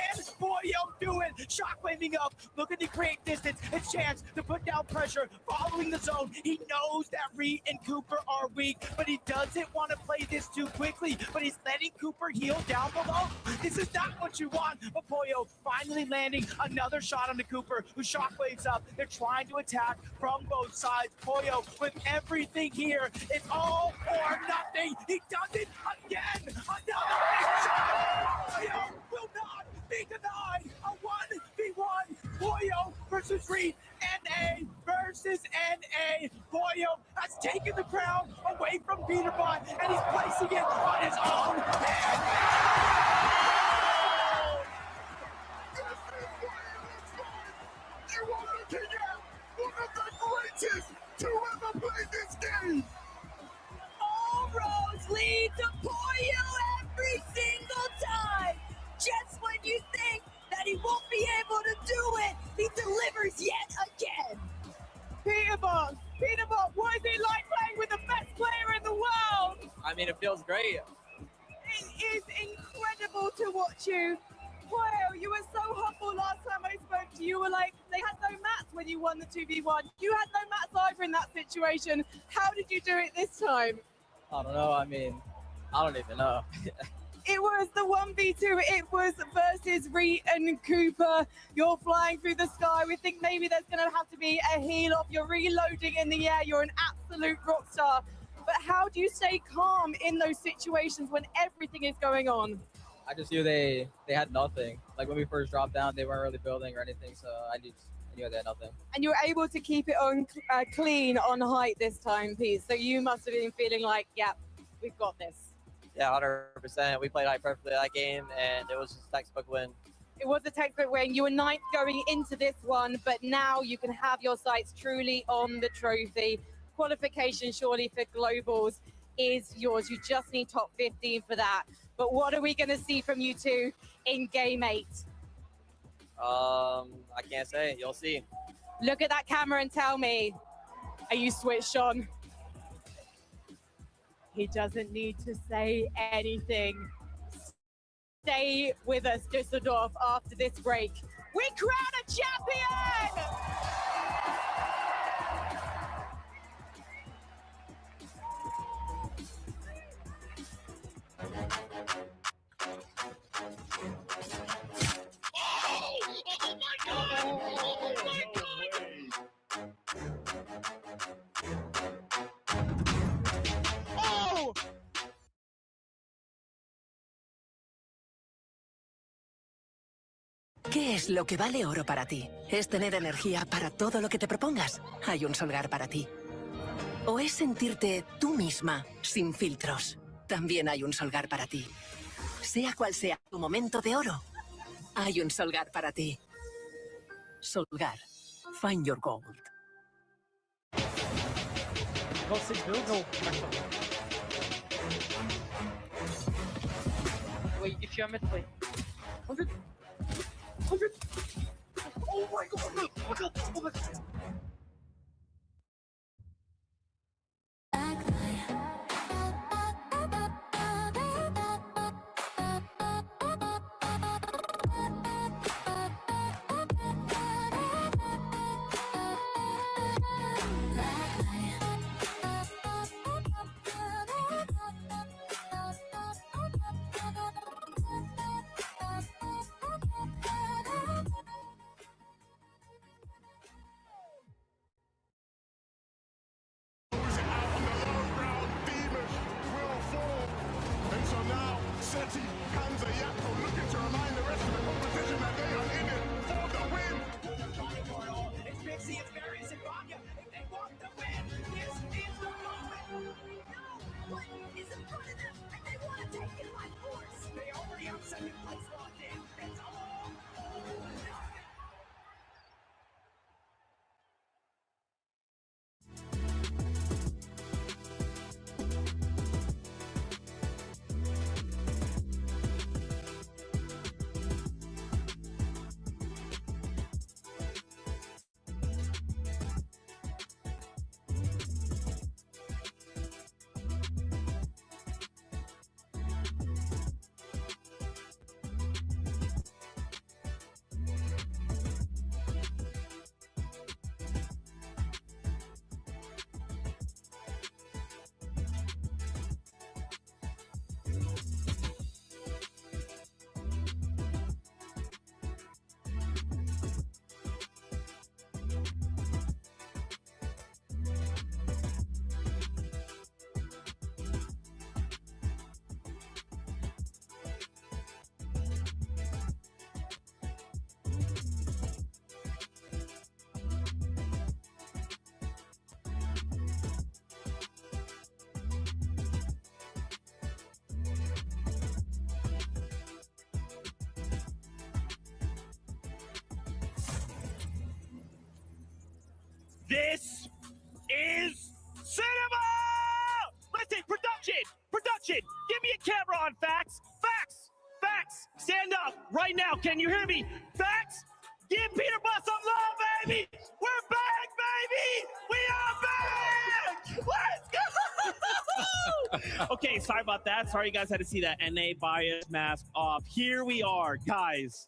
Poyo do it? Shockwaving up, looking to create distance. A chance to put down pressure, following the zone. He knows that Reed and Cooper are weak, but he doesn't want to play this too quickly, but he's letting Cooper heal down below. This is not what you want, but Poyo finally landing another shot on the Cooper, who shockwaves up. They're trying to attack from both sides. Poyo with everything here. It's all or nothing. He does it again. Another big shot. Poyo will not be denied. A 1v1. Poyo versus Reed. NA versus NA. Poyo has taken the crown away from Peter Bot, and he's placing it on his own head. You are looking at one of the greatest to ever play this game. All roads lead to Poyo every single time. Just when you think that he won't be able to do it, he delivers yet again. Peter Bot, what is it like playing with the best player in the world? I mean, it feels great. It is incredible to watch you. Poyo, you were so humble last time I spoke to you. You were like, they had no mats when you won the 2v1. You had no mats either in that situation. How did you do it this time? I don't know. I mean, I don't even know. It was the 1v2. It was versus Reed and Cooper. You're flying through the sky. We think maybe there's going to have to be a heal off. You're reloading in the air. You're an absolute rock star. But how do you stay calm in those situations when everything is going on? I just knew they had nothing. Like when we first dropped down, they weren't really building or anything, so I knew they had nothing. And you were able to keep it on clean on height this time, Pete. So you must have been feeling like, yeah, we've got this. Yeah, 100%. We played height perfectly that game, and it was just a textbook win. It was a textbook win. You were 9th going into this one, but now you can have your sights truly on the trophy. Qualification, surely, for Globals is yours. You just need top 15 for that. But what are we going to see from you two in Game 8? I can't say. You'll see. Look at that camera and tell me, are you switched on? He doesn't need to say anything. Stay with us, Düsseldorf, after this break. We crown a champion! Oh my God! Oh! ¿Qué es lo que vale oro para ti? ¿Es tener energía para todo lo que te propongas? Hay un Solgar para ti. ¿O es sentirte tú misma, sin filtros? También hay un Solgar para ti. Sea cual sea tu momento de oro, hay un Solgar para ti. Solgar. Find your gold. Wait, if you are mid play. 100. 100. Oh my god. Oh my god. Oh my god. This is cinema! Listen, production, give me a camera on facts. Stand up right now. Can you hear me? Facts, give Peter Bus some love, baby. We're back, baby. We are back. Let's go. Okay, sorry about that. Sorry you guys had to see that NA bias mask off. Here we are, guys.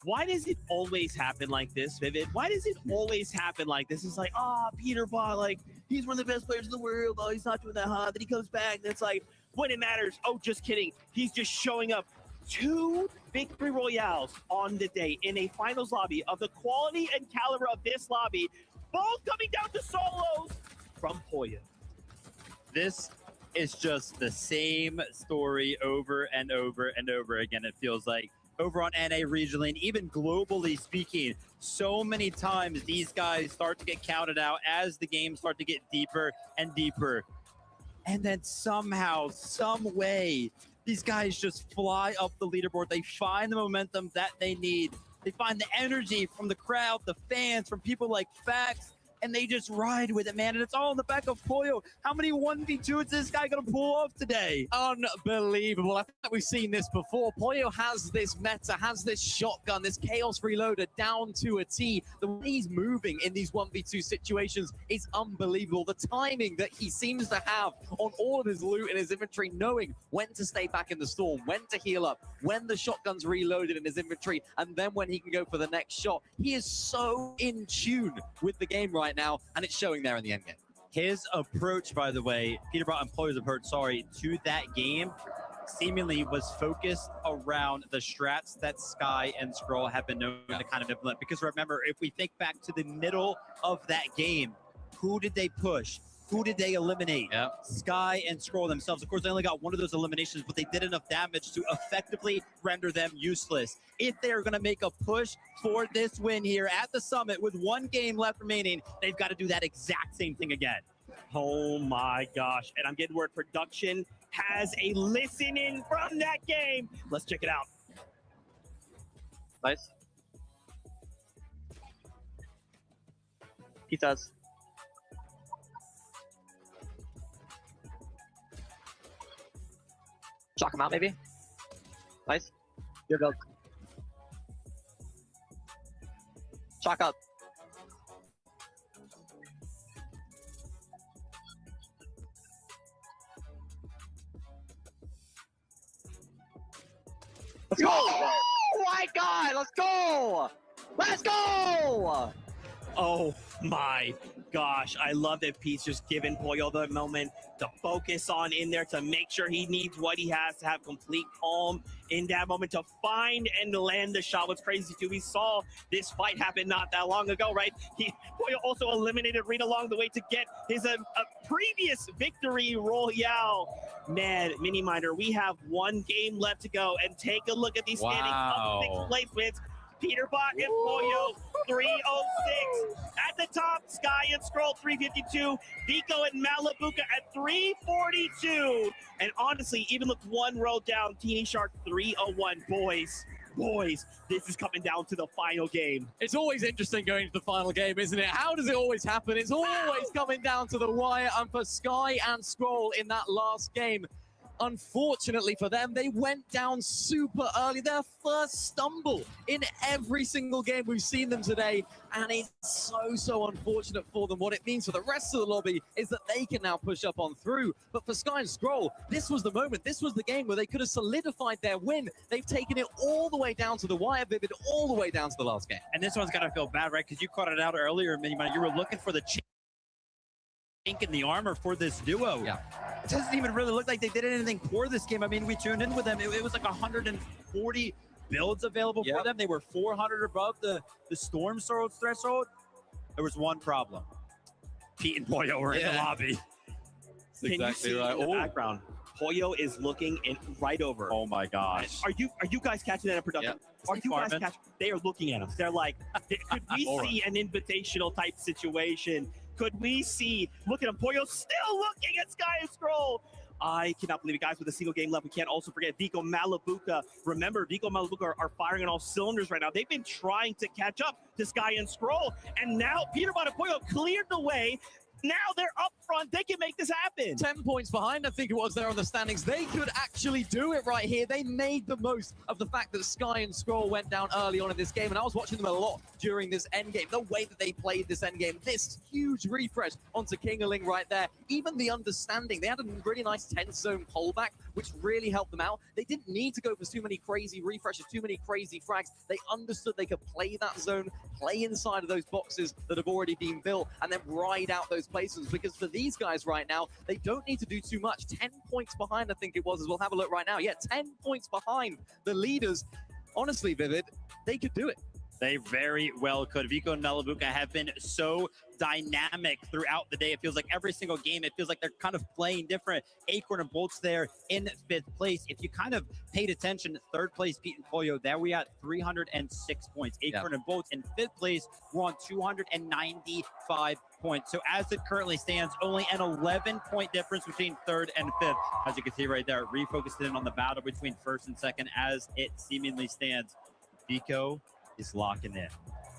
Why does it always happen like this, Vivid? Why does it always happen like this? It's like, Peter Bot, like, he's one of the best players in the world. Oh, he's not doing that hot. Then he comes back, and it's like, when it matters, oh, just kidding. He's just showing up. 2 victory royales on the day in a finals lobby of the quality and caliber of this lobby, both coming down to solos from Poya. This is just the same story over and over and over again, it feels like. Over on NA regionally, and even globally speaking, so many times these guys start to get counted out as the games start to get deeper and deeper. And then somehow, some way, these guys just fly up the leaderboard. They find the momentum that they need. They find the energy from the crowd, the fans, from people like Fax, and they just ride with it, man. And it's all in the back of Pollo. How many 1v2s is this guy gonna pull off today? Unbelievable. I think that we've seen this before. Pollo has this meta, has this shotgun, this Chaos Reloader down to a T. The way he's moving in these 1v2 situations is unbelievable. The timing that he seems to have on all of his loot in his inventory, knowing when to stay back in the storm, when to heal up, when the shotgun's reloaded in his inventory, and then when he can go for the next shot. He is so in tune with the game right now, and it's showing there in the endgame. His approach, by the way, Peter Bot and Pollo's approach, to that game seemingly was focused around the strats that Sky and Scroll have been known to kind of implement. Because remember, if we think back to the middle of that game, who did they push? Who did they eliminate? Sky and Scroll themselves. Of course, they only got one of those eliminations, but they did enough damage to effectively render them useless. If they're going to make a push for this win here at the Summit with one game left remaining, they've got to do that exact same thing again. Oh my gosh. And I'm getting word production has a listen in from that game. Let's check it out. Nice. Pizzas. Shock him out, maybe. Nice. Your build. Shock up. Let's go! Oh my god, let's go! Let's go! Oh my gosh. I love that Pete's just giving Pollo the moment to focus on in there, to make sure he needs what he has, to have complete calm in that moment, to find and land the shot. What's crazy too, we saw this fight happen not that long ago, right? Pollo also eliminated Reed along the way to get his a previous victory royale. Man, Mini Miner, we have one game left to go, and take a look at these standings of 6th placements. Peter Bach and Pollo, 306. At the top, Sky and Scroll, 352. Vico and Malabuka at 342. And honestly, even look one row down, Teeny Shark, 301. Boys, this is coming down to the final game. It's always interesting going to the final game, isn't it? How does it always happen? It's always coming down to the wire, and for Sky and Scroll in that last game, unfortunately for them, they went down super early. Their first stumble in every single game we've seen them today, and it's so unfortunate for them. What it means for the rest of the lobby is that they can now push up on through. But for Sky and Scroll, this was the moment. This was the game where they could have solidified their win. They've taken it all the way down to the wire, Vivid, all the way down to the last game. And this one's got to feel bad, right? Because you caught it out earlier, Mini Man. You were looking for the chink in the armor for this duo. Yeah. It doesn't even really look like they did anything for this game. I mean, we tuned in with them. It was like 140 builds available for them. They were 400 above the storm threshold. There was one problem. Pete and Pollo were in the lobby. Can exactly you see right. in the background? Pollo is looking in right over. Oh my gosh. Are you guys catching that in production? Are you guys catching? They are looking at us. They're like, could we see an invitational type situation? Could we see, look at him, Pollo still looking at Sky and Scroll. I cannot believe it, guys, with a single game left. We can't also forget Vico Malabuka. Remember, Vico Malabuka are firing on all cylinders right now. They've been trying to catch up to Sky and Scroll, and now Peter and Pollo cleared the way. Now they're up front. They can make this happen. 10 points behind, I think it was there on the standings. They could actually do it right here. They made the most of the fact that Sky and Scroll went down early on in this game, and I was watching them a lot during this endgame. The way that they played this endgame, this huge refresh onto Kingaling right there, even the understanding. They had a really nice 10-zone pullback, which really helped them out. They didn't need to go for too many crazy refreshes, too many crazy frags. They understood they could play that zone, play inside of those boxes that have already been built, and then ride out those places, because for these guys right now, they don't need to do too much. 10 points behind, I think it was, as we'll have a look right now. Yeah, 10 points behind the leaders. Honestly, Vivid, they could do it. They very well could. Vico and Malabuka have been so dynamic throughout the day. It feels like every single game, it feels like they're kind of playing different. Acorn and Bolts there in 5th place. If you kind of paid attention, 3rd place, Pete and Pollo, there we at 306 points. Acorn and Bolts in 5th place, we're on 295 points. So as it currently stands, only an 11-point difference between 3rd and 5th. As you can see right there, refocused in on the battle between 1st and 2nd as it seemingly stands. Vico is locking in.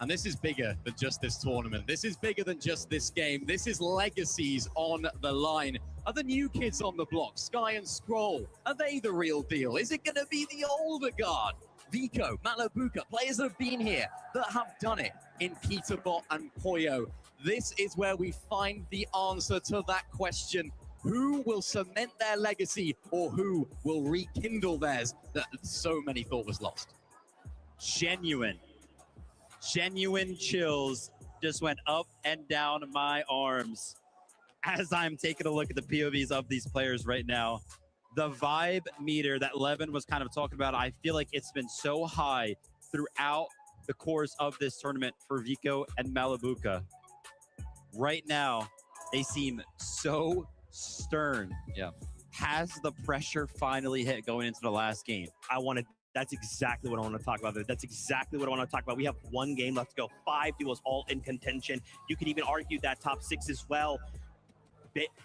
And this is bigger than just this tournament. This is bigger than just this game. This is legacies on the line. Are the new kids on the block, Sky and Scroll, are they the real deal? Is it going to be the older guard? Vico, Malabuka, players that have been here, that have done it in Peterbot and Pollo. This is where we find the answer to that question. Who will cement their legacy, or who will rekindle theirs that so many thought was lost? Genuine chills just went up and down my arms as I'm taking a look at the POVs of these players right now. the vibe meter that Levin was kind of talking about, I feel like it's been so high throughout the course of this tournament for Vico and Malabuka. Right now, they seem so stern. Yeah. Has the pressure finally hit going into the last game? That's exactly what I want to talk about. That's exactly what I want to talk about. We have one game left to go. 5 duels all in contention. You could even argue that top 6 as well.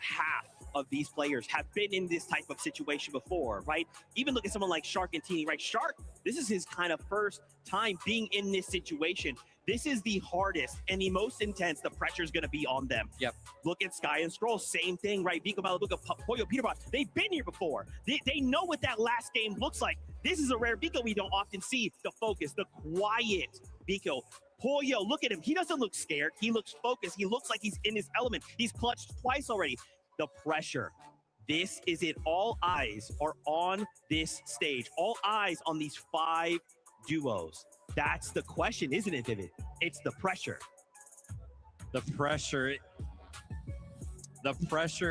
Half of these players have been in this type of situation before, right? Even look at someone like Shark and Teeny, right? Shark, this is his kind of first time being in this situation. This is the hardest and the most intense. The pressure is going to be on them. Yep. Look at Sky and Scroll, same thing, right? Vico, Malabuka, Pollo, Peterbot, they've been here before. They know what that last game looks like. This is a rare Vico we don't often see. The focus, the quiet Vico. Pollo, look at him. He doesn't look scared. He looks focused. He looks like he's in his element. He's clutched twice already. The pressure. This is it. All eyes are on this stage. All eyes on these 5 duos. That's the question, isn't it, Vivid? It's the pressure. The pressure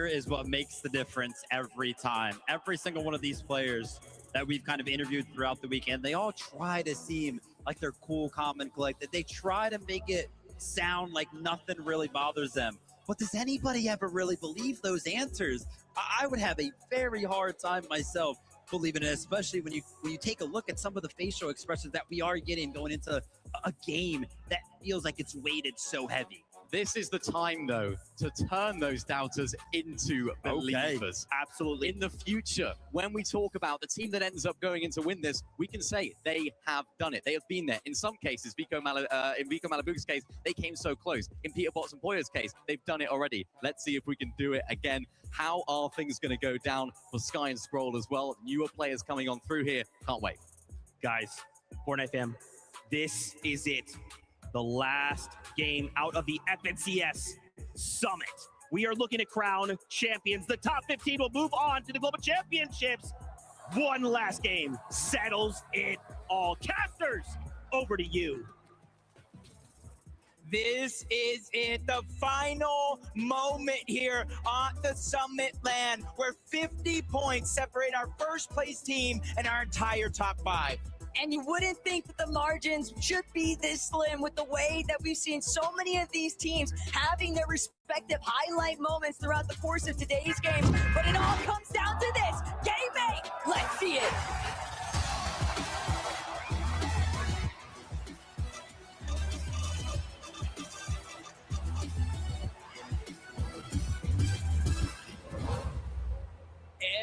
is what makes the difference every time. Every single one of these players that we've kind of interviewed throughout the weekend, they all try to seem like they're cool, calm, and collected. They try to make it sound like nothing really bothers them. But does anybody ever really believe those answers? I would have a very hard time myself believing it, especially when you take a look at some of the facial expressions that we are getting going into a game that feels like it's weighted so heavy. This is the time, though, to turn those doubters into believers. Absolutely. In the future, when we talk about the team that ends up going in to win this, we can say they have done it. They have been there. In some cases, in Vico Malabuka's case, they came so close. In Peter Bots and Pollo's case, they've done it already. Let's see if we can do it again. How are things going to go down for Sky and Scroll as well? Newer players coming on through here. Can't wait. Guys, Fortnite fam, this is it. The last game out of the FNCS Summit. We are looking to crown champions. The top 15 will move on to the Global Championships. One last game settles it all. Casters, over to you. This is it, the final moment here on the Summit land, where 50 points separate our first place team and our entire top 5. And you wouldn't think that the margins should be this slim with the way that we've seen so many of these teams having their respective highlight moments throughout the course of today's game. But it all comes down to this. Game 8, let's see it.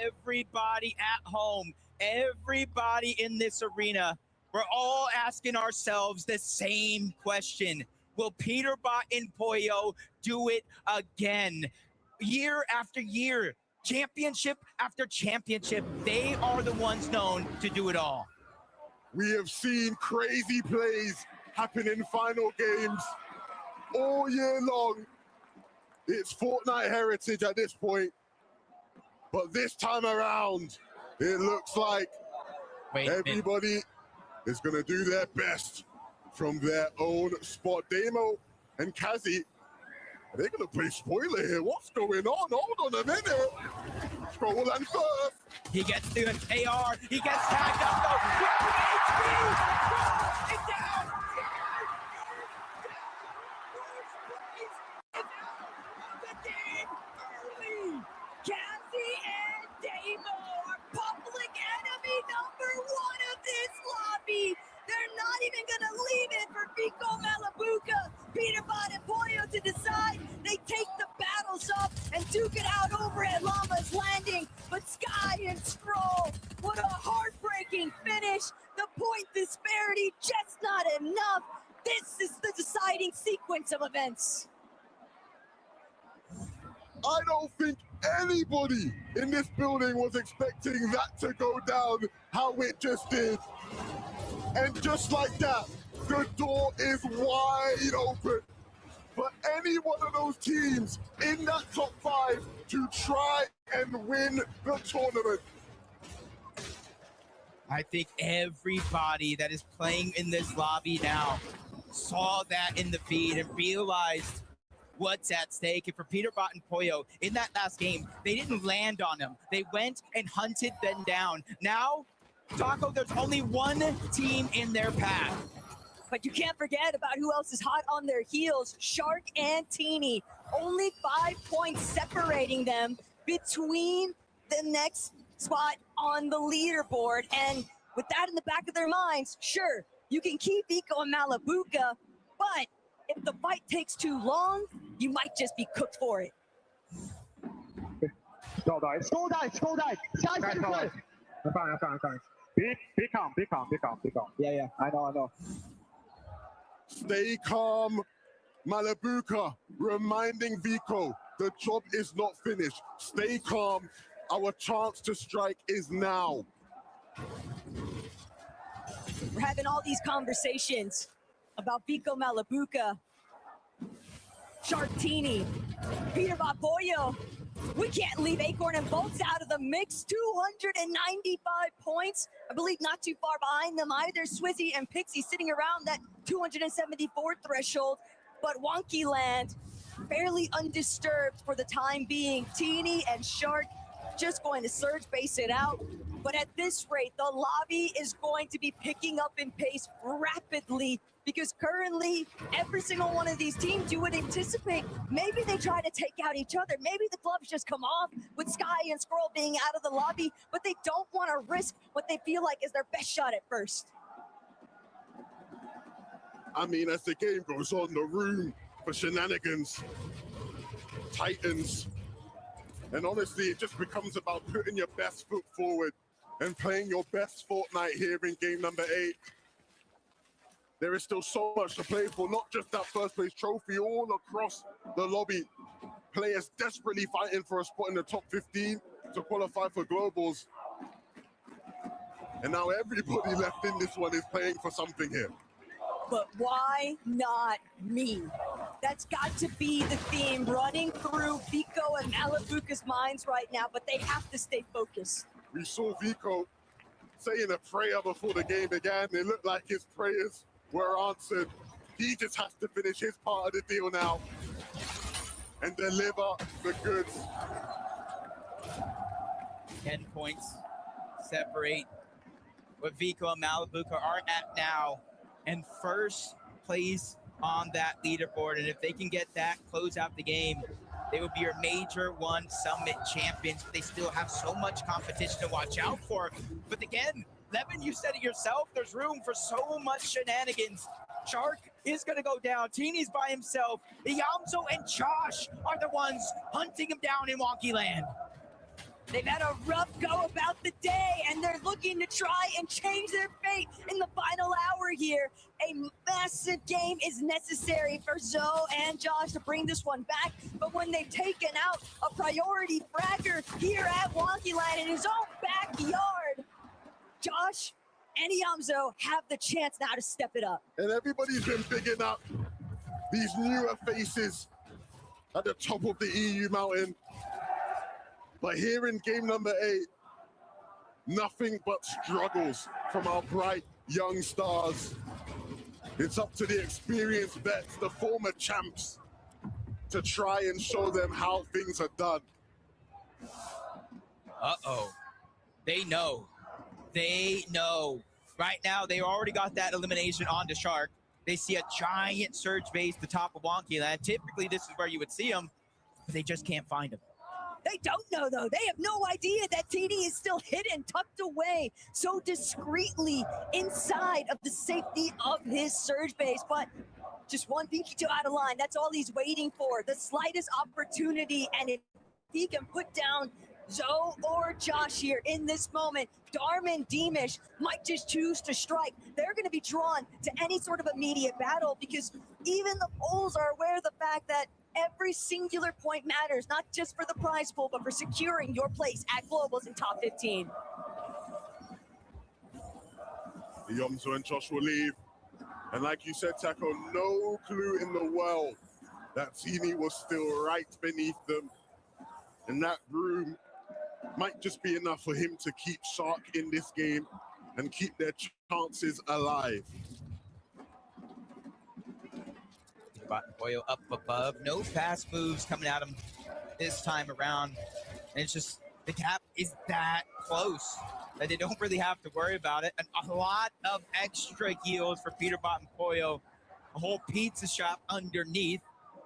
Everybody at home, everybody in this arena, we're all asking ourselves the same question. Will Peterbot and Pollo do it again? Year after year, championship after championship, they are the ones known to do it all. We have seen crazy plays happen in final games all year long. It's Fortnite heritage at this point. But this time around, it looks like everybody is going to do their best from their own spot. Damo and Kazi, are they going to play spoiler here? What's going on? Hold on a minute. Scroll and first. He gets through an AR. He gets tagged up though. It's down. Cassie and Damo are public enemy number 1 of this lobby. They're not even gonna leave it for Vico Malabuka, Peterbot and Pollo to decide. They take the battles up and duke it out over at Llama's Landing. But Sky and Scroll, what a heartbreaking finish. The point disparity just not enough. This is the deciding sequence of events. I don't think anybody in this building was expecting that to go down how it just did. And just like that, the door is wide open for any one of those teams in that top 5 to try and win the tournament. I think everybody that is playing in this lobby now saw that in the feed and realized what's at stake. And for Peterbot and Poyo, in that last game, they didn't land on them. They went and hunted them down. Now, Taco, there's only one team in their path. But you can't forget about who else is hot on their heels. Shark and Teeny. Only 5 points separating them between the next spot on the leaderboard. And with that in the back of their minds, sure, you can keep Vico and Malabuka, but if the fight takes too long, you might just be cooked for it. Go guys, go guys, go guys. Guys, I'm fine. Be calm. Yeah, I know. Stay calm, Malabuka, reminding Vico, the job is not finished. Stay calm, our chance to strike is now. We're having all these conversations about Vico Malabuka, Sharktini, Peter Vapoyo. We can't leave Acorn and Bolts out of the mix. 295 points. I believe not too far behind them either. Swizzy and Pixie sitting around that 274 threshold. But Wonky Land fairly undisturbed for the time being. Teeny and Shark just going to surge base it out. But at this rate, the lobby is going to be picking up in pace rapidly, because currently every single one of these teams, you would anticipate maybe they try to take out each other. Maybe the gloves just come off with Sky and Scroll being out of the lobby, but they don't want to risk what they feel like is their best shot at first. I mean, as the game goes on, the room for shenanigans tightens. And honestly, it just becomes about putting your best foot forward and playing your best Fortnite here in game number 8. There is still so much to play for, not just that first place trophy, all across the lobby. Players desperately fighting for a spot in the top 15 to qualify for globals. And now everybody left in this one is playing for something here. But why not me? That's got to be the theme running through Vico and Malabuka's minds right now, but they have to stay focused. We saw Vico saying a prayer before the game began. It looked like his prayers were answered. He just has to finish his part of the deal now and deliver the goods. 10 points separate what Vico and Malabuka are at now, and first place on that leaderboard. And if they can get that, close out the game, they will be your Major 1 Summit champions. But they still have so much competition to watch out for. But again, Levin, you said it yourself, there's room for so much shenanigans. Shark is going to go down. Teeny's by himself. Yamzo and Josh are the ones hunting him down in Wonky Land. They've had a rough go about the day, and they're looking to try and change their fate in the final hour here. A massive game is necessary for Zoe and Josh to bring this one back, but when they've taken out a priority fragger here at Wonky Land in his own backyard, Josh and Yamzo have the chance now to step it up. And everybody's been bigging up these newer faces at the top of the EU mountain. But here in game number 8, nothing but struggles from our bright young stars. It's up to the experienced vets, the former champs, to try and show them how things are done. Uh-oh. They know. They know. Right now, they already got that elimination onto Shark. They see a giant surge base at the top of Wonky Land. Typically, this is where you would see them, but they just can't find them. They don't know, though. They have no idea that TD is still hidden, tucked away so discreetly inside of the safety of his surge base. But just one Pinky out of line. That's all he's waiting for. The slightest opportunity. And if he can put down Zoe or Josh here in this moment, Darman Deemish might just choose to strike. They're going to be drawn to any sort of immediate battle, because even the polls are aware of the fact that every singular point matters, not just for the prize pool, but for securing your place at Globals in top 15. Yomzo and Josh will leave. And like you said, Taco, no clue in the world that Teeny was still right beneath them. And that room might just be enough for him to keep Shark in this game and keep their chances alive. Peterbot and Pollo up above. No fast moves coming at him this time around. And it's just, the gap is that close that they don't really have to worry about it. And a lot of extra heals for Peterbot and Pollo. A whole pizza shop underneath.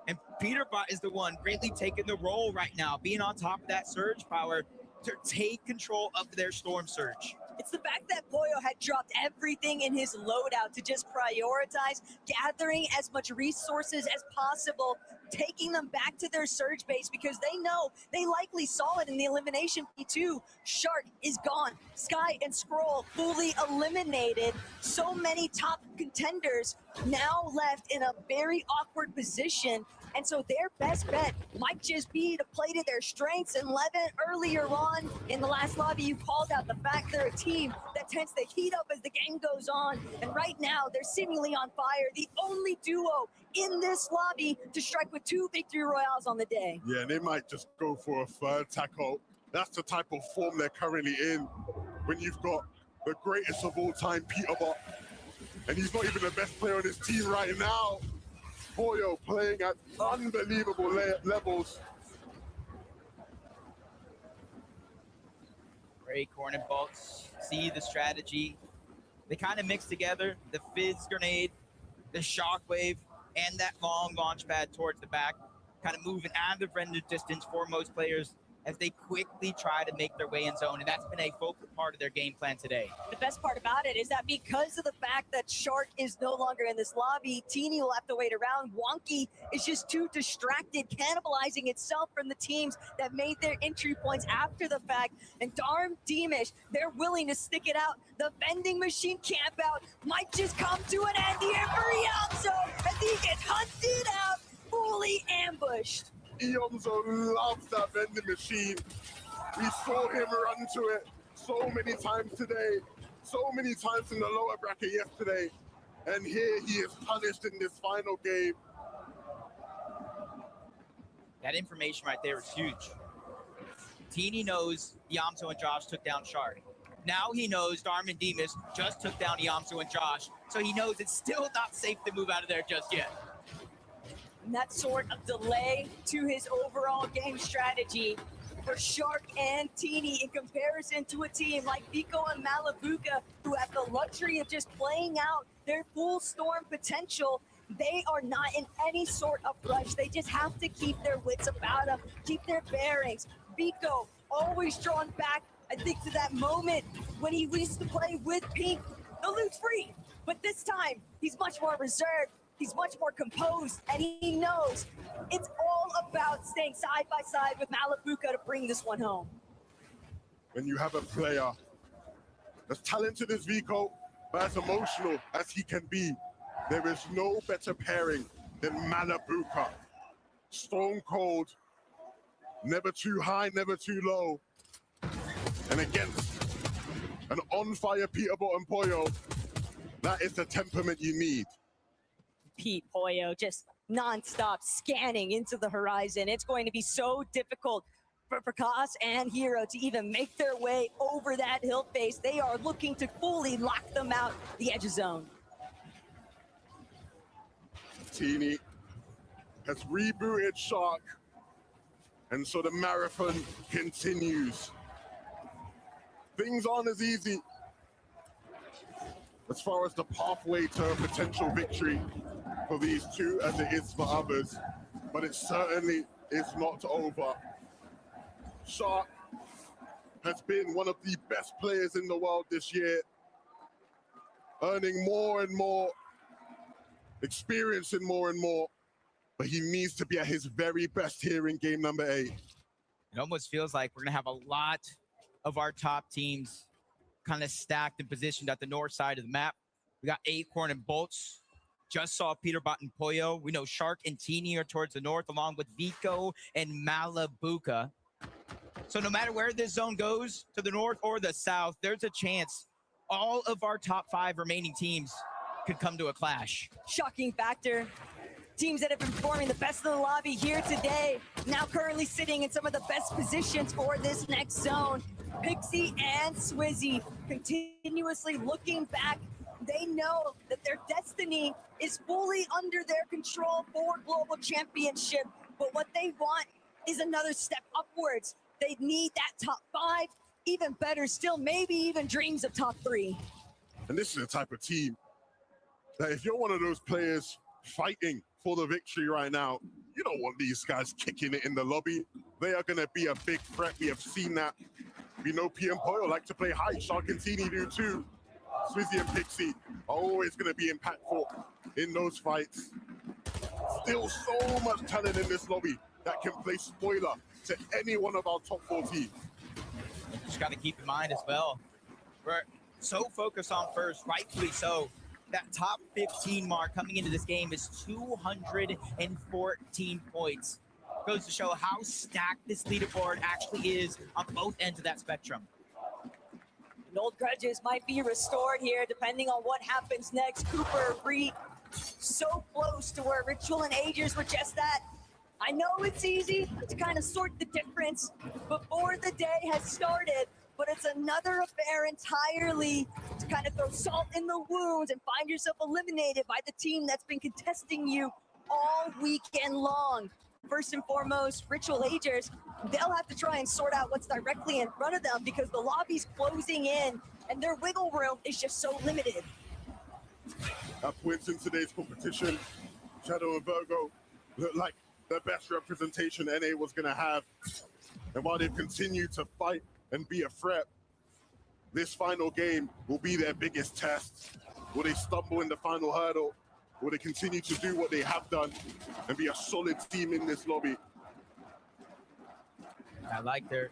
And Peterbot is the one really taking the role right now, being on top of that surge power to take control of their storm surge. It's the fact that Pollo had dropped everything in his loadout to just prioritize gathering as much resources as possible, taking them back to their surge base because they know they likely saw it in the elimination P2. Shark is gone. Sky and Scroll fully eliminated. So many top contenders now left in a very awkward position. And so their best bet might just be to play to their strengths. And Levin, earlier on in the last lobby, you called out the fact they're a team that tends to heat up as the game goes on. And right now, they're seemingly on fire. The only duo in this lobby to strike with 2 victory royales on the day. Yeah, and they might just go for a third tackle. That's the type of form they're currently in. When you've got the greatest of all time, Peterbot, and he's not even the best player on his team right now. Pollo playing at unbelievable levels. Great corn and bolts. See the strategy. They kind of mix together the fizz grenade, the shockwave, and that long launch pad towards the back, kind of moving out of the render distance for most players as they quickly try to make their way in zone. And that's been a focal part of their game plan today. The best part about it is that because of the fact that Shark is no longer in this lobby, Teeny will have to wait around. Wonky is just too distracted, cannibalizing itself from the teams that made their entry points after the fact. And darn Deemish, they're willing to stick it out. The vending machine camp out might just come to an end here for Yamso as he gets hunted out, fully ambushed. Ionzo loves that vending machine. We saw him run to it so many times today, so many times in the lower bracket yesterday. And here he is punished in this final game. That information right there is huge. Teeny knows Yamso and Josh took down Shark. Now he knows Darman Demas just took down Yamso and Josh, so he knows it's still not safe to move out of there just yet. And that sort of delay to his overall game strategy for Shark and Teeny in comparison to a team like Vico and Malabuka, who have the luxury of just playing out their full storm potential. They are not in any sort of rush. They just have to keep their wits about them, keep their bearings. Vico always drawn back, I think, to that moment when he used to play with Pink. The loot's free, but this time he's much more reserved. He's much more composed, and he knows it's all about staying side by side with Malabuka to bring this one home. When you have a player as talented as Vico, but as emotional as he can be, there is no better pairing than Malabuka. Stone cold, never too high, never too low. And against an on-fire Peterbot and Pollo, that is the temperament you need. Pete Pollo just non-stop scanning into the horizon. It's going to be so difficult for Prakash and Hero to even make their way over that hill face. They are looking to fully lock them out the edge of zone. Teeny has rebooted Shark, and so the marathon continues. Things aren't as easy as far as the pathway to a potential victory for these two as it is for others, but it certainly is not over. Shark has been one of the best players in the world this year, earning more and more, experiencing more and more, but he needs to be at his very best here in game number 8. It almost feels like we're gonna have a lot of our top teams kind of stacked and positioned at the north side of the map. We got Acorn and Bolts. Just saw Peterbot and Pollo. We know Shark and Teeny are towards the north, along with Vico and Malabuka. So no matter where this zone goes, to the north or the south, there's a chance all of our top 5 remaining teams could come to a clash. Shocking factor. Teams that have been performing the best of the lobby here today, now currently sitting in some of the best positions for this next zone. Pixie and Swizzy continuously looking back They know that their destiny is fully under their control for global championship, but what they want is another step upwards. They need that top 5, even better still, maybe even dreams of top 3. And this is the type of team that if you're one of those players fighting for the victory right now, you don't want these guys kicking it in the lobby. They are going to be a big threat. We have seen that. We know PMPOYO like to play high. Sharkantini do too. Swizzy and Pixie are always going to be impactful in those fights. Still so much talent in this lobby that can play spoiler to any one of our top 4 teams. Just got to keep in mind as well, we're so focused on first, rightfully so. That top 15 mark coming into this game is 214 points. Goes to show how stacked this leaderboard actually is on both ends of that spectrum. And old grudges might be restored here depending on what happens next. Cooper, Reed, so close to where Ritual and Agers were just at. I know it's easy to kind of sort the difference before the day has started, but it's another affair entirely to kind of throw salt in the wounds and find yourself eliminated by the team that's been contesting you all weekend long. First and foremost, Ritual Agers, they'll have to try and sort out what's directly in front of them because the lobby's closing in and their wiggle room is just so limited. At points in today's competition, Shadow and Virgo look like the best representation NA was going to have. And while they've continued to fight and be a threat, this final game will be their biggest test. Will they stumble in the final hurdle? Will they continue to do what they have done and be a solid team in this lobby? I like their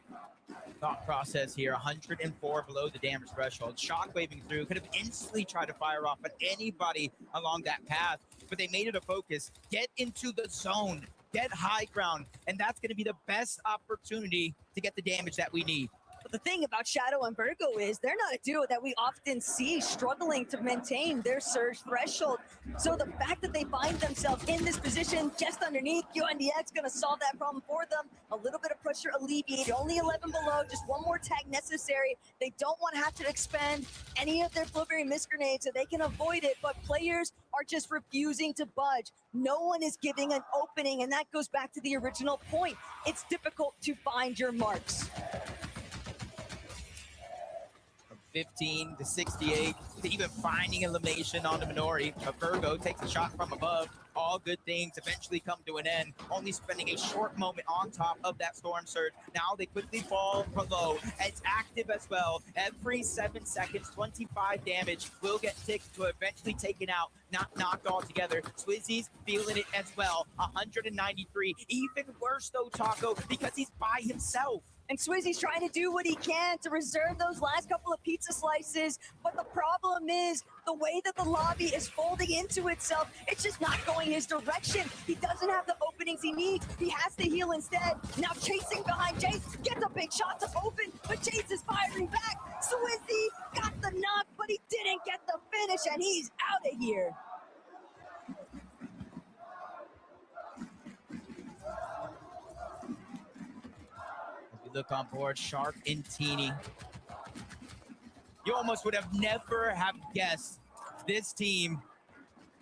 thought process here. 104 below the damage threshold. Shockwaving through, could have instantly tried to fire off at anybody along that path, but they made it a focus. Get into the zone, get high ground, and that's going to be the best opportunity to get the damage that we need. But the thing about Shadow and Virgo is they're not a duo that we often see struggling to maintain their surge threshold. So the fact that they find themselves in this position just underneath, UNDX going to solve that problem for them. A little bit of pressure alleviated, only 11 below, just one more tag necessary. They don't want to have to expend any of their Flowberry Mist Grenades so they can avoid it, but players are just refusing to budge. No one is giving an opening, and that goes back to the original point. It's difficult to find your marks. 15 to 68 to even finding elimination on the Minori. Virgo takes a shot from above. All good things eventually come to an end, only spending a short moment on top of that storm surge. Now they quickly fall below. It's active as well. Every 7 seconds, 25 damage will get ticked to eventually taken out, not knocked altogether. Swizzy's feeling it as well. 193. Even worse though, Taco, because he's by himself. And Swizzy's trying to do what he can to reserve those last couple of pizza slices, but the problem is the way that the lobby is folding into itself, it's just not going his direction. He doesn't have the openings he needs. He has to heal instead. Now chasing behind Jace, gets a big shot to open, but Jace is firing back. Swizzy got the knock, but he didn't get the finish, and he's out of here. Look on board, Shark and Teeny. You almost would have never have guessed this team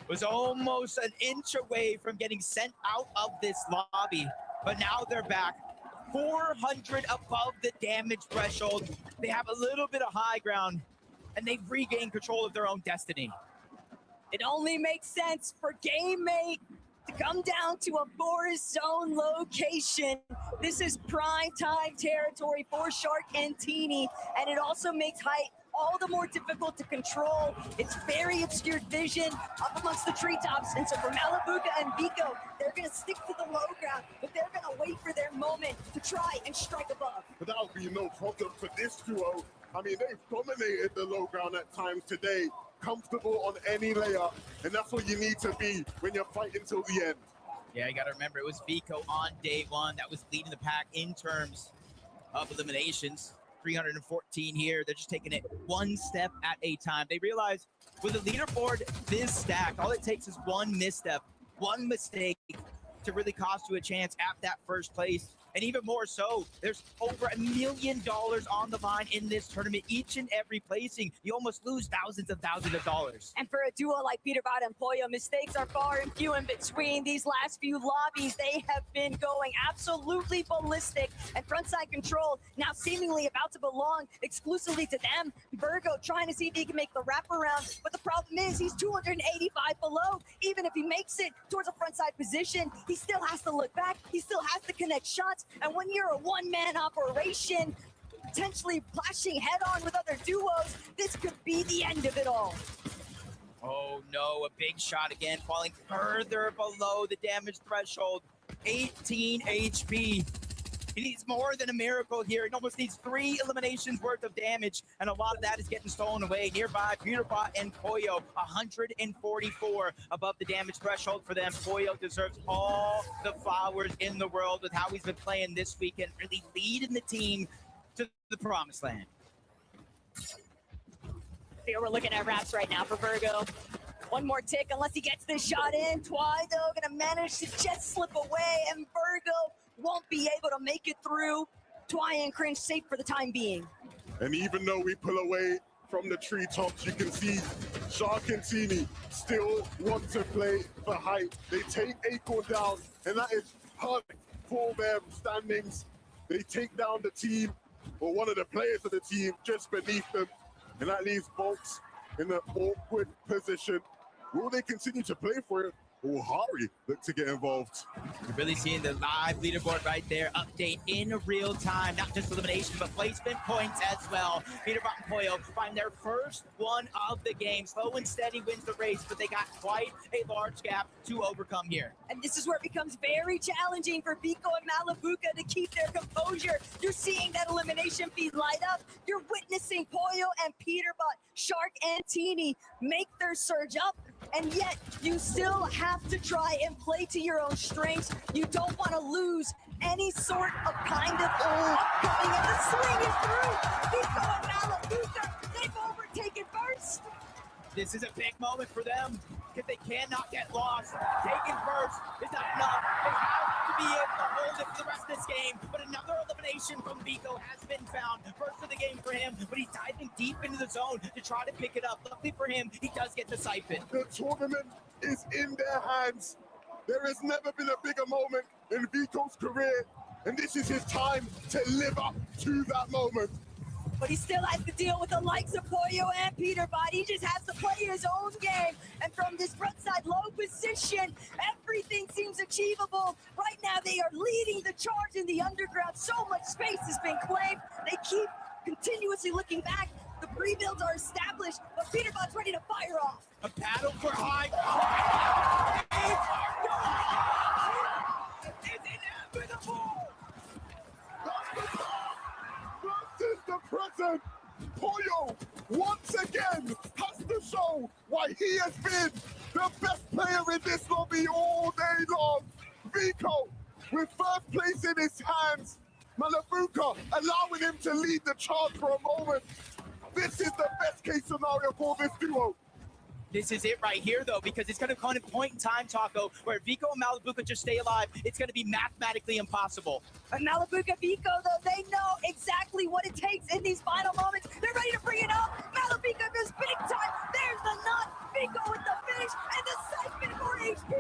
was almost an inch away from getting sent out of this lobby, but now they're back 400 above the damage threshold. They have a little bit of high ground, and they've regained control of their own destiny. It only makes sense for Game Mate to come down to a forest zone location. This is prime time territory for Shark and Teeny, and it also makes height all the more difficult to control. It's very obscured vision up amongst the treetops, and so for Malabuka and Vico, they're gonna stick to the low ground, but they're gonna wait for their moment to try and strike above. But that'll be no problem for this duo. I mean, they've dominated the low ground at times today. Comfortable on any layer, and that's what you need to be when you're fighting till the end. Yeah, you got to remember, it was Vico on day one that was leading the pack in terms of eliminations. 314 here. They're just taking it one step at a time. They realize with a leaderboard this stacked, all it takes is one misstep, one mistake to really cost you a chance at that first place. And even more so, there's over $1 million on the line in this tournament. Each and every placing, you almost lose thousands of dollars. And for a duo like Peterbot and Pollo, mistakes are far and few in between. These last few lobbies, they have been going absolutely ballistic. And frontside control now seemingly about to belong exclusively to them. Virgo trying to see if he can make the wraparound, but the problem is he's 285 below. Even if he makes it towards a frontside position, he still has to look back. He still has to connect shots. And when you're a one-man operation, potentially clashing head-on with other duos, this could be the end of it all. Oh no, a big shot again, falling further below the damage threshold. 18 HP. He needs more than a miracle here. He almost needs 3 eliminations worth of damage, and a lot of that is getting stolen away. Nearby, Peterbot and Pollo, 144 above the damage threshold for them. Pollo deserves all the flowers in the world with how he's been playing this weekend, really leading the team to the promised land. Here we're looking at wraps right now for Virgo. One more tick unless he gets this shot in. Twy, though, gonna manage to just slip away, and Virgo won't be able to make it through. Twy and Cringe safe for the time being. And even though we pull away from the treetops, you can see Shark and Teeny still want to play for height. They take Acorn down, and that is perfect for their standings. They take down the team, or one of the players of the team, just beneath them, and that leaves Bolts in an awkward position. Will they continue to play for it, or will Hari look to get involved? You're really seeing the live leaderboard right there, update in real time, not just elimination, but placement points as well. Peterbot and Pollo find their first one of the game. Slow and steady wins the race, but they got quite a large gap to overcome here. And this is where it becomes very challenging for Biko and Malabuka to keep their composure. You're seeing that elimination feed light up. You're witnessing Pollo and Peterbot, Shark and Teeny make their surge up, and yet you still have to try and play to your own strengths. You don't want to lose any sort of kind of coming in. The swing is through. Biko and Malabuka, they've overtaken first. This is a big moment for them because they cannot get lost. Taking first is not enough. They have to be able to hold it for the rest of this game. But another elimination from Biko has been found. First of the game for him, but he's diving deep into the zone to try to pick it up. Luckily for him, he does get the siphon. The tournament is in their hands. There has never been a bigger moment in Biko's career, and this is his time to live up to that moment. But he still has to deal with the likes of Pollo and Peterbot. He just has to play his own game. And from this frontside low position, everything seems achievable. Right now, they are leading the charge in the underground. So much space has been claimed. They keep continuously looking back. The pre-builds are established, but Peterbot's ready to fire off. A battle for high. It's inevitable. This is the present. Pollo, once again, has to show why he has been the best player in this lobby all day long. Biko, with first place in his hands. Malabuka allowing him to lead the charge for a moment. This is the best case scenario for this duo. This is it right here, though, because it's going to come a point in time, Taco, where Biko and Malabuka just stay alive. It's going to be mathematically impossible. And Malabuka, Biko, though, they know exactly what it takes in these final moments. They're ready to bring it up. Malabuka goes big time. There's the knot. Biko with the finish and the siphon for HP.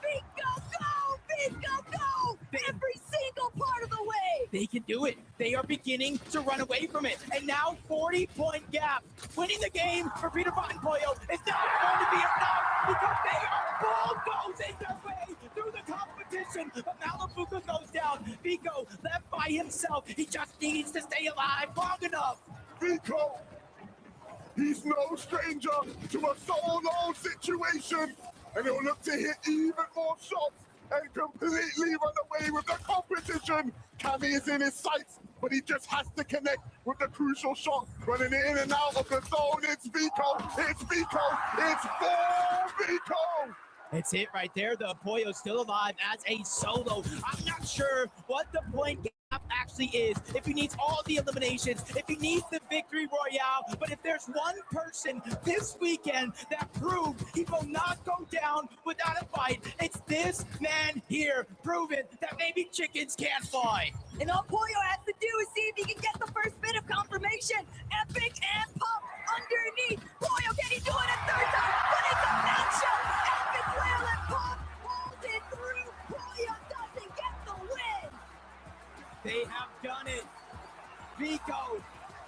Biko, go! Biko, go! Every single part of the way. They can do it. They are beginning to run away from it. And now 40-point gap. Winning the game for Peterbot and Pollo is not going to be enough because they are bulldozing their way through the competition. But Malabuka goes down. Biko left by himself. He just needs to stay alive long enough. Biko, he's no stranger to a solo situation. And he'll look to hit even more shots and completely run away with the competition. Cammy is in his sights, but he just has to connect with the crucial shot. Running it in and out of the zone, it's Biko, it's Biko, it's for Biko. It's it right there, though. Pollo's still alive as a solo. I'm not sure what the point gap actually is, if he needs all the eliminations, if he needs the victory royale. But if there's one person this weekend that proved he will not go down without a fight, it's this man here, proving that maybe chickens can't fly. And all Pollo has to do is see if he can get the first bit of confirmation. Epic and Pop underneath. Pollo, can he do it a third time? But it's a matchup. Epic, Whale, and Pop holds it through. Pollo doesn't get the win. They have done it. Vico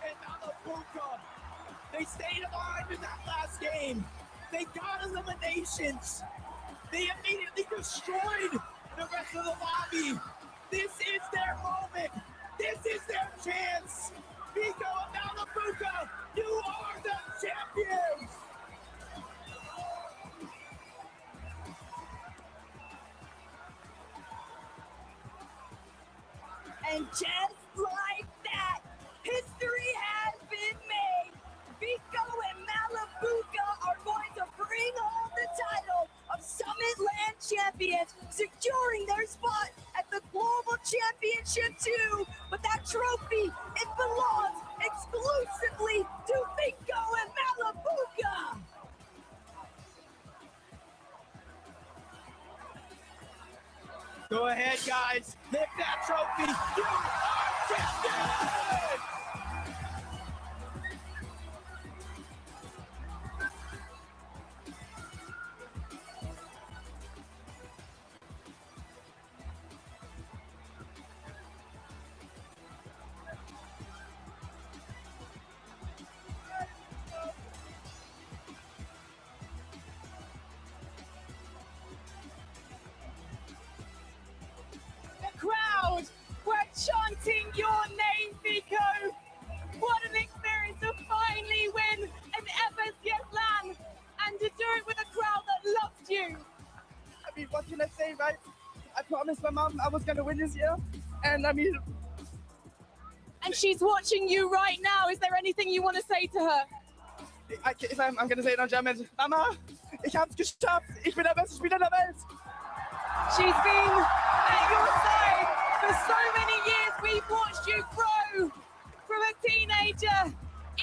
and Malabuka, they stayed alive in that last game. They got eliminations. They immediately destroyed the rest of the lobby. This is their moment. This is their chance. Vico and Malabuka, you are the champions. And just like that, history has been made. Vico and Malabuka are going to bring home the title of Summit Land Champions, securing their spot at the Global Championship 2. But that trophy, it belongs exclusively to Vico and Malabuka. Go ahead, guys. Lift that trophy. You are champions! Crowd were chanting your name, Vico. What an experience to finally win an FSCS LAN and to do it with a crowd that loves you. I mean, what can I say, right? I promised my mom I was going to win this year. And I mean... And she's watching you right now. Is there anything you want to say to her? I'm going to say it on German. Mama, ich hab's geschafft. Ich bin der beste Spieler der Welt. She's been at your side for so many years. We've watched you grow from a teenager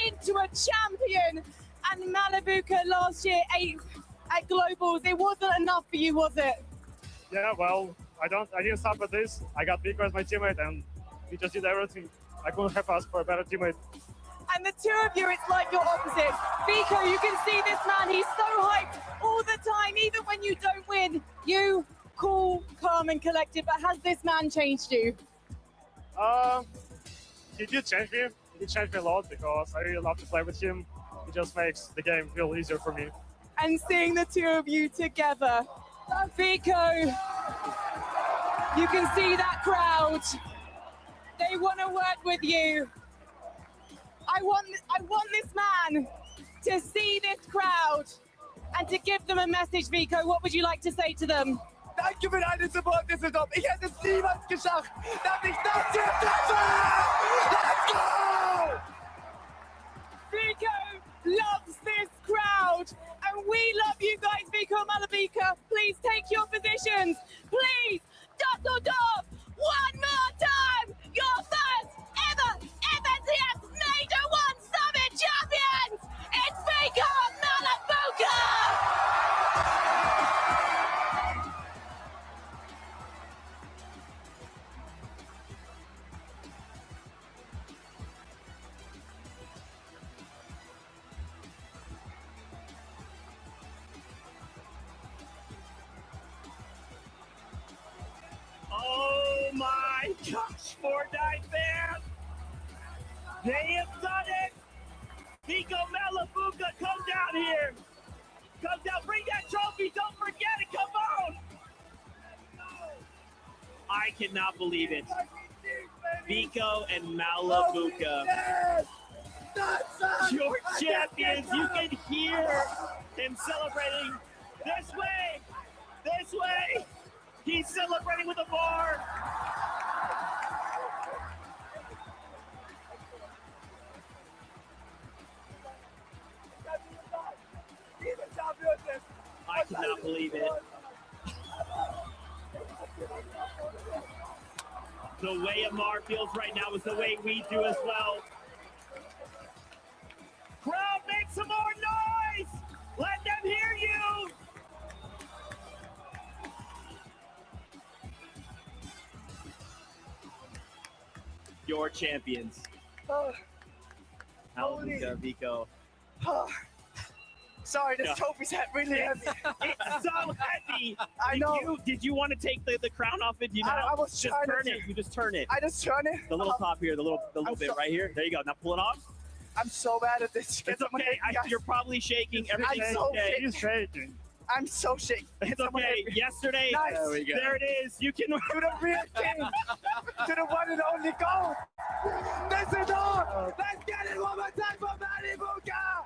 into a champion. And Malabuka last year, 8th at Globals. It wasn't enough for you, was it? Yeah, well, I didn't stop at this. I got Vico as my teammate, and we just did everything. I couldn't have asked for a better teammate. And the two of you, it's like your opposites. Vico, you can see this man, he's so hyped all the time, even when you don't win. You cool, calm, and collected, but has this man changed you? He did change me. He did change me a lot because I really love to play with him. He just makes the game feel easier for me. And seeing the two of you together, Vico, you can see that crowd. They want to work with you. I want this man to see this crowd and to give them a message, Vico. What would you like to say to them? Danke für deinen Support, Düsseldorf. Ich hätte es niemals geschafft, dass ich das hier schaffe! Let's go! Vico loves this crowd, and we love you guys, Vico and Malabuka. Please take your positions. Please, Düsseldorf, one more time, your first ever FNCS Major 1 Summit champions. It's Vico and Malabuka. Oh my gosh, Fortnite fans! They have done it! Vico Malabuka, come down here! Come down, bring that trophy, don't forget it, come on! I cannot believe it. Vico and Malabuka. Your champions, you can hear him celebrating. This way! This way! He's celebrating with a bar. I cannot believe it. The way Amar feels right now is the way we do as well. Crowd, make some more noise! Let them hear you! Your champions. Alemaia, Vico. Sorry, this Yeah. trophy's really heavy. It's so heavy. I know. Did you want to take the crown off it? You know, I was just trying turn to. it. You just turn it. I just turn it. The little top here, the little bit right here. There you go. Now pull it off. I'm so bad at this. It's okay. You're probably shaking. Everything's so okay. shaking. shaking. I'm so shaking. It's okay. Yesterday, Nice. there it is. You can To the real king. To the one and only goal. This is all. Let's get it one more time for Malibuka.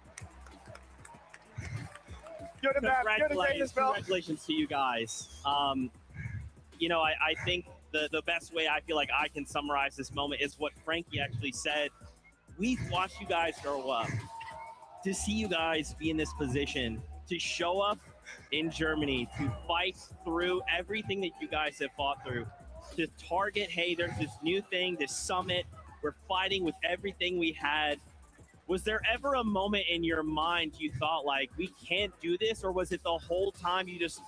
You're the man. You're the greatest, bro. Congratulations to you guys. You know, I think the best way I feel like I can summarize this moment is what Frankie actually said. We've watched you guys grow up. To see you guys be in this position, to show up in Germany, to fight through everything that you guys have fought through, to target, hey, there's this new thing, this summit, we're fighting with everything we had. Was there ever a moment in your mind you thought like, we can't do this? Or was it the whole time you just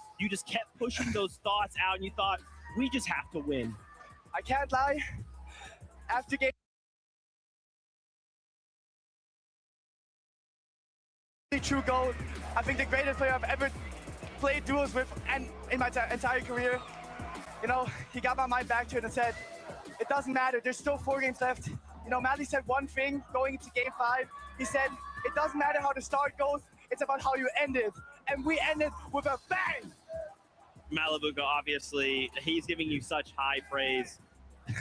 kept pushing those thoughts out and you thought, we just have to win? I can't lie. After game true goal, I think the greatest player I've ever played duels with and in my entire career. You know, he got my mind back to it and said, it doesn't matter, there's still 4 games left. You know, Mally said one thing going into game 5. He said, it doesn't matter how the start goes, it's about how you end it. And we ended with a bang! Malibuka, obviously, he's giving you such high praise.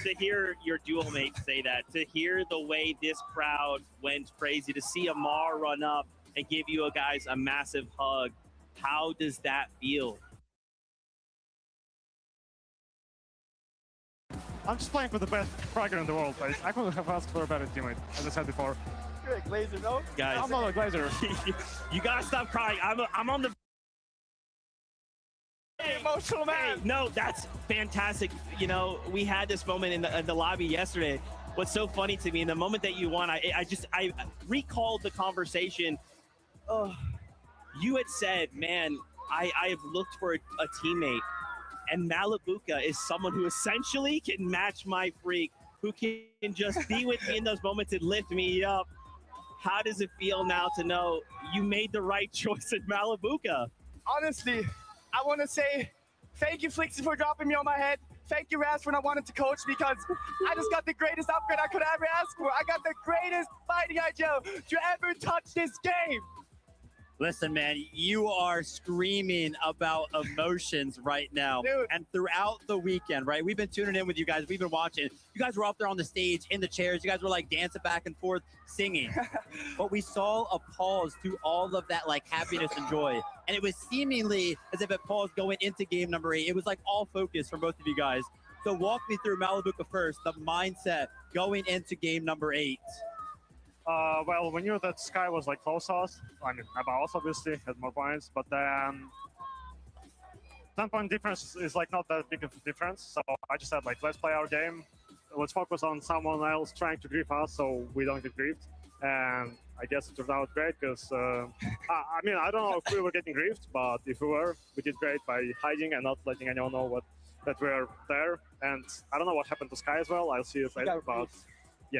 To hear your dual mate say that, to hear the way this crowd went crazy, to see Amar run up and give you guys a massive hug, how does that feel? I'm just playing for the best fragger in the world, guys. I couldn't have asked for a better teammate, as I said before. You're a glazer, no? Guys, I'm not a glazer. You gotta stop crying. I'm on the emotional man. Hey, no, that's fantastic. You know, we had this moment in the lobby yesterday. What's so funny to me, in the moment that you won, I recalled the conversation. You had said, man, I have looked for a teammate, and Malibuka is someone who essentially can match my freak, who can just be with me in those moments and lift me up. How does it feel now to know you made the right choice at Malibuka? Honestly, I want to say thank you, Flixie, for dropping me on my head. Thank you, Raz, for not wanting to coach, because I just got the greatest upgrade I could ever ask for. I got the greatest fighting idea to ever touch this game. Listen, man, you are screaming about emotions right now. Dude. And throughout the weekend, right? We've been tuning in with you guys. We've been watching. You guys were up there on the stage, in the chairs. You guys were like dancing back and forth, singing. But we saw a pause to all of that like happiness and joy. And it was seemingly as if it paused going into game number 8. It was like all focus from both of you guys. So walk me through Malibuka first, the mindset going into game number 8. Well, we knew that Sky was like close to us. I mean, about us obviously had more points, but then 10-point difference is like not that big of a difference. So I just said like, let's play our game. Let's focus on someone else trying to grief us so we don't get griefed. And I guess it turned out great because I mean, I don't know if we were getting griefed, but if we were, we did great by hiding and not letting anyone know that we are there. And I don't know what happened to Sky as well. I'll see it later, but yeah.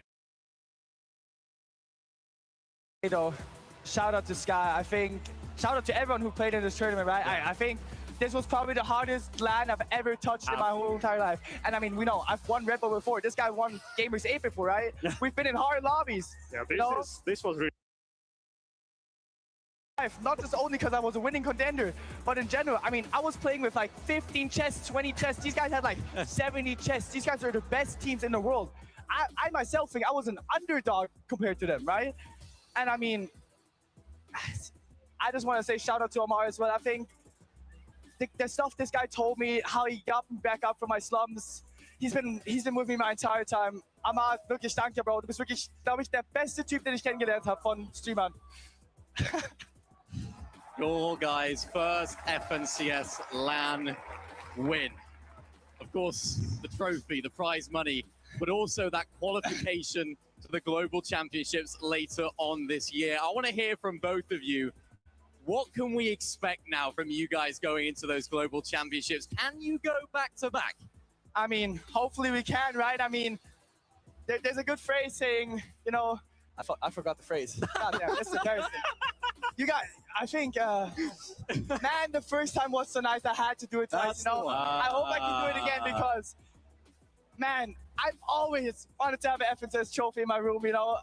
You know, shout out to Sky. I think, shout out to everyone who played in this tournament, right? I think this was probably the hardest LAN I've ever touched in my whole entire life. And I mean, we know, I've won Red Bull before. This guy won Gamers 8 before, right? We've been in hard lobbies. Yeah, this was really... Not just only because I was a winning contender, but in general, I mean, I was playing with like 15 chests, 20 chests. These guys had like 70 chests. These guys are the best teams in the world. I myself think I was an underdog compared to them, right? And I mean, I just want to say shout out to Amar as well. I think the stuff this guy told me, how he got me back up from my slums, he's been with me my entire time. Amar, wirklich danke, Bro. Du bist wirklich, glaube ich, der beste Typ, den ich kennengelernt habe von Streamern. Your guys' first FNCS LAN win. Of of course, the trophy, the prize money, but also that qualification to the Global Championships later on this year. I want to hear from both of you. What can we expect now from you guys going into those Global Championships? Can you go back to back? I mean, hopefully we can, right? I mean, there's a good phrase saying, you know, I forgot the phrase. God damn, it's embarrassing. You got, I think, man, the first time was so nice. I had to do it twice, you know. I hope I can do it again because, man, I've always wanted to have an FNCS trophy in my room, you know.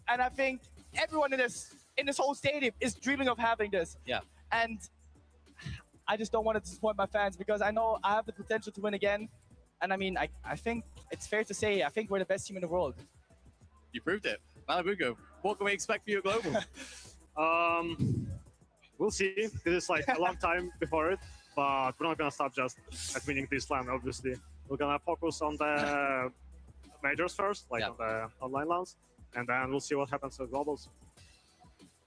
And I think everyone in this whole stadium is dreaming of having this. Yeah. And I just don't want to disappoint my fans because I know I have the potential to win again. And I mean, I think it's fair to say, I think we're the best team in the world. You proved it. Malabugo, what can we expect for your Global? We'll see. It's like a long time before it, but we're not gonna stop just at winning this LAN, obviously. We're gonna focus on the majors first, like on the online LANs, and then we'll see what happens with Globals.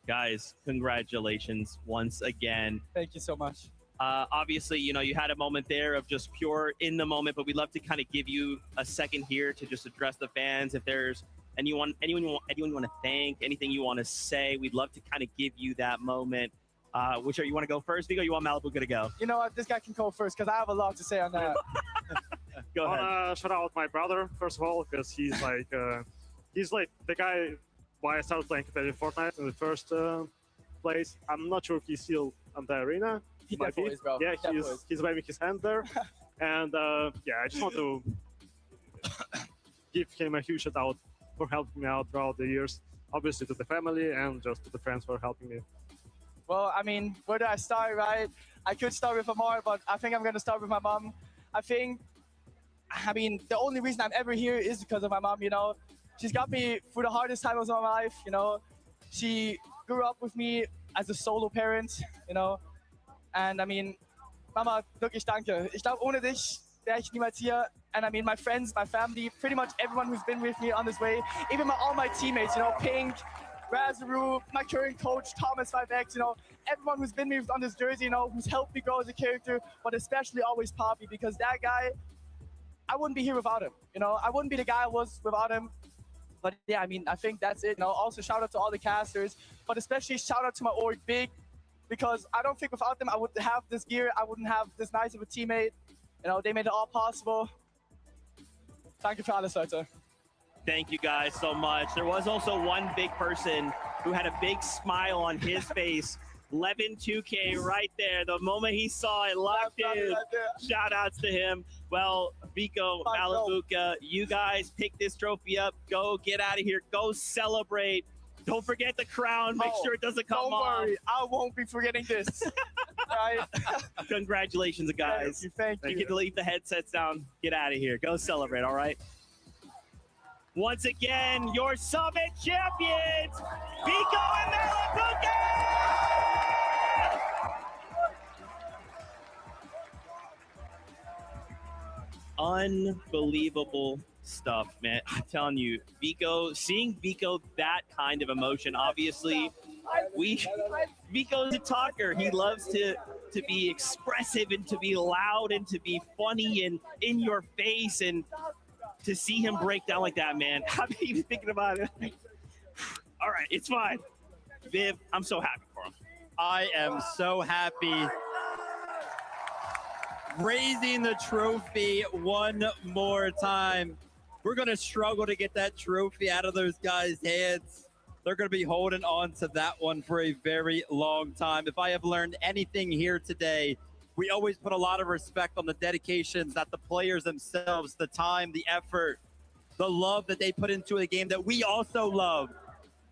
Guys, congratulations once again. Thank you so much. Obviously, you know, you had a moment there of just pure in the moment, but we'd love to kind of give you a second here to just address the fans. If there's anyone you want to thank, anything you want to say, we'd love to kind of give you that moment. Whichever you want to go first, Vigo, you want Malibu to go? You know what, this guy can go first because I have a lot to say on that. Go ahead. Shout out my brother, first of all, because he's like the guy why I started playing competitive Fortnite in the first place. I'm not sure if he's still on the arena. He definitely is, bro. Yeah, he's waving his hand there. And yeah, I just want to give him a huge shout out for helping me out throughout the years. Obviously to the family and just to the friends for helping me. Well, I mean, where do I start, right? I could start with Amar, but I think I'm going to start with my mom. I mean, the only reason I'm ever here is because of my mom, you know. She's got me through the hardest times of my life, you know. She grew up with me as a solo parent, you know. And I mean, Mama, wirklich danke. Ich glaube, ohne dich wäre ich niemals hier. And I mean, my friends, my family, pretty much everyone who's been with me on this way, even all my teammates, you know, Pink, Razaru, my current coach, Thomas 5X, you know, everyone who's been with me on this jersey, you know, who's helped me grow as a character, but especially always Poppy, because that guy, I wouldn't be here without him, you know, I wouldn't be the guy I was without him. But yeah, I mean, I think that's it, you know. Also shout out to all the casters, but especially shout out to my org Big, because I don't think without them I wouldn't have this gear, I wouldn't have this nice of a teammate, you know, they made it all possible. Danke für alles, Leute. Thank you guys so much. There was also one big person who had a big smile on his face. Levin 2K right there. The moment he saw it, locked in. Shout outs to him. Well, Vico, Malabuka, you guys pick this trophy up. Go get out of here. Go celebrate. Don't forget the crown. Make sure it doesn't come off. Don't worry. I won't be forgetting this. Right? Congratulations, guys. Thank you. You get to leave the headsets down. Get out of here. Go celebrate, all right? Once again, your Summit champions, Vico and Malabuka! Unbelievable stuff, man. I'm telling you, Vico, seeing Vico that kind of emotion, obviously, Vico's a talker. He loves to be expressive and to be loud and to be funny and in your face, and to see him break down like that, man. I'm even thinking about it. All right, it's fine. Viv, I'm so happy for him. I am so happy. Raising the trophy one more time. We're going to struggle to get that trophy out of those guys' hands. They're going to be holding on to that one for a very long time. If I have learned anything here today, we always put a lot of respect on the dedications that the players themselves, the time, the effort, the love that they put into a game that we also love,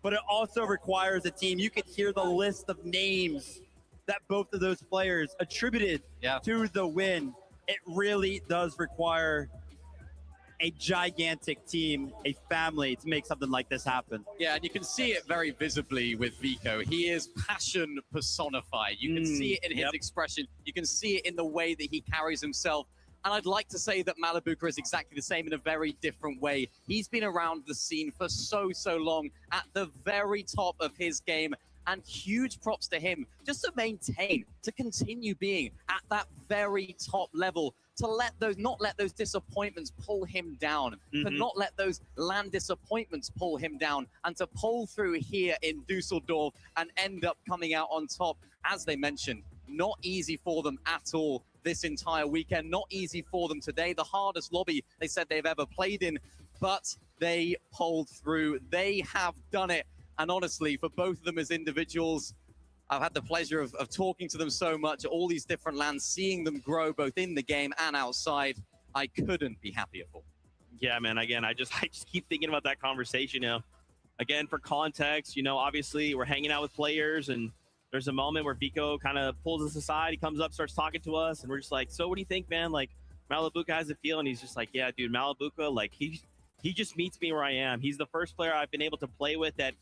but it also requires a team. You could hear the list of names that both of those players attributed to the win. It really does require a gigantic team, a family to make something like this happen. Yeah, and you can see it very visibly with Vico. He is passion personified. You can see it in his expression. You can see it in the way that he carries himself. And I'd like to say that Malabuka is exactly the same in a very different way. He's been around the scene for so long, at the very top of his game. And huge props to him just to maintain, to continue being at that very top level to not let those disappointments pull him down, to not let those land disappointments pull him down, and to pull through here in Dusseldorf and end up coming out on top. As they mentioned, not easy for them at all this entire weekend, not easy for them today. The hardest lobby they said they've ever played in, but they pulled through. They have done it. And honestly, for both of them as individuals, I've had the pleasure of talking to them so much, all these different lands, seeing them grow both in the game and outside. I couldn't be happier for them. Yeah, man, again, I just keep thinking about that conversation, you know. Again, for context, you know, obviously we're hanging out with players, and there's a moment where Vico kind of pulls us aside. He comes up, starts talking to us, and we're just like, so what do you think, man? Like, Malabuka has a feel, and he's just like, yeah, dude, Malabuka, like, he just meets me where I am. He's the first player I've been able to play with that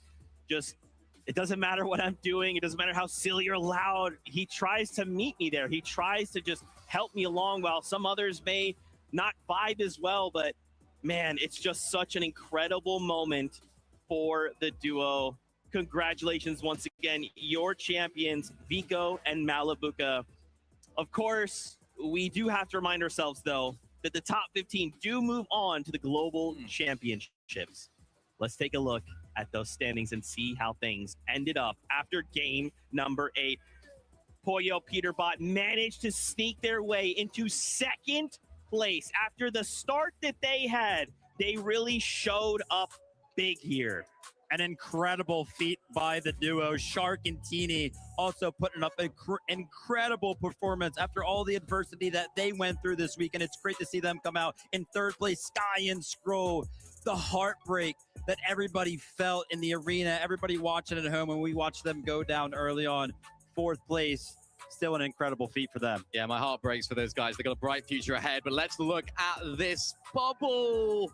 just, it doesn't matter what I'm doing. It doesn't matter how silly or loud. He tries to meet me there. He tries to just help me along, while some others may not vibe as well. But, man, it's just such an incredible moment for the duo. Congratulations once again, your champions, Vico and Malabuka. Of course, we do have to remind ourselves, though, that the top 15 do move on to the global championships. Let's take a look at those standings and see how things ended up after game number 8. Pollo Peterbot managed to sneak their way into second place. After the start that they had, they really showed up big here. An incredible feat by the duo. Shark and Teeny also putting up an incredible performance after all the adversity that they went through this week. And it's great to see them come out in third place. Sky and Scroll, the heartbreak that everybody felt in the arena, everybody watching at home when we watched them go down early on. Fourth place, still an incredible feat for them. Yeah, my heart breaks for those guys. They've got a bright future ahead, but let's look at this bubble.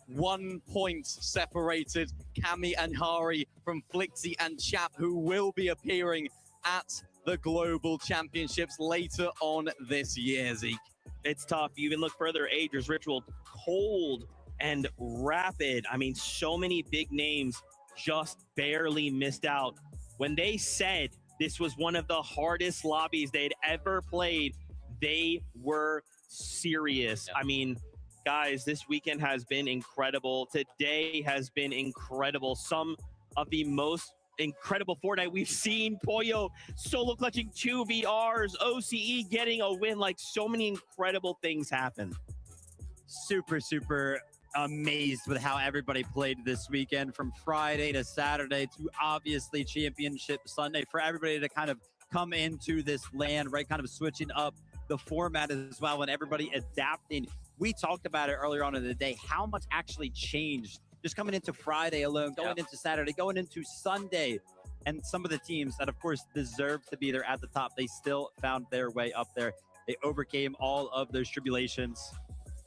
1 point separated Cammy and Hari from Flixie and Chap, who will be appearing at the Global Championships later on this year, Zeke. It's tough. You even look further, Ager's Ritual, Cold and Rapid. I mean, so many big names just barely missed out. When they said this was one of the hardest lobbies they'd ever played, they were serious. I mean, guys, this weekend has been incredible. Today has been incredible. Some of the most incredible Fortnite we've seen. Pollo solo clutching 2 VRs, OCE getting a win. Like, so many incredible things happen. Super amazed with how everybody played this weekend, from Friday to Saturday to obviously Championship Sunday, for everybody to kind of come into this land, right? Kind of switching up the format as well, and everybody adapting. We talked about it earlier on in the day, how much actually changed just coming into Friday alone, going into Saturday, going into Sunday. And some of the teams that, of course, deserve to be there at the top, they still found their way up there. They overcame all of those tribulations.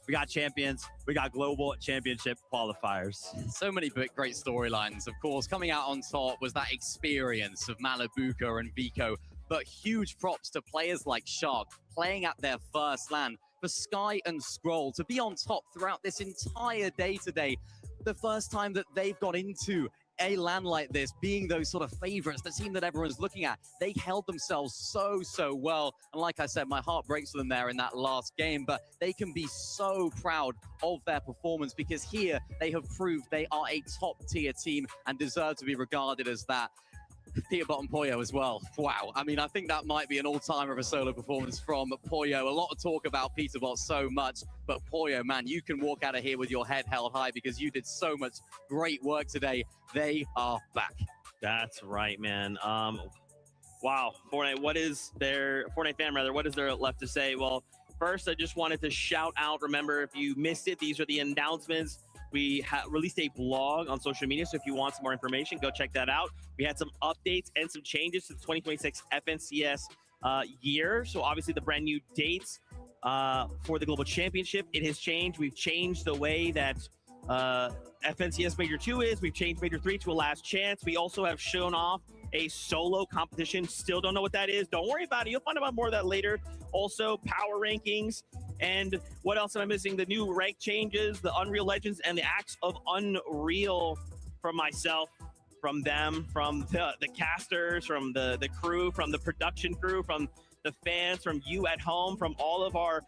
We got champions. We got global championship qualifiers. So many great storylines. Of course, coming out on top was that experience of Malabuka and Vico. But huge props to players like Shark playing at their first LAN. For Sky and Scroll to be on top throughout this entire day today. The first time that they've got into a LAN like this, being those sort of favorites, the team that everyone's looking at. They held themselves so well. And like I said, my heart breaks for them there in that last game, but they can be so proud of their performance, because here they have proved they are a top tier team and deserve to be regarded as that. Peterbot and Pollo as well. Wow. I mean, I think that might be an all-timer of a solo performance from Pollo. A lot of talk about Peterbot so much, but Pollo, man, you can walk out of here with your head held high because you did so much great work today. They are back. That's right, man. Wow. Fortnite, Fortnite fan rather, what is there left to say? Well, first, I just wanted to shout out, remember, if you missed it, these are the announcements. We released a blog on social media, so if you want some more information, go check that out. We had some updates and some changes to the 2026 FNCS year. So obviously the brand new dates for the Global Championship, it has changed. We've changed the way that FNCS Major 2 is. We've changed Major 3 to a last chance. We also have shown off a solo competition. Still don't know what that is. Don't worry about it. You'll find out more of that later. Also, power rankings. And what else am I missing? The new rank changes, the Unreal Legends, and the Acts of Unreal from myself, from them, from the casters, from the crew, from the production crew, from the fans, from you at home, from all of our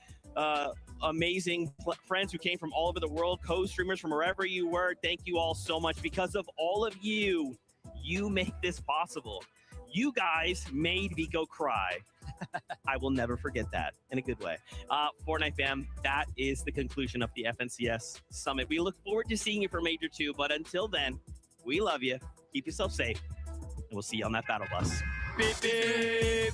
amazing friends who came from all over the world, co-streamers from wherever you were. Thank you all so much. Because of all of you, you make this possible. You guys made Vico cry. I will never forget that in a good way. Fortnite fam, that is the conclusion of the FNCS Summit. We look forward to seeing you for Major 2, but until then, we love you. Keep yourself safe, and we'll see you on that battle bus. Beep, beep.